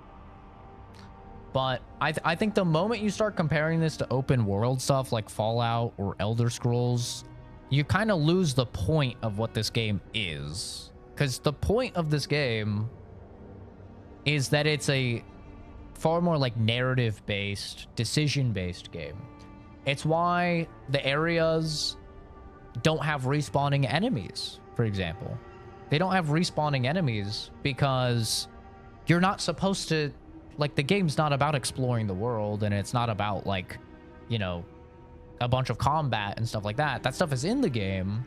But I think the moment you start comparing this to open world stuff like Fallout or Elder Scrolls, you kind of lose the point of what this game is. Because the point of this game is that it's a far more like narrative-based, decision-based game. It's why the areas don't have respawning enemies, for example. They don't have respawning enemies because you're not supposed to, like, the game's not about exploring the world, and it's not about, like, you know, a bunch of combat and stuff like that. That stuff is in the game,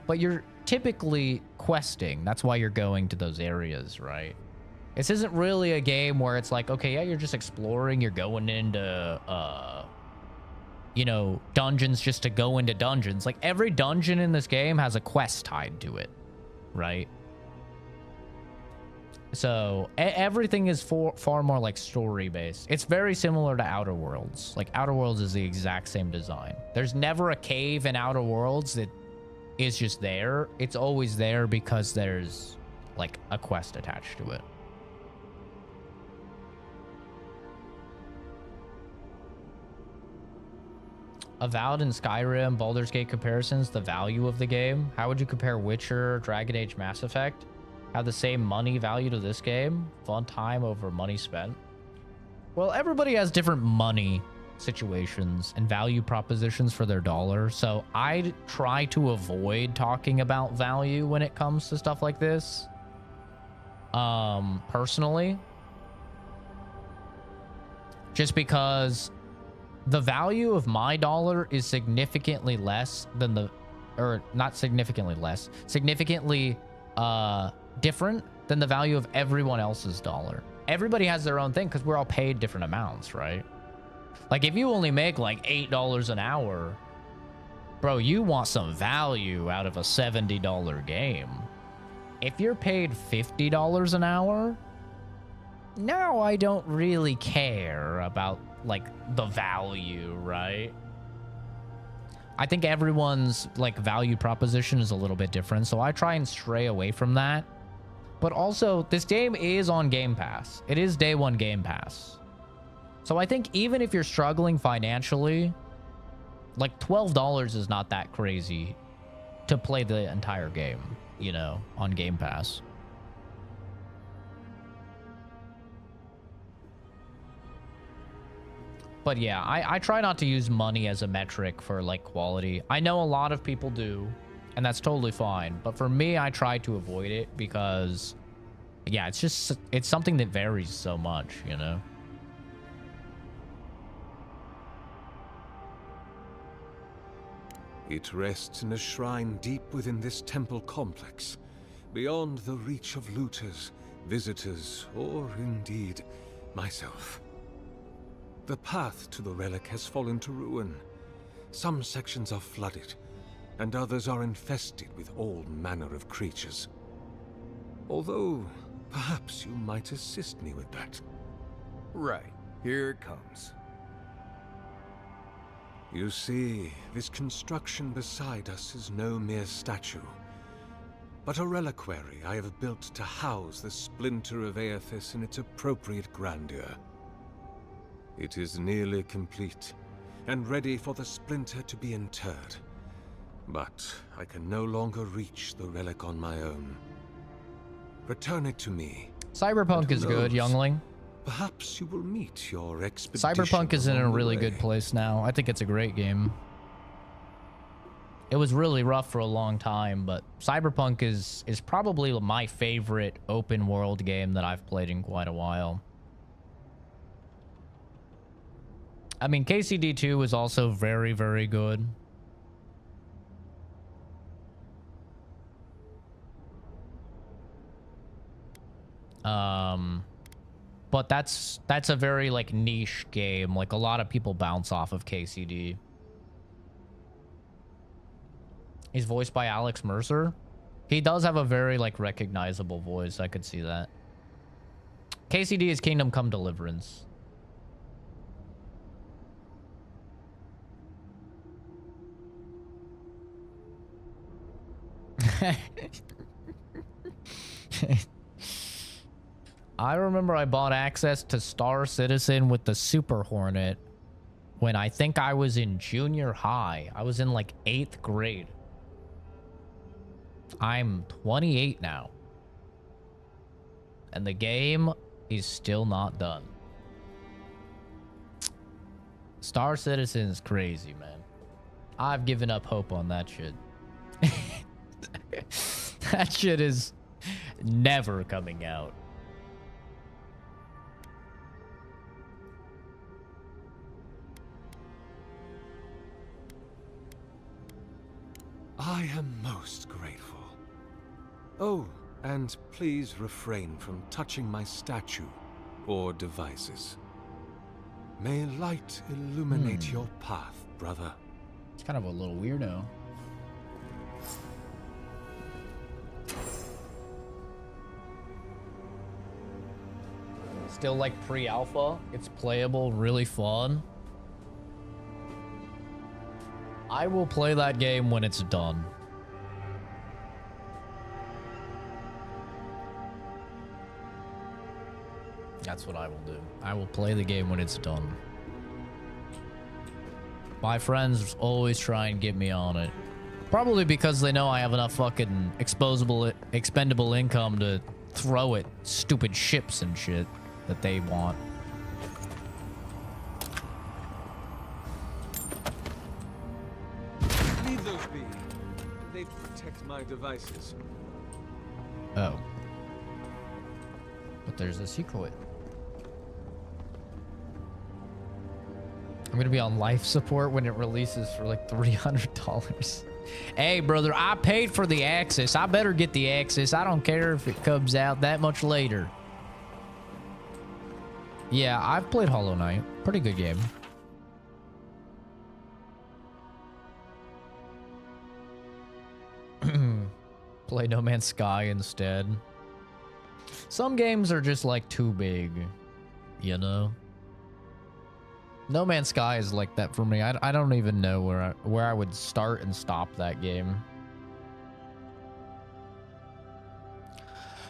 but you're typically questing. That's why you're going to those areas, right? This isn't really a game where it's like, okay, yeah, you're just exploring, you're going into, you know, dungeons just to go into dungeons. Like, every dungeon in this game has a quest tied to it, right? So everything is far more like story-based. It's very similar to Outer Worlds. Like, Outer Worlds is the exact same design. There's never a cave in Outer Worlds that is just there. It's always there because there's, like, a quest attached to it. Avowed and Skyrim, Baldur's Gate comparisons, the value of the game. How would you compare Witcher, Dragon Age, Mass Effect? Have the same money value to this game? Fun time over money spent? Well, everybody has different money situations and value propositions for their dollar. So I try to avoid talking about value when it comes to stuff like this. Personally. Just because the value of my dollar is significantly less than the, or not significantly less, significantly different than the value of everyone else's dollar. Everybody has their own thing because we're all paid different amounts, right? Like, if you only make like $8 an hour, bro, you want some value out of a $70 game. If you're paid $50 an hour, no, I don't really care about, like, the value, right? I think everyone's, like, value proposition is a little bit different, so I try and stray away from that. But also, this game is on Game Pass. It is day one Game Pass. So I think even if you're struggling financially, like, $12 is not that crazy to play the entire game, you know, on Game Pass. But yeah, I try not to use money as a metric for, like, quality. I know a lot of people do, and that's totally fine. But for me, I try to avoid it because, yeah, it's something that varies so much, you know? It rests in a shrine deep within this temple complex, beyond the reach of looters, visitors, or indeed, myself. The path to the relic has fallen to ruin. Some sections are flooded, and others are infested with all manner of creatures. Although, perhaps you might assist me with that. Right, here it comes. You see, this construction beside us is no mere statue, but a reliquary I have built to house the splinter of Aethys in its appropriate grandeur. It is nearly complete, and ready for the splinter to be interred. But I can no longer reach the relic on my own. Return it to me. Cyberpunk is good, youngling. Perhaps you will meet your expedition. Cyberpunk is in a really good place now. I think it's a great game. It was really rough for a long time, but Cyberpunk is probably my favorite open world game that I've played in quite a while. I mean, KCD2 is also very, very good. But that's a very, like, niche game. Like, a lot of people bounce off of KCD. He's voiced by Alex Mercer. He does have a very, like, recognizable voice. I could see that. KCD is Kingdom Come Deliverance. I remember I bought access to Star Citizen with the Super Hornet when I think I was in junior high. I was in like 8th grade. I'm 28 now. And the game He's still not done. Star Citizen is crazy, man. I've given up hope on that shit. That shit is never coming out. I am most grateful. Oh, and please refrain from touching my statue or devices. May light illuminate your path, brother. It's kind of a little weirdo. Still like pre-alpha. It's playable, really fun. I will play that game when it's done. That's what I will do. I will play the game when it's done. My friends always try and get me on it. Probably because they know I have enough fucking expendable income to throw at stupid ships and shit that they want. Leave those be. They protect my devices. Oh. But there's a secret. I'm gonna be on life support when it releases for like $300. Hey, brother, I paid for the access. I better get the access. I don't care if it comes out that much later. Yeah, I've played Hollow Knight. Pretty good game. Play No Man's Sky instead. Some games are just like too big, you know? No Man's Sky is like that for me. I don't even know where I would start and stop that game.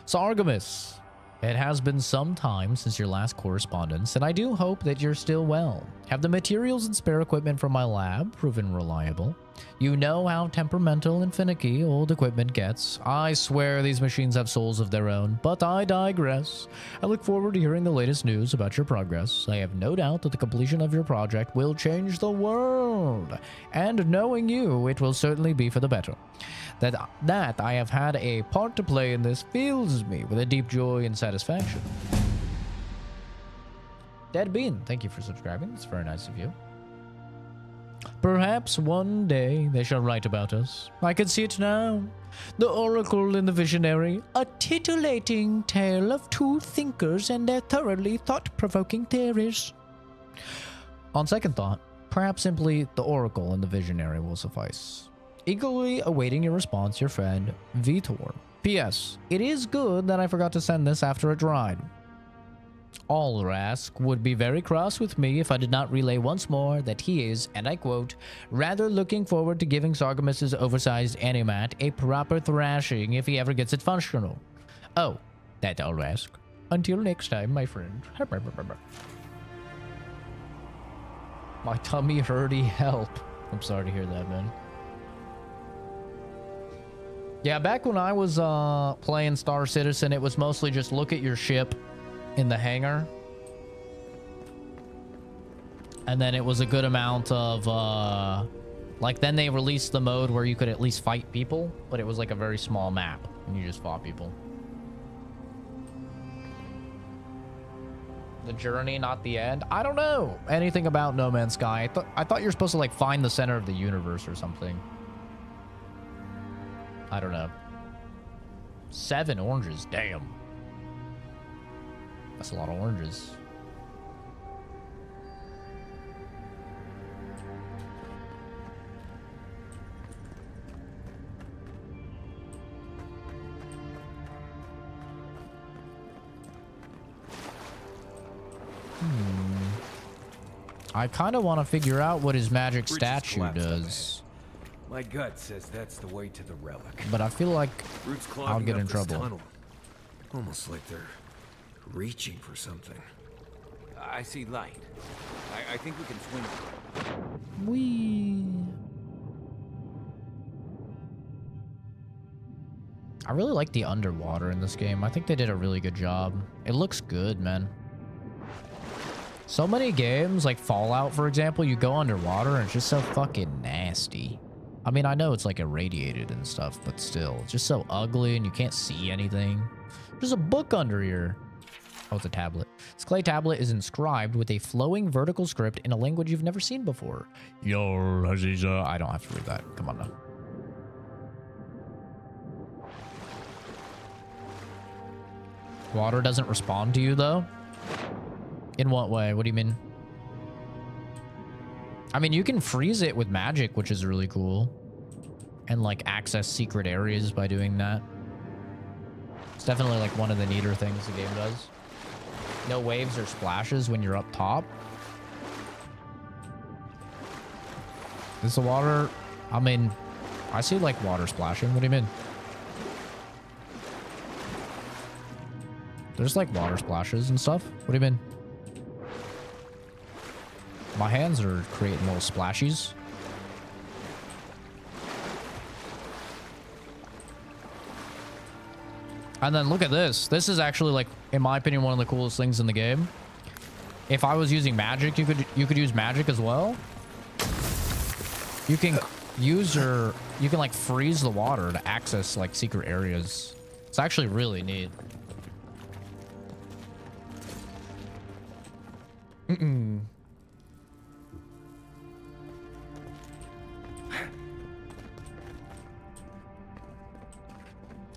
Sargamus, it has been some time since your last correspondence, and I do hope that you're still well. Have the materials and spare equipment from my lab proven reliable? You know how temperamental and finicky old equipment gets. I swear these machines have souls of their own, but I digress. I look forward to hearing the latest news about your progress. I have no doubt that the completion of your project will change the world, and knowing you, it will certainly be for the better. That I have had a part to play in this fills me with a deep joy and satisfaction. Dead Bean, thank you for subscribing. It's very nice of you. Perhaps one day they shall write about us. I can see it now. The Oracle and the Visionary, a titillating tale of two thinkers and their thoroughly thought-provoking theories. On second thought, perhaps simply the Oracle and the Visionary will suffice. Eagerly awaiting your response, your friend, Vitor. P.S. It is good that I forgot to send this after it dried. Allrask would be very cross with me if I did not relay once more that he is, and I quote, rather looking forward to giving Sargamus's oversized Animat a proper thrashing if he ever gets it functional. Oh, that Allrask. Until next time, my friend. My tummy hurty, help. I'm sorry to hear that, man. Yeah, back when I was playing Star Citizen, it was mostly just look at your ship in the hangar. And then it was a good amount of, like, then they released the mode where you could at least fight people, but it was like a very small map, and you just fought people. The journey, not the end? I don't know anything about No Man's Sky. I thought you're supposed to, like, find the center of the universe or something. I don't know. 7 oranges, damn. That's a lot of oranges. I kind of want to figure out what his magic statue does. My gut says that's the way to the relic. But I feel like I'll get in trouble. Tunnel. Almost like they're reaching for something. I see light. I think we can swing it. Whee! I really like the underwater in this game. I think they did a really good job. It looks good, man. So many games, like Fallout, for example, you go underwater and it's just so fucking nasty. I mean, I know it's like irradiated and stuff, but still, it's just so ugly and you can't see anything. There's a book under here. Oh, it's a tablet. This clay tablet is inscribed with a flowing vertical script in a language you've never seen before. Yor Aziza. I don't have to read that. Come on now. Water doesn't respond to you, though? In what way? What do you mean? I mean, you can freeze it with magic, which is really cool. And, like, access secret areas by doing that. It's definitely, like, one of the neater things the game does. No waves or splashes when you're up top. Is the water... I mean, I see, like, water splashing. What do you mean? There's, like, water splashes and stuff. What do you mean? My hands are creating little splashies. And then look at this. This is actually, like, in my opinion, one of the coolest things in the game. If I was using magic, you could use magic as well. You can you can like freeze the water to access like secret areas. It's actually really neat.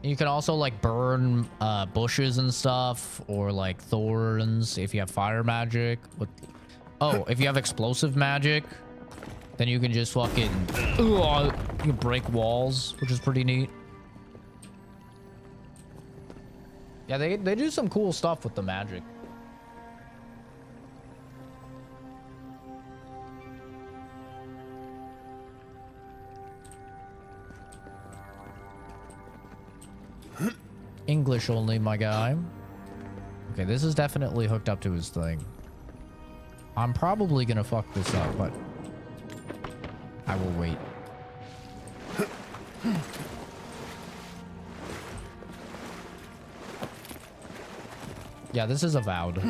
You can also like burn bushes and stuff, or like thorns if you have fire magic. Oh, if you have explosive magic, then you can just fucking you can break walls, which is pretty neat. Yeah, they do some cool stuff with the magic. English only, my guy. Okay, this is definitely hooked up to his thing. I'm probably gonna fuck this up, but I will wait. Yeah, this is Avowed.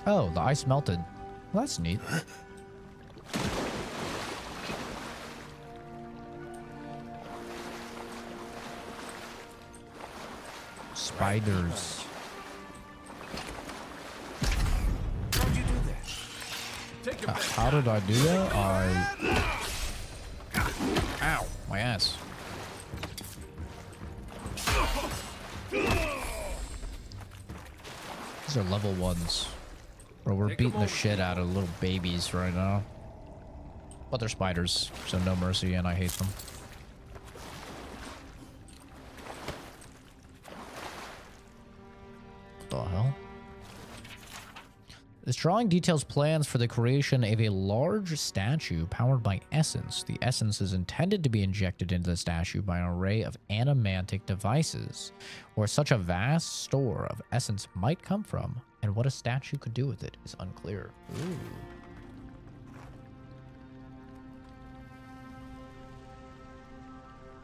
Oh, the ice melted. Well, that's neat. Spiders. How'd you do that? Take your How did I do that? Ow, my ass. These are level 1s. Bro, we're beating the shit out of little babies right now. But they're spiders, so no mercy, and I hate them. What the hell? This drawing details plans for the creation of a large statue powered by essence. The essence is intended to be injected into the statue by an array of animantic devices. Where such a vast store of essence might come from, and what a statue could do with it is unclear. Ooh.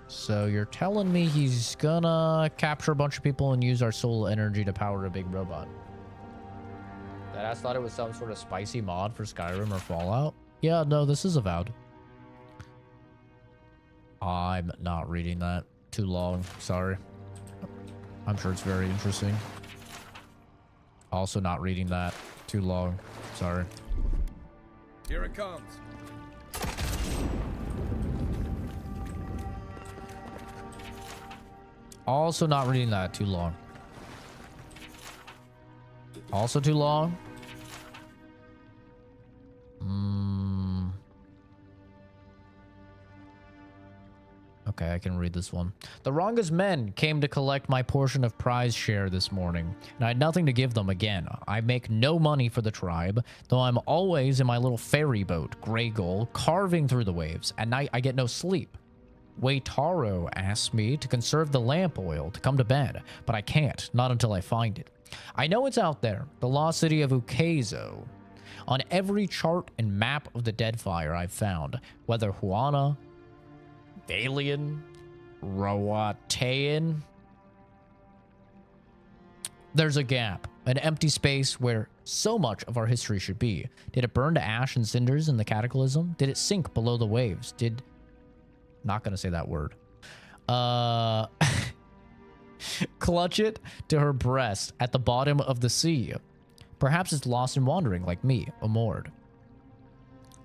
So you're telling me he's gonna capture a bunch of people and use our soul energy to power a big robot? I thought it was some sort of spicy mod for Skyrim or Fallout. Yeah, no, this is Avowed. I'm not reading that. Too long. Sorry. I'm sure it's very interesting. Also not reading that. Too long. Sorry. Here it comes. Also not reading that. Too long. Also too long. Okay, I can read this one. The wrongest men came to collect my portion of prize share this morning, and I had nothing to give them again. I make no money for the tribe, though I'm always in my little ferry boat, Grey Gull, carving through the waves. At night, I get no sleep. Waitaro asks me to conserve the lamp oil to come to bed, but I can't, not until I find it. I know it's out there, the lost city of Ukezo. On every chart and map of the Deadfire I've found, whether Huana, Valian, Roatean, there's a gap, an empty space where so much of our history should be. Did it burn to ash and cinders in the cataclysm? Did it sink below the waves? Not gonna say that word. Clutch it to her breast at the bottom of the sea. Perhaps it's lost and wandering like me, Amord.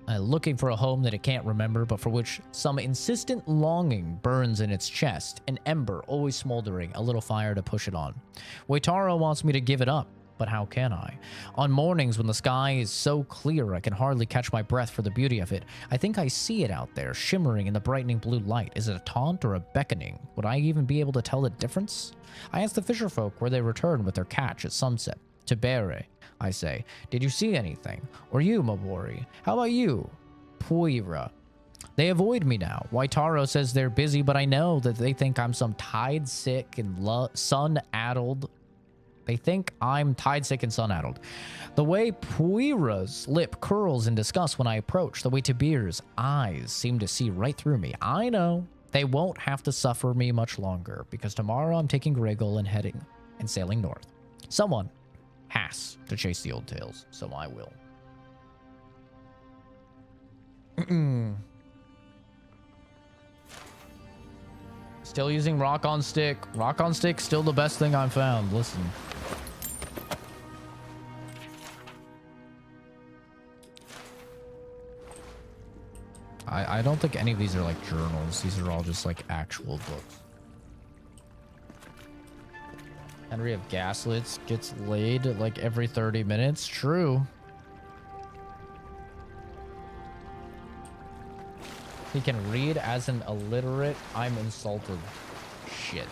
Looking for a home that it can't remember, but for which some insistent longing burns in its chest, an ember always smoldering, a little fire to push it on. Waitara wants me to give it up, but how can I? On mornings when the sky is so clear I can hardly catch my breath for the beauty of it, I think I see it out there, shimmering in the brightening blue light. Is it a taunt or a beckoning? Would I even be able to tell the difference? I ask the fisherfolk where they return with their catch at sunset. To Bere, I say, did you see anything? Or you, Mabori? How about you, Puira? They avoid me now. Waitaro says they're busy, but I know that they think I'm some tide-sick and sun-addled. They think I'm tide-sick and sun-addled. The way Puira's lip curls in disgust when I approach, the way Tabir's eyes seem to see right through me. I know they won't have to suffer me much longer, because tomorrow I'm taking Gregel and heading and sailing north. Someone has to chase the old tales, so I will. Still using rock on stick. Rock on stick, still the best thing I've found. Listen. I don't think any of these are like journals. These are all just like actual books. Henry of Gaslitz gets laid like every 30 minutes. True. He can read as an illiterate. I'm insulted. Shit.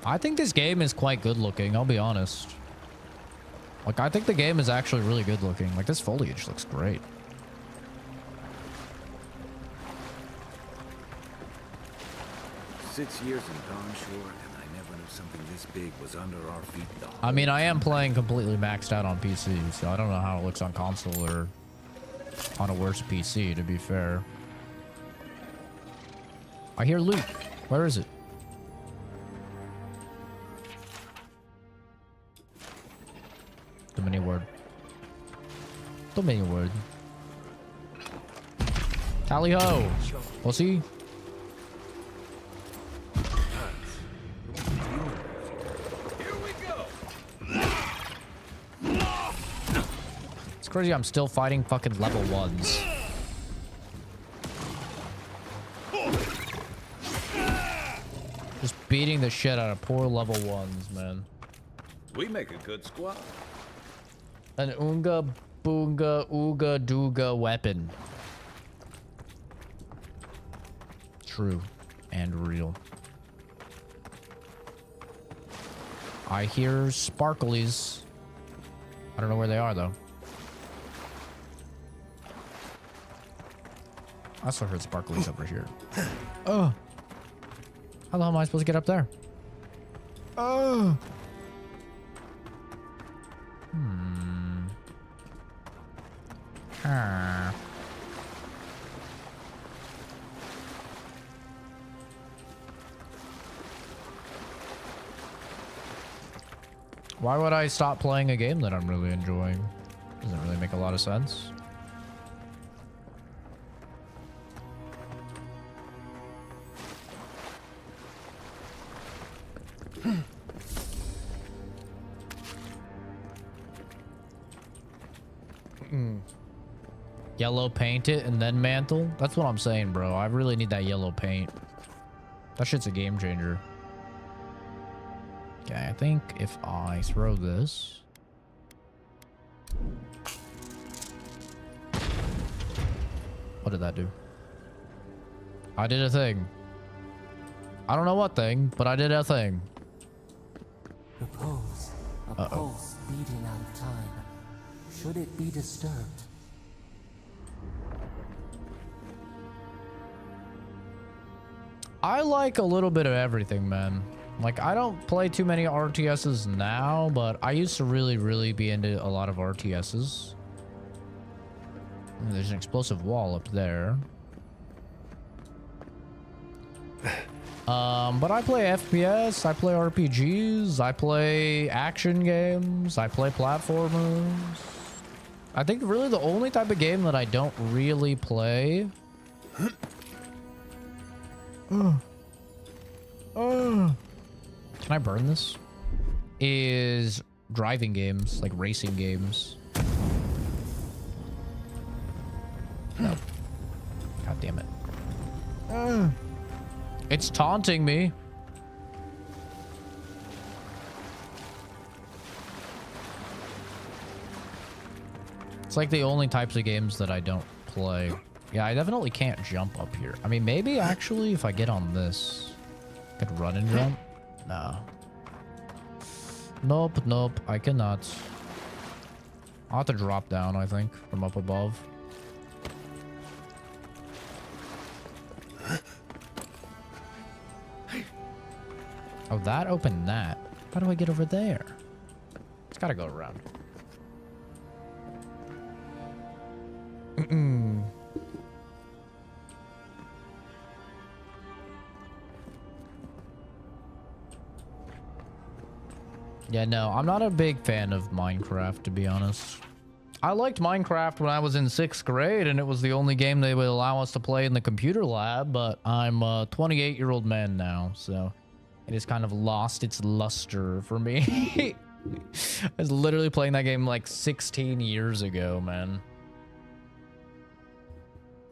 I think this game is quite good looking, I'll be honest. Like, I think the game is actually really good looking. Like, this foliage looks great. 6 years in Dawnshore, and I never knew something this big was under our feet. I mean, I am playing completely maxed out on PC, so I don't know how it looks on console or on a worse PC, to be fair. I hear loot. Where is it? The mini word. The mini word. Tally ho! We'll see. It's crazy I'm still fighting fucking level 1s. Just beating the shit out of poor level 1s, man. We make a good squad. An Oonga Boonga Ooga Dooga weapon. True and real. I hear sparklies. I don't know where they are though. I also heard sparklies over here. Oh. How the hell am I supposed to get up there? Oh. Why would I stop playing a game that I'm really enjoying? Doesn't really make a lot of sense. Yellow paint it and then mantle? That's what I'm saying, bro. I really need that yellow paint. That shit's a game changer. Okay, I think if I throw this... What did that do? I did a thing. I don't know what thing, but I did a thing. The pulse, a pulse beating out of time. Should it be disturbed? I like a little bit of everything, man. Like, I don't play too many RTSs now, but I used to really be into a lot of RTSs. There's an explosive wall up there. But I play FPS, I play RPGs, I play action games, I play platformers. I think really the only type of game that I don't really play... Can I burn this? Is driving games, like racing games. No. God damn it. It's taunting me. It's like the only types of games that I don't play. Yeah, I definitely can't jump up here. I mean, maybe actually if I get on this, I could run and jump. No. Nope, I cannot. I'll have to drop down, I think, from up above. Oh, that opened that. How do I get over there? It's gotta go around. Yeah, no, I'm not a big fan of Minecraft, to be honest. I liked Minecraft when I was in 6th grade, and it was the only game they would allow us to play in the computer lab, but I'm a 28-year-old man now, so it has kind of lost its luster for me. I was literally playing that game like 16 years ago, man.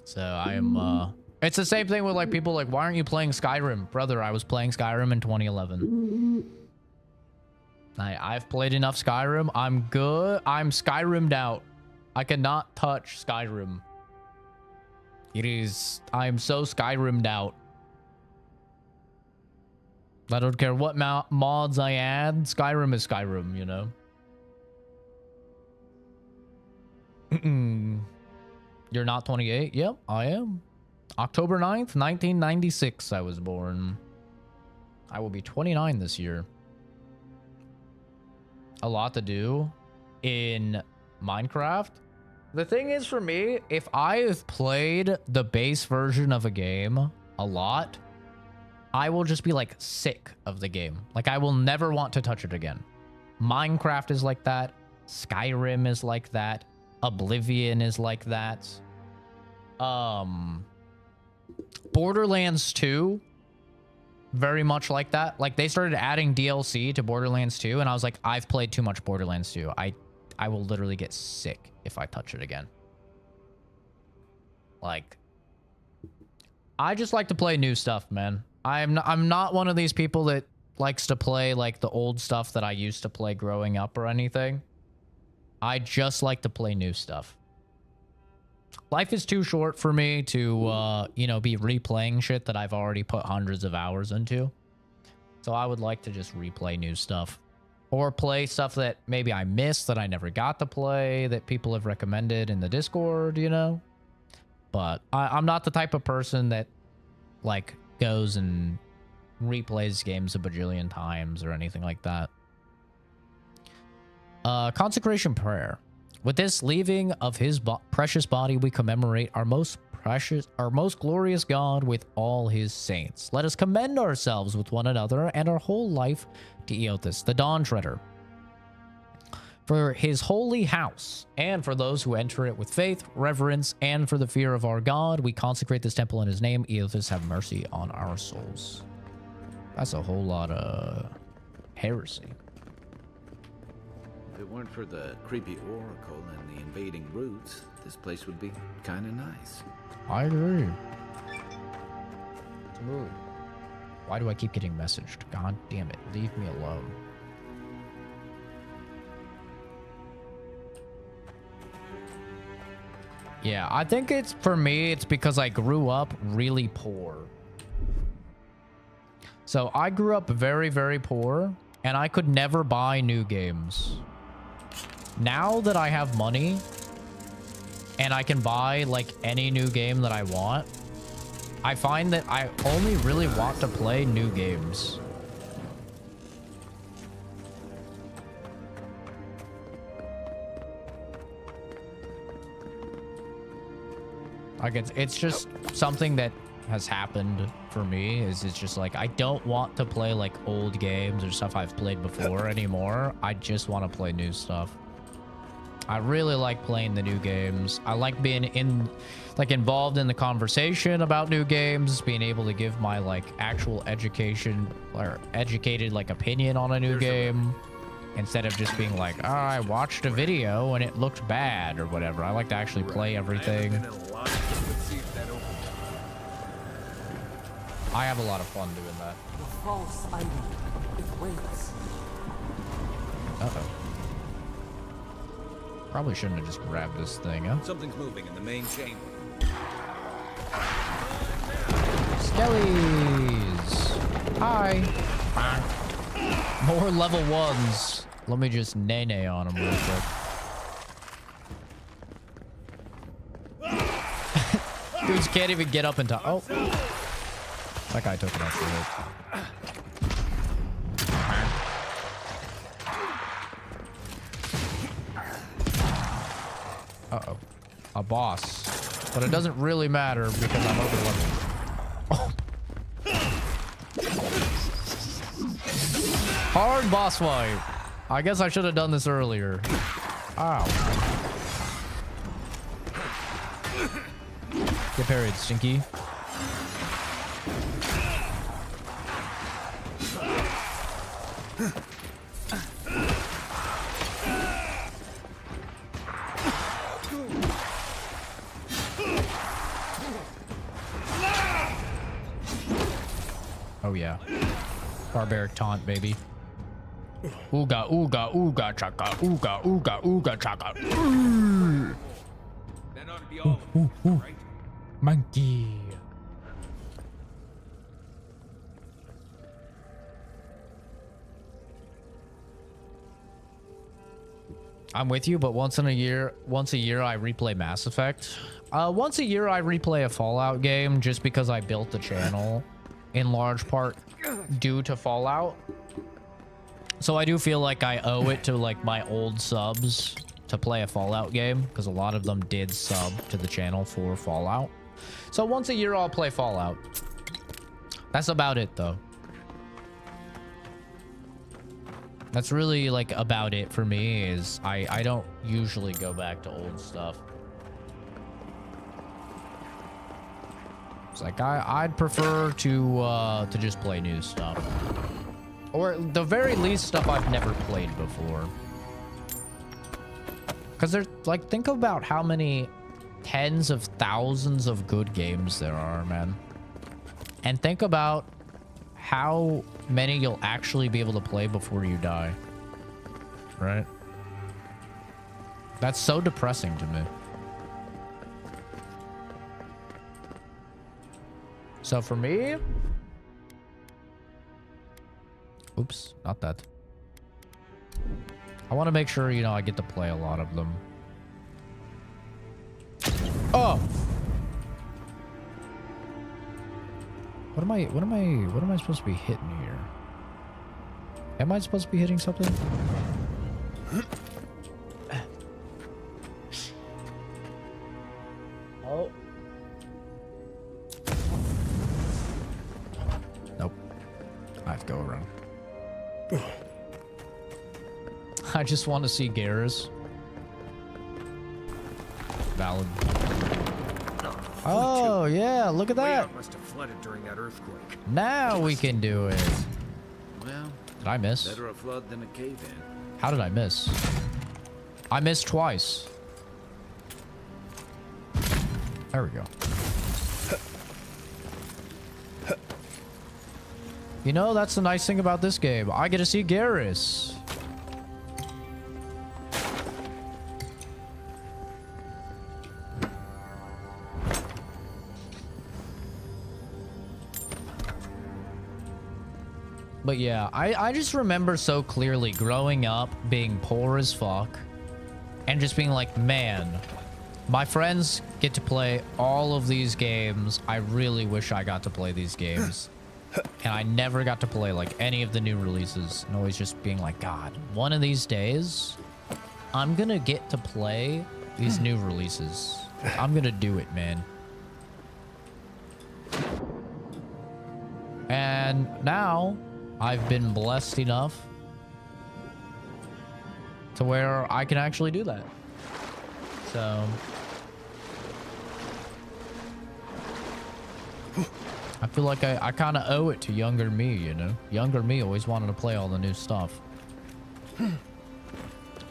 So I am, it's the same thing with like people like, why aren't you playing Skyrim? Brother, I was playing Skyrim in 2011. I've played enough Skyrim. I'm good. I'm Skyrimmed out. I cannot touch Skyrim. I'm so Skyrimmed out. I don't care what mods I add. Skyrim is Skyrim, you know? You're not 28? Yep, I am. October 9th, 1996, I was born. I will be 29 this year. A lot to do in Minecraft. The thing is, for me, if I have played the base version of a game a lot, I will just be like sick of the game. Like I will never want to touch it again. Minecraft is like that. Skyrim is like that. Oblivion is like that. Borderlands 2, very much like that. Like they started adding DLC to Borderlands 2 and I was like, I've played too much Borderlands 2. I will literally get sick if I touch it again. Like, I just like to play new stuff, man. I'm not one of these people that likes to play like the old stuff that I used to play growing up or anything. I just like to play new stuff. Life is too short for me to, you know, be replaying shit that I've already put hundreds of hours into. So I would like to just replay new stuff. Or play stuff that maybe I missed that I never got to play, that people have recommended in the Discord, you know? But I'm not the type of person that, like, goes and replays games a bajillion times or anything like that. Consecration prayer. With this leaving of his precious body, we commemorate our most glorious God with all his saints. Let us commend ourselves with one another and our whole life to Eothas, the Dawn Treader, for his holy house, and for those who enter it with faith, reverence, and for the fear of our God. We consecrate this temple in his name. Eothas, have mercy on our souls. That's a whole lot of heresy. If it weren't for the creepy oracle and the invading roots, this place would be kind of nice. I agree. Smooth. Why do I keep getting messaged? God damn it. Leave me alone. Yeah, I think it's, for me, it's because I grew up really poor. So I grew up very, very poor, and I could never buy new games. Now that I have money, and I can buy, like, any new game that I want, I find that I only really want to play new games. Like it's just something that has happened for me. Is it's just like I don't want to play like old games or stuff I've played before anymore. I just want to play new stuff. I really like playing the new games. I like being involved in the conversation about new games, being able to give my like actual education or educated like opinion on a new game instead of just being like, oh, I watched a video and it looked bad or whatever. I like to actually play everything. I have a lot of fun doing that. The false item. It waits. Uh-oh. Probably shouldn't have just grabbed this thing, huh? Something's moving in the main chamber. Skellies! Hi! More level 1s. Let me just nay-nay on them real quick. Dudes can't even get up and talk. Oh. That guy took an extra hit. Uh-oh. A boss. But it doesn't really matter because I'm over level. Oh. Hard boss fight. I guess I should have done this earlier. Ow. Get parried, Stinky. Oh yeah. Barbaric taunt, baby. Ooga, ooga, ooga, chaka, ooga, ooga, ooga, chaka. That ought to be all of them, right? Monkey. I'm with you, but once a year I replay Mass Effect. Once a year I replay a Fallout game just because I built the channel in large part due to Fallout. So I do feel like I owe it to like my old subs to play a Fallout game because a lot of them did sub to the channel for Fallout. So once a year I'll play Fallout. That's about it though. That's really like about it for me. Is I don't usually go back to old stuff. It's like I'd prefer to just play new stuff, or at the very least stuff I've never played before. Because there's like, think about how many tens of thousands of good games there are, man, and think about how many you'll actually be able to play before you die, right? That's so depressing to me. So for me, oops, not that. I want to make sure, you know, I get to play a lot of them. Oh! What am I supposed to be hitting here? Am I supposed to be hitting something? Oh. Nope. I have to go around. I just want to see Garrus. Valid. Oh, yeah, look at that. Must have flooded during that earthquake. Now we can do it. Well, did I miss? Better a flood than a cave-in. How did I miss? I missed twice. There we go. You know, that's the nice thing about this game. I get to see Garrus. But yeah, I just remember so clearly growing up, being poor as fuck, and just being like, man, my friends get to play all of these games. I really wish I got to play these games. And I never got to play like any of the new releases. And always just being like, God, one of these days, I'm gonna get to play these new releases. I'm gonna do it, man. And now I've been blessed enough to where I can actually do that. So I feel like I kind of owe it to younger me, you know? Younger me always wanted to play all the new stuff.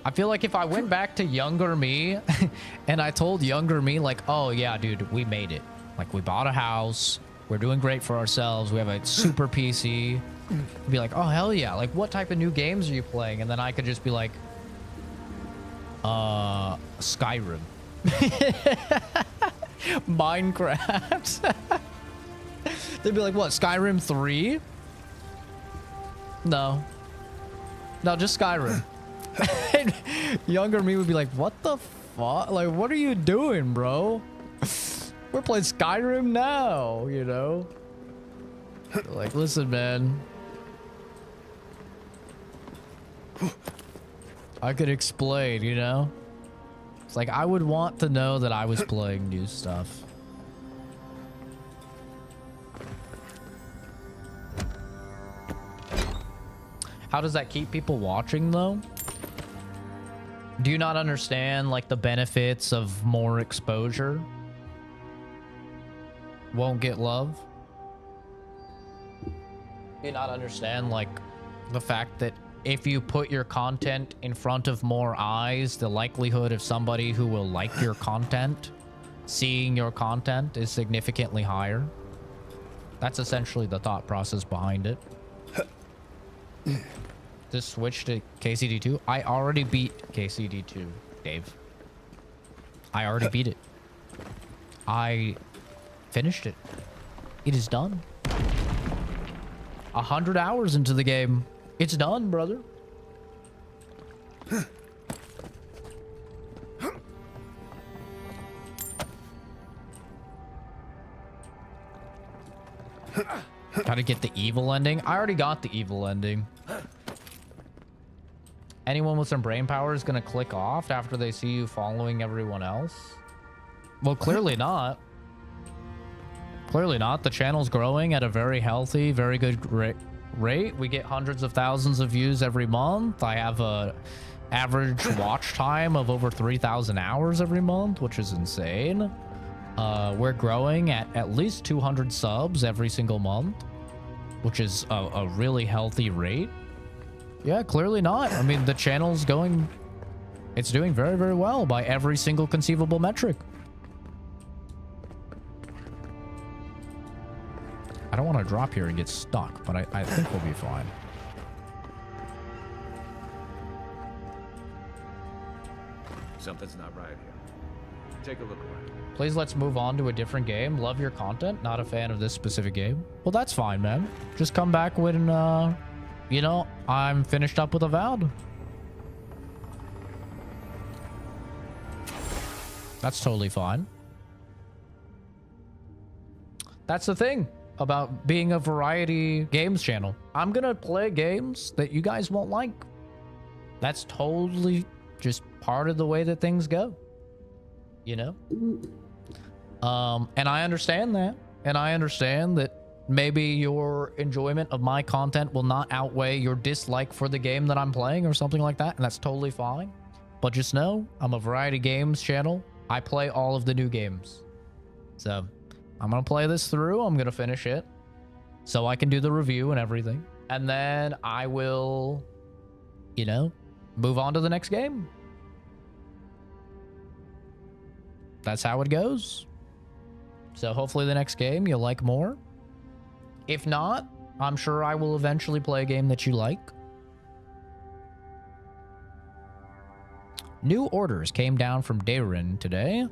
I feel like if I went back to younger me and I told younger me like, oh yeah, dude, we made it. Like we bought a house. We're doing great for ourselves. We have a super PC. I'd be like, oh hell yeah. Like what type of new games are you playing? And then I could just be like, Skyrim. Minecraft. They'd be like, what, Skyrim 3? No. No, just Skyrim. Younger me would be like, what the fuck? Like, what are you doing, bro? We're playing Skyrim now, you know? Like, listen, man. I could explain, you know? It's like, I would want to know that I was playing new stuff. How does that keep people watching, though? Do you not understand, like, the benefits of more exposure? Won't get love? Do you not understand, like, the fact that if you put your content in front of more eyes, the likelihood of somebody who will like your content, seeing your content, is significantly higher? That's essentially the thought process behind it. Just switch to KCD2. I already beat KCD2, Dave. I already beat it. I finished it. It is done. 100 hours into the game. It's done, brother. Gotta get the evil ending. I already got the evil ending. Anyone with some brain power is gonna click off after they see you following everyone else? Well, clearly not. Clearly not. The channel's growing at a very healthy, very good rate. We get hundreds of thousands of views every month. I have a average watch time of over 3,000 hours every month, which is insane. We're growing at least 200 subs every single month, which is a really healthy rate. Yeah, clearly not. I mean, the channel's going... It's doing very, very well by every single conceivable metric. I don't want to drop here and get stuck, but I think we'll be fine. Something's not right here. Take a look around. Please let's move on to a different game. Love your content. Not a fan of this specific game. Well, that's fine, man. Just come back when, you know, I'm finished up with Avowed. That's totally fine. That's the thing about being a variety games channel. I'm gonna play games that you guys won't like. That's totally just part of the way that things go, you know? And I understand that. And I understand that maybe your enjoyment of my content will not outweigh your dislike for the game that I'm playing or something like that. And that's totally fine. But just know, I'm a variety games channel. I play all of the new games. So I'm going to play this through. I'm going to finish it so I can do the review and everything. And then I will, you know, move on to the next game. That's how it goes. So hopefully the next game you'll like more. If not, I'm sure I will eventually play a game that you like. New orders came down from Dayrin today.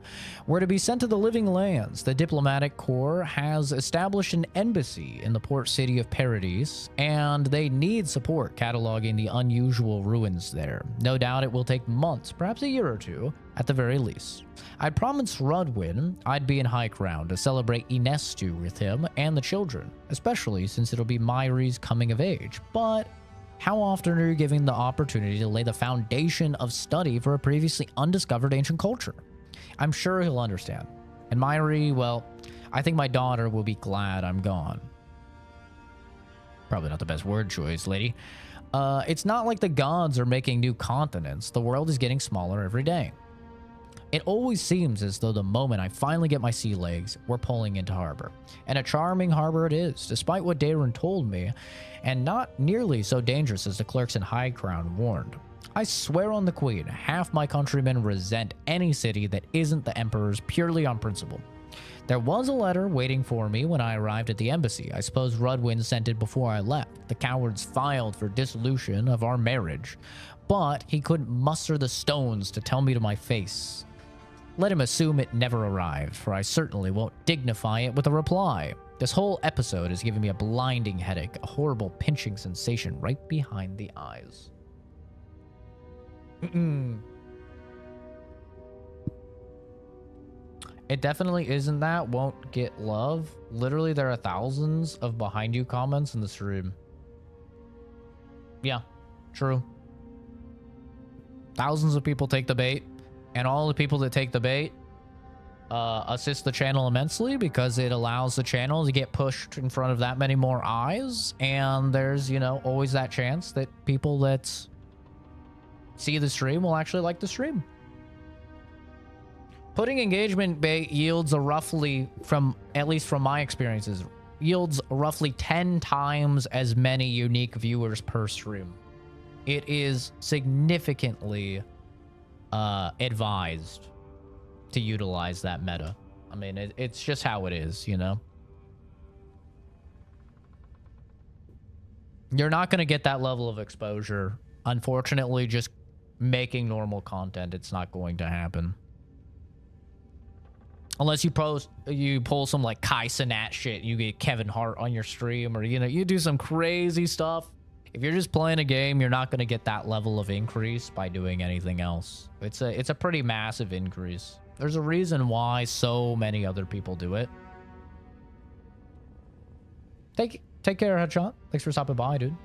We're to be sent to the Living Lands. The diplomatic corps has established an embassy in the port city of Paradise, and they need support cataloging the unusual ruins there. No doubt it will take months, perhaps a year or two, at the very least. I'd promised Ludwin I'd be in high ground to celebrate Inestu with him and the children, especially since it'll be Myri's coming of age, but how often are you given the opportunity to lay the foundation of study for a previously undiscovered ancient culture? I'm sure he'll understand. And Myri, well, I think my daughter will be glad I'm gone. Probably not the best word choice, lady. It's not like the gods are making new continents. The world is getting smaller every day. It always seems as though the moment I finally get my sea legs, we're pulling into harbor. And a charming harbor it is, despite what Darren told me, and not nearly so dangerous as the clerks in High Crown warned. I swear on the Queen, half my countrymen resent any city that isn't the Emperor's purely on principle. There was a letter waiting for me when I arrived at the embassy. I suppose Ludwin sent it before I left. The cowards filed for dissolution of our marriage, but he couldn't muster the stones to tell me to my face. Let him assume it never arrived, for I certainly won't dignify it with a reply. This whole episode is giving me a blinding headache, a horrible pinching sensation right behind the eyes. It definitely isn't that. Won't get love. Literally, there are thousands of behind you comments in the stream. Yeah, true. Thousands of people take the bait, and all the people that take the bait assist the channel immensely because it allows the channel to get pushed in front of that many more eyes. And there's, you know, always that chance that people that see the stream will actually like the stream. Putting engagement bait yields a roughly, at least from my experiences, yields roughly 10 times as many unique viewers per stream. It is significantly advised to utilize that meta. I mean, it's just how it is, you know? You're not going to get that level of exposure. Unfortunately, just making normal content, it's not going to happen. Unless you pull some like Kai Cenat shit, you get Kevin Hart on your stream, or, you know, you do some crazy stuff. If you're just playing a game, you're not going to get that level of increase by doing anything else. It's a pretty massive increase. There's a reason why so many other people do it. Take care, Headshot. Thanks for stopping by, dude.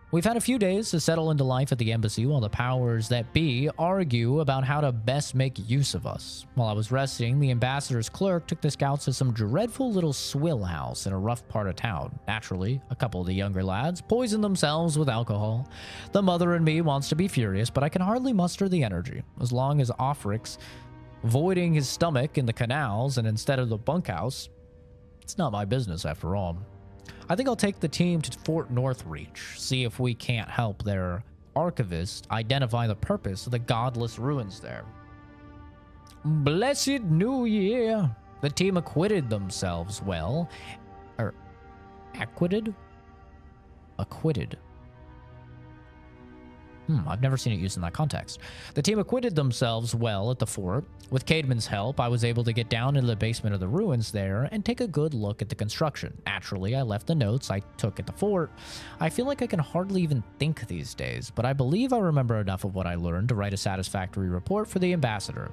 We've had a few days to settle into life at the embassy while the powers that be argue about how to best make use of us. While I was resting, the ambassador's clerk took the scouts to some dreadful little swill house in a rough part of town. Naturally, a couple of the younger lads poisoned themselves with alcohol. The mother in me wants to be furious, but I can hardly muster the energy. As long as Offric's voiding his stomach in the canals and instead of the bunkhouse, it's not my business after all. I think I'll take the team to Fort Northreach, see if we can't help their archivist identify the purpose of the godless ruins there. Blessed New Year! The team acquitted themselves well. Acquitted? Acquitted. I've never seen it used in that context. The team acquitted themselves well at the fort. With Caedmon's help, I was able to get down into the basement of the ruins there and take a good look at the construction. Naturally, I left the notes I took at the fort. I feel like I can hardly even think these days, but I believe I remember enough of what I learned to write a satisfactory report for the ambassador.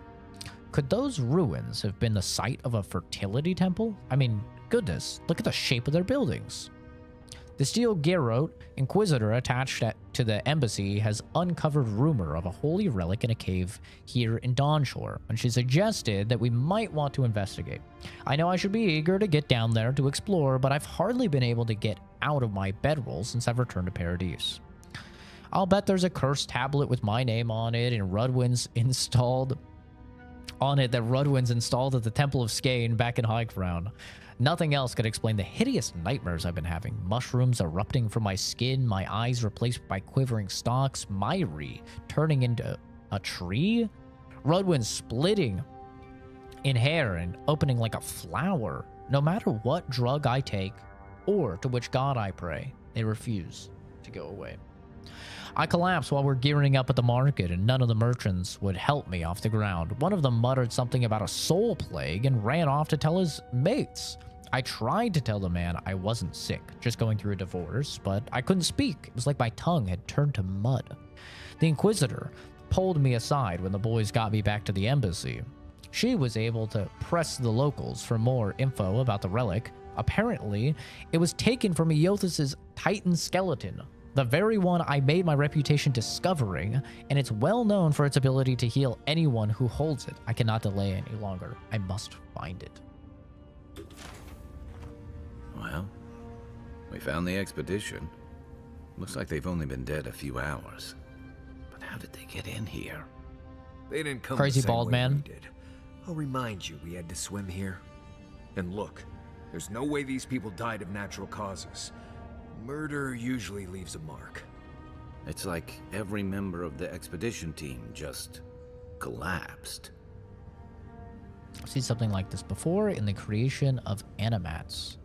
Could those ruins have been the site of a fertility temple? I mean, goodness, look at the shape of their buildings. The Steel Garrote Inquisitor attached to the embassy has uncovered rumor of a holy relic in a cave here in Dawnshore, and she suggested that we might want to investigate. I know I should be eager to get down there to explore, but I've hardly been able to get out of my bedroll since I've returned to Paradise. I'll bet there's a cursed tablet with my name on it and Ludwin's installed at the Temple of Skane back in High Crown. Nothing else could explain the hideous nightmares I've been having. Mushrooms erupting from my skin, my eyes replaced by quivering stalks, Myri turning into a tree, Ludwin splitting in hair and opening like a flower. No matter what drug I take or to which god I pray, they refuse to go away. I collapsed while we're gearing up at the market, and none of the merchants would help me off the ground. One of them muttered something about a soul plague and ran off to tell his mates. I tried to tell the man I wasn't sick, just going through a divorce, but I couldn't speak. It was like my tongue had turned to mud. The Inquisitor pulled me aside when the boys got me back to the embassy. She was able to press the locals for more info about the relic. Apparently, it was taken from Eothas' Titan skeleton, the very one I made my reputation discovering, and it's well known for its ability to heal anyone who holds it. I cannot delay any longer. I must find it. Well, we found the expedition. Looks like they've only been dead a few hours. But how did they get in here? They didn't come Crazy the same bald way man. we did. I'll remind you, we had to swim here. And look, there's no way these people died of natural causes. Murder usually leaves a mark. It's like every member of the expedition team just collapsed. I've seen something like this before in the creation of animats.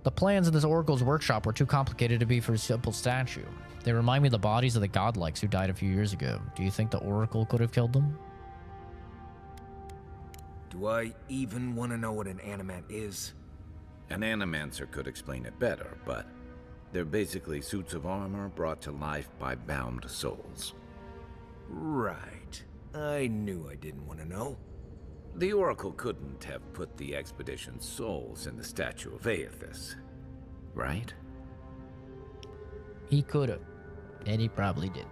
The plans in this Oracle's workshop were too complicated to be for a simple statue. They remind me of the bodies of the godlikes who died a few years ago. Do you think the Oracle could have killed them? Do I even want to know what an animat is? An animancer could explain it better, but they're basically suits of armor brought to life by bound souls. Right. I knew I didn't want to know. The Oracle couldn't have put the expedition's souls in the statue of Aethys, right? He could have. And he probably did.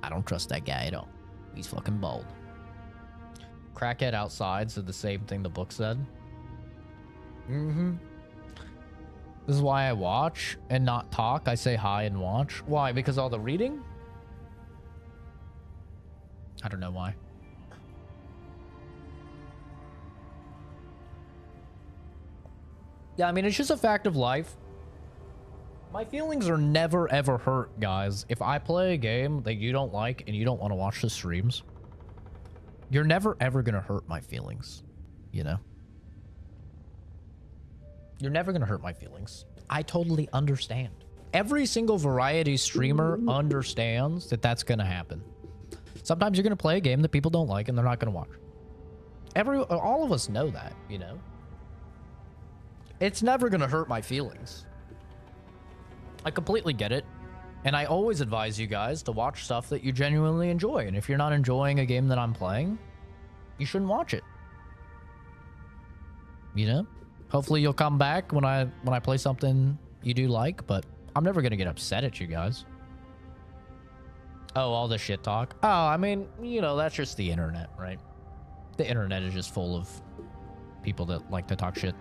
I don't trust that guy at all. He's fucking bold. Crackhead outside said the same thing the book said. Mm-hmm. This is why I watch and not talk. I say hi and watch. Why? Because all the reading? I don't know why. Yeah, I mean, it's just a fact of life. My feelings are never ever hurt, guys. If I play a game that you don't like and you don't want to watch the streams, you're never ever gonna hurt my feelings, you know? You're never gonna hurt my feelings. I totally understand. Every single variety streamer understands that that's gonna happen. Sometimes you're gonna play a game that people don't like and they're not gonna watch. All of us know that, you know? It's never gonna hurt my feelings. I completely get it. And I always advise you guys to watch stuff that you genuinely enjoy. And if you're not enjoying a game that I'm playing, you shouldn't watch it. You know? Hopefully you'll come back when I play something you do like, but I'm never gonna get upset at you guys. Oh, all the shit talk. Oh, I mean, you know, that's just the internet, right? The internet is just full of people that like to talk shit.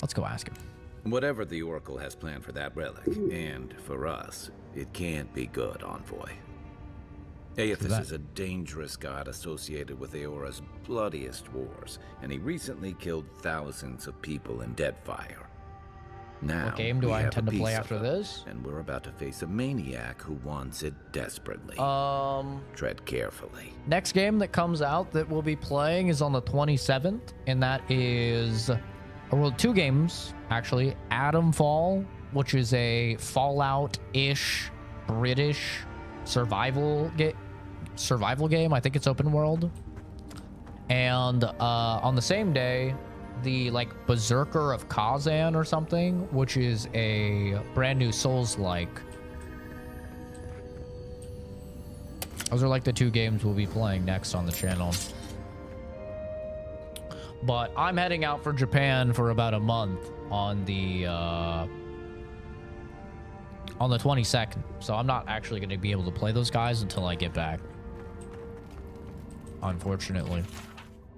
Let's go ask him. Whatever the Oracle has planned for that relic, and for us, it can't be good, Envoy. Aethys is a dangerous god associated with Eora's bloodiest wars, and he recently killed thousands of people in Deadfire. Now, what game do I intend to play after this? And we're about to face a maniac who wants it desperately. Tread carefully. Next game that comes out that we'll be playing is on the 27th, and that is, well, two games, actually. Atomfall, which is a Fallout-ish British survival game. I think it's open world. And on the same day, the like Berserker of Kazan or something, which is a brand new Souls-like. Those are like the two games we'll be playing next on the channel. But I'm heading out for Japan for about a month on the 22nd, so I'm not actually going to be able to play those guys until I get back, unfortunately.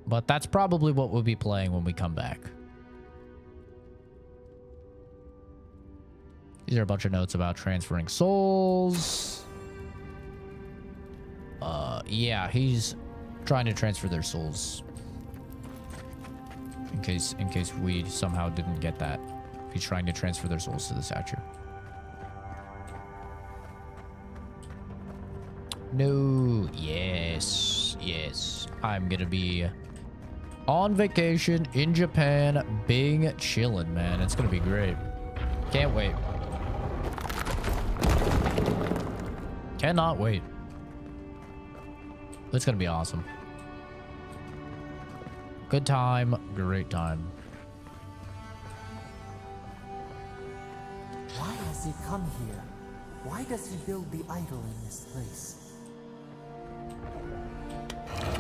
But that's probably what we'll be playing when we come back. These are a bunch of notes about transferring souls. Yeah, he's trying to transfer their souls. In case we somehow didn't get that. He's trying to transfer their souls to the statue. No, yes. I'm gonna be on vacation in Japan, being chillin', man. It's gonna be great. Can't wait. Cannot wait. It's gonna be awesome. Good time, great time. Why has he come here? Why does he build the idol in this place?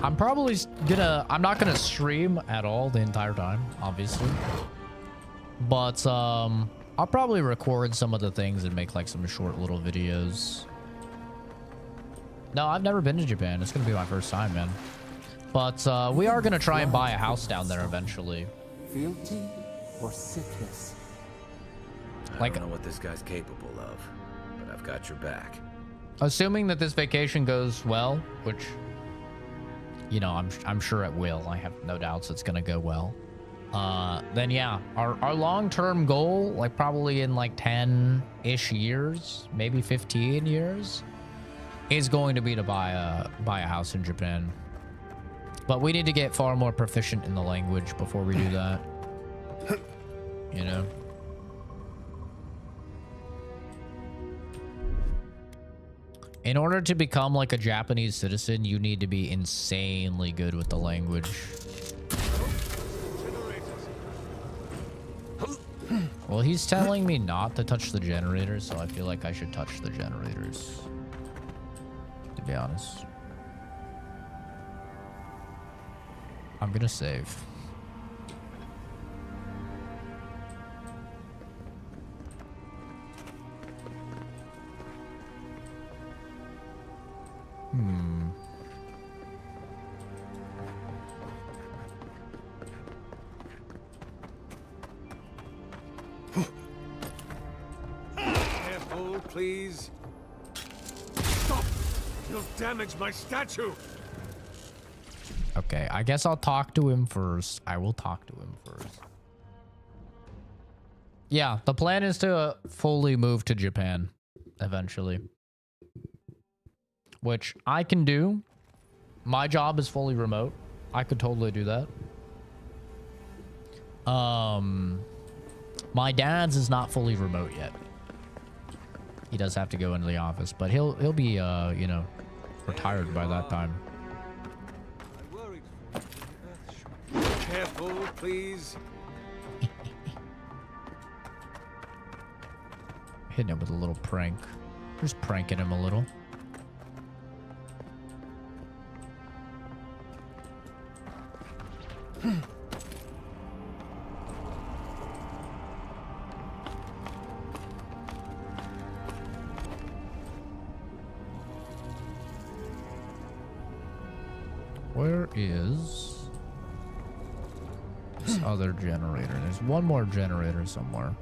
I'm probably I'm not gonna stream at all the entire time, obviously. But I'll probably record some of the things and make like some short little videos. No, I've never been to Japan. It's gonna be my first time, man. But we are gonna try and buy a house down there eventually. Fealty or sickness? I don't know what this guy's capable of, but I've got your back. Assuming that this vacation goes well, which, you know, I'm sure it will. I have no doubts it's gonna go well. Then yeah, our long-term goal, like probably in like 10-ish years, maybe 15 years, is going to be to buy a house in Japan. But we need to get far more proficient in the language before we do that. You know? In order to become like a Japanese citizen, you need to be insanely good with the language. Well, he's telling me not to touch the generators, so I feel like I should touch the generators. To be honest. I'm gonna save. Careful, please. Stop! You'll damage my statue. Okay, I guess I'll talk to him first. I will talk to him first. Yeah, the plan is to fully move to Japan eventually. Which I can do. My job is fully remote. I could totally do that. My dad's is not fully remote yet. He does have to go into the office, but he'll be you know, retired by that time. Careful, please. Hitting him with a little prank. Just pranking him a little. Where is this other generator? There's one more generator somewhere.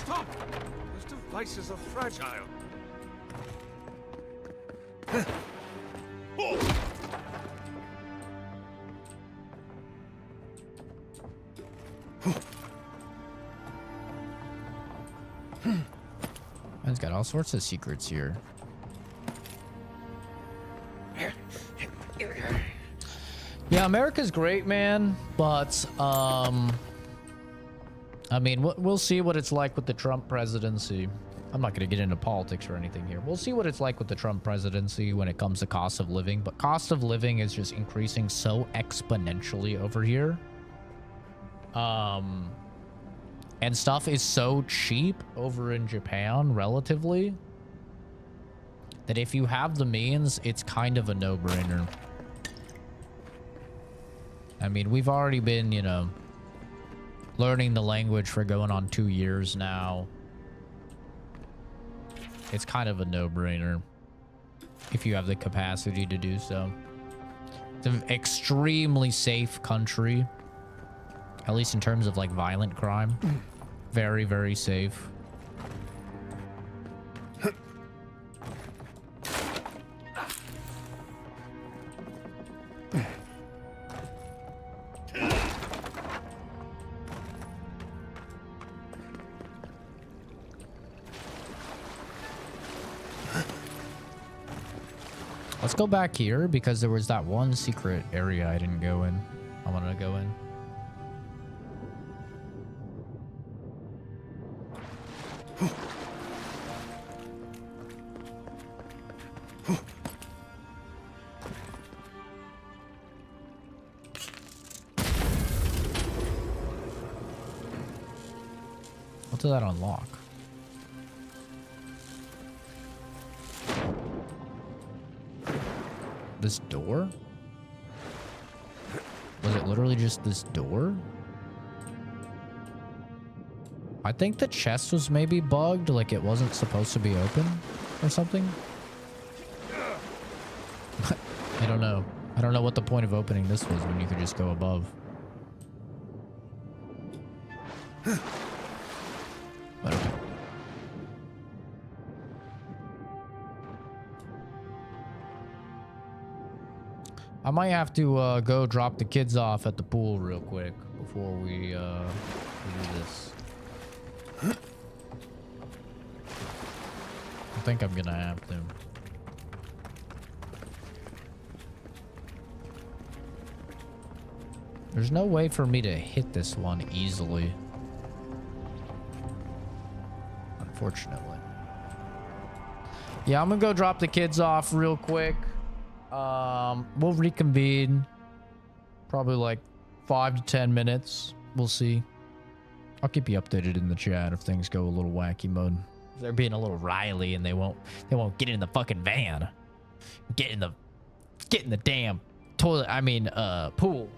Stop! Those devices are fragile. Man's got all sorts of secrets here. Yeah, America's great, man, but I mean, we'll see what it's like with the Trump presidency. I'm not going to get into politics or anything here. We'll see what it's like with the Trump presidency when it comes to cost of living, but cost of living is just increasing so exponentially over here. And stuff is so cheap over in Japan, relatively, that if you have the means, it's kind of a no-brainer. I mean, we've already been, you know, learning the language for going on 2 years now. It's kind of a no-brainer if you have the capacity to do so. It's an extremely safe country, at least in terms of, like, violent crime. Very, very safe. Let's go back here because there was that one secret area I didn't go in. I wanted to go in. What did that unlock? This door? Was it literally just this door? I think the chest was maybe bugged, like it wasn't supposed to be open or something. I don't know. I don't know what the point of opening this was when you could just go above. But okay. I might have to go drop the kids off at the pool real quick before we do this. I think I'm gonna have to. There's no way for me to hit this one easily. Unfortunately. Yeah, I'm gonna go drop the kids off real quick. We'll reconvene. Probably like 5 to 10 minutes. We'll see. I'll keep you updated in the chat if things go a little wacky mode. If they're being a little Riley and they won't get in the fucking van. Get in the damn toilet. I mean, pool.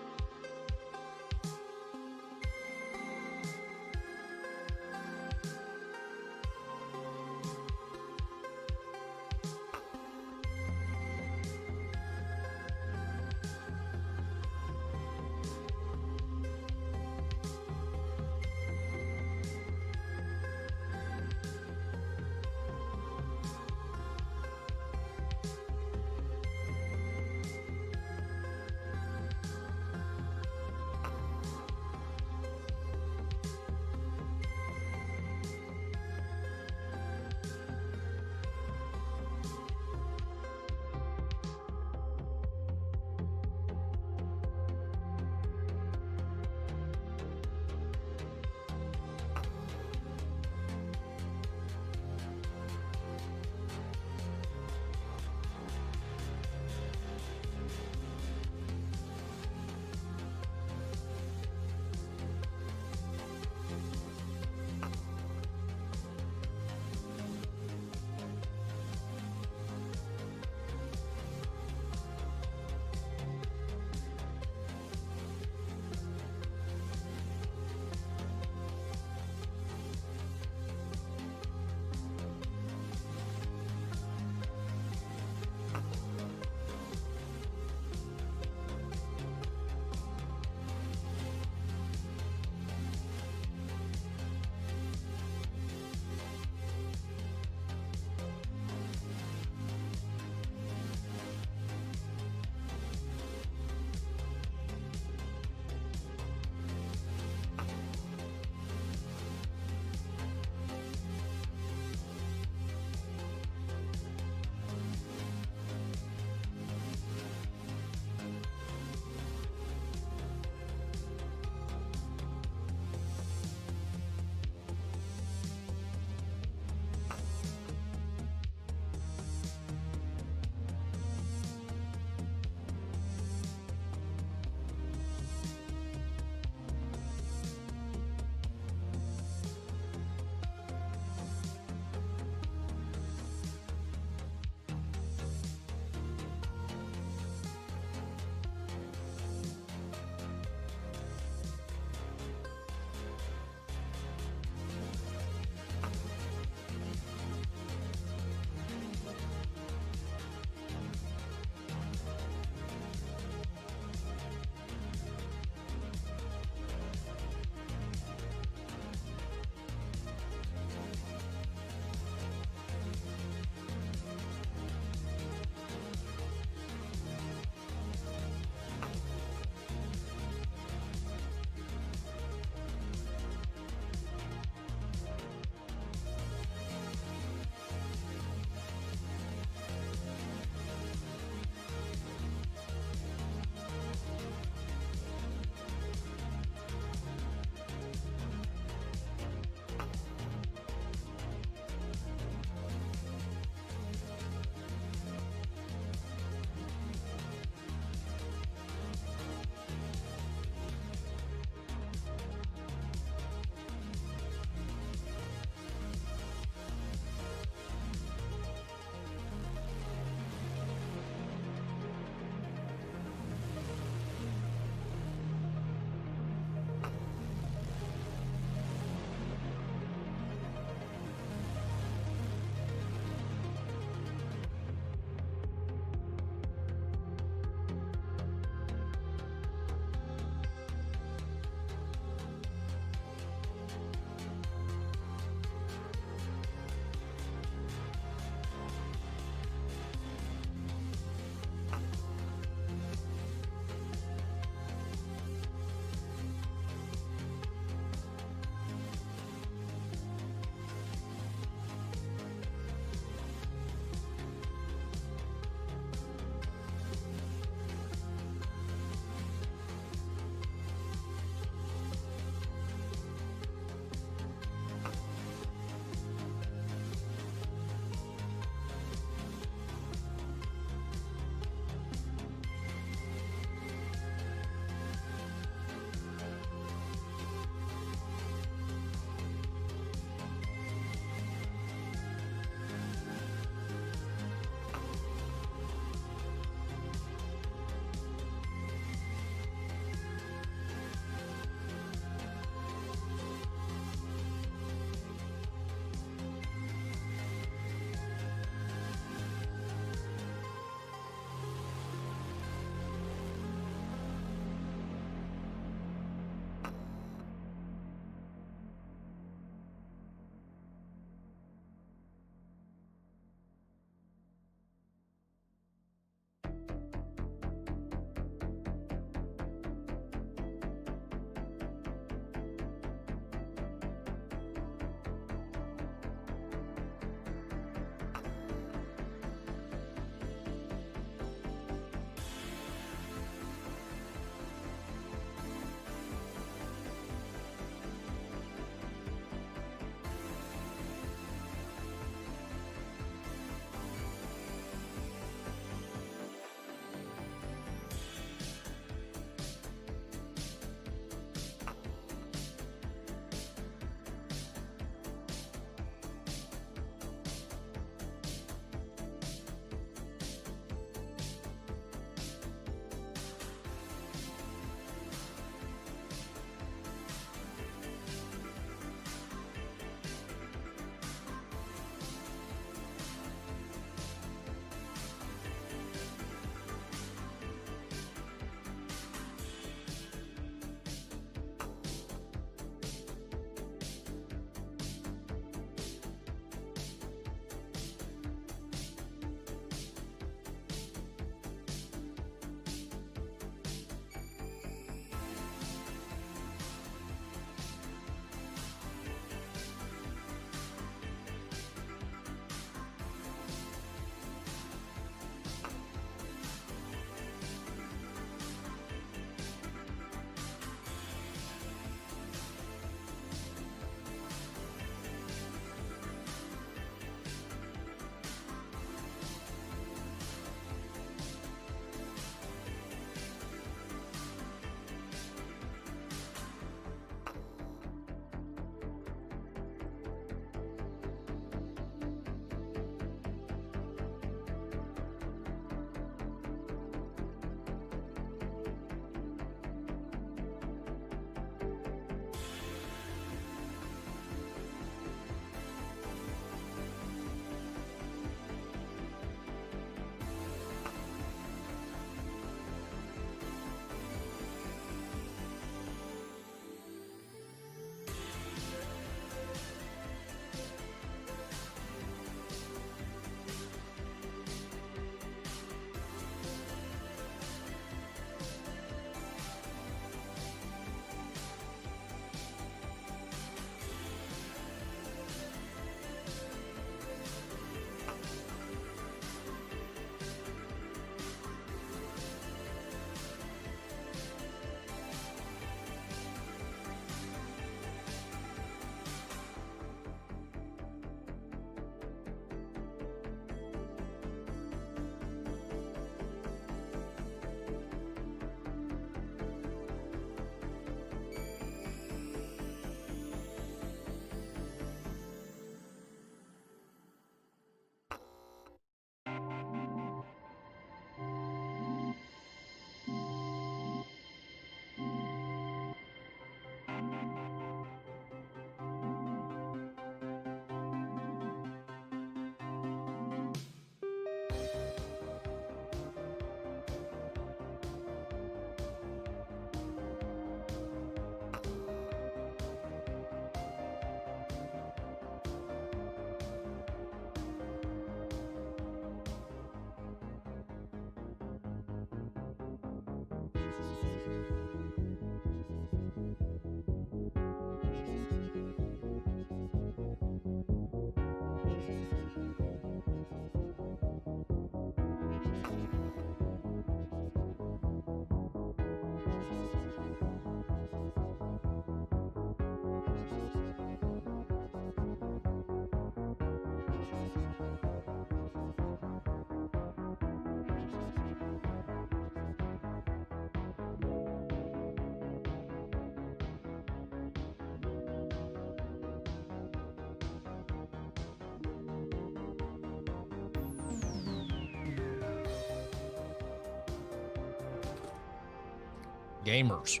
gamers.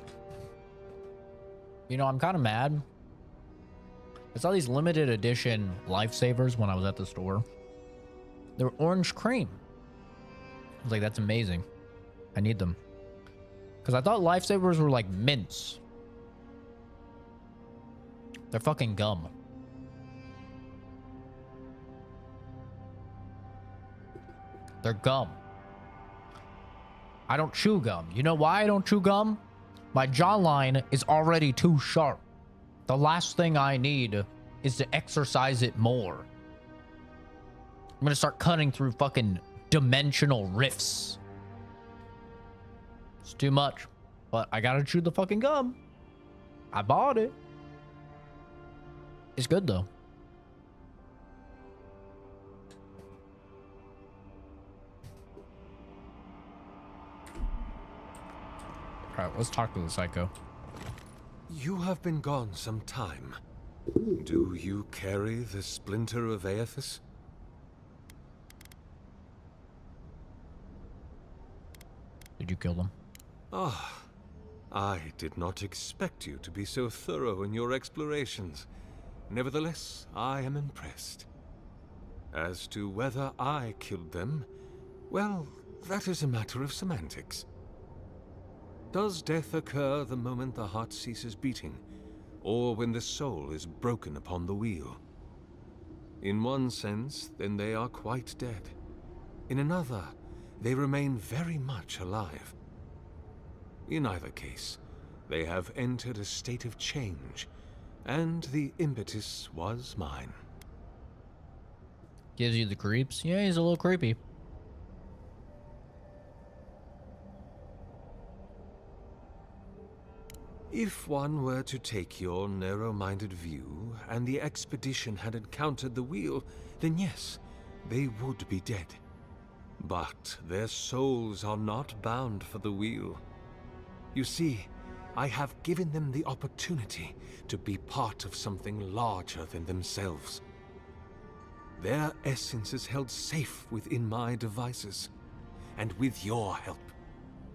You know, I'm kind of mad. I saw these limited edition lifesavers when I was at the store. They were orange cream. I was like, that's amazing. I need them. Because I thought lifesavers were like mints. They're fucking gum. They're gum. I don't chew gum. You know why I don't chew gum? My jawline is already too sharp. The last thing I need is to exercise it more. I'm gonna start cutting through fucking dimensional rifts. It's too much. But I gotta chew the fucking gum. I bought it. It's good though. Alright, let's talk to the psycho. You have been gone some time. Do you carry the splinter of Aethys? Did you kill them? Ah, I did not expect you to be so thorough in your explorations. Nevertheless, I am impressed. As to whether I killed them, well, that is a matter of semantics. Does death occur the moment the heart ceases beating, or when the soul is broken upon the wheel? In one sense, then they are quite dead. In another, they remain very much alive. In either case, they have entered a state of change, and the impetus was mine. Gives you the creeps? Yeah, he's a little creepy. If one were to take your narrow-minded view, and the expedition had encountered the wheel, then yes, they would be dead. But their souls are not bound for the wheel. You see, I have given them the opportunity to be part of something larger than themselves. Their essence is held safe within my devices, and with your help,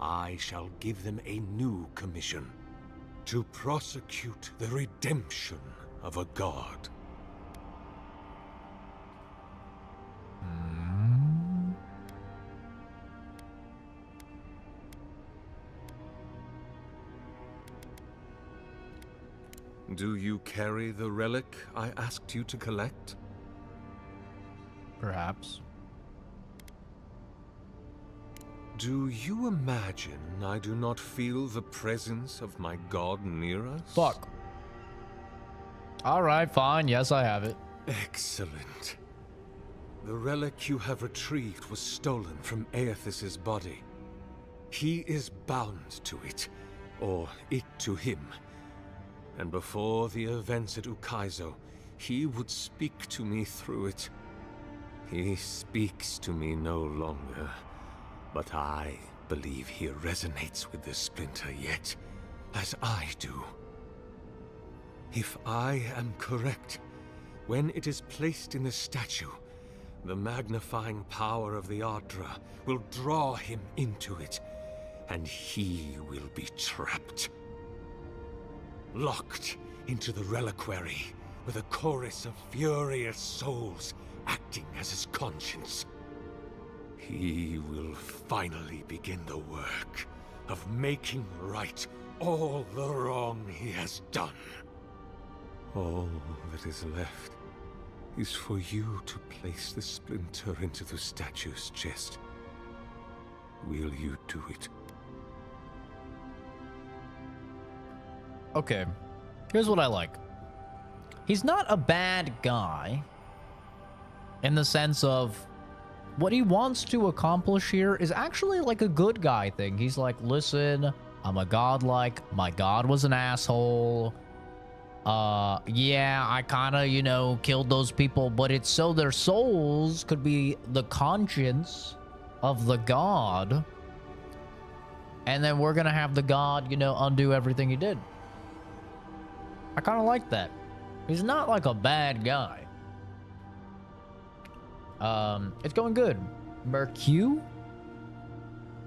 I shall give them a new commission. To prosecute the redemption of a god. Do you carry the relic I asked you to collect? Perhaps. Do you imagine I do not feel the presence of my god near us? Fuck. Alright, fine. Yes, I have it. Excellent. The relic you have retrieved was stolen from Aethys' body. He is bound to it, or it to him. And before the events at Ukaizo, he would speak to me through it. He speaks to me no longer. But I believe he resonates with the splinter yet, as I do. If I am correct, when it is placed in the statue, the magnifying power of the Ardra will draw him into it, and he will be trapped. Locked into the reliquary with a chorus of furious souls acting as his conscience. He will finally begin the work of making right all the wrong he has done. All that is left is for you to place the splinter into the statue's chest. Will you do it? Okay. Here's what I like. He's not a bad guy in the sense of what he wants to accomplish here is actually like a good guy thing. He's like, listen, I'm a godlike. My god was an asshole. Yeah, I kind of, you know, killed those people, but it's so their souls could be the conscience of the god. And then we're going to have the god, you know, undo everything he did. I kind of like that. He's not like a bad guy. It's going good. Mercu?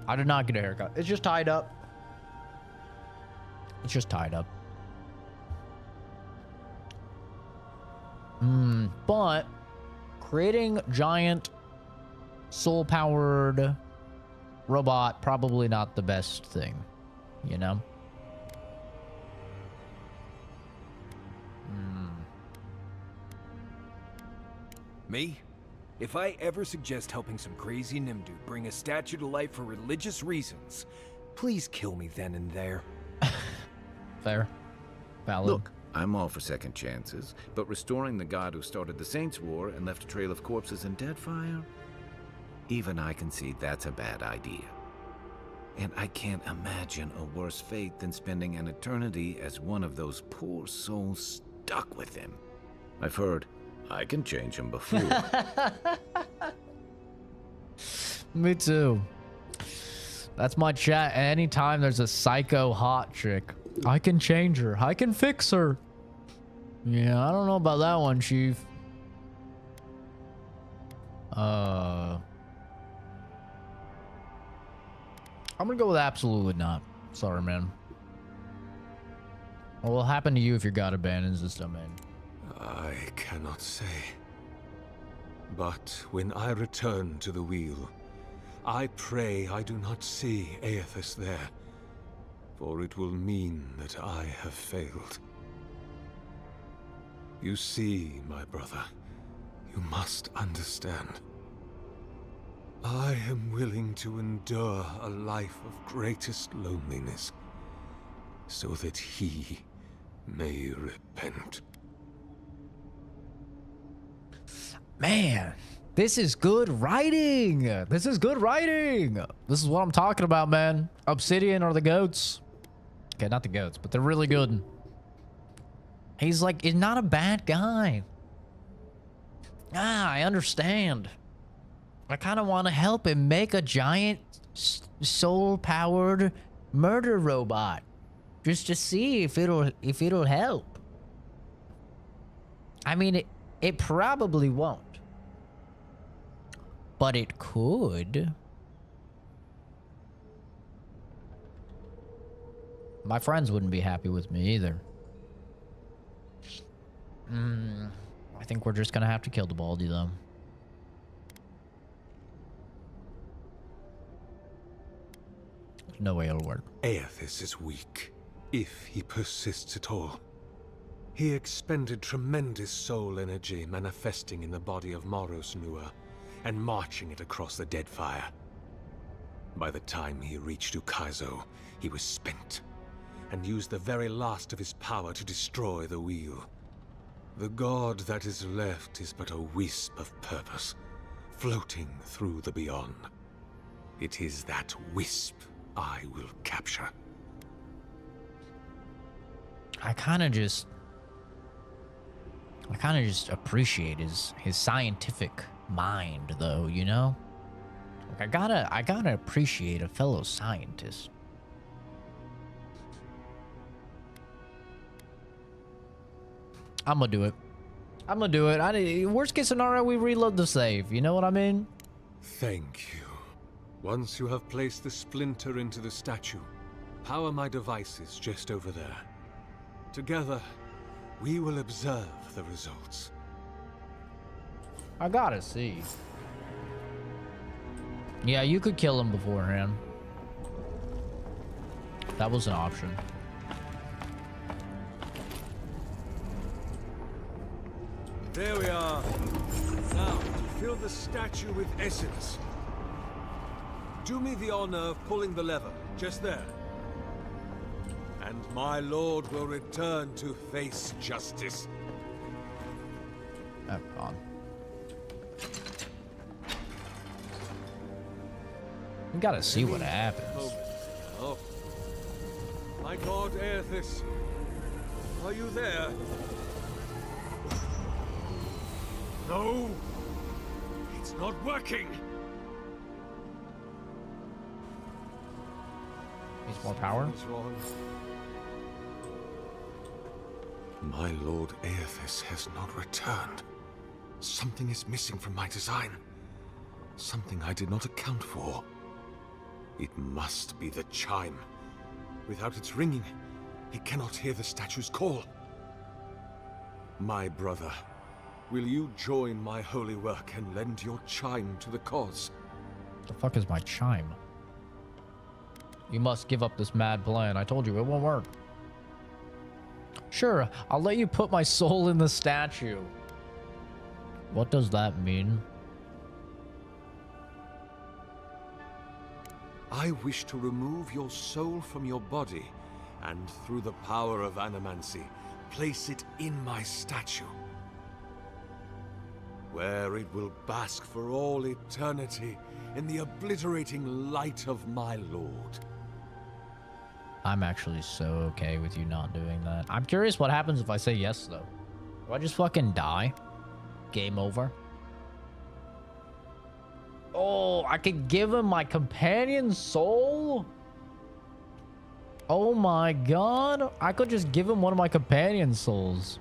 I did not get a haircut. It's just tied up. It's just tied up. But creating giant soul-powered robot, probably not the best thing, you know? Me? If I ever suggest helping some crazy Nimdu bring a statue to life for religious reasons, please kill me then and there. Fair. Valid. Look, I'm all for second chances, but restoring the god who started the Saints' War and left a trail of corpses and Deadfire? Even I can see that's a bad idea. And I can't imagine a worse fate than spending an eternity as one of those poor souls stuck with him. I've heard I can change him before. Me too. That's my chat. Anytime there's a psycho hot chick, I can change her. I can fix her. Yeah, I don't know about that one, Chief. I'm gonna go with absolutely not. Sorry, man. What will happen to you if your god abandons this domain? I cannot say. But when I return to the wheel, I pray I do not see Aethys there, for it will mean that I have failed. You see, my brother, you must understand. I am willing to endure a life of greatest loneliness, so that he may repent. Man, this is good writing. This is good writing. This is what I'm talking about, man. Obsidian are the goats. Okay, not the goats, but they're really good. He's like, he's not a bad guy. I understand. I kind of want to help him make a giant soul-powered murder robot, just to see if it'll help. I mean, it probably won't, but it could. My friends wouldn't be happy with me either. I think we're just gonna have to kill the Baldy though. There's no way it'll work. Aethys is weak, if he persists at all. He expended tremendous soul energy manifesting in the body of Moros Nua and marching it across the Deadfire. By the time he reached Ukaizo, he was spent and used the very last of his power to destroy the wheel. The god that is left is but a wisp of purpose, floating through the beyond. It is that wisp I will capture. I kind of just appreciate his scientific mind, though, you know? Like, I gotta appreciate a fellow scientist. I'm gonna do it. I'm gonna do it. Worst case scenario, we reload the save. You know what I mean? Thank you. Once you have placed the splinter into the statue, power my devices just over there. Together, we will observe the results. I gotta see. Yeah, you could kill him beforehand. That was an option. There we are. Now, fill the statue with essence. Do me the honor of pulling the lever, just there. And my lord will return to face justice. Oh, on. We gotta see what happens. Oh. My god Aethys, are you there? No! It's not working! Needs more power? What's wrong? My lord Aethys has not returned. Something is missing from my design. Something I did not account for. It must be the chime. Without its ringing, He cannot hear the statue's call. My brother, will you join my holy work and lend your chime to the cause? The fuck is my chime? You must give up this mad plan. I told you it won't work. Sure, I'll let you put my soul in the statue. What does that mean? I wish to remove your soul from your body, and through the power of animancy, place it in my statue, where it will bask for all eternity in the obliterating light of my lord. I'm actually so okay with you not doing that. I'm curious what happens if I say yes, though. Do I just fucking die? Game over? Oh, I could give him my companion soul? Oh my god. I could just give him one of my companion souls.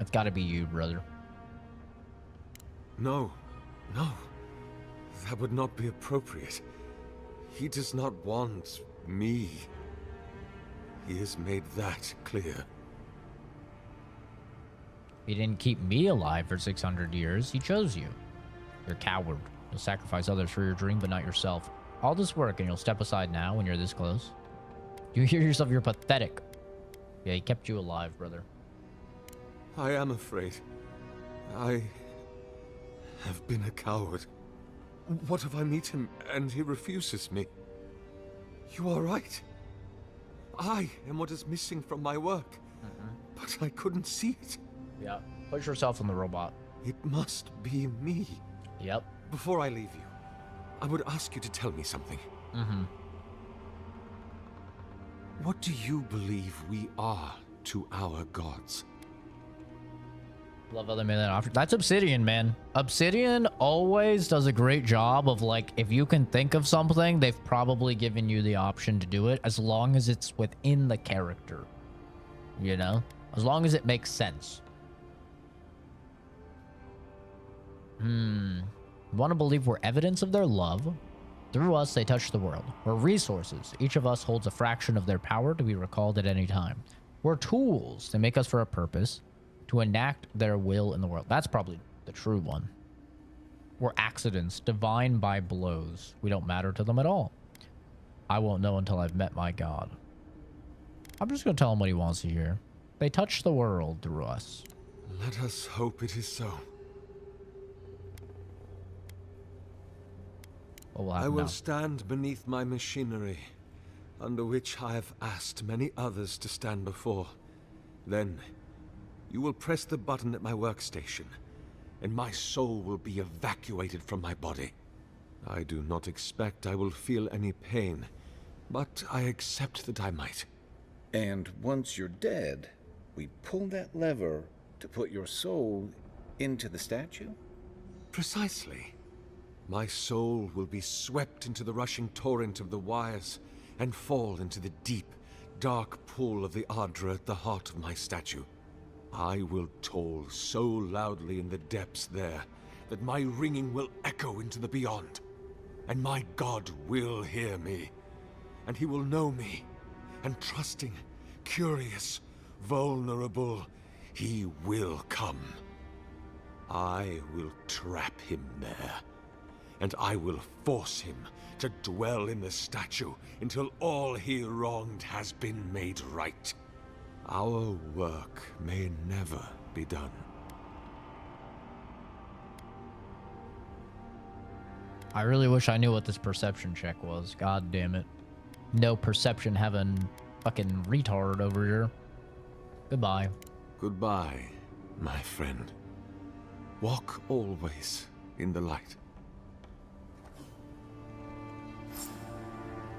It's gotta be you, brother. No, no. That would not be appropriate. He does not want me. He has made that clear. He didn't keep me alive for 600 years. He chose you. You're a coward. You'll sacrifice others for your dream, but not yourself. All this work, and you'll step aside now when you're this close? You hear yourself, you're pathetic. Yeah, he kept you alive, brother. I am afraid. I have been a coward. What if I meet him and he refuses me? You are right. I am what is missing from my work. But I couldn't see it. Yeah. Put yourself in the robot. It must be me. Yep. Before I leave you, I would ask you to tell me something. What do you believe we are to our gods? Love how they made that option. That's Obsidian, man. Obsidian always does a great job of, like, if you can think of something, they've probably given you the option to do it, as long as it's within the character. You know? As long as it makes sense. Want to believe we're evidence of their love? Through us, they touch the world. We're resources. Each of us holds a fraction of their power to be recalled at any time. We're tools. They make us for a purpose, to enact their will in the world. That's probably the true one. We're accidents, divine by blows. We don't matter to them at all. I won't know until I've met my God. I'm just going to tell him what he wants to hear. They touch the world through us. Let us hope it is so. I will stand beneath my machinery, under which I have asked many others to stand before. Then, you will press the button at my workstation, and my soul will be evacuated from my body. I do not expect I will feel any pain, but I accept that I might. And once you're dead, we pull that lever to put your soul into the statue? Precisely. My soul will be swept into the rushing torrent of the wires and fall into the deep, dark pool of the Ardra at the heart of my statue. I will toll so loudly in the depths there that my ringing will echo into the beyond. And my God will hear me. And he will know me. And trusting, curious, vulnerable, he will come. I will trap him there. And I will force him to dwell in the statue until all he wronged has been made right. Our work may never be done. I really wish I knew what this perception check was. God damn it. No perception having fucking retard over here. Goodbye. Goodbye, my friend. Walk always in the light.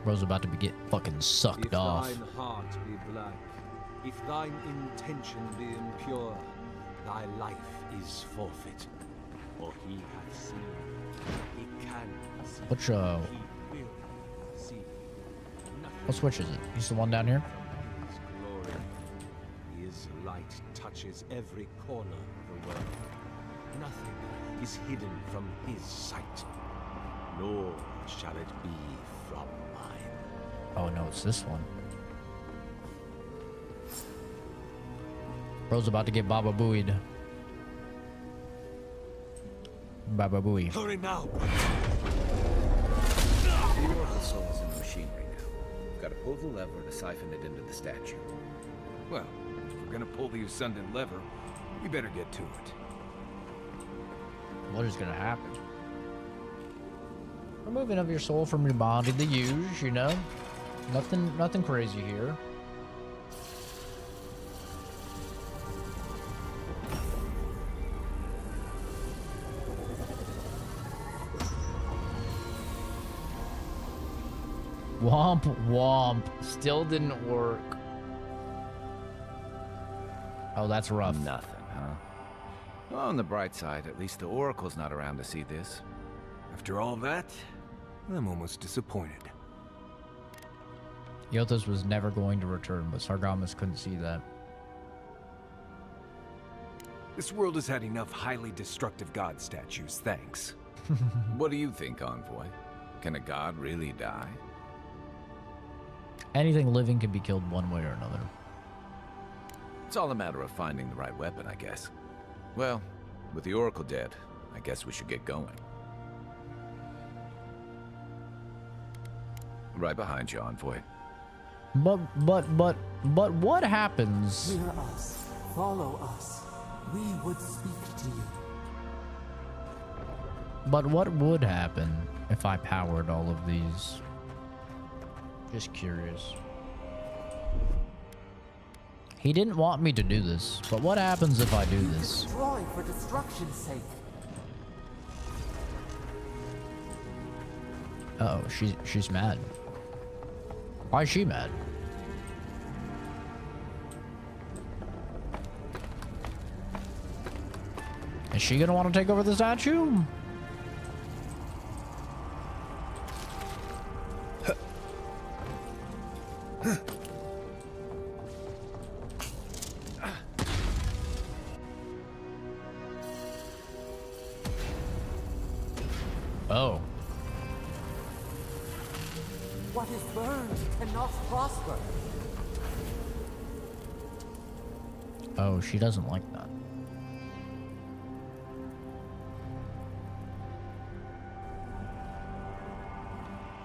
Bro's about to get fucking sucked off. If thine heart be black, if thine intention be impure, thy life is forfeit. For he hath seen, he can see, Which, he will see. what switch is it? He's the one down here? His glory, his light touches every corner of the world. Nothing is hidden from his sight, nor shall it be from mine. Oh no, it's this one. Bro's about to get Baba Booeyed. Baba Booey. Hurry now. The Oracle Soul is in the machine right now. We've got to pull the lever to siphon it into the statue. Well, if we're gonna pull the Ascendant lever, we better get to it. What is gonna happen? Removing of your soul from your body, the use, you know? Nothing crazy here. Womp womp. Still didn't work. Oh, that's rough. Nothing, huh? Well, on the bright side, at least the Oracle's not around to see this. After all that, I'm almost disappointed. Yothos was never going to return, but Sargamas couldn't see that. This world has had enough highly destructive god statues, thanks. What do you think, Envoy? Can a god really die? Anything living can be killed one way or another. It's all a matter of finding the right weapon, I guess. Well, with the Oracle dead, I guess we should get going. Right behind you, Envoy. But what happens? Hear us. Follow us. We would speak to you. But what would happen if I powered all of these? Just curious. He didn't want me to do this, but what happens if I do this? Destroy for destruction's sake. Uh oh, she's mad. Why is she mad? Is she gonna want to take over the statue? Oh. What is burned cannot prosper. Oh, she doesn't like that.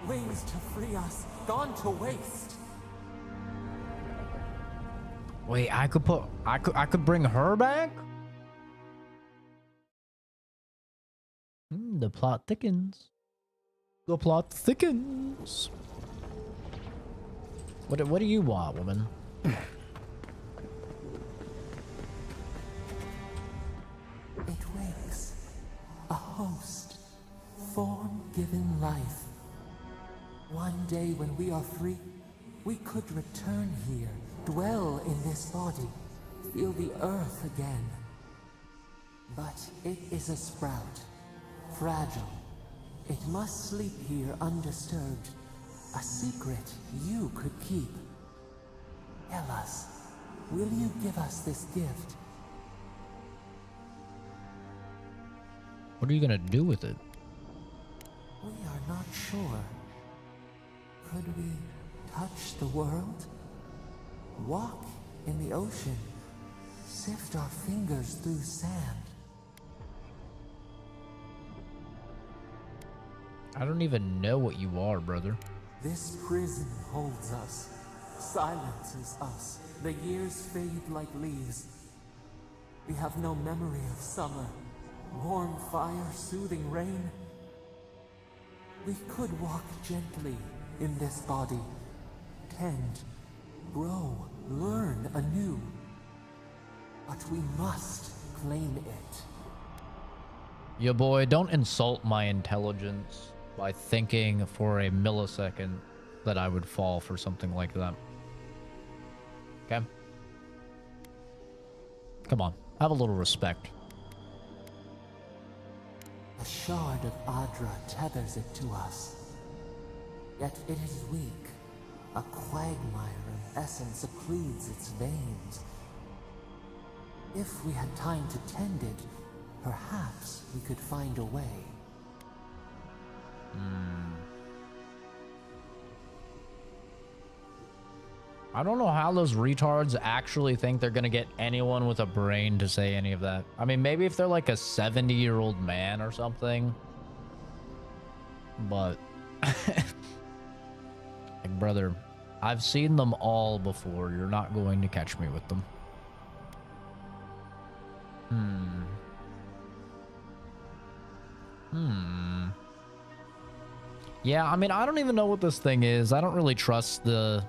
Ways to free us, gone to waste. Wait, I could bring her back? The plot thickens. The plot thickens. What do you want, woman? It wakes. A host. Form-given life. One day when we are free, we could return here, dwell in this body, feel the earth again. But it is a sprout. Fragile. It must sleep here undisturbed. A secret you could keep. Tell us, will you give us this gift? What are you gonna do with it? We are not sure. Could we touch the world? Walk in the ocean? Sift our fingers through sand? I don't even know what you are, brother. This prison holds us, silences us. The years fade like leaves. We have no memory of summer, warm fire, soothing rain. We could walk gently in this body, tend, grow, learn anew. But we must claim it. Yo, boy, don't insult my intelligence by thinking for a millisecond that I would fall for something like that. Okay? Come on, have a little respect. A shard of Adra tethers it to us. Yet it is weak. A quagmire of essence occludes its veins. If we had time to tend it, perhaps we could find a way. I don't know how those retards actually think they're gonna get anyone with a brain to say any of that. I mean, maybe if they're like a 70-year-old man or something. But, like, brother, I've seen them all before. You're not going to catch me with them. Yeah, I mean, I don't even know what this thing is. I don't really trust the...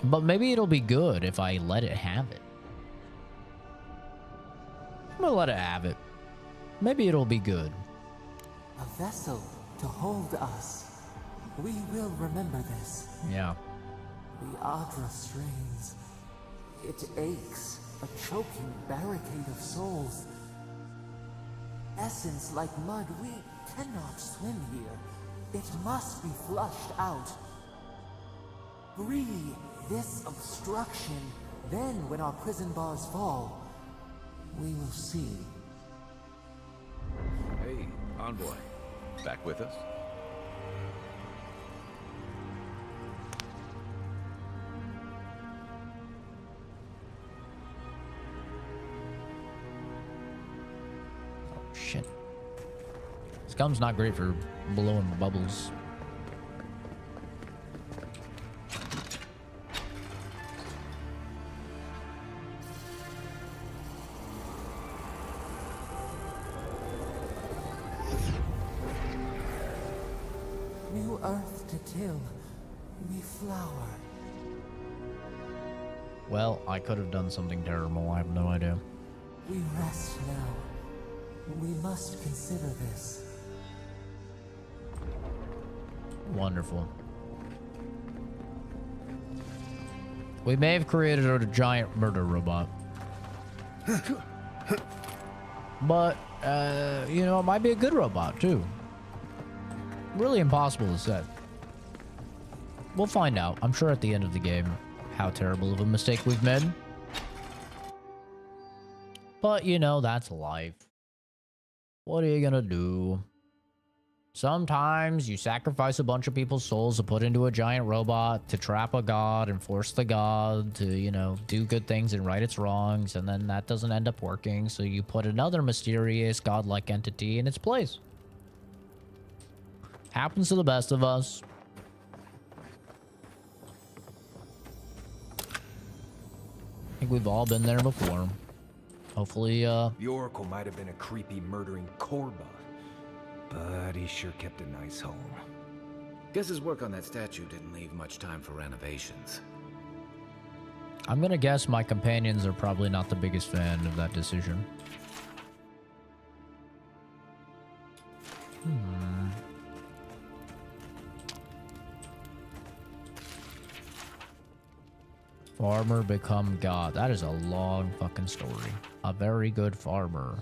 But maybe it'll be good if I let it have it. I'm gonna let it have it. Maybe it'll be good. A vessel to hold us. We will remember this. Yeah. The Adra strains. It aches. A choking barricade of souls. Essence like mud. We cannot swim here. It must be flushed out. Free this obstruction. Then, when our prison bars fall, we will see. Hey, Envoy. Back with us? Shit. This gum's not great for blowing bubbles. New earth to till. We flower. Well, I could have done something terrible. I have no idea. We rest now. We must consider this. Wonderful. We may have created a giant murder robot. But, you know, it might be a good robot, too. Really impossible to say. We'll find out, I'm sure, at the end of the game, how terrible of a mistake we've made. But, you know, that's life. What are you gonna do? Sometimes you sacrifice a bunch of people's souls to put into a giant robot to trap a god and force the god to, you know, do good things and right its wrongs, and then that doesn't end up working, so you put another mysterious godlike entity in its place. Happens to the best of us. I think we've all been there before. Hopefully, The Oracle might have been a creepy, murdering Korba, but he sure kept a nice home. Guess his work on that statue didn't leave much time for renovations. I'm gonna guess my companions are probably not the biggest fan of that decision. Farmer become god. That is a long fucking story. A very good farmer.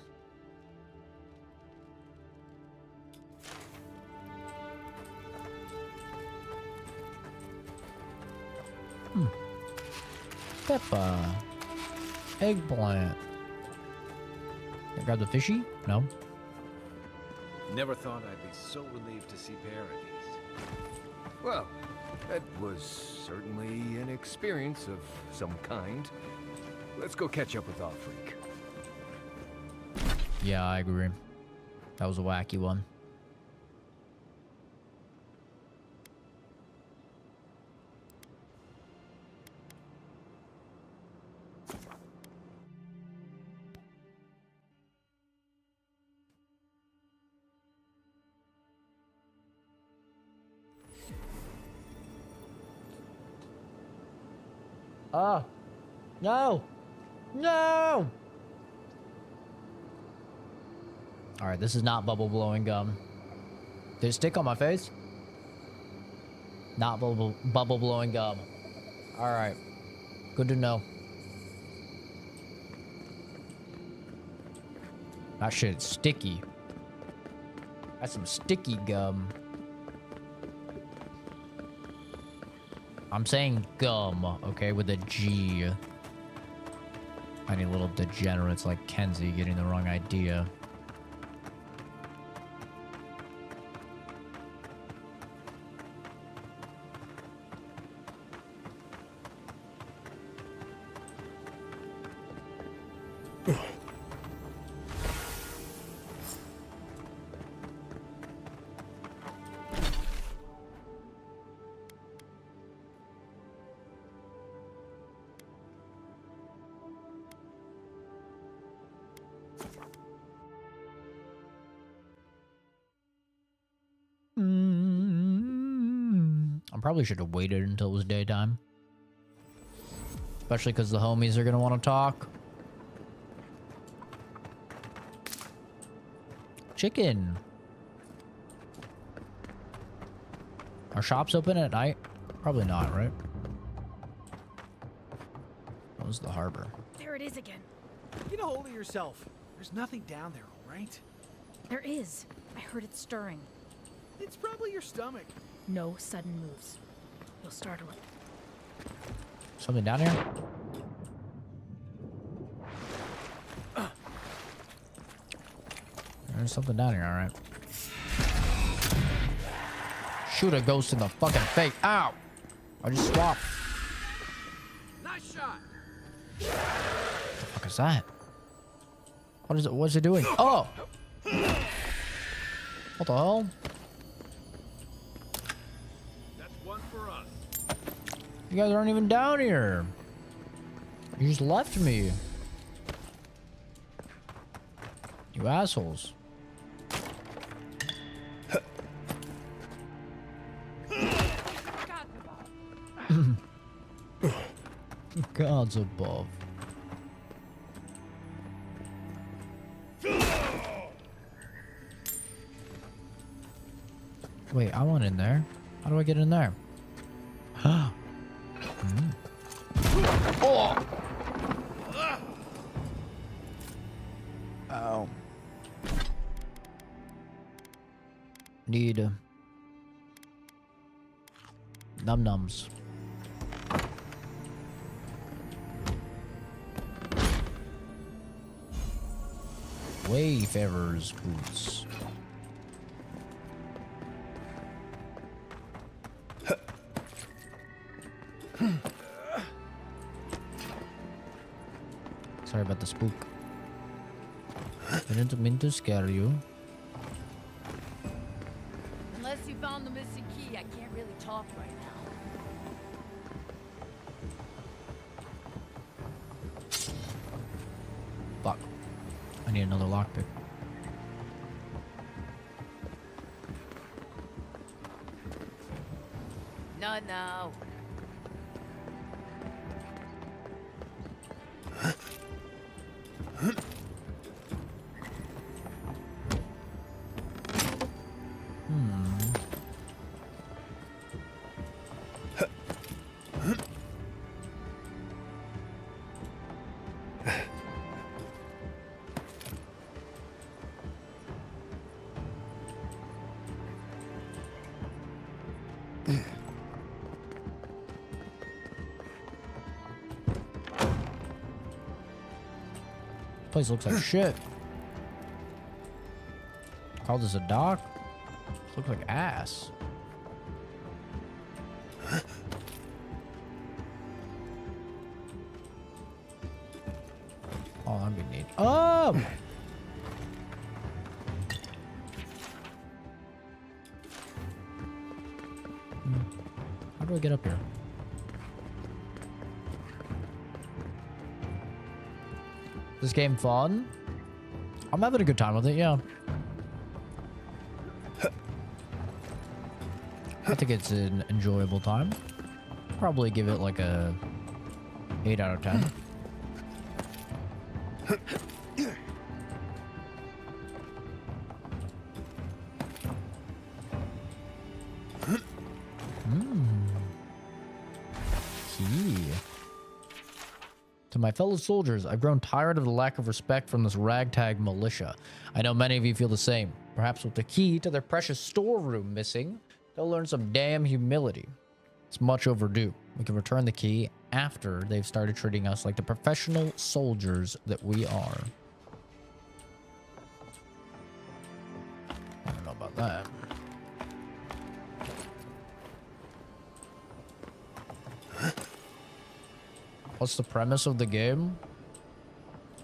Peppa. Eggplant. I grab the fishy? No. Never thought I'd be so relieved to see Paradise. Well, that was certainly an experience of some kind. Let's go catch up with Alfreak. Yeah, I agree. That was a wacky one. Oh, no, no. All right, this is not bubble blowing gum. Did it stick on my face? Not bubble blowing gum. All right, good to know. That shit's sticky. That's some sticky gum. I'm saying gum, okay, with a G. Any little degenerates like Kenzie getting the wrong idea. Probably should have waited until it was daytime. Especially because the homies are going to want to talk. Chicken. Are shops open at night? Probably not, right? What was the harbor? There it is again. Get a hold of yourself. There's nothing down there, all right? There is. I heard it stirring. It's probably your stomach. No sudden moves. You'll startle it. Something down here? There's something down here, alright. Shoot a ghost in the fucking face. Ow! I just swapped. Nice shot. What the fuck is that? What is it? What's it doing? Oh! What the hell? That's one for us. You guys aren't even down here. You just left me. You assholes. Gods above. Wait, I want in there. How do I get in there? Oh. Ow. Need num-nums. Wayfarer's boots. Sorry about the spook. I didn't mean to scare you. Unless you found the missing key, I can't really talk right now. Fuck. I need another lockpick. Not now. Place looks like shit. Call this a dock? This looks like ass. Oh, I'm gonna need. Oh! How do I get up here? This game fun? I'm having a good time with it, yeah. I think it's an enjoyable time. Probably give it like a 8 out of 10. Key. To my fellow soldiers, I've grown tired of the lack of respect from this ragtag militia. I know many of you feel the same. Perhaps with the key to their precious storeroom missing, they'll learn some damn humility. It's much overdue. We can return the key after they've started treating us like the professional soldiers that we are. I don't know about that. What's the premise of the game?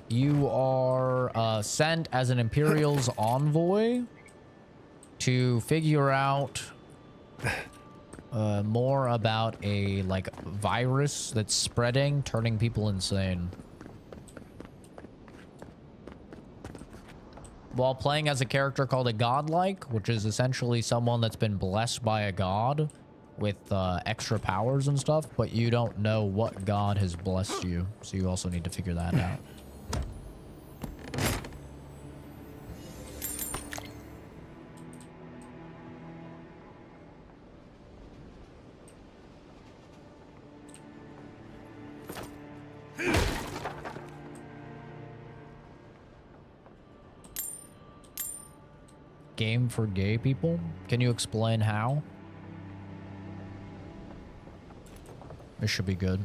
You are sent as an Imperial's envoy to figure out more about a like virus that's spreading, turning people insane. While playing as a character called a godlike, which is essentially someone that's been blessed by a god, with extra powers and stuff, but you don't know what god has blessed you, so you also need to figure that out. Game for gay people? Can you explain how? This should be good.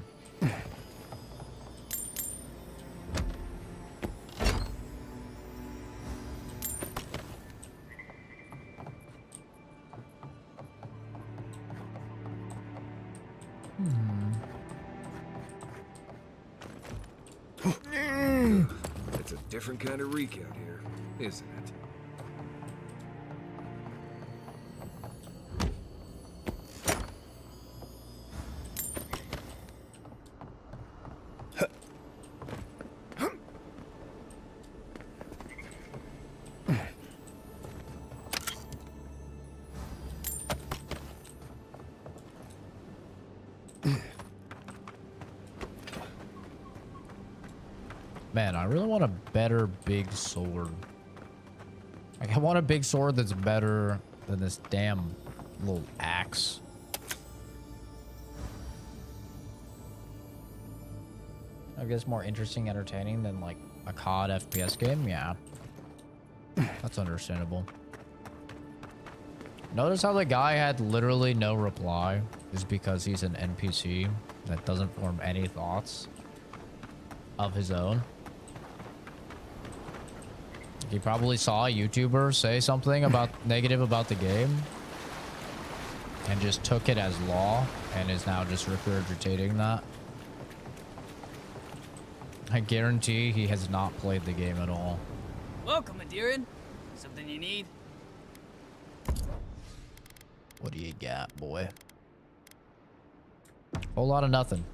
It's a different kind of reek out here, isn't it? Man, I really want a better big sword. Like, I want a big sword that's better than this damn little axe. I guess more interesting, entertaining than like a COD FPS game. Yeah, that's understandable. Notice how the guy had literally no reply is because he's an NPC that doesn't form any thoughts of his own. He probably saw a YouTuber say something about negative about the game and just took it as law and is now just regurgitating that. I guarantee he has not played the game at all. Welcome, Adiran. Something you need? What do you got, boy? Whole lot of nothing.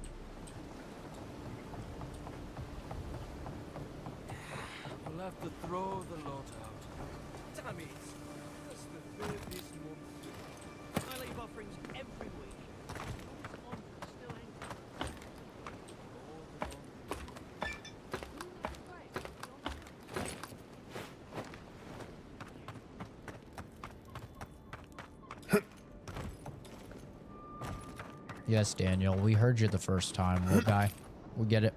We'll have to throw the lot out. Damn it! That's the third this month. I leave offerings every week. Still angry. Yes, Daniel, we heard you the first time, little guy. We get it.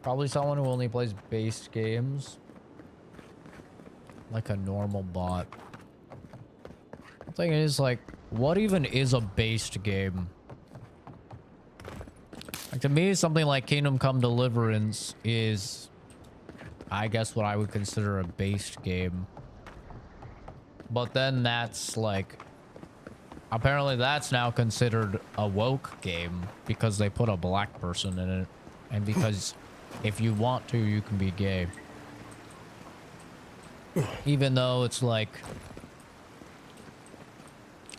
Probably someone who only plays based games. Like a normal bot. The thing is, like, what even is a based game? Like, to me, something like Kingdom Come Deliverance is, I guess, what I would consider a based game. But then that's like, apparently that's now considered a woke game because they put a black person in it. And because if you want to, you can be gay. Even though it's like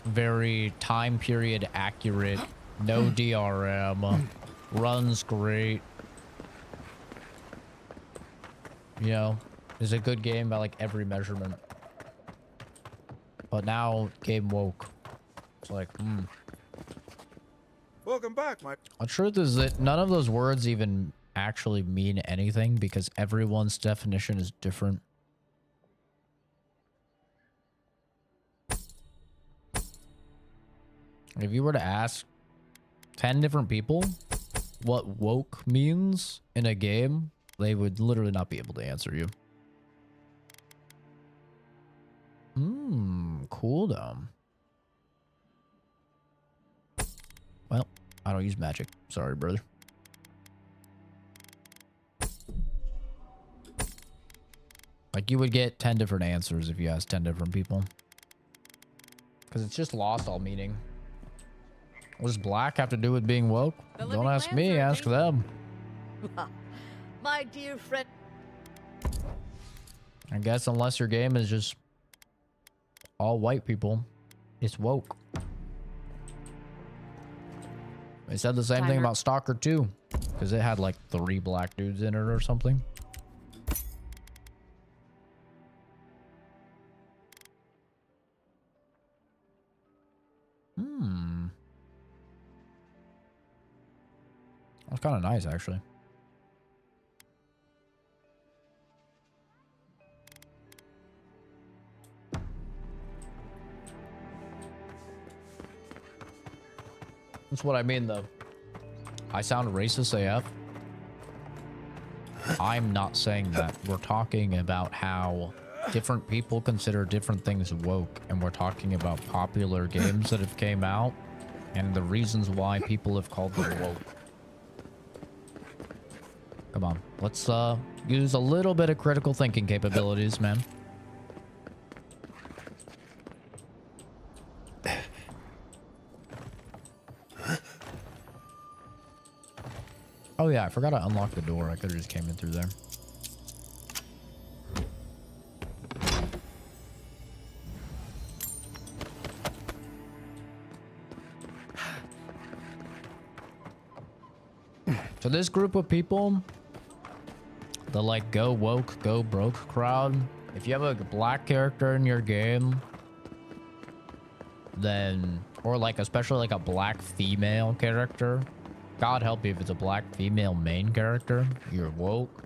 very time period accurate, no DRM, runs great. You know, is a good game by like every measurement. But now game woke. It's like, Welcome back, my... The truth is that none of those words even actually mean anything because everyone's definition is different. If you were to ask 10 different people what woke means in a game, they would literally not be able to answer you. Cool though. Well, I don't use magic. Sorry, brother. Like, you would get 10 different answers if you asked 10 different people. Because it's just lost all meaning. What does black have to do with being woke? Don't ask me, ask them. My dear friend. I guess unless your game is just all white people, it's woke. They said the same thing about Stalker 2, because it had like 3 black dudes in it or something. kind of nice, actually. That's what I mean, though. I sound racist AF. I'm not saying that. We're talking about how different people consider different things woke, and we're talking about popular games that have came out and the reasons why people have called them woke. Come on, let's use a little bit of critical thinking capabilities, man. Oh yeah, I forgot to unlock the door. I could have just came in through there. So this group of people, the like go woke, go broke crowd, if you have a black character in your game, then, or like especially like a black female character, God help you if it's a black female main character, you're woke.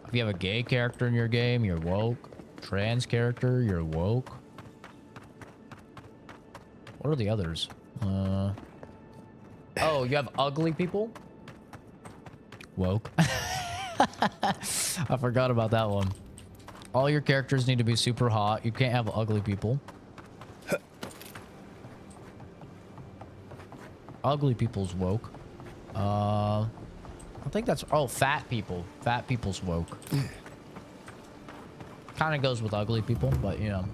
If you have a gay character in your game, you're woke. Trans character, you're woke. What are the others? Oh, you have ugly people? Woke. I forgot about that one. All your characters need to be super hot. You can't have ugly people. Ugly people's woke. I think that's... Oh, fat people. Fat people's woke. Kind of goes with ugly people, but, you know.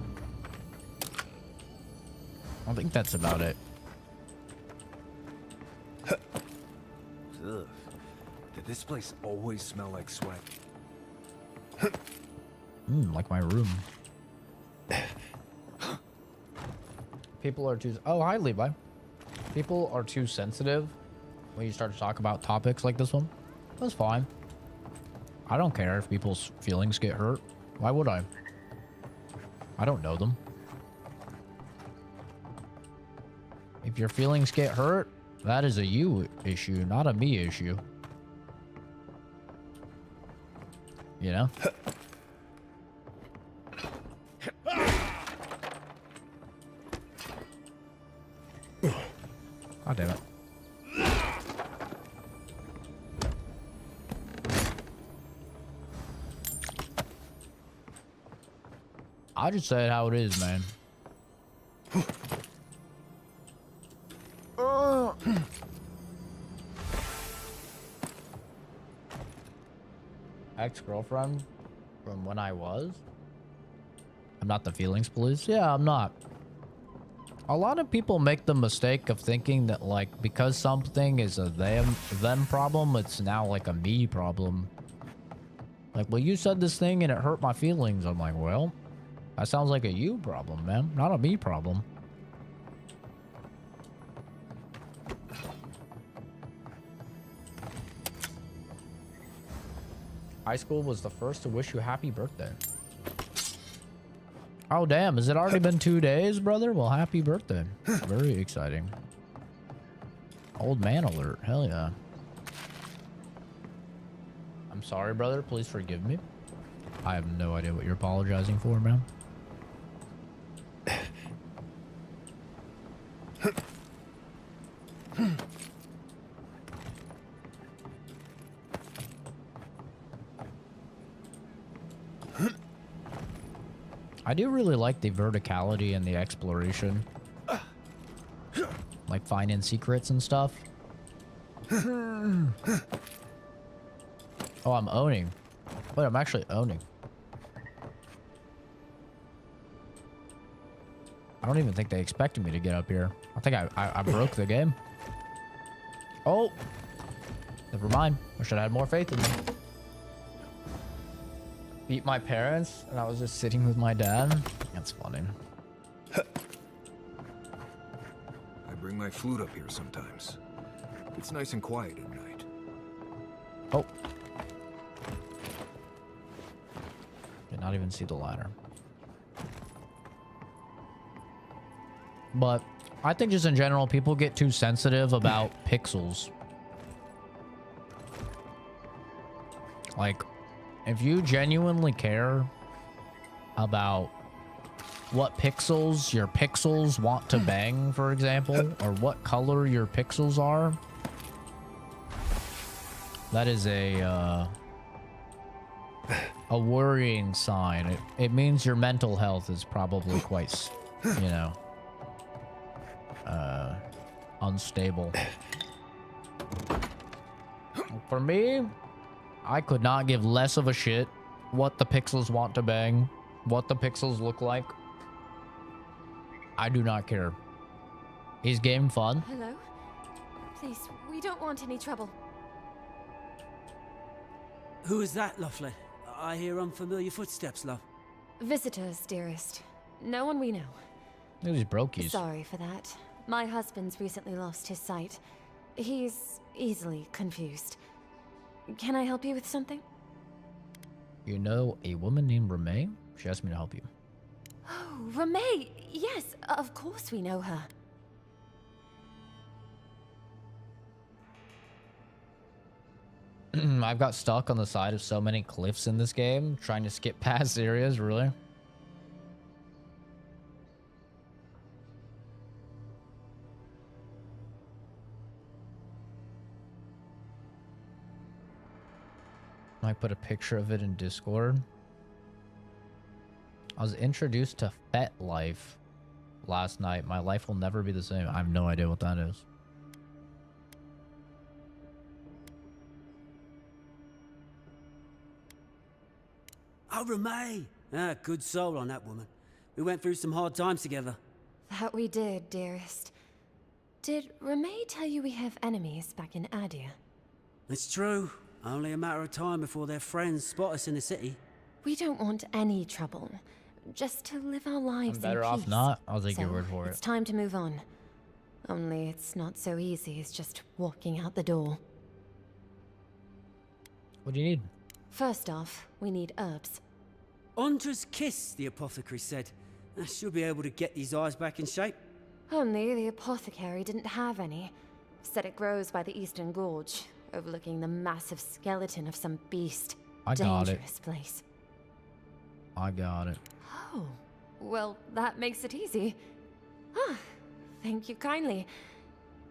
I think that's about it. Ugh. Did this place always smell like sweat? Like my room. People are too... Oh, hi, Levi. People are too sensitive when you start to talk about topics like this one. That's fine. I don't care if people's feelings get hurt. Why would I? I don't know them. If your feelings get hurt, that is a you issue, not a me issue. You know? God damn it. I just say it how it is, man. Ex-girlfriend from when I was? I'm not the feelings police. Yeah, I'm not. A lot of people make the mistake of thinking that, like, because something is a them problem, it's now like a me problem. Like, well, you said this thing and it hurt my feelings. I'm like, well, that sounds like a you problem, man, not a me problem. High school was the first to wish you happy birthday. Oh, damn. Has it already been 2 days, brother? Well, happy birthday. Very exciting. Old man alert. Hell yeah. I'm sorry, brother. Please forgive me. I have no idea what you're apologizing for, man. I do really like the verticality and the exploration. Like finding secrets and stuff. Oh, I'm owning. Wait, I'm actually owning. I don't even think they expected me to get up here. I think I broke the game. Oh! Never mind. I should have had more faith in them. Beat my parents, and I was just sitting with my dad. That's funny. I bring my flute up here sometimes. It's nice and quiet at night. Oh. Did not even see the ladder. But I think just in general, people get too sensitive about pixels. Like, if you genuinely care about what pixels your pixels want to bang, for example, or what color your pixels are, that is a worrying sign. It means your mental health is probably quite, you know, unstable. For me, I could not give less of a shit what the pixels want to bang, what the pixels look like. I do not care. Is game fun? Hello? Please, we don't want any trouble. Who is that, Lovely? I hear unfamiliar footsteps, love. Visitors, dearest. No one we know. Look at these brokies. Sorry for that. My husband's recently lost his sight. He's easily confused. Can I help you with something? You know a woman named Ramay? She asked me to help you. Oh, Ramay! Yes, of course we know her. I've got stuck on the side of so many cliffs in this game, trying to skip past areas, really. Might put a picture of it in Discord. I was introduced to Fet Life last night. My life will never be the same. I have no idea what that is. Oh, Ramay! Ah, good soul on that woman. We went through some hard times together. That we did, dearest. Did Ramay tell you we have enemies back in Adia? It's true. Only a matter of time before their friends spot us in the city. We don't want any trouble. Just to live our lives I'm better in off peace. not. I'll take your word for it. It's time to move on. Only it's not so easy as just walking out the door. What do you need? First off, we need herbs. Andra's kiss, the apothecary said. She'll be able to get these eyes back in shape. Only the apothecary didn't have any. Said it grows by the Eastern Gorge, overlooking the massive skeleton of some beast. I got it. Dangerous place. I got it. Oh, well, that makes it easy. Ah, thank you kindly.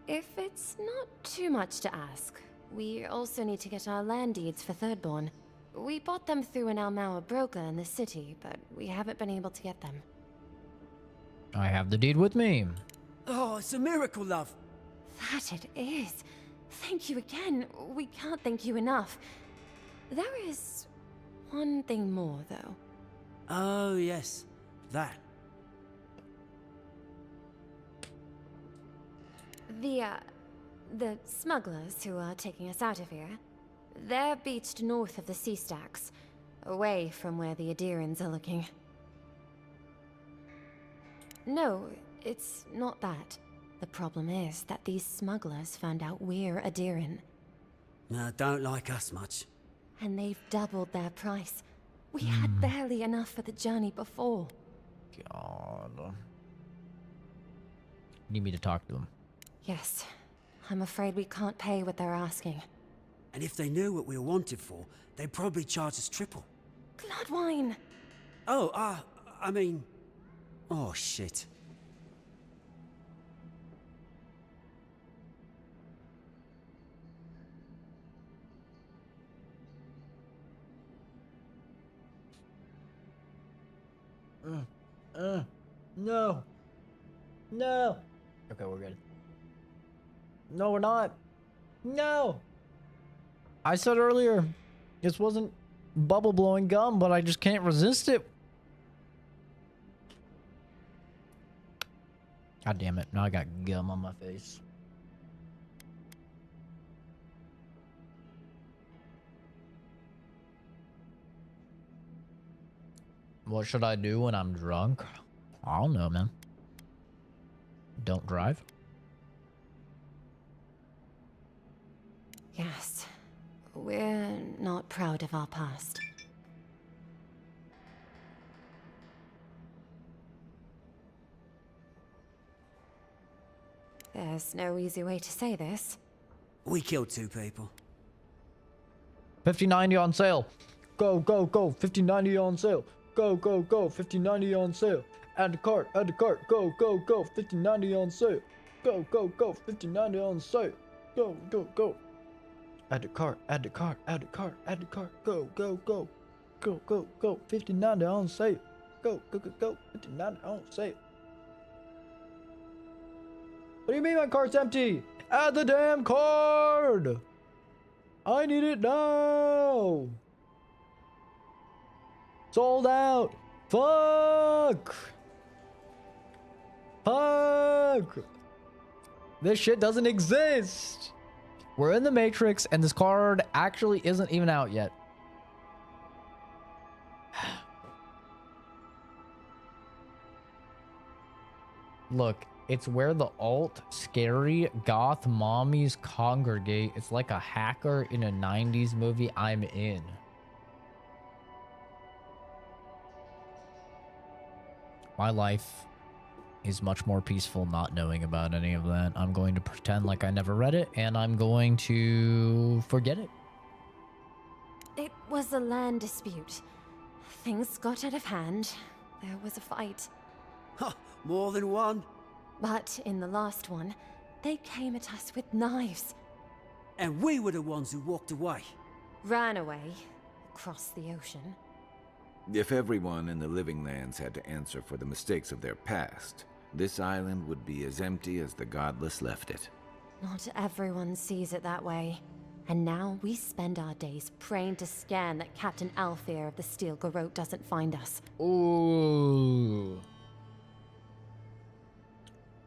If it's not too much to ask, we also need to get our land deeds for Thirdborn. We bought them through an Almauer broker in the city, but we haven't been able to get them. I have the deed with me. Oh, it's a miracle, love. That it is. Thank you again. We can't thank you enough. There is one thing more, though. Oh, yes. That. The smugglers who are taking us out of here, they're beached north of the sea stacks, away from where the Adirans are looking. No, it's not that. The problem is that these smugglers found out we're Adiran. No, don't like us much. And they've doubled their price. We had barely enough for the journey before. God. Need me to talk to them. Yes. I'm afraid we can't pay what they're asking. And if they knew what we were wanted for, they'd probably charge us triple. Ludwin! Oh, I mean... Oh, shit. No. No. Okay, we're good. No, we're not. No. I said earlier, this wasn't bubble blowing gum, but I just can't resist it. God damn it. Now I got gum on my face. What should I do when I'm drunk? I don't know, man. Don't drive. Yes. We're not proud of our past. There's no easy way to say this. We killed 2 people. 5090 on sale. Go, go, go. 5090 on sale. Go, go, go. 5090 on sale. Add to cart. Add to cart. Go, go, go. 5090 on sale. Go, go, go. 5090 on sale. Go, go, go. Add to cart. Add to cart. Add to cart. Add to cart. Go, go, go. Go, go, go. 5090 on sale. Go, go, go, go. 5090 on sale. What do you mean my cart's empty? Add the damn card! I need it now! Sold out! Fuck! Fuck! This shit doesn't exist! We're in the Matrix and this card actually isn't even out yet. Look, it's where the alt scary goth mommies congregate. It's like a hacker in a 90s movie I'm in. My life is much more peaceful not knowing about any of that. I'm going to pretend like I never read it, and I'm going to forget it. It was a land dispute. Things got out of hand. There was a fight. Huh, more than one? But in the last one, they came at us with knives. And we were the ones who walked away. Ran away. Across the ocean. If everyone in the living lands had to answer for the mistakes of their past, this island would be as empty as the godless left it. Not everyone sees it that way. And now we spend our days praying to scan that Captain Alfear of the Steel Garrote doesn't find us. Ooh.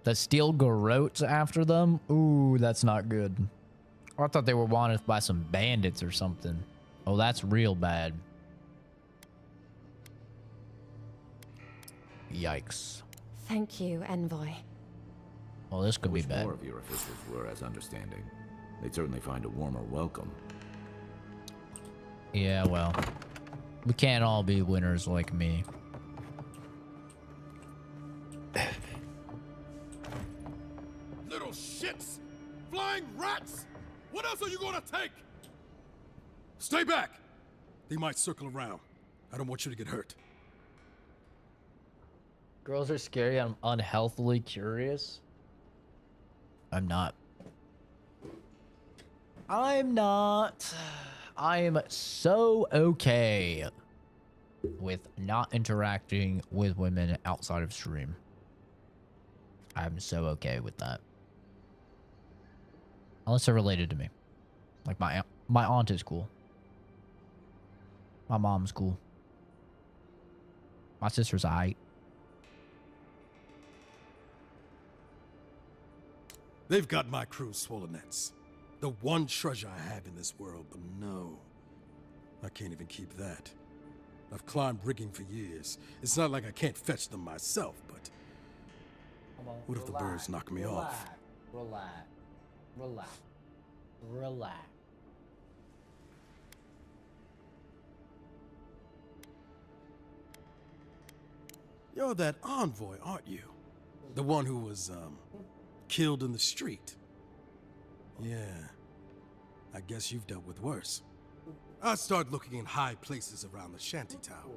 The Steel Garrote's after them? Ooh, that's not good. I thought they were wanted by some bandits or something. Oh, that's real bad. Yikes. Thank you, Envoy. Well, this could be bad. More of your officials were as understanding. They'd certainly find a warmer welcome. Yeah, well, we can't all be winners like me. Little shits! Flying rats! What else are you gonna take? Stay back! They might circle around. I don't want you to get hurt. Girls are scary. I'm unhealthily curious. I'm not. I'm not. I am so okay with not interacting with women outside of stream. I'm so okay with that. Unless they're related to me. Like my aunt is cool. My mom's cool. My sister's aight. They've got my crew's swollen nets. The one treasure I have in this world, but no. I can't even keep that. I've climbed rigging for years. It's not like I can't fetch them myself, but... What if the birds knock me off? Relax. Relax. Relax. You're that envoy, aren't you? The one who was, killed in the street. Yeah. I guess you've dealt with worse. I start looking in high places around the shantytown.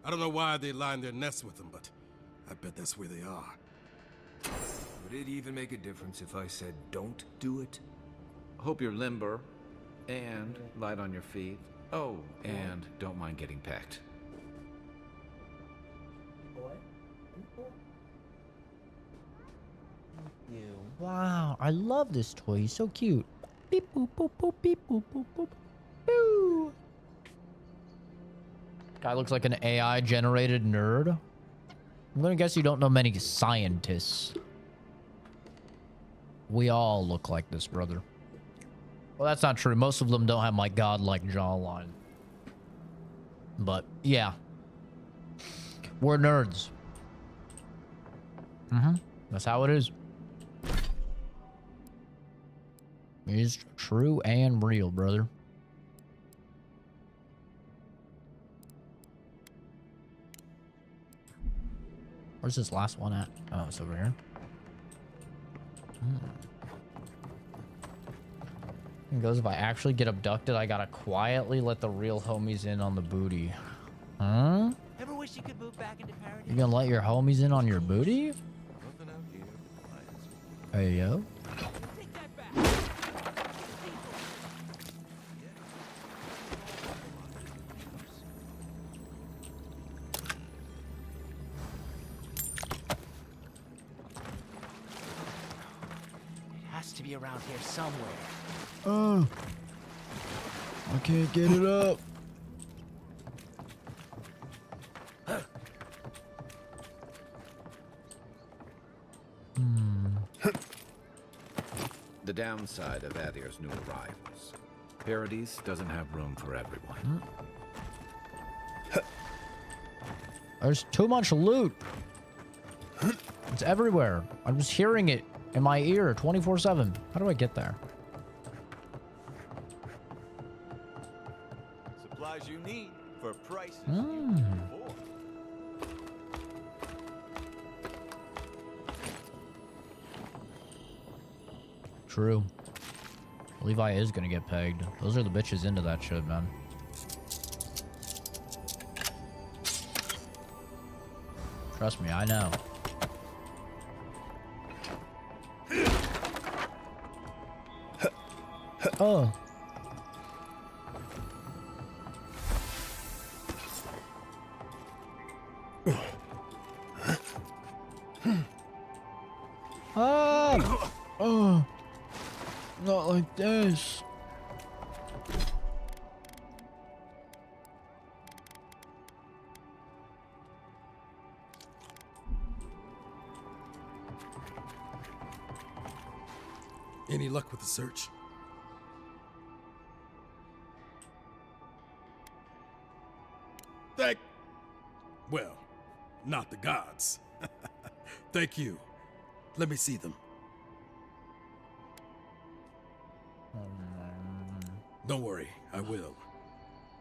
I don't know why they line their nests with them, but I bet that's where they are. Would it even make a difference if I said don't do it? Hope you're limber and light on your feet. Oh, and don't mind getting pecked. Wow, I love this toy. He's so cute. Beep boop boop boop beep boop boop boop. Boo. Guy looks like an AI generated nerd. I'm gonna guess you don't know many scientists. We all look like this, brother. Well, that's not true. Most of them don't have my godlike jawline. But yeah, we're nerds. That's how it is. It's true and real, brother. Where's this last one at? Oh, it's over here. It goes, if I actually get abducted, I gotta quietly let the real homies in on the booty. Huh? Ever wish you could move back into paradise? You gonna let your homies in on your booty? Hey, yo. It has to be around here somewhere. Oh. I can't get it up. The downside of Adir's new arrivals. Paradise doesn't have room for everyone. There's too much loot. It's everywhere. I'm just hearing it in my ear 24/7. How do I get there? Supplies you need for prices you can afford. True. Levi is gonna get pegged. Those are the bitches into that shit, man. Trust me, I know. Oh. Ah! Oh. Not like this. Any luck with the search? Well, not the gods. Thank you. Let me see them. Don't worry, I will.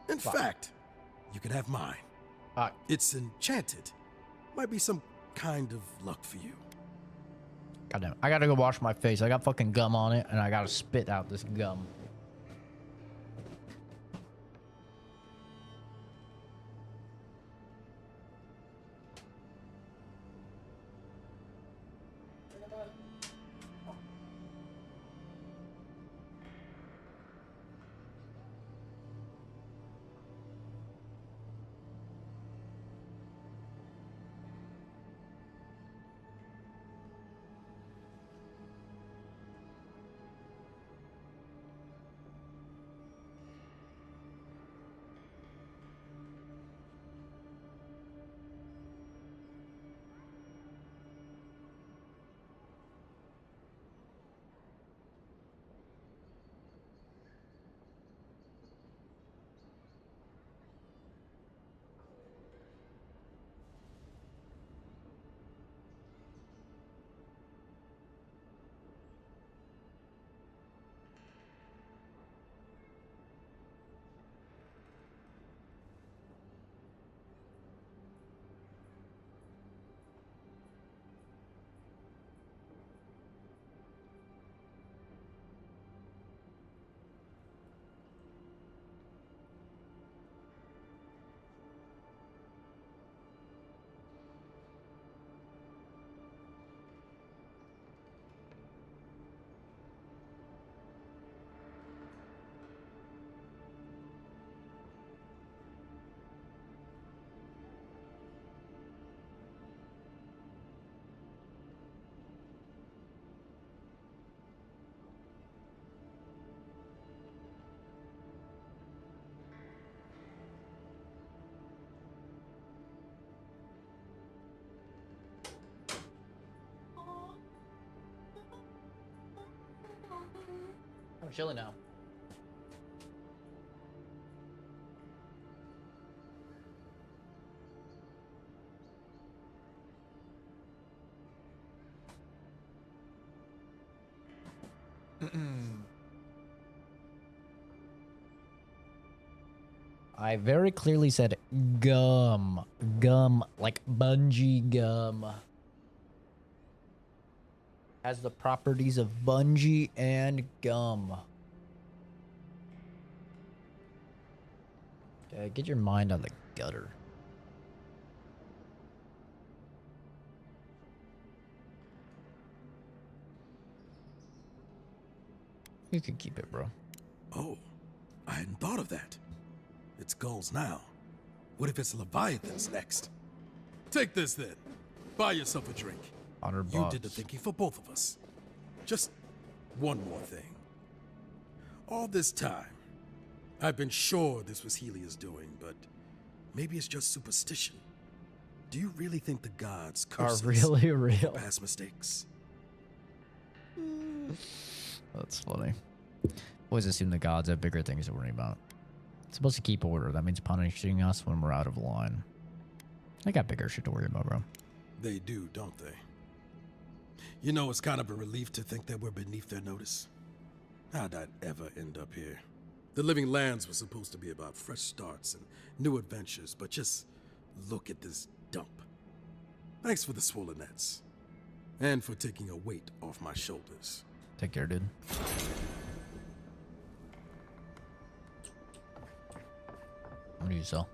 In fact, you can have mine. It's enchanted. Might be some kind of luck for you. Goddamn, I gotta go wash my face. I got fucking gum on it, and I gotta spit out this gum. I'm chilling now. I very clearly said gum. Gum, like bungee gum. Has the properties of bungee and gum. Get your mind on the gutter. You can keep it, bro. Oh, I hadn't thought of that. It's gulls now. What if it's Leviathans next? Take this then. Buy yourself a drink. You did the thinking for both of us. Just one more thing. All this time, I've been sure this was Helia's doing, but maybe it's just superstition. Do you really think the gods curse are really real? Past mistakes? That's funny. Always assume the gods have bigger things to worry about. It's supposed to keep order. That means punishing us when we're out of line. I got bigger shit to worry about, bro. They do, don't they? You know, it's kind of a relief to think that we're beneath their notice. How'd I ever end up here? The Living Lands was supposed to be about fresh starts and new adventures, but just look at this dump. Thanks for the swollen nets. And for taking a weight off my shoulders. Take care, dude. What do you sell?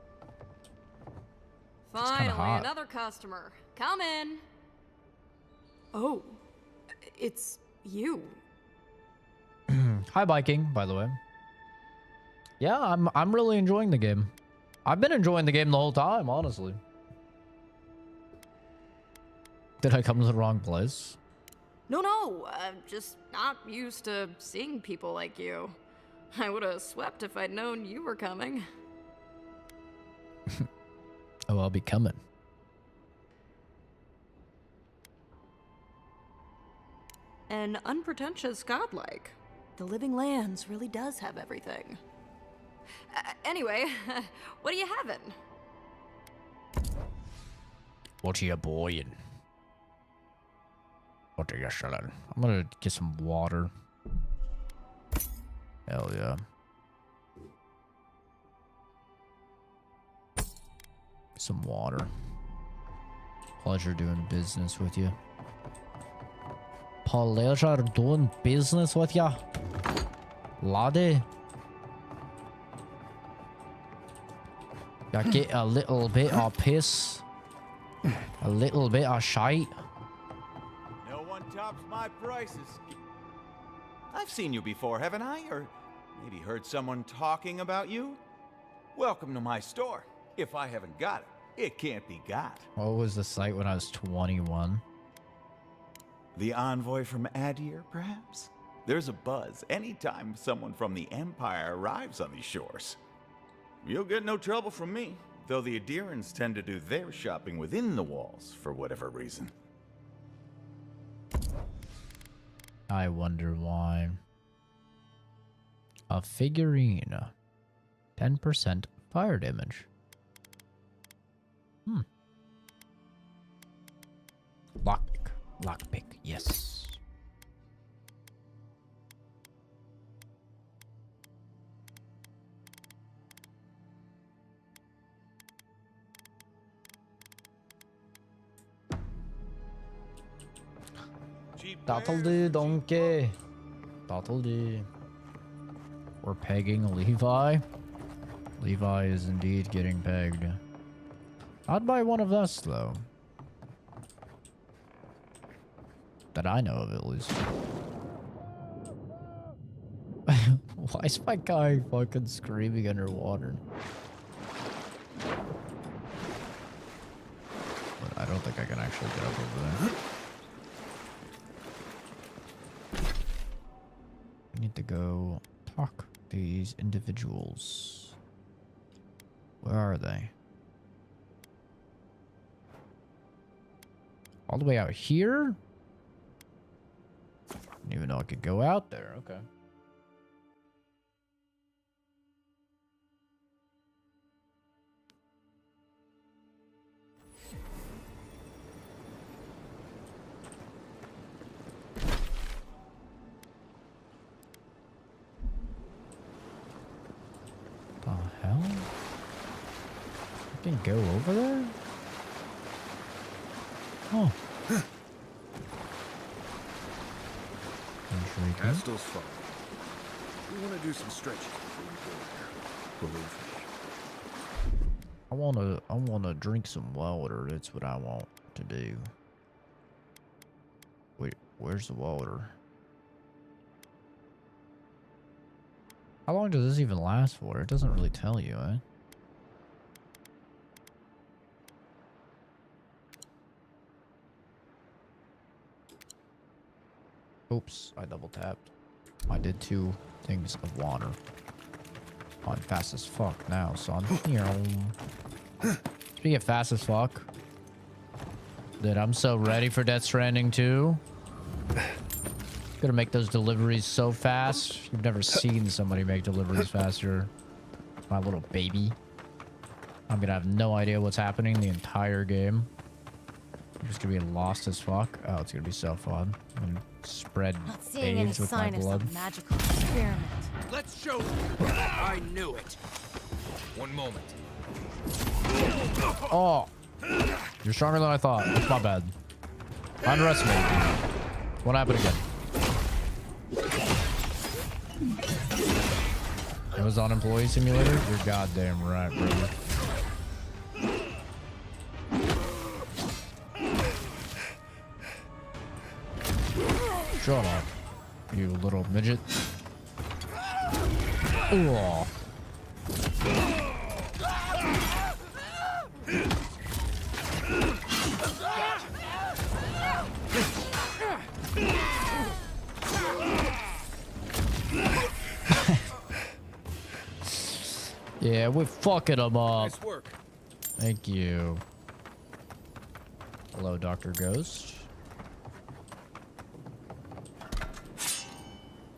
Finally, another customer. Come in. Oh, it's you. Hi, Viking, by the way. Yeah, I'm really enjoying the game. I've been enjoying the game the whole time, honestly. Did I come to the wrong place? No, I'm just not used to seeing people like you. I would have swept if I'd known you were coming. Oh, I'll be coming. An unpretentious godlike. The Living Lands really does have everything. Anyway, what are you having? What are you buying? What are you selling? I'm gonna get some water. Hell yeah. Some water. Pleasure doing business with you. Pleasure doing business with ya, laddie. You get a little bit of piss, a little bit of shite. No one tops my prices. I've seen you before, haven't I? Or maybe heard someone talking about you? Welcome to my store. If I haven't got it, it can't be got. What was the site when I was 21? The envoy from Adir, perhaps? There's a buzz anytime someone from the Empire arrives on these shores. You'll get no trouble from me, though the Adirans tend to do their shopping within the walls for whatever reason. I wonder why. A figurine. 10% fire damage. Lockpick. Lockpick, yes. That'll do, donkey. That'll do. We're pegging Levi. Levi is indeed getting pegged. I'd buy one of us, though. That I know of, at least. Why is my guy fucking screaming underwater? But I don't think I can actually get up over there. I need to go talk to these individuals. Where are they? All the way out here? Didn't even know I could go out there. Okay. The hell? I can go over there? Oh. Castle's fault. We want to do some stretches before we go there. Believe me. I wanna drink some water. That's what I want to do. Wait, where's the water? How long does this even last for? It doesn't really tell you, eh? Oops, I double tapped. I did 2 things of water. Oh, I'm fast as fuck now, son. Speaking of fast as fuck, dude, I'm so ready for Death Stranding 2. Gonna make those deliveries so fast. You've never seen somebody make deliveries faster. My little baby. I'm gonna have no idea what's happening the entire game. I'm just gonna be lost as fuck. Oh, it's gonna be so fun. I'm gonna spread Not seeing any AIDS with my sign of blood. some magical experiment. Let's show you. I knew it. One moment. Oh, you're stronger than I thought. That's my bad. I underestimated you. What happened again? Amazon Employee Simulator? You're goddamn right, brother. Shut up, you little midget. Ooh. Yeah, we're fucking them up. Nice work. Thank you. Hello, Dr. Ghost.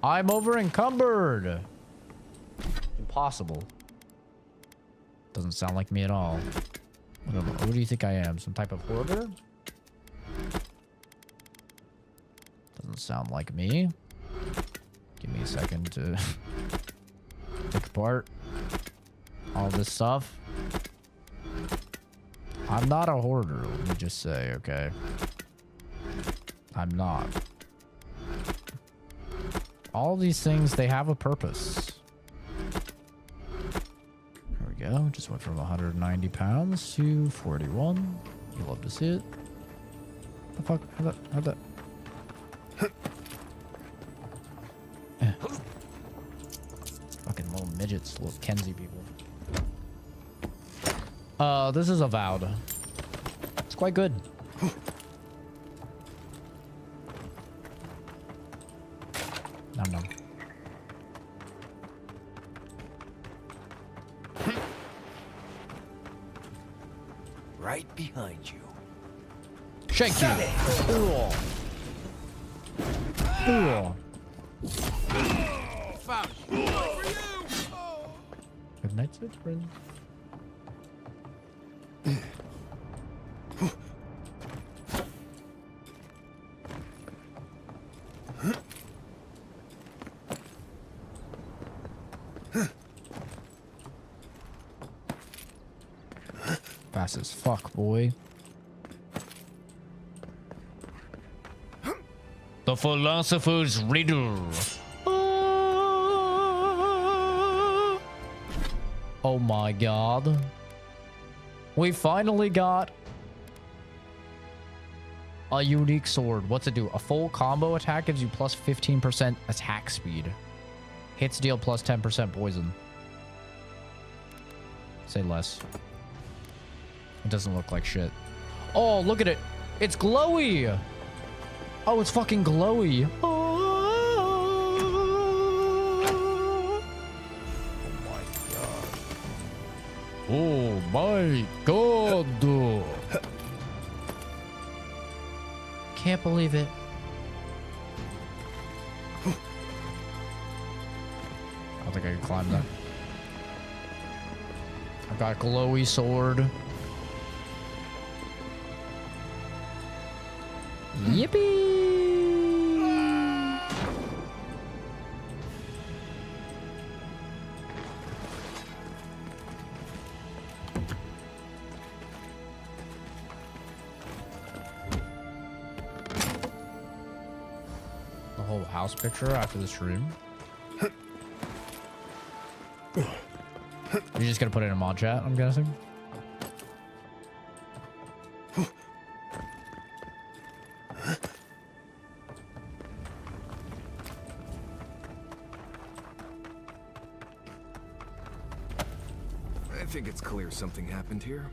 I'm over encumbered. Impossible. Doesn't sound like me at all. What do you think I am? Some type of hoarder? Doesn't sound like me. Give me a second to pick apart all this stuff. I'm not a hoarder, let me just say, okay? I'm not. All these things, they have a purpose. There we go. Just went from 190 pounds to 41. You love to see it. The fuck? How'd that? Fucking little midgets, little Kenzie people. This is Avowed. It's quite good. Nom nom. Right behind you. Shake you. Ooh. Ooh. Found you. Good night, sweet friend. Fast as fuck, boy. The philosopher's riddle. Oh my god. We finally got a unique sword. What's it do? A full combo attack gives you plus 15% attack speed. Hits deal plus 10% poison. Say less. It doesn't look like shit. Oh, look at it. It's glowy. Oh, it's fucking glowy. Oh my god. Can't believe it. I don't think I can climb that. I've got a glowy sword. Yippee! The whole house picture after this room. You're just gonna put it in a mod chat, I'm guessing? think it's clear something happened here.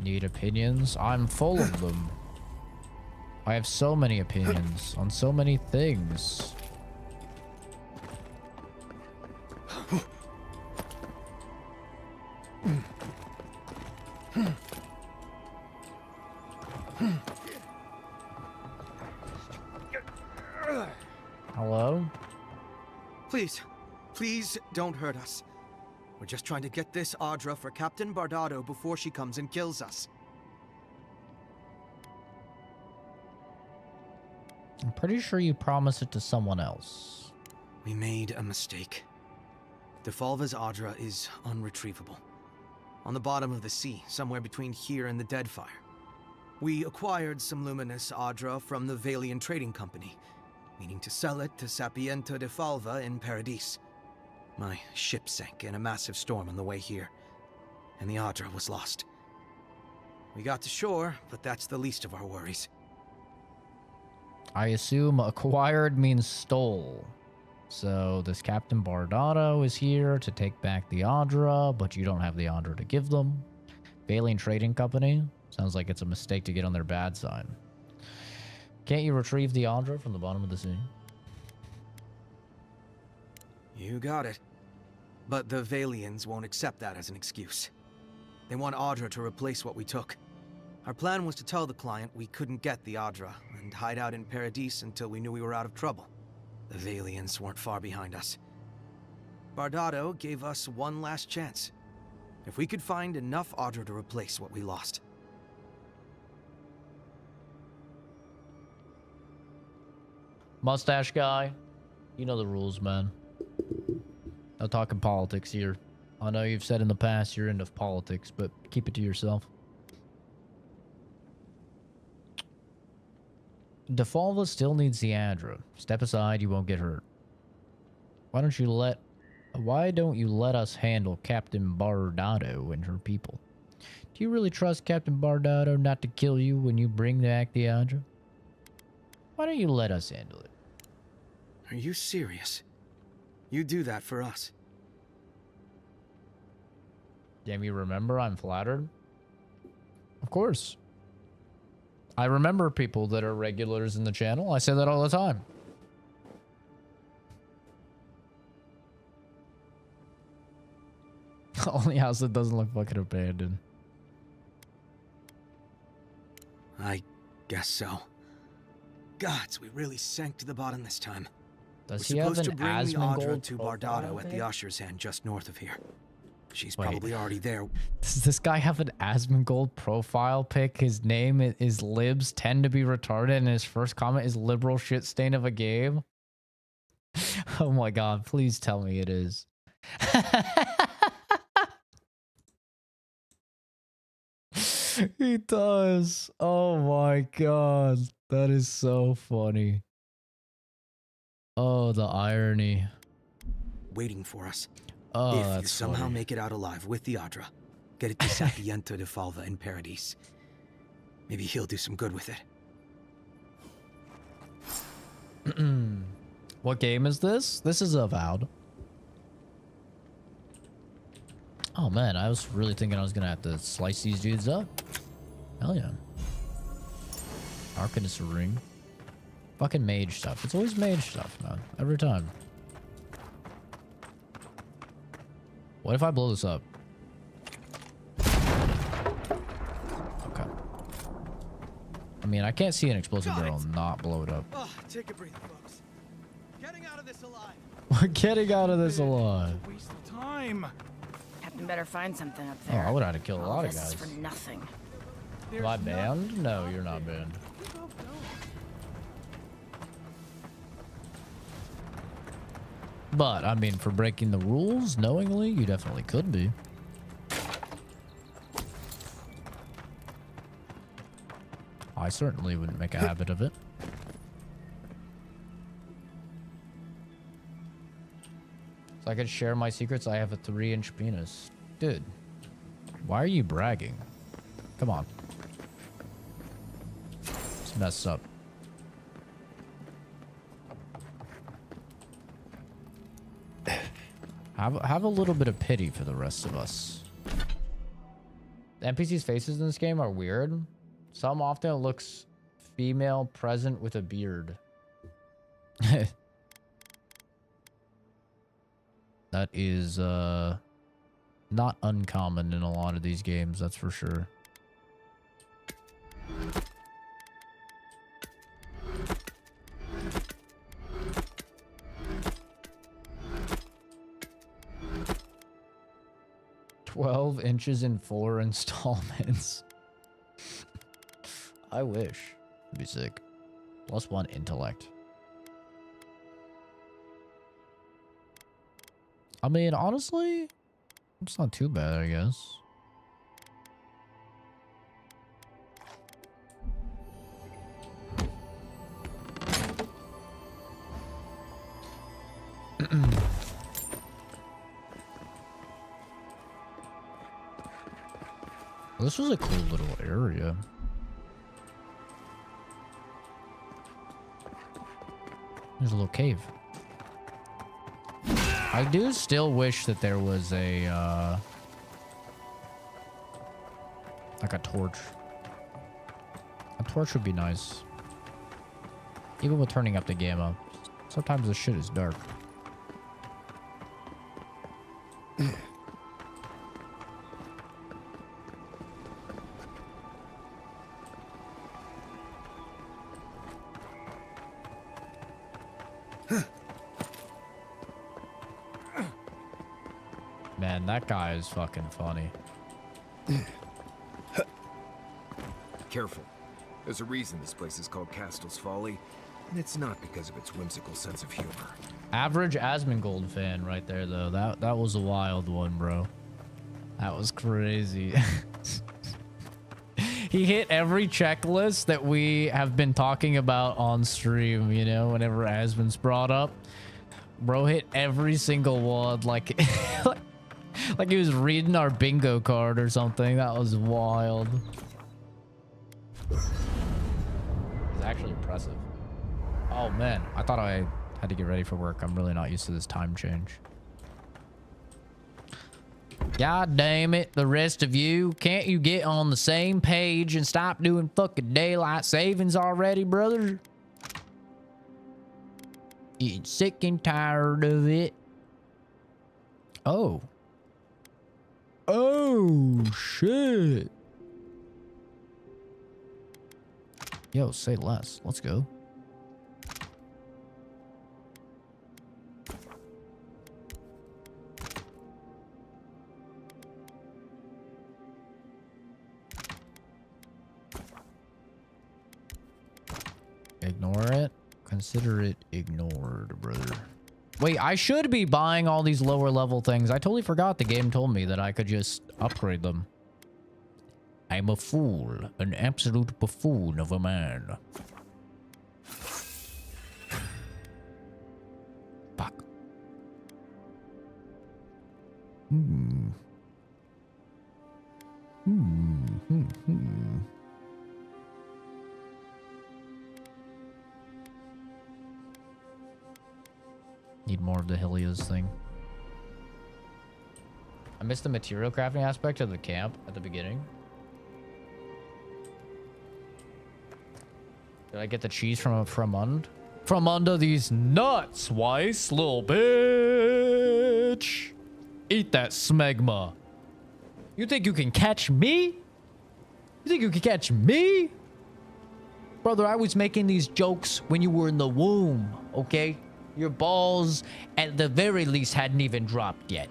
Need opinions? I'm full of them. I have so many opinions on so many things. Hello? Please don't hurt us. We're just trying to get this Audra for Captain Bardado before she comes and kills us. I'm pretty sure you promised it to someone else. We made a mistake. Defalva's Audra is unretrievable. On the bottom of the sea, somewhere between here and the Deadfire. We acquired some luminous Audra from the Valian Trading Company, meaning to sell it to Sapiento Defalva in Paradis. My ship sank in a massive storm on the way here, and the Audra was lost. We got to shore, but that's the least of our worries. I assume acquired means stole. So this Captain Bardado is here to take back the Audra, but you don't have the Audra to give them. Valian Trading Company? Sounds like it's a mistake to get on their bad side. Can't you retrieve the Audra from the bottom of the sea? You got it. But the Valians won't accept that as an excuse. They want Audra to replace what we took. Our plan was to tell the client we couldn't get the Audra and hide out in Paradis until we knew we were out of trouble. The Valians weren't far behind us. Bardado gave us one last chance. If we could find enough Audra to replace what we lost. Mustache guy, you know the rules, man. No talking politics here. I know you've said in the past you're into politics, but keep it to yourself. Defalva still needs the Audra. Step aside, you won't get hurt. Why don't you let us handle Captain Bardado and her people? Do you really trust Captain Bardado not to kill you when you bring back the Audra? Why don't you let us handle it? Are you serious? You do that for us. Damn, you remember I'm flattered? Of course. I remember people that are regulars in the channel. I say that all the time. Only house that doesn't look fucking abandoned. I guess so. Gods, we really sank to the bottom this time. Does We're he have supposed an to bring the Audra Asmongold to profile Bardado at the pic? Usher's Hand just north of here. She's Wait. probably already there. Does this guy have an Asmongold profile pic? His name is Libs tend to be retarded, and his first comment is liberal shit stain of a game. Oh my god, please tell me it is. He does. Oh my god. That is so funny. Oh, the irony. Waiting for us. Oh, if you that's somehow funny. make it out alive with the Audra, get it to Sapiento de Falva in Paradis. Maybe he'll do some good with it. What game is this? This is Avowed. Oh man, I was really thinking I was gonna have to slice these dudes up. Hell yeah. Arcanist ring. Fucking mage stuff. It's always mage stuff, man. Every time. What if I blow this up? Okay. I mean, I can't see an explosive barrel not blow it up. Oh, take a breather, folks. Getting out of this alive. We're getting out of this alive. Waste of time. Captain better find something up Oh, there. I would have had to kill a All lot of this is guys. for nothing. Am I banned? No, you're not banned. But, I mean, for breaking the rules knowingly, you definitely could be. I certainly wouldn't make a habit of it. So I could share my secrets. I have a 3-inch penis. Dude, why are you bragging? Come on. messed up. Have a little bit of pity for the rest of us. The NPCs' faces in this game are weird. Some often looks female present with a beard. That is not uncommon in a lot of these games, that's for sure. $12 inches in 4 installments. I wish. It'd be sick. +1 intellect. I mean, honestly, it's not too bad, I guess. This was a cool little area. There's a little cave. I do still wish that there was a, like a torch. A torch would be nice. Even with turning up the gamma. Sometimes the shit is dark. Man, that guy is fucking funny. Careful. There's a reason this place is called Castle's Folly, and it's not because of its whimsical sense of humor. Average Asmongold fan right there, though. That was a wild one, bro. That was crazy. He hit every checklist that we have been talking about on stream, you know, whenever Asmon's brought up. Bro hit every single one, like... like he was reading our bingo card or something. That was wild. It's actually impressive. Oh man, I thought I had to get ready for work. I'm really not used to this time change. God damn it, the rest of you. Can't you get on the same page and stop doing fucking daylight savings already, brother? Getting sick and tired of it. Oh. Oh, shit. Yo, say less. Let's go. Ignore it. Consider it ignored, brother. Wait, I should be buying all these lower level things. I totally forgot the game told me that I could just upgrade them. I'm a fool. An absolute buffoon of a man. Fuck. Need more of the Helios thing. I missed the material crafting aspect of the camp at the beginning. Did I get the cheese from under these nuts, Weiss, little bitch? Eat that smegma. You think you can catch me? You think you can catch me? Brother, I was making these jokes when you were in the womb, okay? Your balls, at the very least, hadn't even dropped yet.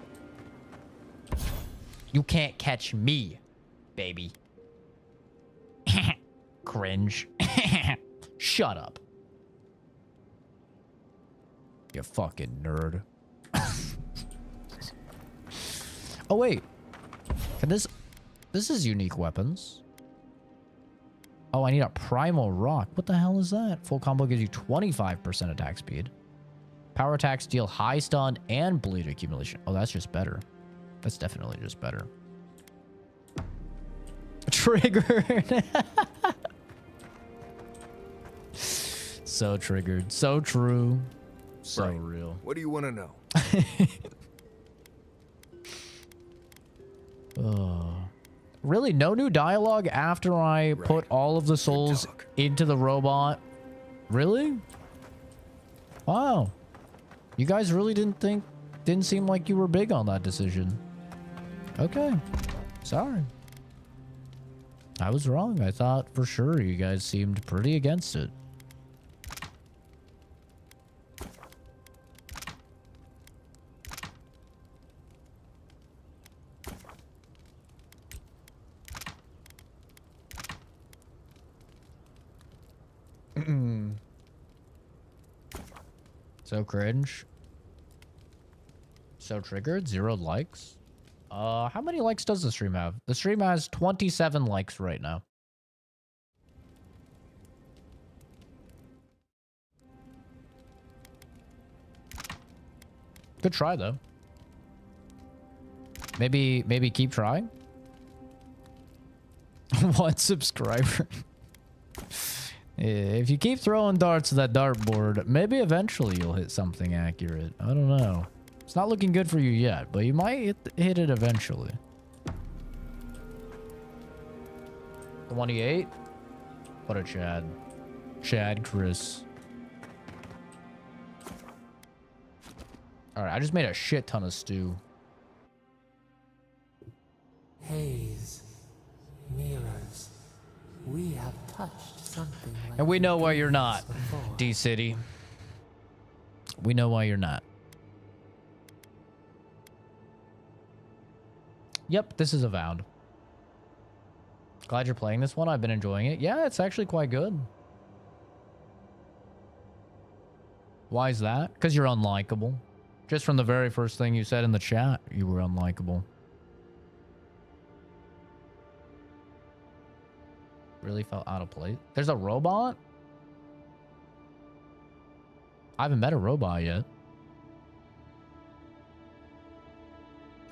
You can't catch me, baby. Cringe. Shut up. You fucking nerd. Oh, wait. Can this is unique weapons. Oh, I need a primal rock. What the hell is that? Full combo gives you 25% attack speed. Power attacks deal high stun and bleed accumulation. Oh, that's just better. That's definitely just better. Triggered. So triggered. So true. So Right. real. What do you want to know? Really? No new dialogue after I put all of the souls into the robot? Really? Wow. You guys really didn't seem like you were big on that decision. Okay. Sorry. I was wrong. I thought for sure you guys seemed pretty against it. So cringe. So triggered. 0 likes. How many likes does the stream have? The stream has 27 likes right now. Good try though. Maybe keep trying. 1 subscriber. If you keep throwing darts at that dartboard, maybe eventually you'll hit something accurate. I don't know. It's not looking good for you yet, but you might hit it eventually. 28? What a Chad. Chad Chris. Alright, I just made a shit ton of stew. Haze. Mirrors. We have touched something like And we know why you're not, before. D-City. We know why you're not. Yep, this is Avowed. Glad you're playing this one. I've been enjoying it. Yeah, it's actually quite good. Why is that? Because you're unlikable. Just from the very first thing you said in the chat, you were unlikable. Really felt out of place. There's a robot? I haven't met a robot yet.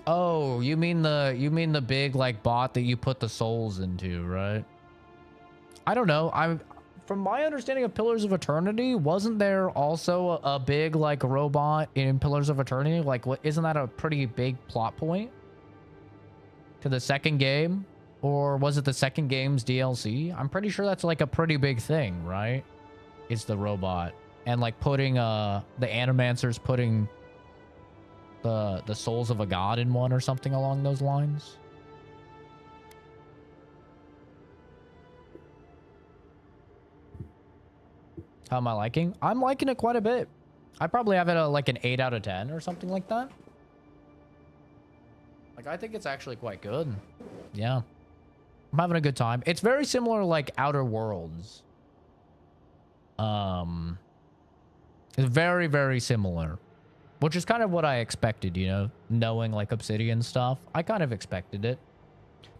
Oh, you mean the big like bot that you put the souls into, right? I don't know. From my understanding of Pillars of Eternity, wasn't there also a big like robot in Pillars of Eternity? Like, what? Isn't that a pretty big plot point to the second game? Or was it the second game's DLC? I'm pretty sure that's like a pretty big thing, right? It's the robot. And like putting the Animancers putting the souls of a god in one or something along those lines. How am I liking? I'm liking it quite a bit. I probably have it like an 8 out of 10 or something like that. Like, I think it's actually quite good. Yeah. I'm having a good time. It's very similar like Outer Worlds. It's very, very similar. Which is kind of what I expected, you know? Knowing like Obsidian stuff. I kind of expected it.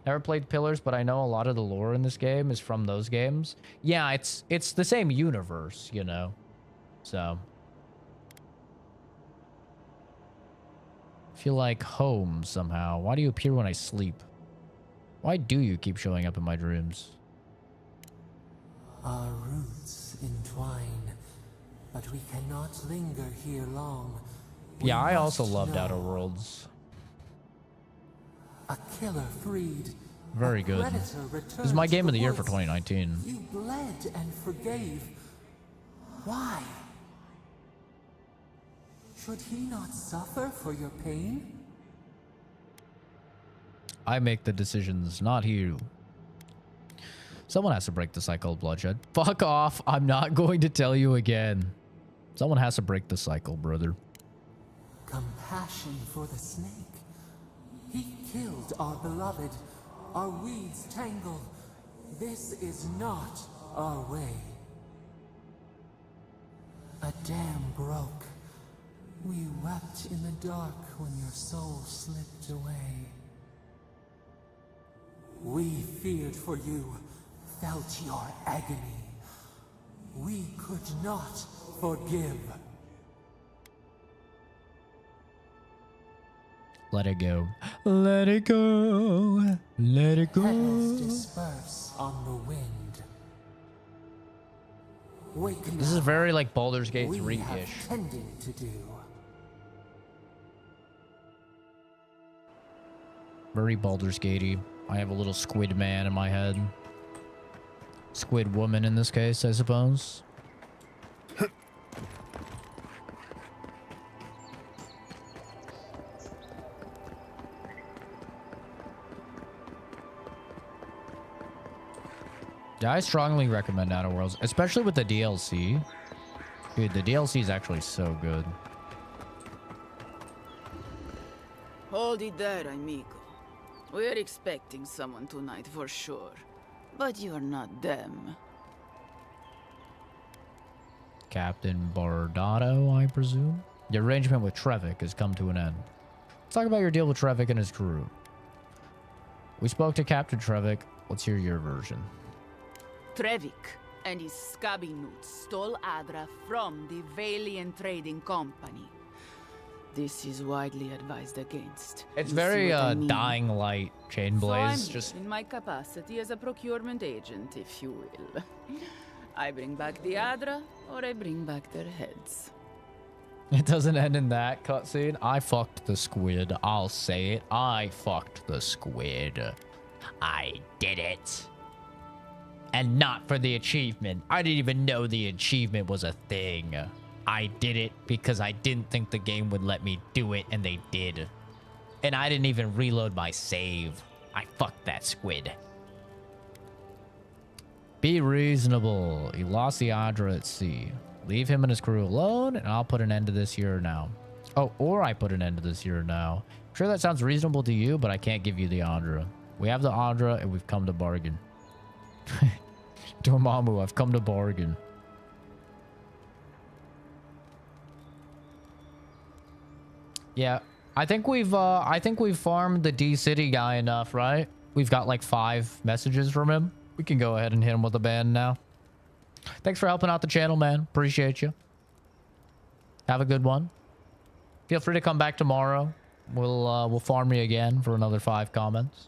Never played Pillars, but I know a lot of the lore in this game is from those games. Yeah, it's the same universe, you know? So. I feel like home somehow. Why do you appear when I sleep? Why do you keep showing up in my dreams? Our roots entwine, but we cannot linger here long. Yeah, I also loved Outer Worlds. A killer freed. Very good. This is my game of the year for 2019. You bled and forgave. Why? Should he not suffer for your pain? I make the decisions, not you. Someone has to break the cycle of bloodshed. Fuck off. I'm not going to tell you again. Someone has to break the cycle, brother. Compassion for the snake. He killed our beloved. Our weeds tangle. This is not our way. A dam broke. We wept in the dark when your soul slipped away. We feared for you, felt your agony. We could not forgive. Let it go. Let it go. Let it go. Petals disperse on the wind. Wake This is now. very like Baldur's Gate We 3-ish. have tending to do. Very Baldur's Gatey. I have a little squid man in my head. Squid woman in this case, I suppose. Yeah, I strongly recommend Outer Worlds, especially with the DLC. Dude, the DLC is actually so good. Hold it there, amigo. We're expecting someone tonight for sure. But you're not them. Captain Bardotto, I presume? The arrangement with Trevik has come to an end. Let's talk about your deal with Trevik and his crew. We spoke to Captain Trevik. Let's hear your version. Trevik and his scabby newts stole Adra from the Valiant Trading Company. This is widely advised against. It's You very see what I mean? Dying Light, Chain So I'm Blaze. here Just in my capacity as a procurement agent, if you will. I bring back the Adra, or I bring back their heads. it doesn't end in that cutscene. I fucked the squid. I'll say it. I fucked the squid. I did it. And not for the achievement. I didn't even know the achievement was a thing. I did it because I didn't think the game would let me do it, and they did. And I didn't even reload my save. I fucked that squid. Be reasonable. He lost the Adra at sea. Leave him and his crew alone, and I'll put an end to this here now. Oh, or I put an end to this here now. I'm sure that sounds reasonable to you, but I can't give you the Adra. We have the Adra, and we've come to bargain. Dormammu, I've come to bargain. Yeah, I think we've farmed the D City guy enough, right? We've got like 5 messages from him. We can go ahead and hit him with a ban now. Thanks for helping out the channel, man. Appreciate you. Have a good one. Feel free to come back tomorrow. We'll farm you again for another 5 comments.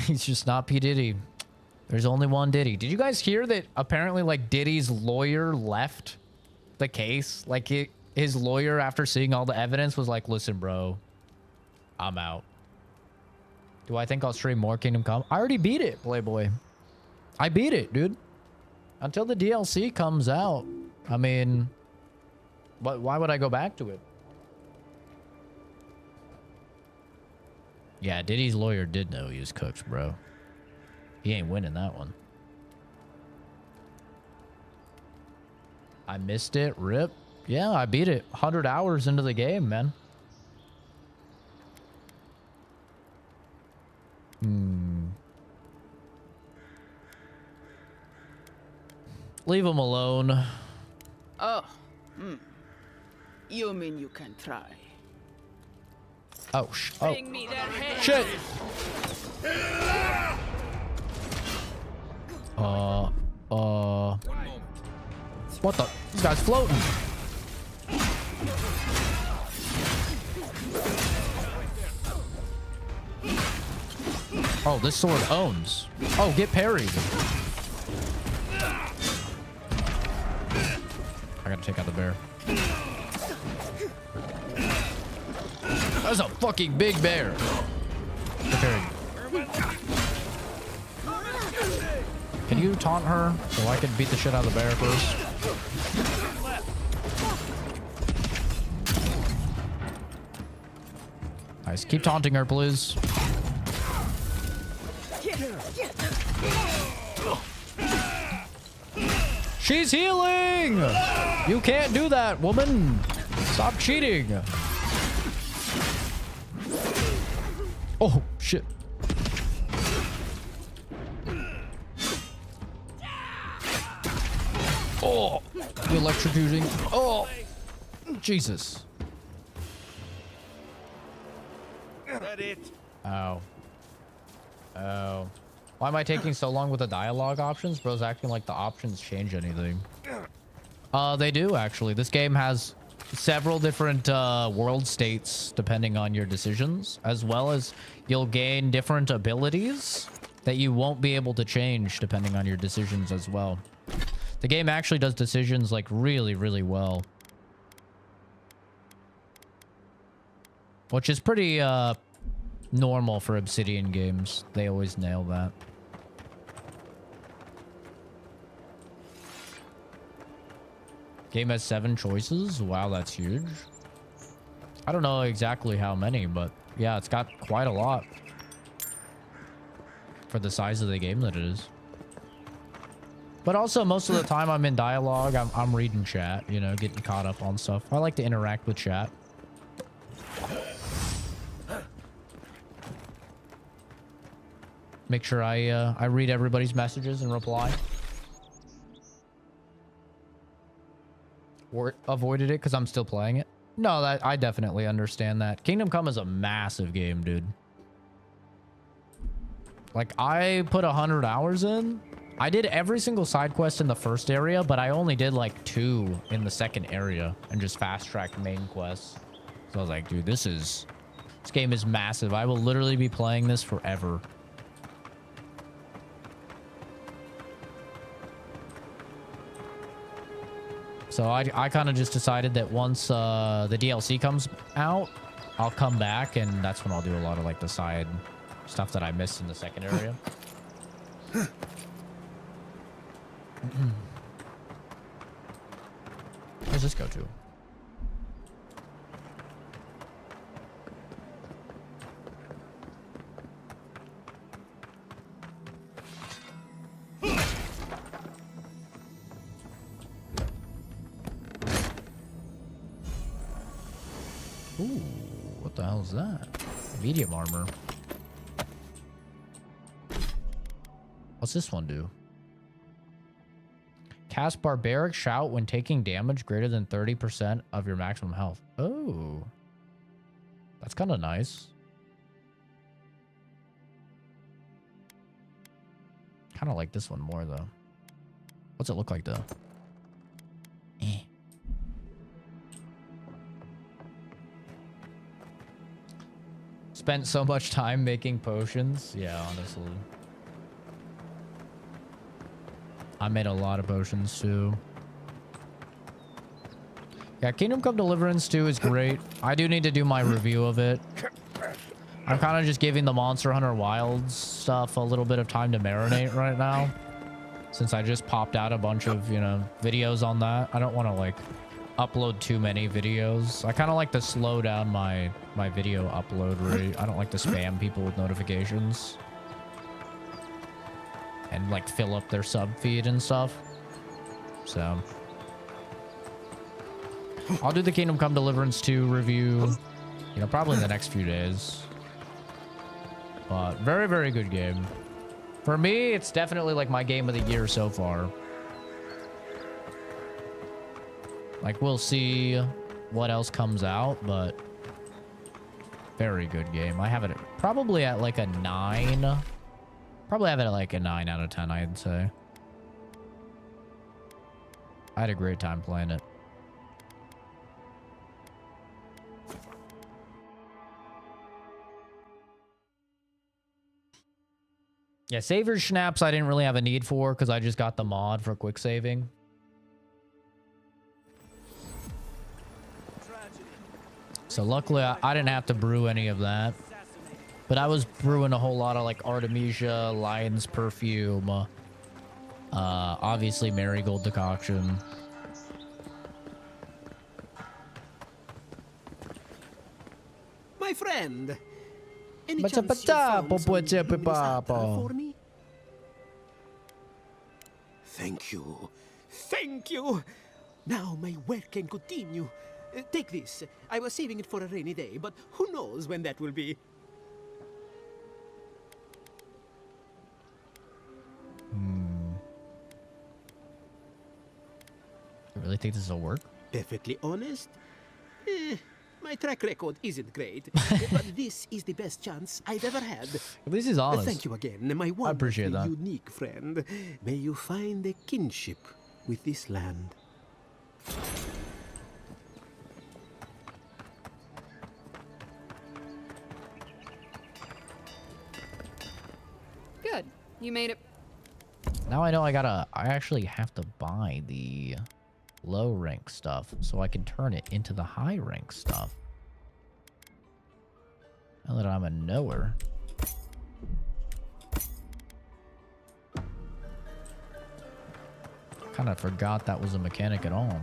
He's just not P. Diddy. There's only one Diddy. Did you guys hear that apparently like Diddy's lawyer left the case? Like his lawyer, after seeing all the evidence, was like, listen, bro, I'm out. Do I think I'll stream more Kingdom Come? I already beat it, Playboy. I beat it, dude. Until the DLC comes out. I mean, why would I go back to it? Yeah, Diddy's lawyer did know he was cooked, bro. He ain't winning that one. I missed it. Rip. Yeah, I beat it. 100 hours into the game, man. Leave him alone. Oh, You mean you can try? Oh, Bring me their heads. Shit. What the? This guy's floating. Oh, this sword owns. Oh, get parried. I gotta take out the bear. That's a fucking big bear. Get parried. Can you taunt her so I can beat the shit out of the bear first? Nice. Keep taunting her, please. She's healing! You can't do that, woman! Stop cheating! Oh, shit. Oh, the electrocuting. Oh, Jesus. That it? Oh. Oh. Why am I taking so long with the dialogue options? Bro's acting like the options change anything. They do, actually. This game has several different world states depending on your decisions, as well as you'll gain different abilities that you won't be able to change depending on your decisions as well. The game actually does decisions like really, really well. Which is pretty normal for Obsidian games. They always nail that. Game has 7 choices. Wow, that's huge. I don't know exactly how many, but yeah, it's got quite a lot for the size of the game that it is. But also, most of the time I'm in dialogue. I'm reading chat, you know, getting caught up on stuff. I like to interact with chat. Make sure I read everybody's messages and reply. Or avoided it because I'm still playing it. No, I definitely understand that. Kingdom Come is a massive game, dude. Like, I put 100 hours in. I did every single side quest in the first area, but I only did like 2 in the second area and just fast-tracked main quests. So I was like, dude, this game is massive. I will literally be playing this forever. So I kind of just decided that once the DLC comes out, I'll come back, and that's when I'll do a lot of like the side stuff that I missed in the second area. Where's this go to? Ooh, what the hell is that? Medium armor. What's this one do? Cast Barbaric Shout when taking damage greater than 30% of your maximum health. Oh. That's kind of nice. Kind of like this one more, though. What's it look like, though? Eh. Spent so much time making potions. Yeah, honestly. I made a lot of potions too. Yeah, Kingdom Come Deliverance 2 is great. I do need to do my review of it. I'm kind of just giving the Monster Hunter Wilds stuff a little bit of time to marinate right now. Since I just popped out a bunch of, you know, videos on that. I don't want to, like, upload too many videos. I kind of like to slow down my video upload rate. I don't like to spam people with notifications. And like fill up their sub feed and stuff. So I'll do the Kingdom Come Deliverance 2 review, you know, probably in the next few days. But very, very good game. For me, it's definitely like my game of the year so far. Like, we'll see what else comes out, but very good game. I have it probably at like a 9. Probably have it at like a 9 out of 10, I'd say. I had a great time playing it. Yeah, saver snaps I didn't really have a need for because I just got the mod for quick saving. So luckily I didn't have to brew any of that. But I was brewing a whole lot of like Artemisia, Lion's Perfume, obviously Marigold Decoction. My friend, any What's chance up, you found some Luminous for me? Thank you. Thank you. Now my work can continue. Take this. I was saving it for a rainy day, but who knows when that will be. You really think this will work? Perfectly honest? My track record isn't great, but this is the best chance I've ever had. This is honest. Thank you again, my appreciate that. Unique friend. May you find a kinship with this land. You made it. Now I know I actually have to buy the low rank stuff so I can turn it into the high rank stuff. Now that I'm a knower. Kind of forgot that was a mechanic at all.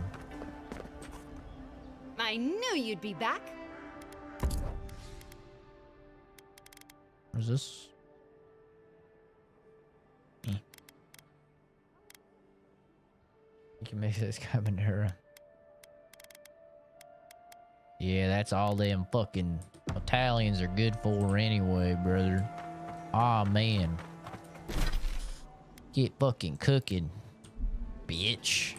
I knew you'd be back. Where's this? You can make this carbonara. Yeah, that's all them fucking Italians are good for anyway, brother. Aw, man. Get fucking cooking, bitch.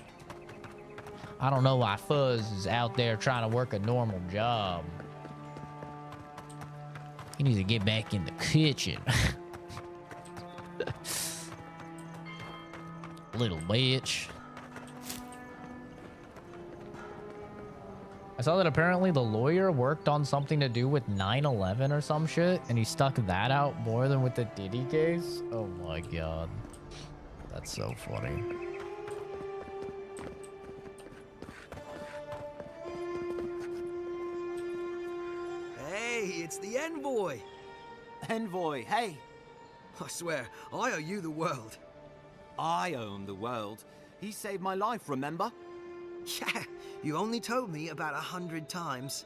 I don't know why Fuzz is out there trying to work a normal job. He needs to get back in the kitchen. Little bitch. I saw that apparently the lawyer worked on something to do with 9/11 or some shit, and he stuck that out more than with the Diddy case. Oh my god. That's so funny. Hey, it's the envoy. Envoy, hey. I swear, I owe you the world. I own the world. He saved my life, remember? Yeah, you only told me about 100 times.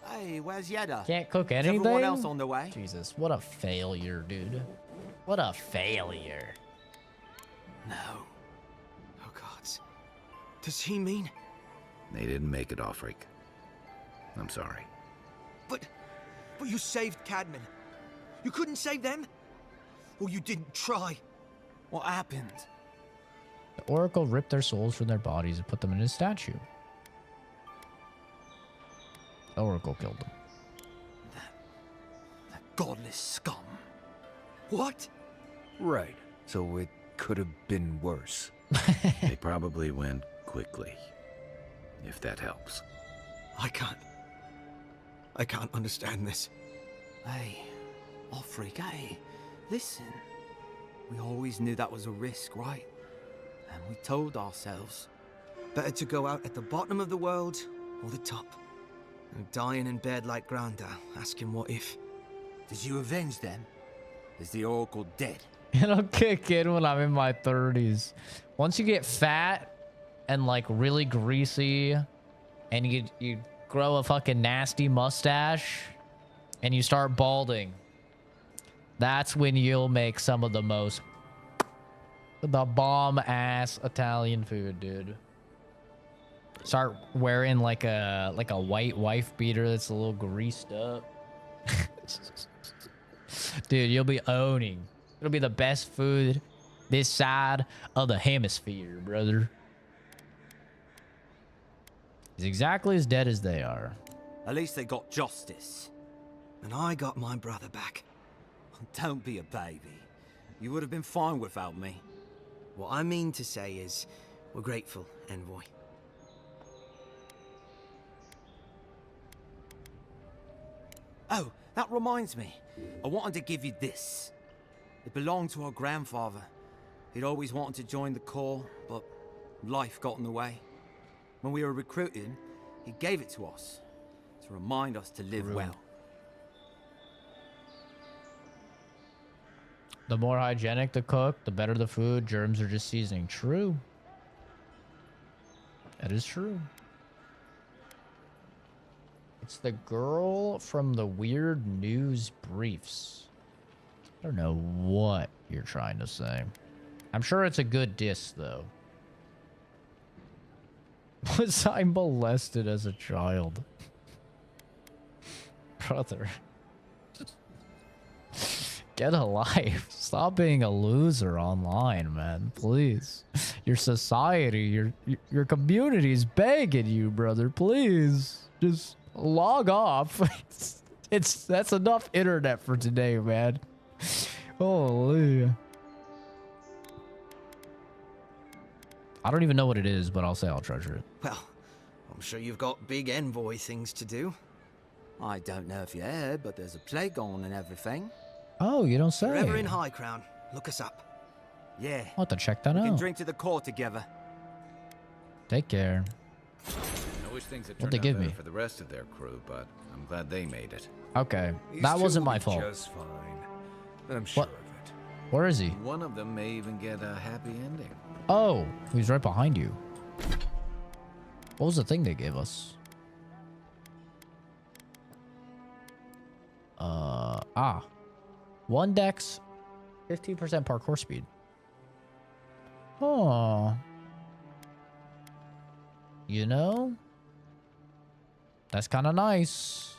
Hey, where's Yeda? Can't cook Is anything? everyone else on the way? Jesus, what a failure, dude. What a failure. No. Oh, God. Does he mean? They didn't make it, Offric. I'm sorry. But you saved Cadman. You couldn't save them? Or you didn't try? What happened? The Oracle ripped their souls from their bodies and put them in his statue. The Oracle killed them. That godless scum. What? Right. So it could have been worse. They probably went quickly, if that helps. I can't understand this. Hey, Offric, hey, listen. We always knew that was a risk, right? And we told ourselves. Better to go out at the bottom of the world or the top. And dying in bed like Granda, asking what if. Did you avenge them? Is the Oracle dead? It'll kick in when I'm in my 30s. Once you get fat and like really greasy and you grow a fucking nasty mustache and you start balding, that's when you'll make some of the bomb ass Italian food, dude. Start wearing like a white wife beater that's a little greased up. Dude, you'll be owning. It'll be the best food this side of the hemisphere, brother. He's exactly as dead as they are. At least they got justice. And I got my brother back. Don't be a baby. You would have been fine without me. What I mean to say is, we're grateful, Envoy. Oh, that reminds me. I wanted to give you this. It belonged to our grandfather. He'd always wanted to join the Corps, but life got in the way. When we were recruiting, he gave it to us to remind us to live well. The more hygienic the cook, the better the food. Germs are just seasoning. True. That is true. It's the girl from the weird news briefs. I don't know what you're trying to say. I'm sure it's a good diss, though. Was I molested as a child? Brother. Get a life. Stop being a loser online, man. Please. Your society, your community is begging you, brother. Please. Just log off. That's enough internet for today, man. Holy. I don't even know what it is, but I'll say I'll treasure it. Well, I'm sure you've got big Envoy things to do. I don't know if you heard, but there's a plague on and everything. Oh, you don't say. Forever in High Crown. look us up. Yeah. I'll have to check that We can out. drink to the core together. Take care. I wish things had What'd turned they out give better me? for the rest of their crew, but I'm glad they made it. Okay, These that two wasn't will my be fault. Just fine. I'm sure of it. Where is he? One of them may even get a happy ending. Oh, he's right behind you. What was the thing they gave us? One dex, 15% parkour speed. Oh. You know? That's kind of nice.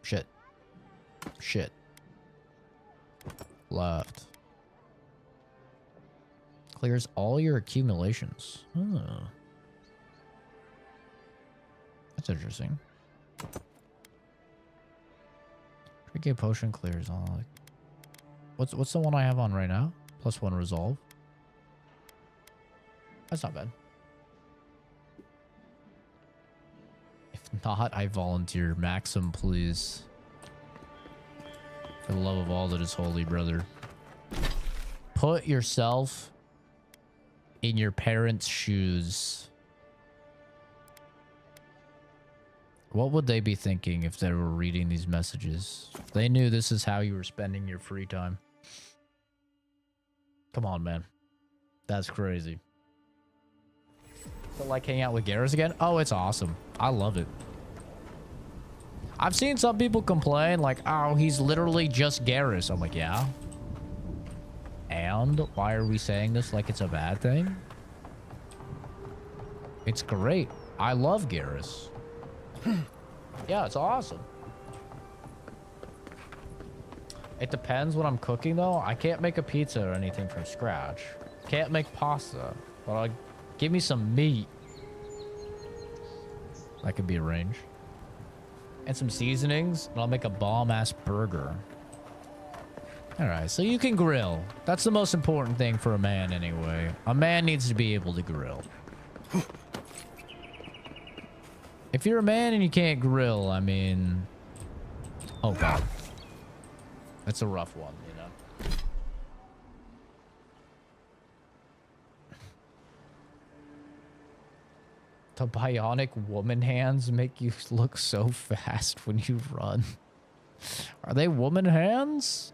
Shit. Shit. Left. Clears all your accumulations. Oh. That's interesting. Tricky potion clears all. What's the one I have on right now? +1 resolve. That's not bad. If not, I volunteer. Maxim, please. For the love of all that is holy, brother. Put yourself in your parents' shoes. What would they be thinking if they were reading these messages? They knew this is how you were spending your free time. Come on, man. That's crazy. So like hanging out with Garrus again? Oh, it's awesome. I love it. I've seen some people complain like, oh, he's literally just Garrus. I'm like, yeah. And why are we saying this like it's a bad thing? It's great. I love Garrus. Yeah, it's awesome. It depends what I'm cooking though. I can't make a pizza or anything from scratch. Can't make pasta, but I'll give me some meat. That could be arranged. And some seasonings, and I'll make a bomb-ass burger. Alright, so you can grill. That's the most important thing for a man anyway. A man needs to be able to grill. If you're a man and you can't grill, I mean... Oh, God. That's a rough one, you know? The bionic woman hands make you look so fast when you run. Are they woman hands?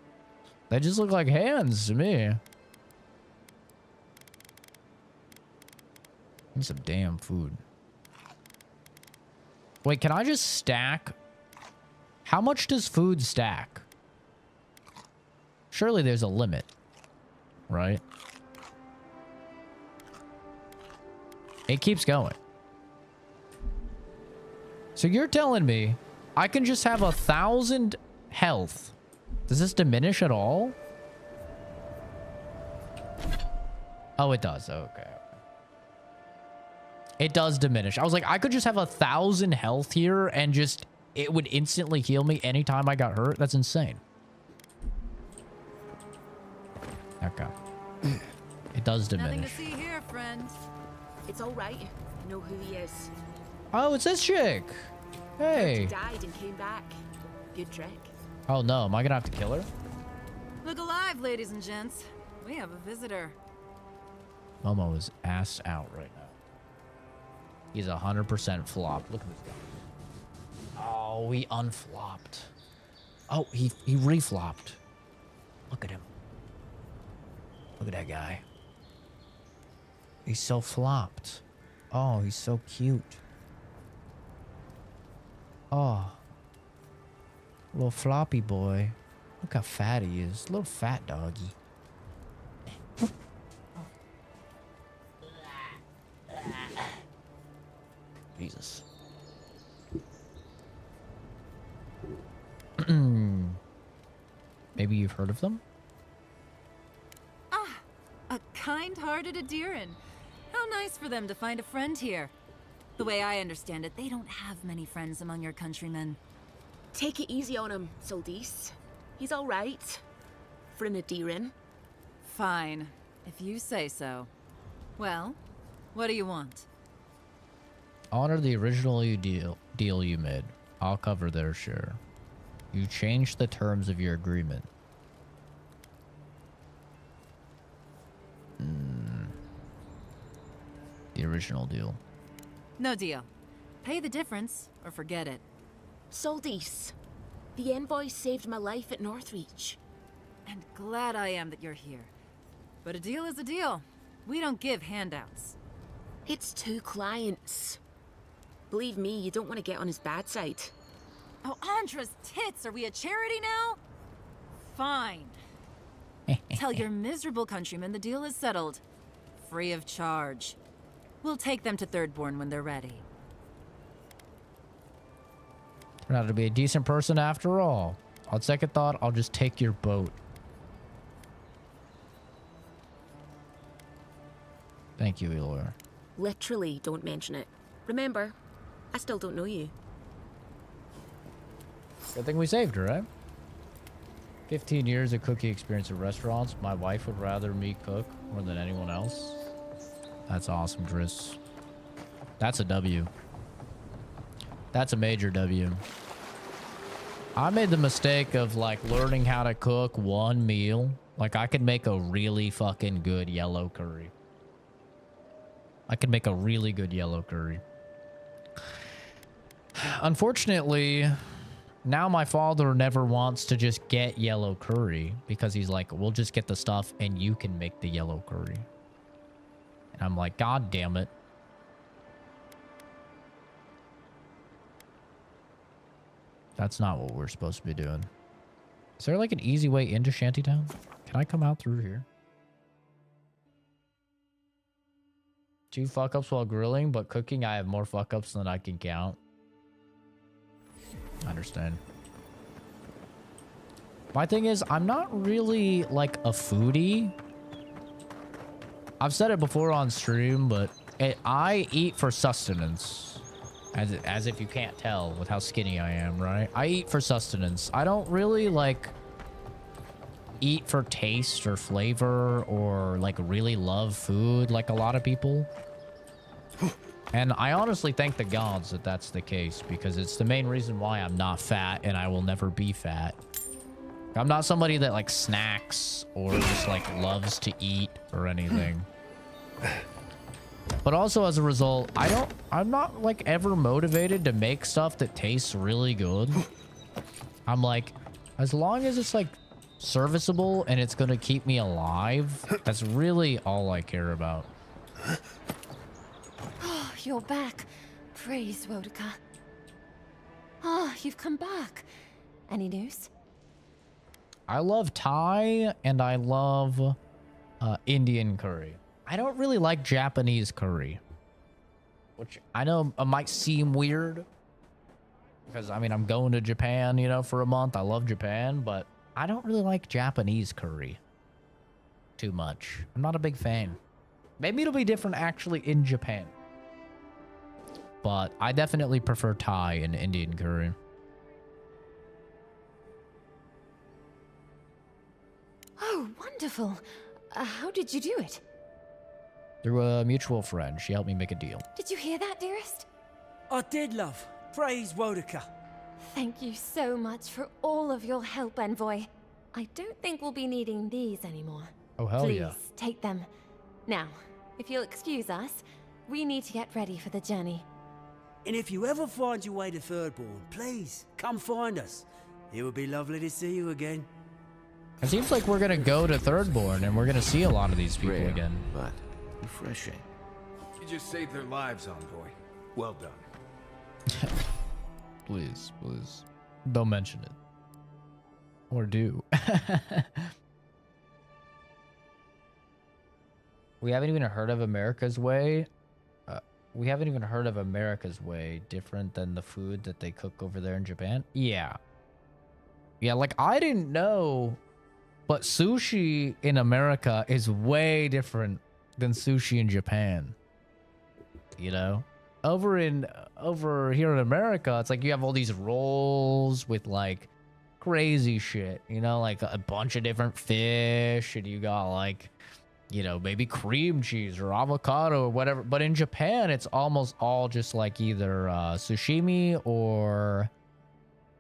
They just look like hands to me. Need some damn food. Wait, can I just stack? How much does food stack? Surely there's a limit, right? It keeps going. So you're telling me I can just have 1,000 health. Does this diminish at all? Oh, it does. Okay. It does diminish. I was like, I could just have 1,000 health here and just, it would instantly heal me anytime I got hurt. That's insane. Okay. It does diminish. Nothing to see here, friends. It's all right. I know who he is. Oh, it's this chick. Hey. He died and came back. Good trick. Oh no, am I gonna have to kill her? Look alive, ladies and gents. We have a visitor. Momo is ass out right now. He's 100% flopped. Look at this guy. Oh, he unflopped. Oh, he reflopped. Look at him. Look at that guy. He's so flopped. Oh, he's so cute. Oh. Little floppy boy. Look how fat he is. Little fat doggy. Jesus. Maybe you've heard of them? Ah, a kind-hearted Adiran. How nice for them to find a friend here. The way I understand it, they don't have many friends among your countrymen. Take it easy on him, Soldis. He's all right. For an Adiran. Fine, if you say so. Well, what do you want? Honor the original deal you made. I'll cover their share. You changed the terms of your agreement. The original deal. No deal. Pay the difference, or forget it. Soldis, the envoy saved my life at Northreach. And glad I am that you're here. But a deal is a deal. We don't give handouts. It's 2 clients. Believe me, you don't want to get on his bad side. Oh, Andra's tits! Are we a charity now? Fine. Tell your miserable countrymen the deal is settled. Free of charge. We'll take them to Thirdborn when they're ready. Turned out to be a decent person after all. On second thought, I'll just take your boat. Thank you, Elor. Literally, don't mention it. Remember, I still don't know you. Good thing we saved her, right? 15 years of cooking experience at restaurants. My wife would rather me cook more than anyone else. That's awesome, Driss. That's a W. That's a major W. I made the mistake of like learning how to cook one meal. Like I could make a really fucking good yellow curry. I could make a really good yellow curry. Unfortunately, now my father never wants to just get yellow curry because he's like, we'll just get the stuff and you can make the yellow curry. And I'm like, God damn it. That's not what we're supposed to be doing. Is there like an easy way into Shantytown? Can I come out through here? 2 fuck-ups while grilling, but cooking I have more fuck-ups than I can count. I understand. My thing is, I'm not really like a foodie. I've said it before on stream, but I eat for sustenance. As if you can't tell with how skinny I am, right? I eat for sustenance. I don't really like eat for taste or flavor or like really love food like a lot of people. And I honestly thank the gods that that's the case because it's the main reason why I'm not fat and I will never be fat. I'm not somebody that like snacks or just like loves to eat or anything. But also as a result, I'm not like ever motivated to make stuff that tastes really good. I'm like, as long as it's like serviceable and it's gonna keep me alive, that's really all I care about. Oh, you're back. Praise Wodika. Ah, you've come back. Any news? I love Thai and I love Indian curry. I don't really like Japanese curry, which I know might seem weird because I mean, I'm going to Japan, you know, for a month. I love Japan, but I don't really like Japanese curry too much. I'm not a big fan. Maybe it'll be different actually in Japan, but I definitely prefer Thai and Indian curry. Oh, wonderful. How did you do it? Through a mutual friend. She helped me make a deal. Did you hear that, dearest? I did, love. Praise Wodika. Thank you so much for all of your help, Envoy. I don't think we'll be needing these anymore. Oh, hell yeah. Please, take them. Now, if you'll excuse us, we need to get ready for the journey. And if you ever find your way to Thirdborn, please, come find us. It would be lovely to see you again. It seems like we're gonna go to Thirdborn and we're gonna see a lot of these people Rare, again. But refreshing. You just saved their lives, Envoy. Well done. Please, please. Don't mention it. Or do. We haven't even heard of America's Way. We haven't even heard of America's Way different than the food that they cook over there in Japan. Yeah. Yeah, like I didn't know, but sushi in America is way different than sushi in Japan. You know? Over here in America, it's like you have all these rolls with like crazy shit, you know, like a bunch of different fish, and you got like, you know, maybe cream cheese or avocado or whatever. But in Japan, it's almost all just like either sashimi or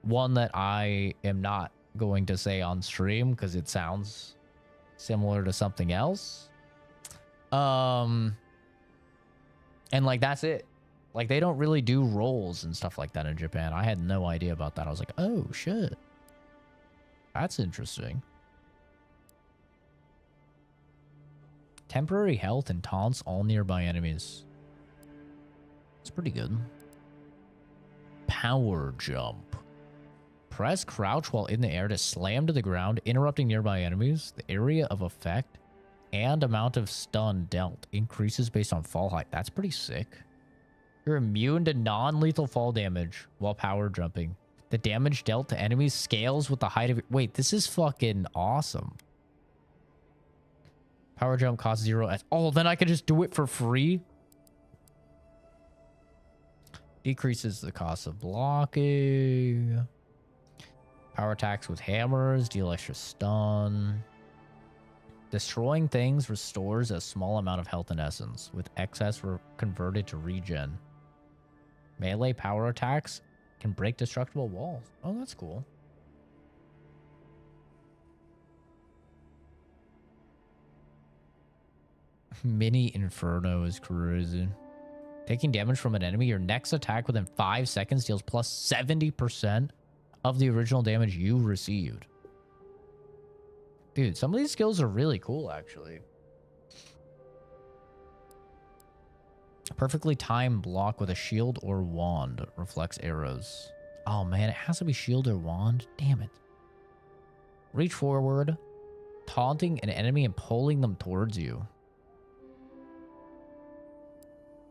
one that I am not going to say on stream because it sounds similar to something else. And like that's it. Like they don't really do rolls and stuff like that in Japan. I had no idea about that. I was like, oh shit. That's interesting. Temporary health and taunts all nearby enemies. It's pretty good. Power jump. Press crouch while in the air to slam to the ground, interrupting nearby enemies. The area of effect and amount of stun dealt increases based on fall height. That's pretty sick. You're immune to non-lethal fall damage while power jumping. The damage dealt to enemies scales with the height of... Wait, this is fucking awesome. Power jump costs 0 S. Oh, then I could just do it for free? Decreases the cost of blocking. Power attacks with hammers deal extra stun. Destroying things restores a small amount of health and essence, with excess converted to regen. Melee power attacks can break destructible walls. Oh, that's cool. Mini Inferno is crazy. Taking damage from an enemy, your next attack within 5 seconds deals plus 70% of the original damage you received. Dude, some of these skills are really cool, actually. Perfectly timed block with a shield or wand reflects arrows. Oh man, it has to be shield or wand. Damn it. Reach forward, taunting an enemy and pulling them towards you.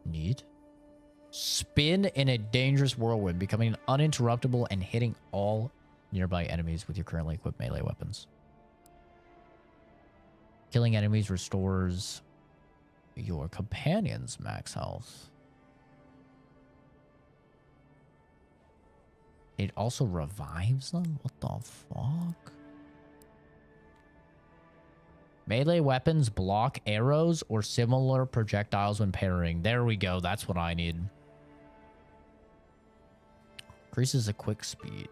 Neat. Spin in a dangerous whirlwind, becoming uninterruptible and hitting all nearby enemies with your currently equipped melee weapons. Killing enemies restores your companion's max health. It also revives them? What the fuck? Melee weapons block arrows or similar projectiles when parrying. There we go. That's what I need. Increases the quick speed.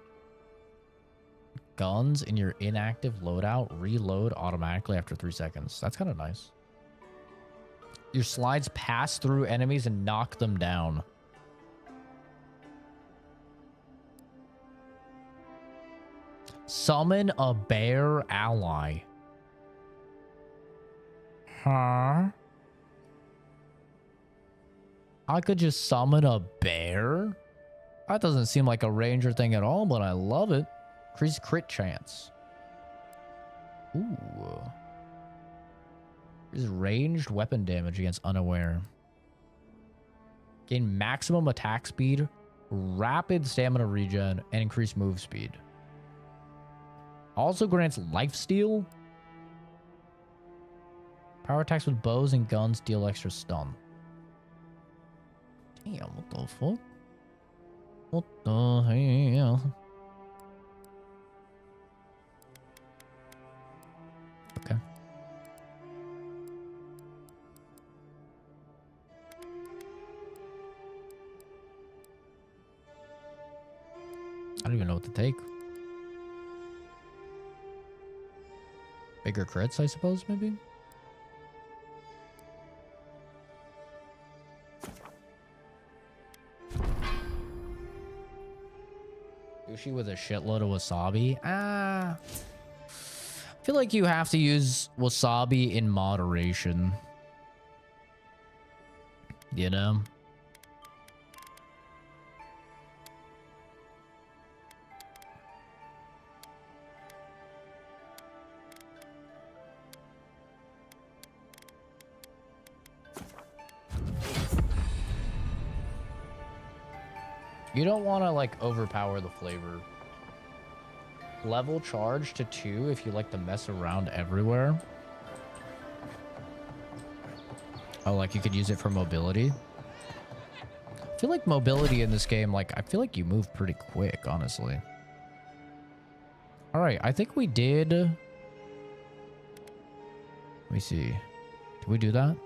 Guns in your inactive loadout reload automatically after 3 seconds. That's kind of nice. Your slides pass through enemies and knock them down. Summon a bear ally. Huh? I could just summon a bear? That doesn't seem like a ranger thing at all, but I love it. Increase crit chance. Ooh. Is ranged weapon damage against unaware. Gain maximum attack speed, rapid stamina regen, and increased move speed. Also grants lifesteal. Power attacks with bows and guns deal extra stun. Damn, what the fuck? What the hell? Okay. I don't even know what to take. Bigger crits, I suppose, maybe? Sushi with a shitload of wasabi? I feel like you have to use wasabi in moderation. You know? You don't want to like overpower the flavor. Level charge to 2 if you like to mess around everywhere. Oh, like you could use it for mobility. I feel like mobility in this game, like I feel like you move pretty quick, honestly. All right, I think we did. Let me see. Did we do that?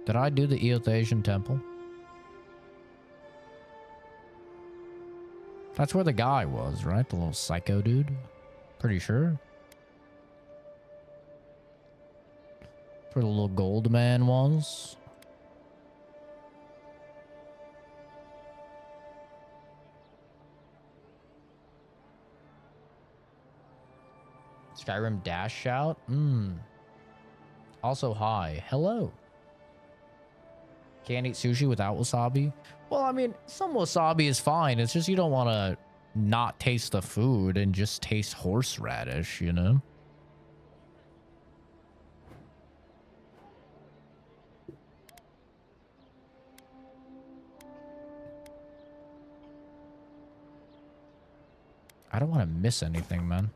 Did I do the Eothasian temple? That's where the guy was, right? The little psycho dude. Pretty sure. That's where the little gold man was. Skyrim dash shout? Also, hi. Hello. Can't eat sushi without wasabi? Well, I mean, some wasabi is fine. It's just you don't want to not taste the food and just taste horseradish, you know? I don't want to miss anything, man.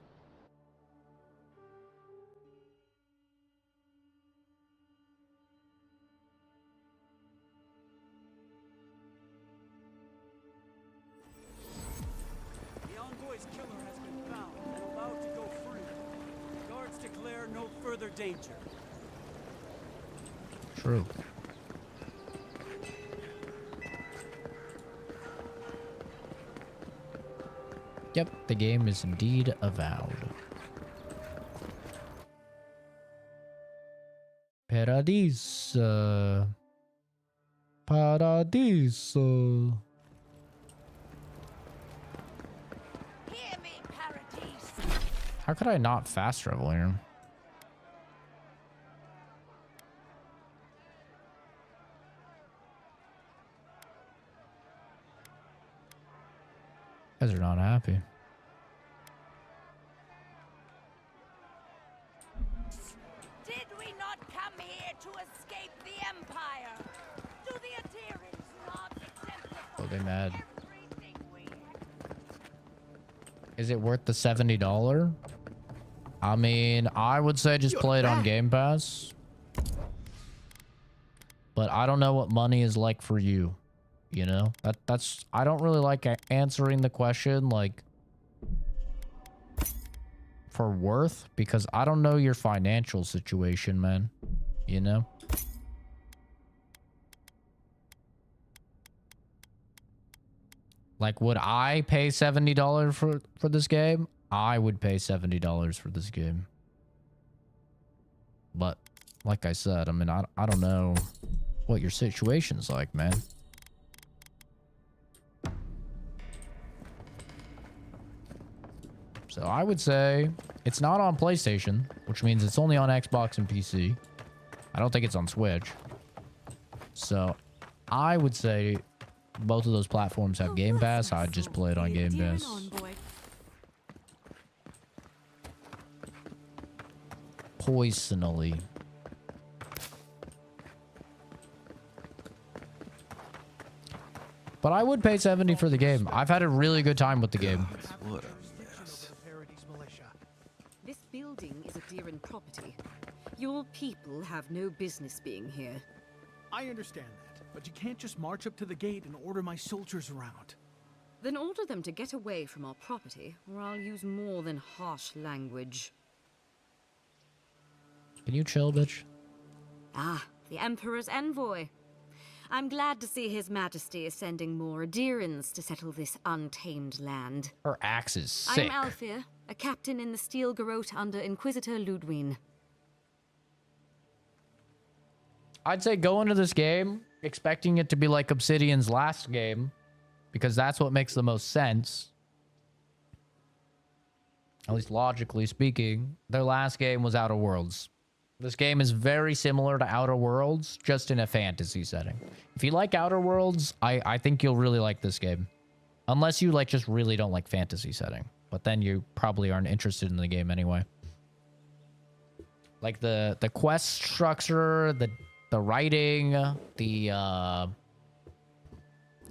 The envoy's killer has been found and allowed to go free. Guards declare no further danger. True. Yep, the game is indeed avowed. Paradiso. Paradiso. Hear me, Paradise. How could I not fast travel here? You guys are not happy. Did we not come here to escape the Empire? Do the adherents not exemplify Oh, they mad. everything we Is it worth the $70? I mean, I would say just play it on Game Pass. But I don't know what money is like for you. You know? That's I don't really like answering the question like for worth because I don't know your financial situation, man. You know? Like, would I pay $70 for this game? I would pay $70 for this game. But, like I said, I mean, I don't know what your situation's like, man. So I would say it's not on PlayStation, which means it's only on Xbox and PC. I don't think it's on Switch. So I would say both of those platforms have Game Pass. I'd just play it on Game Pass. Poisonally. But I would pay $70 for the game. I've had a really good time with the game. What a mess. This building is Adheran property. Your people have no business being here. I understand that, but you can't just march up to the gate and order my soldiers around. Then order them to get away from our property, or I'll use more than harsh language. Can you chill, bitch? Ah, the Emperor's envoy. I'm glad to see His Majesty is sending more Adherans to settle this untamed land. Her axe is sick. I'm Alfir, a captain in the Steel Garrote under Inquisitor Ludwin. I'd say go into this game expecting it to be like Obsidian's last game, because that's what makes the most sense. At least logically speaking. Their last game was Outer Worlds. This game is very similar to Outer Worlds, just in a fantasy setting. If you like Outer Worlds, I think you'll really like this game. Unless you like just really don't like fantasy setting. But then you probably aren't interested in the game anyway. Like the quest structure, the writing, the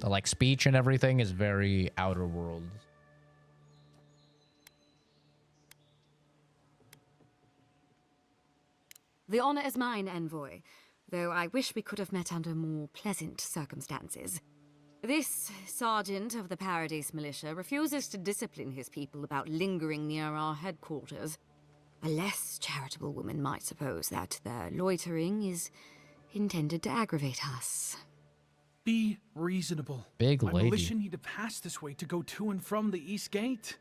like speech and everything is very Outer Worlds. The honor is mine, envoy, though I wish we could have met under more pleasant circumstances. This sergeant of the Paradise Militia refuses to discipline his people about lingering near our headquarters. A less charitable woman might suppose that their loitering is intended to aggravate us. Be reasonable. Big My lady. militia need to pass this way to go to and from the East Gate.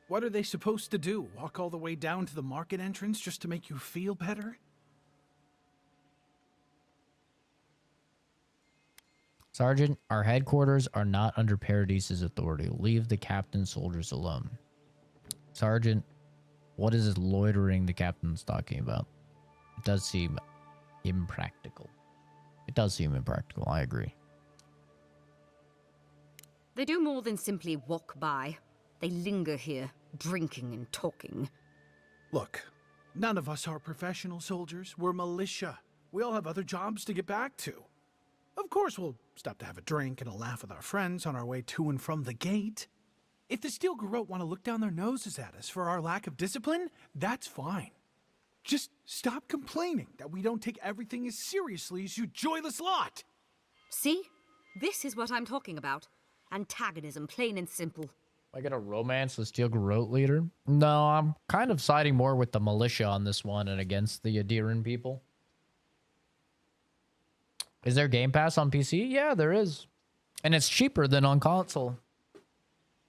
What are they supposed to do? Walk all the way down to the market entrance just to make you feel better? Sergeant, our headquarters are not under Paradis's authority. Leave the captain's soldiers alone. Sergeant, what is this loitering the captain's talking about? It does seem impractical. It does seem impractical, I agree. They do more than simply walk by. They linger here, drinking and talking. Look, none of us are professional soldiers. We're militia. We all have other jobs to get back to. Of course, we'll stop to have a drink and a laugh with our friends on our way to and from the gate. If the Steel Garrote want to look down their noses at us for our lack of discipline, that's fine. Just stop complaining that we don't take everything as seriously as you joyless lot. See? This is what I'm talking about. Antagonism, plain and simple. I get a romance the Steel Garrote leader? No, I'm kind of siding more with the militia on this one and against the Adiran people. Is there Game Pass on PC? Yeah, there is. And it's cheaper than on console.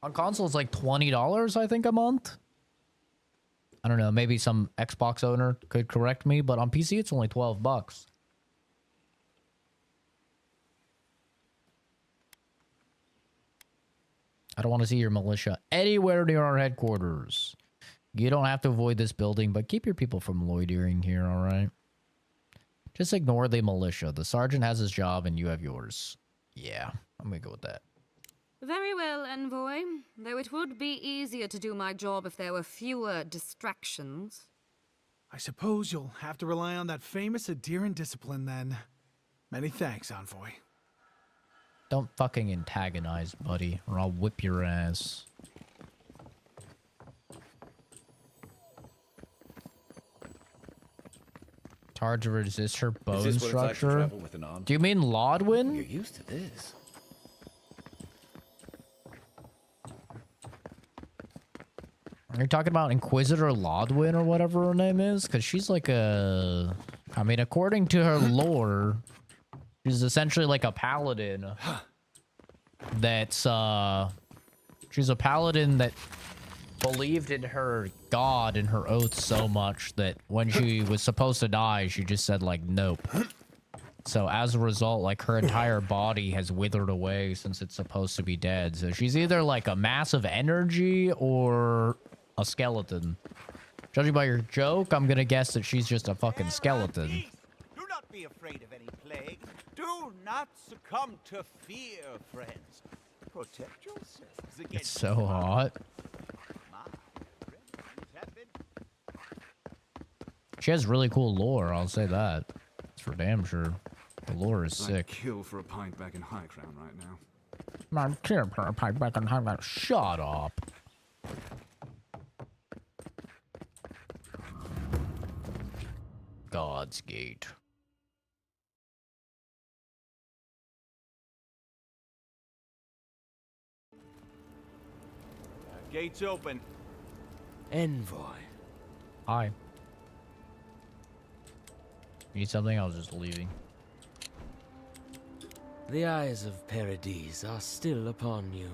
On console, it's like $20, I think, a month. I don't know, maybe some Xbox owner could correct me, but on PC, it's only 12 bucks. I don't want to see your militia anywhere near our headquarters. You don't have to avoid this building, but keep your people from loitering here, all right? Just ignore the militia. The sergeant has his job and you have yours. Yeah, I'm gonna go with that. Very well, Envoy. Though it would be easier to do my job if there were fewer distractions. I suppose you'll have to rely on that famous Adiran discipline then. Many thanks, Envoy. Don't fucking antagonize, buddy, or I'll whip your ass. It's hard to resist her bone structure. Do you mean Ludwin? You're used to this. Are you talking about Inquisitor Ludwin or whatever her name is? Because she's like a... I mean, according to her lore, she's essentially like a paladin. That's, she's a paladin that believed in her god and her oath so much that when she was supposed to die, she just said, like, nope. So as a result, like, her entire body has withered away since it's supposed to be dead. So she's either like a massive energy or a skeleton. Judging by your joke, I'm gonna guess that she's just a fucking skeleton. Do not be afraid of any plague. Do not succumb to fear, friends. Protect yourselves against... It's so hot. She has really cool lore, I'll say that. It's for damn sure. The lore is sick. I'd kill for a pint back in High Crown right now. I'm kidding for a pint back in High Crown. Shut up. God's Gate. Gates open. Envoy. Hi. Need something? I was just leaving. The eyes of Paradis are still upon you.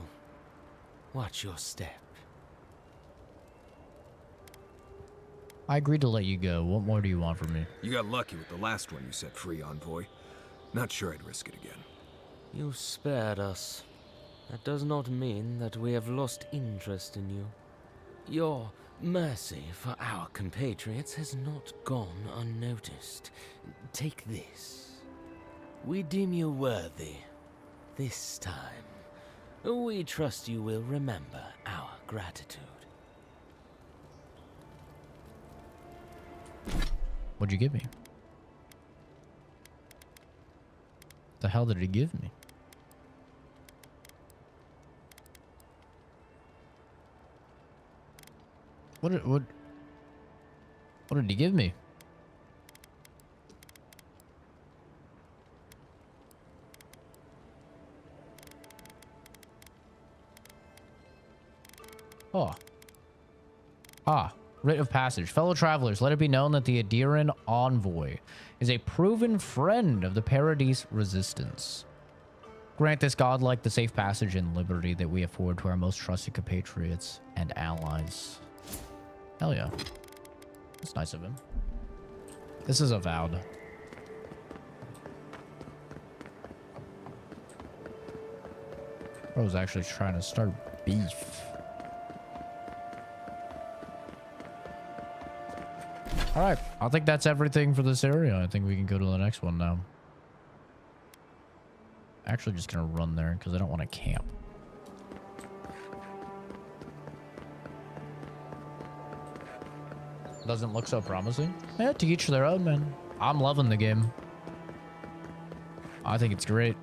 Watch your step. I agreed to let you go. What more do you want from me? You got lucky with the last one you set free, Envoy. Not sure I'd risk it again. You spared us. That does not mean that we have lost interest in you. Your mercy for our compatriots has not gone unnoticed. Take this. We deem you worthy. This time, we trust you will remember our gratitude. What'd you give me? The hell did he give me? What did he give me? Oh. Ah. Writ of passage. Fellow travelers, let it be known that the Adiran envoy is a proven friend of the Paradis resistance. Grant this godlike the safe passage and liberty that we afford to our most trusted compatriots and allies. Hell yeah. That's nice of him. This is Avowed. Bro's actually trying to start beef. Alright, I think that's everything for this area. I think we can go to the next one now. Actually just gonna run there because I don't want to camp. Doesn't look so promising. Yeah, to each their own, man. I'm loving the game. I think it's great.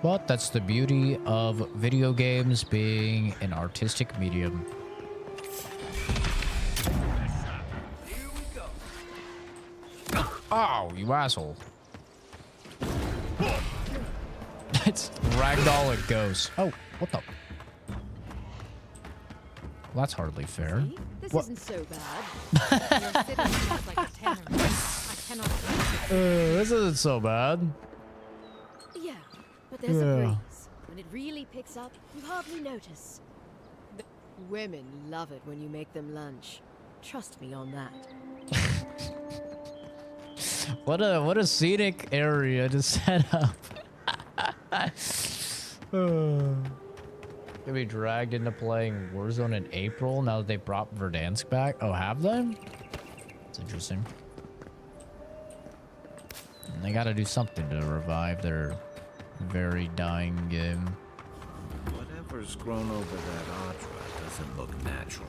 But that's the beauty of video games being an artistic medium. Oh, you asshole. It's ragdoll it goes. Oh, what the? Well, that's hardly fair. See? This What? isn't so bad. Your city sounds like a tenor. I cannot. This isn't so bad. Yeah, but there's a Yeah. breeze. When it really picks up, you hardly notice. The women love it when you make them lunch. Trust me on that. What a scenic area to set up. Gonna be dragged into playing Warzone in April now that they brought Verdansk back. Oh, have they? It's interesting. And they gotta do something to revive their very dying game. Whatever's grown over that Audra doesn't look natural.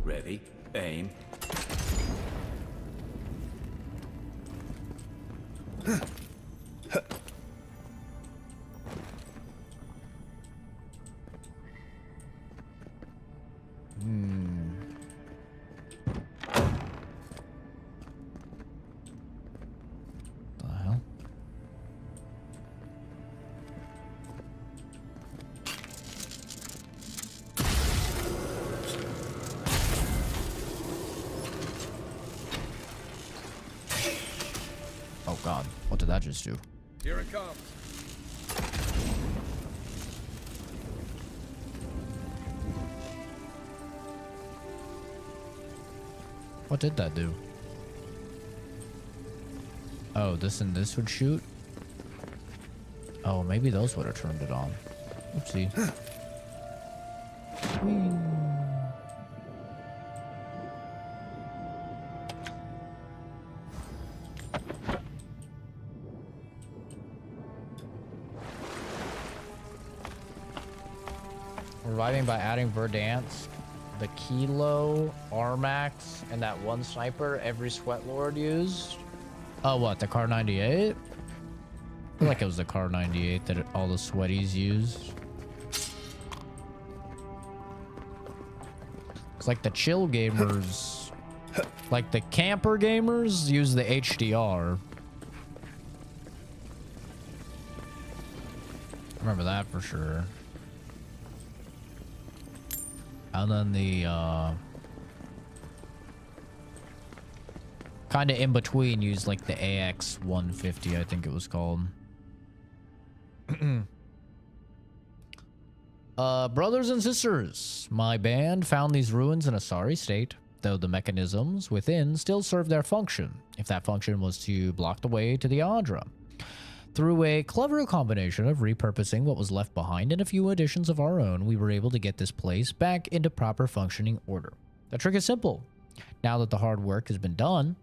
Ready, aim. The hell? Oh god, what did that just do? Here it comes. What did that do? Oh, this and this would shoot? Oh, maybe those would have turned it on. Oopsie. Reviving by adding Verdansk, the Kilo, Armax, and that one sniper every Sweat Lord used. Oh, what? The Car 98? I feel like it was the Car 98 that all the sweaties used. It's like the chill gamers, like the camper gamers use the HDR. I remember that for sure. And then the kind of in between used like the AX 150, I think it was called. Brothers and sisters, my band found these ruins in a sorry state, though the mechanisms within still serve their function, if that function was to block the way to the Audra. Through a clever combination of repurposing what was left behind and a few additions of our own, we were able to get this place back into proper functioning order. The trick is simple. Now that the hard work has been done,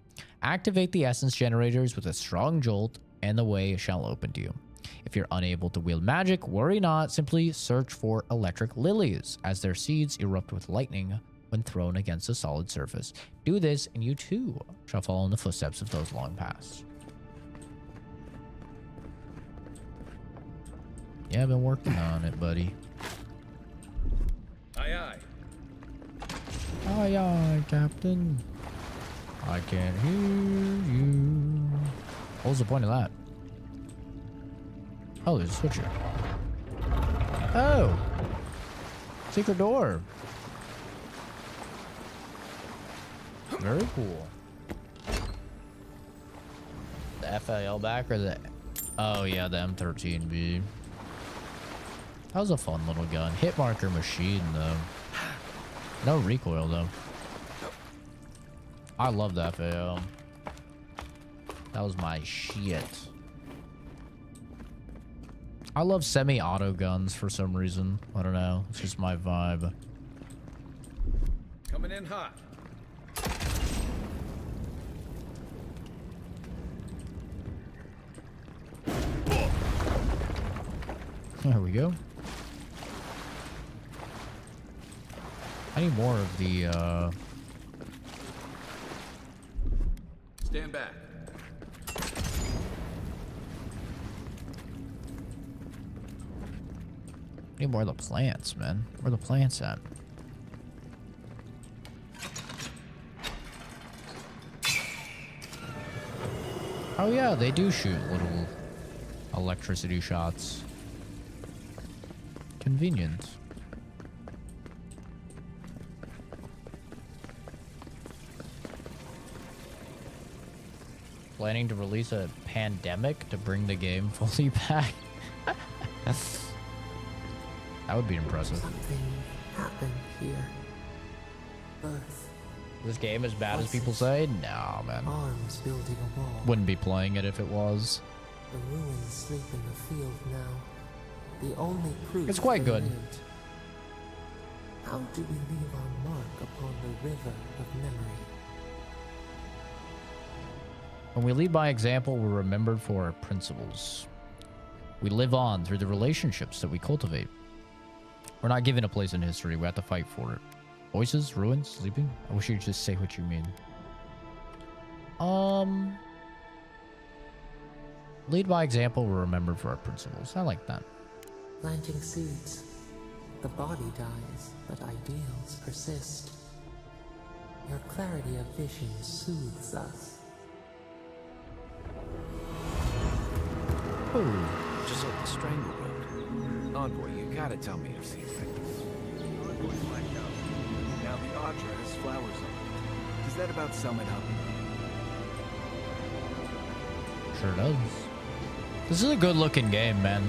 activate the essence generators with a strong jolt and the way shall open to you. If you're unable to wield magic, worry not, simply search for electric lilies, as their seeds erupt with lightning when thrown against a solid surface. Do this and you too shall follow in the footsteps of those long past. Yeah, I've been working on it, buddy. Aye, aye. Aye, aye, Captain. I can't hear you. What was the point of that? Oh, there's a switch here. Oh! Secret door. Very cool. The FAL back or the... Oh yeah, the M13B. That was a fun little gun. Hit marker machine though. No recoil though. I love the FAL. That was my shit. I love semi-auto guns for some reason. I don't know. It's just my vibe. Coming in hot. There we go. I need more of the, Stand back. I need more of the plants, man. Where are the plants at? Oh yeah, they do shoot little electricity shots. Convenient. Planning to release a pandemic to bring the game fully back? That would be impressive. Something happened here. Birth. This game as bad as people say? No, man. Arms building a wall. Wouldn't be playing it if it was. The ruins sleep in the field now. The only proof It's quite they good. lived. How do we leave our mark upon the river of memory? When we lead by example, we're remembered for our principles. We live on through the relationships that we cultivate. We're not given a place in history. We have to fight for it. Voices, ruins, sleeping. I wish you'd just say what you mean. Lead by example, we're remembered for our principles. I like that. Planting seeds. The body dies, but ideals persist. Your clarity of vision soothes us. Ooh. Just like the Strangleroad. Envoy, you gotta tell me you've seen it. Envoy blacked out. Now the Audra has flowers on it. Does that about sum it up? Sure does. This is a good looking game, man.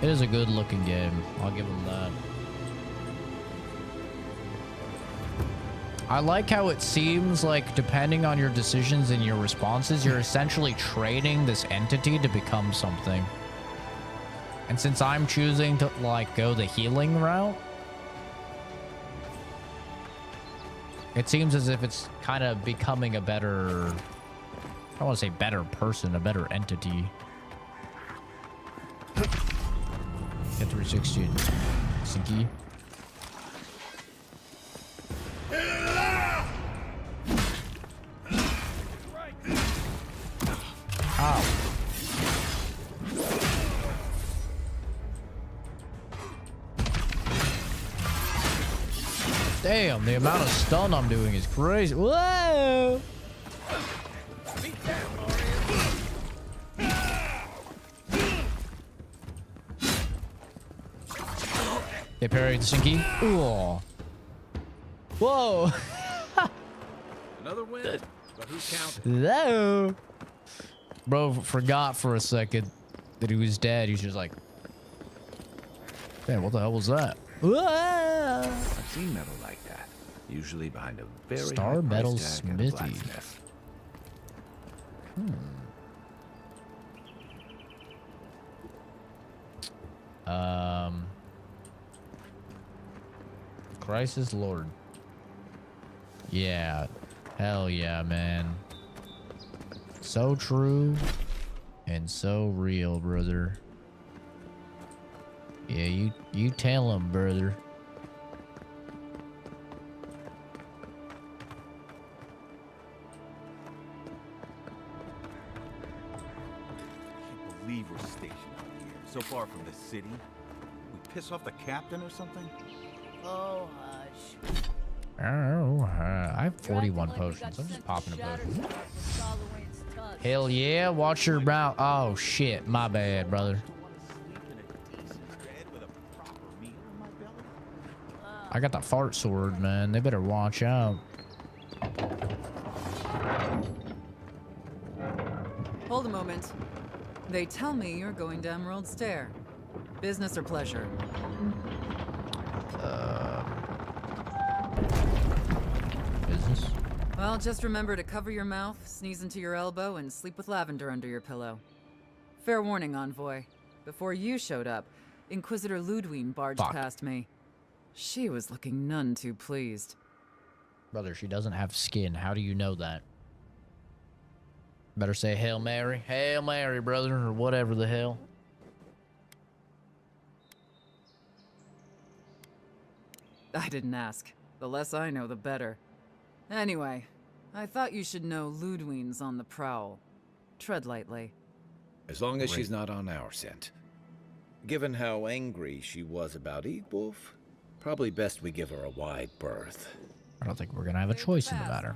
It is a good looking game. I'll give them that. I like how it seems like depending on your decisions and your responses, you're essentially training this entity to become something. And since I'm choosing to like go the healing route, it seems as if it's kind of becoming a better, I don't want to say better person, a better entity. Get 360. Sinky. Ow. Damn, the amount of stun I'm doing is crazy. Whoa! They parried the Sinky. Ooh. Whoa! Another win, but who's counting? Hello? Bro forgot for a second that he was dead. He's just like, man, what the hell was that? I've seen metal like that. Usually behind a very Star high Metal price tag at a Smithy. blacksmith. Crisis Lord. Yeah. Hell yeah, man. So true and so real, brother. Yeah, you tell him, brother. Can't believe we're stationed out here, so far from the city. We piss off the captain or something? Oh, hi. Oh, I have 41 potions. I'm just popping a potion. Hell yeah, watch your mouth. Oh shit, my bad, brother. I got the fart sword, man. They better watch out. Hold a moment. They tell me you're going to Emerald Stair. Business or pleasure? Business. Well, just remember to cover your mouth, sneeze into your elbow, and sleep with lavender under your pillow. Fair warning, Envoy. Before you showed up, Inquisitor Ludwin barged past me. She was looking none too pleased. Brother, she doesn't have skin. How do you know that? Better say Hail Mary. Hail Mary, brother, or whatever the hell. I didn't ask. The less I know, the better. Anyway, I thought you should know Ludwin's on the prowl. Tread lightly. As long as she's not on our scent. Given how angry she was about Eatwolf, probably best we give her a wide berth. I don't think we're gonna have a choice in the matter.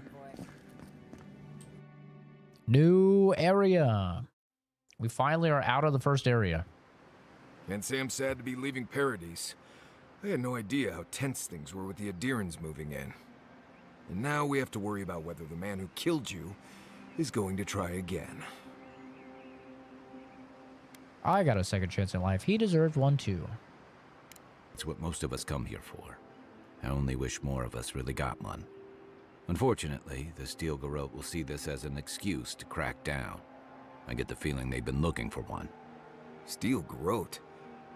New area. We finally are out of the first area. Can't say I'm sad to be leaving Paradise. I had no idea how tense things were with the Adherans moving in. And now we have to worry about whether the man who killed you is going to try again. I got a second chance in life. He deserved one too. It's what most of us come here for. I only wish more of us really got one. Unfortunately, the Steel Garrote will see this as an excuse to crack down. I get the feeling they've been looking for one. Steel Garrote?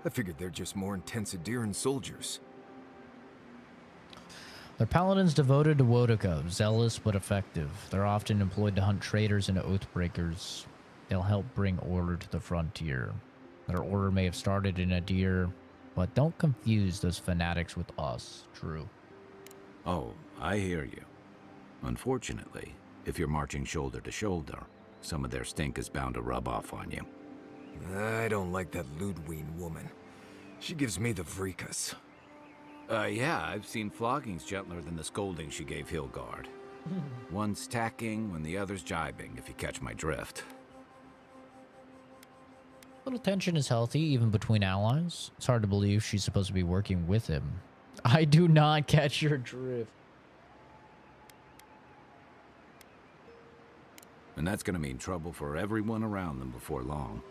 I figured they're just more intense Adheran soldiers. They're paladins devoted to Wodika, zealous but effective. They're often employed to hunt traitors and oathbreakers. They'll help bring order to the frontier. Their order may have started in Adir, but don't confuse those fanatics with us. True. Oh, I hear you. Unfortunately, if you're marching shoulder to shoulder, some of their stink is bound to rub off on you. I don't like that Ludwin woman. She gives me the freakus. Yeah, I've seen floggings gentler than the scolding she gave Hilgard. One's tacking when the other's jibing, if you catch my drift. Little tension is healthy, even between allies. It's hard to believe she's supposed to be working with him. I do not catch your drift. And that's gonna mean trouble for everyone around them before long.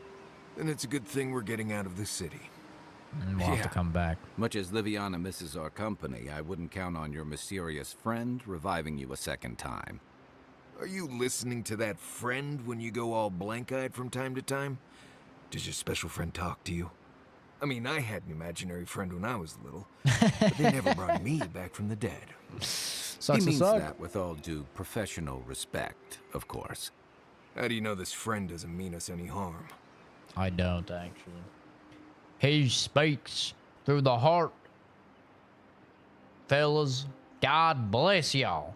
And it's a good thing we're getting out of the city. And we'll have to come back. Much as Liviana misses our company, I wouldn't count on your mysterious friend reviving you a second time. Are you listening to that friend when you go all blank-eyed from time to time? Does your special friend talk to you? I mean, I had an imaginary friend when I was little, but they never brought me back from the dead. He means that with all due professional respect, of course. How do you know this friend doesn't mean us any harm? I don't, actually. He speaks through the heart. Fellas, God bless y'all.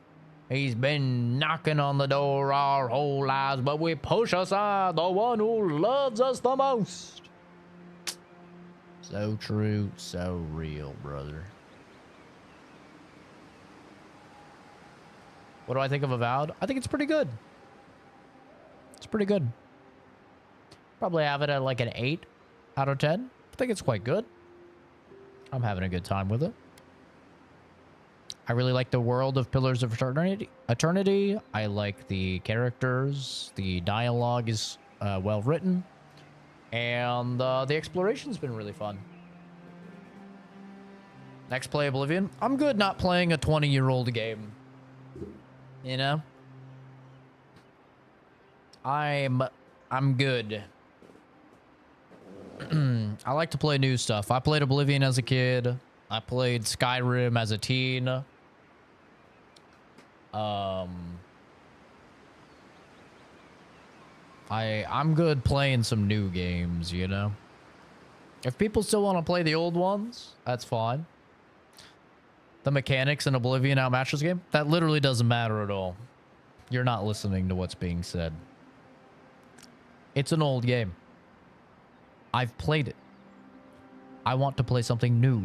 He's been knocking on the door our whole lives, but we push aside the one who loves us the most. So true, so real, brother. What do I think of Avowed? I think it's pretty good. It's pretty good. Probably have it at like an 8 out of 10. I think it's quite good. I'm having a good time with it. I really like the world of Pillars of Eternity. I like the characters. The dialogue is well written. And the exploration's been really fun. Next, play Oblivion. I'm good not playing a 20-year-old game. You know? I'm good. I like to play new stuff. I played Oblivion as a kid. I played Skyrim as a teen. I'm good playing some new games, you know? If people still want to play the old ones, that's fine. The mechanics in Oblivion outmatch this game, that literally doesn't matter at all. You're not listening to what's being said. It's an old game. I've played it. I want to play something new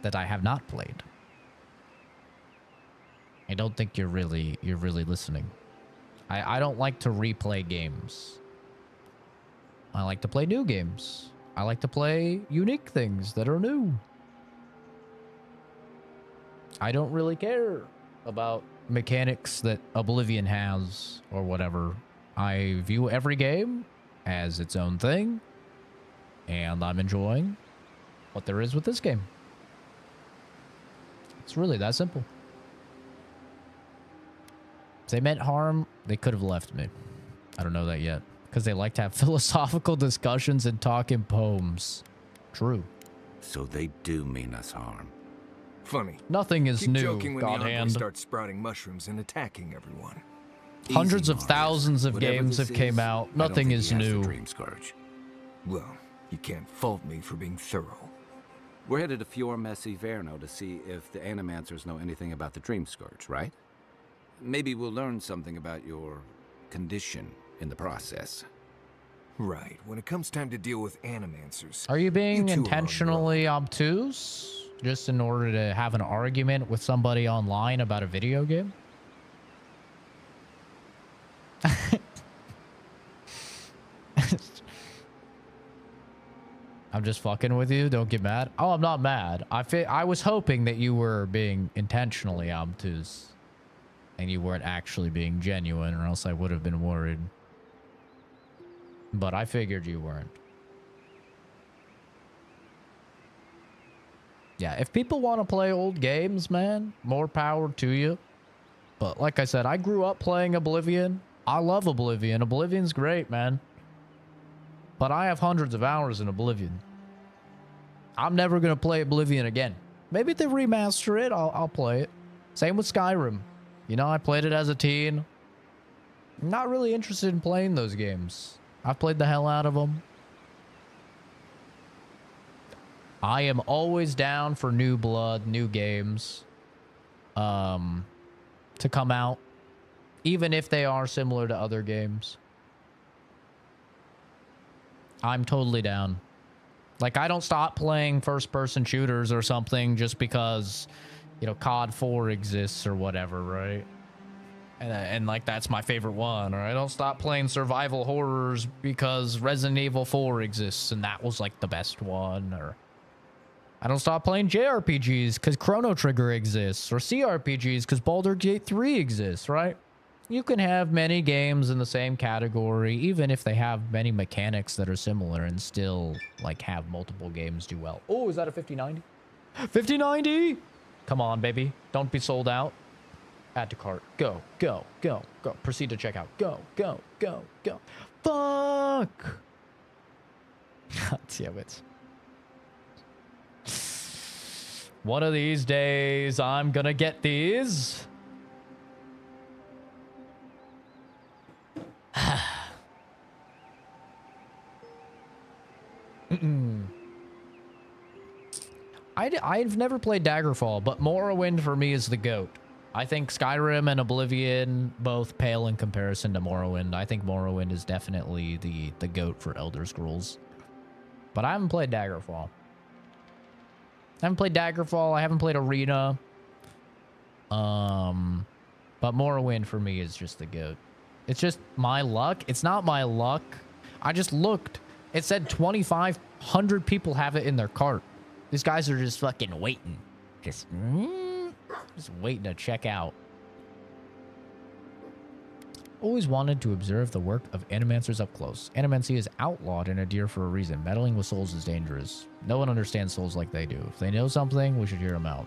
that I have not played. I don't think you're really listening. I don't like to replay games. I like to play new games. I like to play unique things that are new. I don't really care about mechanics that Oblivion has or whatever. I view every game as its own thing, and I'm enjoying what there is with this game. It's really that simple. If they meant harm, they could have left me. I don't know that yet, because they like to have philosophical discussions and talk in poems. True. So they do mean us harm. Funny. Nothing is Keep new, joking when the God envoy hand. starts sprouting mushrooms and attacking everyone. Hundreds Easy, of Marius. thousands of Whatever games this have came is, out. I don't Nothing think is he has the new. dream scourge. Well, you can't fault me for being thorough. We're headed to Fior Messi Verno to see if the Animancers know anything about the Dream Scourge, right? Maybe we'll learn something about your condition in the process. Right. When it comes time to deal with Animancers... Are you being two are on intentionally obtuse? Just in order to have an argument with somebody online about a video game? I'm just fucking with you. Don't get mad. Oh, I'm not mad. I was hoping that you were being intentionally obtuse. And you weren't actually being genuine, or else I would have been worried. But I figured you weren't. Yeah, if people want to play old games, man, more power to you. But like I said, I grew up playing Oblivion. I love Oblivion. Oblivion's great, man. But I have hundreds of hours in Oblivion. I'm never going to play Oblivion again. Maybe if they remaster it, I'll play it. Same with Skyrim. You know, I played it as a teen. I'm not really interested in playing those games. I've played the hell out of them. I am always down for new blood, new games to come out, even if they are similar to other games. I'm totally down. Like, I don't stop playing first-person shooters or something just because, you know, COD 4 exists or whatever, right? And like, that's my favorite one. Or I don't stop playing survival horrors because Resident Evil 4 exists and that was, like, the best one. Or I don't stop playing JRPGs because Chrono Trigger exists. Or CRPGs because Baldur's Gate 3 exists, right? You can have many games in the same category, even if they have many mechanics that are similar and still, like, have multiple games do well. Oh, is that a 5090? 5090? Come on, baby. Don't be sold out. Add to cart. Go, go, go, go. Proceed to checkout. Go, go, go, go. Fuck! God damn it. One of these days, I'm gonna get these. I've never played Daggerfall, but Morrowind for me is the GOAT. I think Skyrim and Oblivion both pale in comparison to Morrowind. I think Morrowind is definitely the GOAT for Elder Scrolls. But I haven't played Daggerfall. I haven't played Daggerfall. I haven't played Arena. But Morrowind for me is just the GOAT. It's just my luck. It's not my luck. I just looked. It said 2,500 people have it in their cart. These guys are just fucking waiting. Just waiting to check out. Always wanted to observe the work of Animancers up close. Animancy is outlawed in Adir for a reason. Meddling with souls is dangerous. No one understands souls like they do. If they know something, we should hear them out.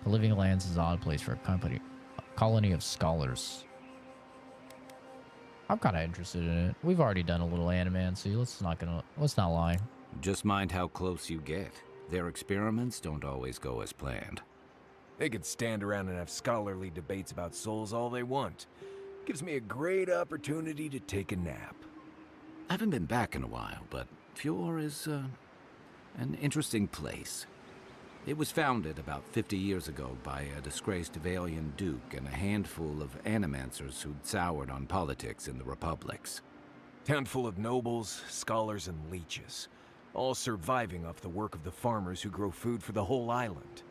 The Living Lands is an odd place for a colony of scholars. I'm kind of interested in it. We've already done a little Animancy. Let's not lie. Just mind how close you get. Their experiments don't always go as planned. They could stand around and have scholarly debates about souls all they want. Gives me a great opportunity to take a nap. I haven't been back in a while, but Fior is an interesting place. It was founded about 50 years ago by a disgraced Valian duke and a handful of animancers who'd soured on politics in the republics. Town full of nobles, scholars, and leeches, all surviving off the work of the farmers who grow food for the whole island.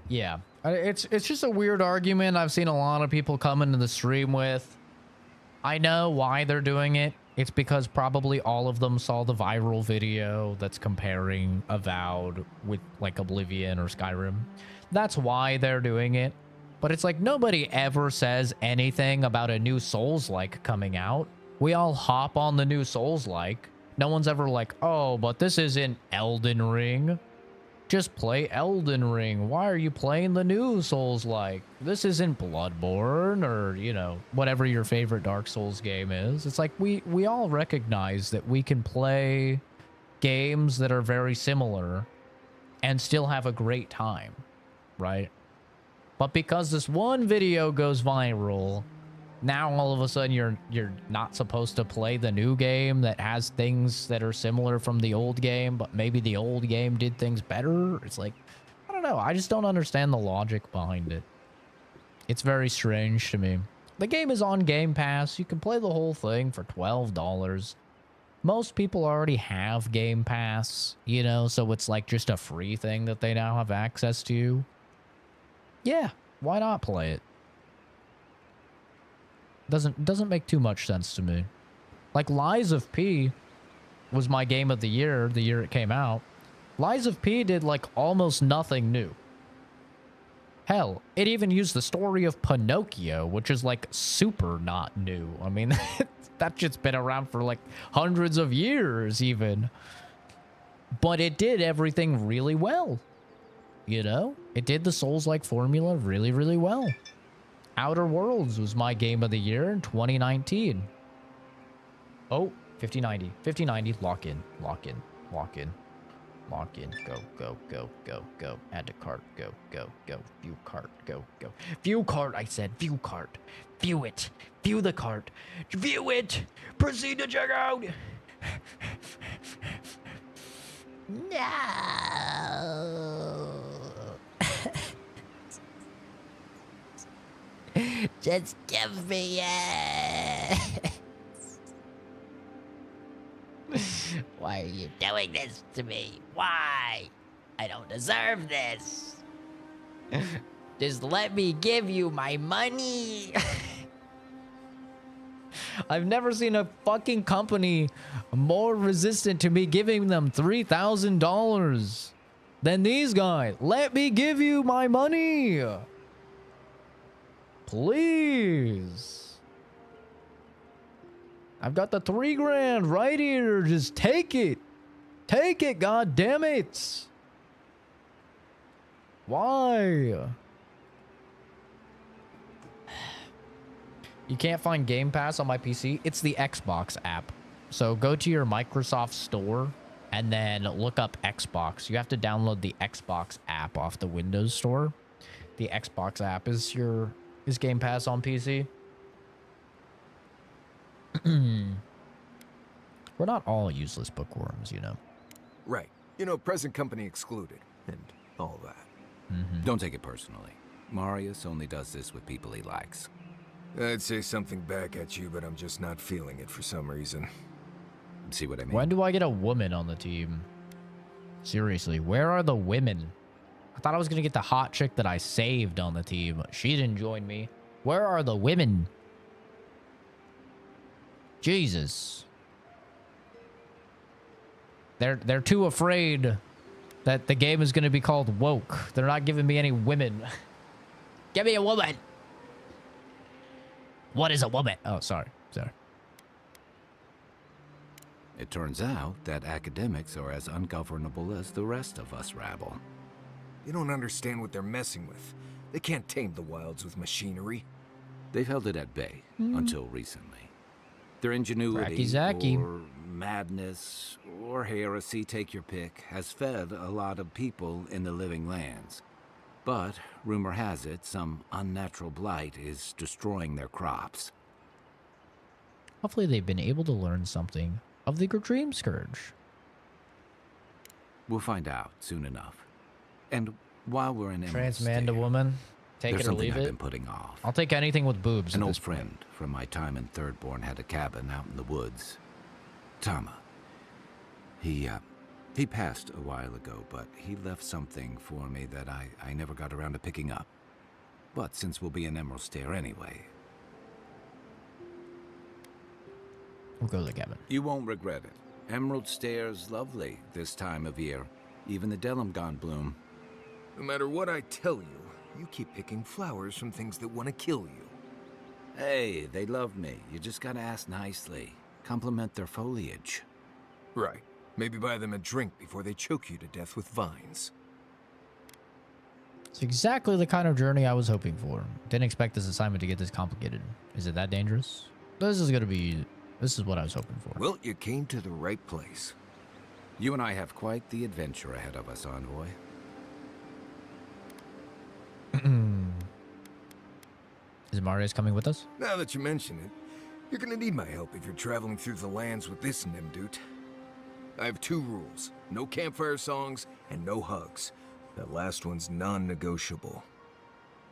Yeah, It's just a weird argument I've seen a lot of people come into the stream with. I know why they're doing it. It's because probably all of them saw the viral video that's comparing Avowed with like Oblivion or Skyrim. That's why they're doing it. But it's like nobody ever says anything about a new Souls-like coming out. We all hop on the new Souls-like. No one's ever like, oh, but this isn't Elden Ring. Just play Elden Ring. Why are you playing the new Souls-like? This isn't Bloodborne or, you know, whatever your favorite Dark Souls game is. It's like we all recognize that we can play games that are very similar and still have a great time, right? But because this one video goes viral, now all of a sudden you're not supposed to play the new game that has things that are similar from the old game, but maybe the old game did things better. It's like, I don't know. I just don't understand the logic behind it. It's very strange to me. The game is on Game Pass. You can play the whole thing for $12. Most people already have Game Pass, you know, so it's like just a free thing that they now have access to. Yeah, why not play it? Doesn't make too much sense to me. Like Lies of P was my game of the year it came out. Lies of P did like almost nothing new. Hell, it even used the story of Pinocchio, which is like super not new. I mean, that shit's been around for like hundreds of years even. But it did everything really well. You know? It did the Souls-like formula really, really well. Outer Worlds was my game of the year in 2019. Oh, 5090. 5090, lock in, lock in, lock in, lock in. Go, go, go, go, go. Add to cart, go, go, go. View cart, go, go. View cart, I said, view cart. View it. View the cart. View it. Proceed to check out. No. Just give me it. Why are you doing this to me? Why? I don't deserve this. Just let me give you my money. I've never seen a fucking company more resistant to me giving them $3,000 than these guys. Let me give you my money. Please. I've got the $3 grand right here. Just take it. Take it, god damn it. Why? You can't find Game Pass on my PC. It's the Xbox app. So go to your Microsoft store and then look up Xbox. You have to download the Xbox app off the Windows store. The Xbox app is Game Pass on PC. We're not all useless bookworms, you know. Right. You know, present company excluded and all that. Don't take it personally. Marius only does this with people he likes. I'd say something back at you, but I'm just not feeling it for some reason. See what I mean? When do I get a woman on the team? Seriously, where are the women? I thought I was going to get the hot chick that I saved on the team. She didn't join me. Where are the women? Jesus. They're too afraid that the game is going to be called woke. They're not giving me any women. Give me a woman. What is a woman? Oh, sorry. It turns out that academics are as ungovernable as the rest of us rabble. You don't understand what they're messing with. They can't tame the wilds with machinery. They've held it at bay until recently. Their ingenuity or madness or heresy, take your pick, has fed a lot of people in the living lands. But rumor has it some unnatural blight is destroying their crops. Hopefully they've been able to learn something of the Dream Scourge. We'll find out soon enough. And while we're in Trans man to woman, take it or leave I've it. been putting off. I'll take anything with boobs. An old friend from my time in Thirdborn had a cabin out in the woods. Tama. He He passed a while ago, but he left something for me that I never got around to picking up. But since we'll be in Emerald Stair anyway... We'll go to the cabin. You won't regret it. Emerald Stair's lovely this time of year. Even the Delumgon bloom. No matter what I tell you, you keep picking flowers from things that want to kill you. Hey, they love me. You just gotta ask nicely. Compliment their foliage. Right. Maybe buy them a drink before they choke you to death with vines. It's exactly the kind of journey I was hoping for. Didn't expect this assignment to get this complicated. Is it that dangerous? This is what I was hoping for. Well, you came to the right place. You and I have quite the adventure ahead of us, Envoy. Is Marius coming with us? Now that you mention it, you're gonna need my help if you're traveling through the lands with this Nimdude. I have 2 rules. No campfire songs and no hugs. That last one's non-negotiable.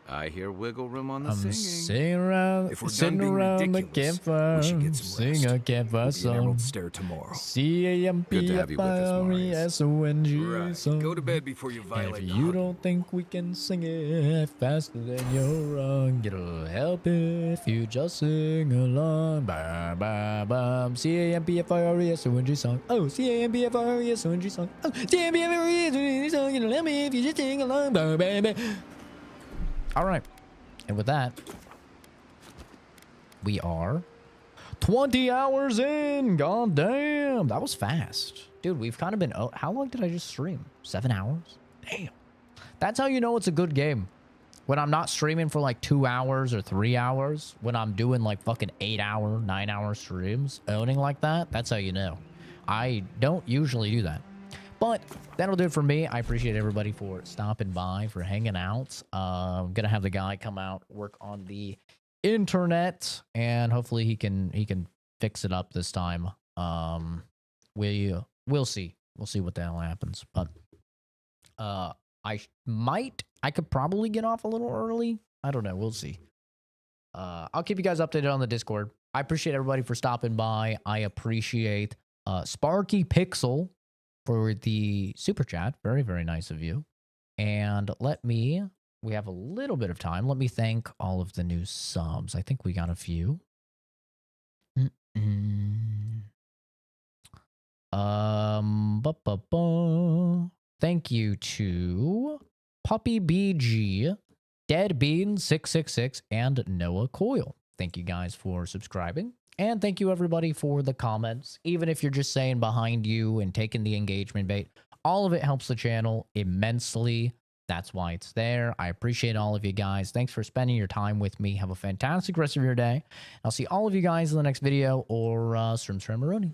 I hear wiggle room on the I'm singing. If we're sitting done being around the ridiculous, campfire, we should get some rest. sing a campfire We'll be in Emerald song. Stair tomorrow. CAMPFIRESONG song. Go to bed before you And violate if the you hug. don't think we can sing it faster than you're wrong, it'll help if you just sing along. Bam, bam, bam. CAMPFIRESONG song. Oh, CAMPFIRESONG song. Oh, CAMPFIRESONG song. It'll help me if you just sing along. Bam, bam, bam. All right. And with that, we are 20 hours in. God damn. That was fast. Dude, we've kind of been... Oh, how long did I just stream? 7 hours? Damn. That's how you know it's a good game. When I'm not streaming for like 2 hours or 3 hours. When I'm doing like fucking 8-hour, 9-hour streams. Owning like that. That's how you know. I don't usually do that. But that'll do it for me. I appreciate everybody for stopping by, for hanging out. I'm gonna have the guy come out, work on the internet, and hopefully he can fix it up this time. We'll see. We'll see what the hell happens. But I could probably get off a little early. I don't know. We'll see. I'll keep you guys updated on the Discord. I appreciate everybody for stopping by. I appreciate Sparky Pixel for the super chat. Very, very nice of you. And we have a little bit of time. Let me thank all of the new subs. I think we got a few. Thank you to Puppy BG, Dead Bean 666, and Noah Coyle. Thank you guys for subscribing. And thank you, everybody, for the comments. Even if you're just saying behind you and taking the engagement bait, all of it helps the channel immensely. That's why it's there. I appreciate all of you guys. Thanks for spending your time with me. Have a fantastic rest of your day. I'll see all of you guys in the next video or Strim Strammaroni.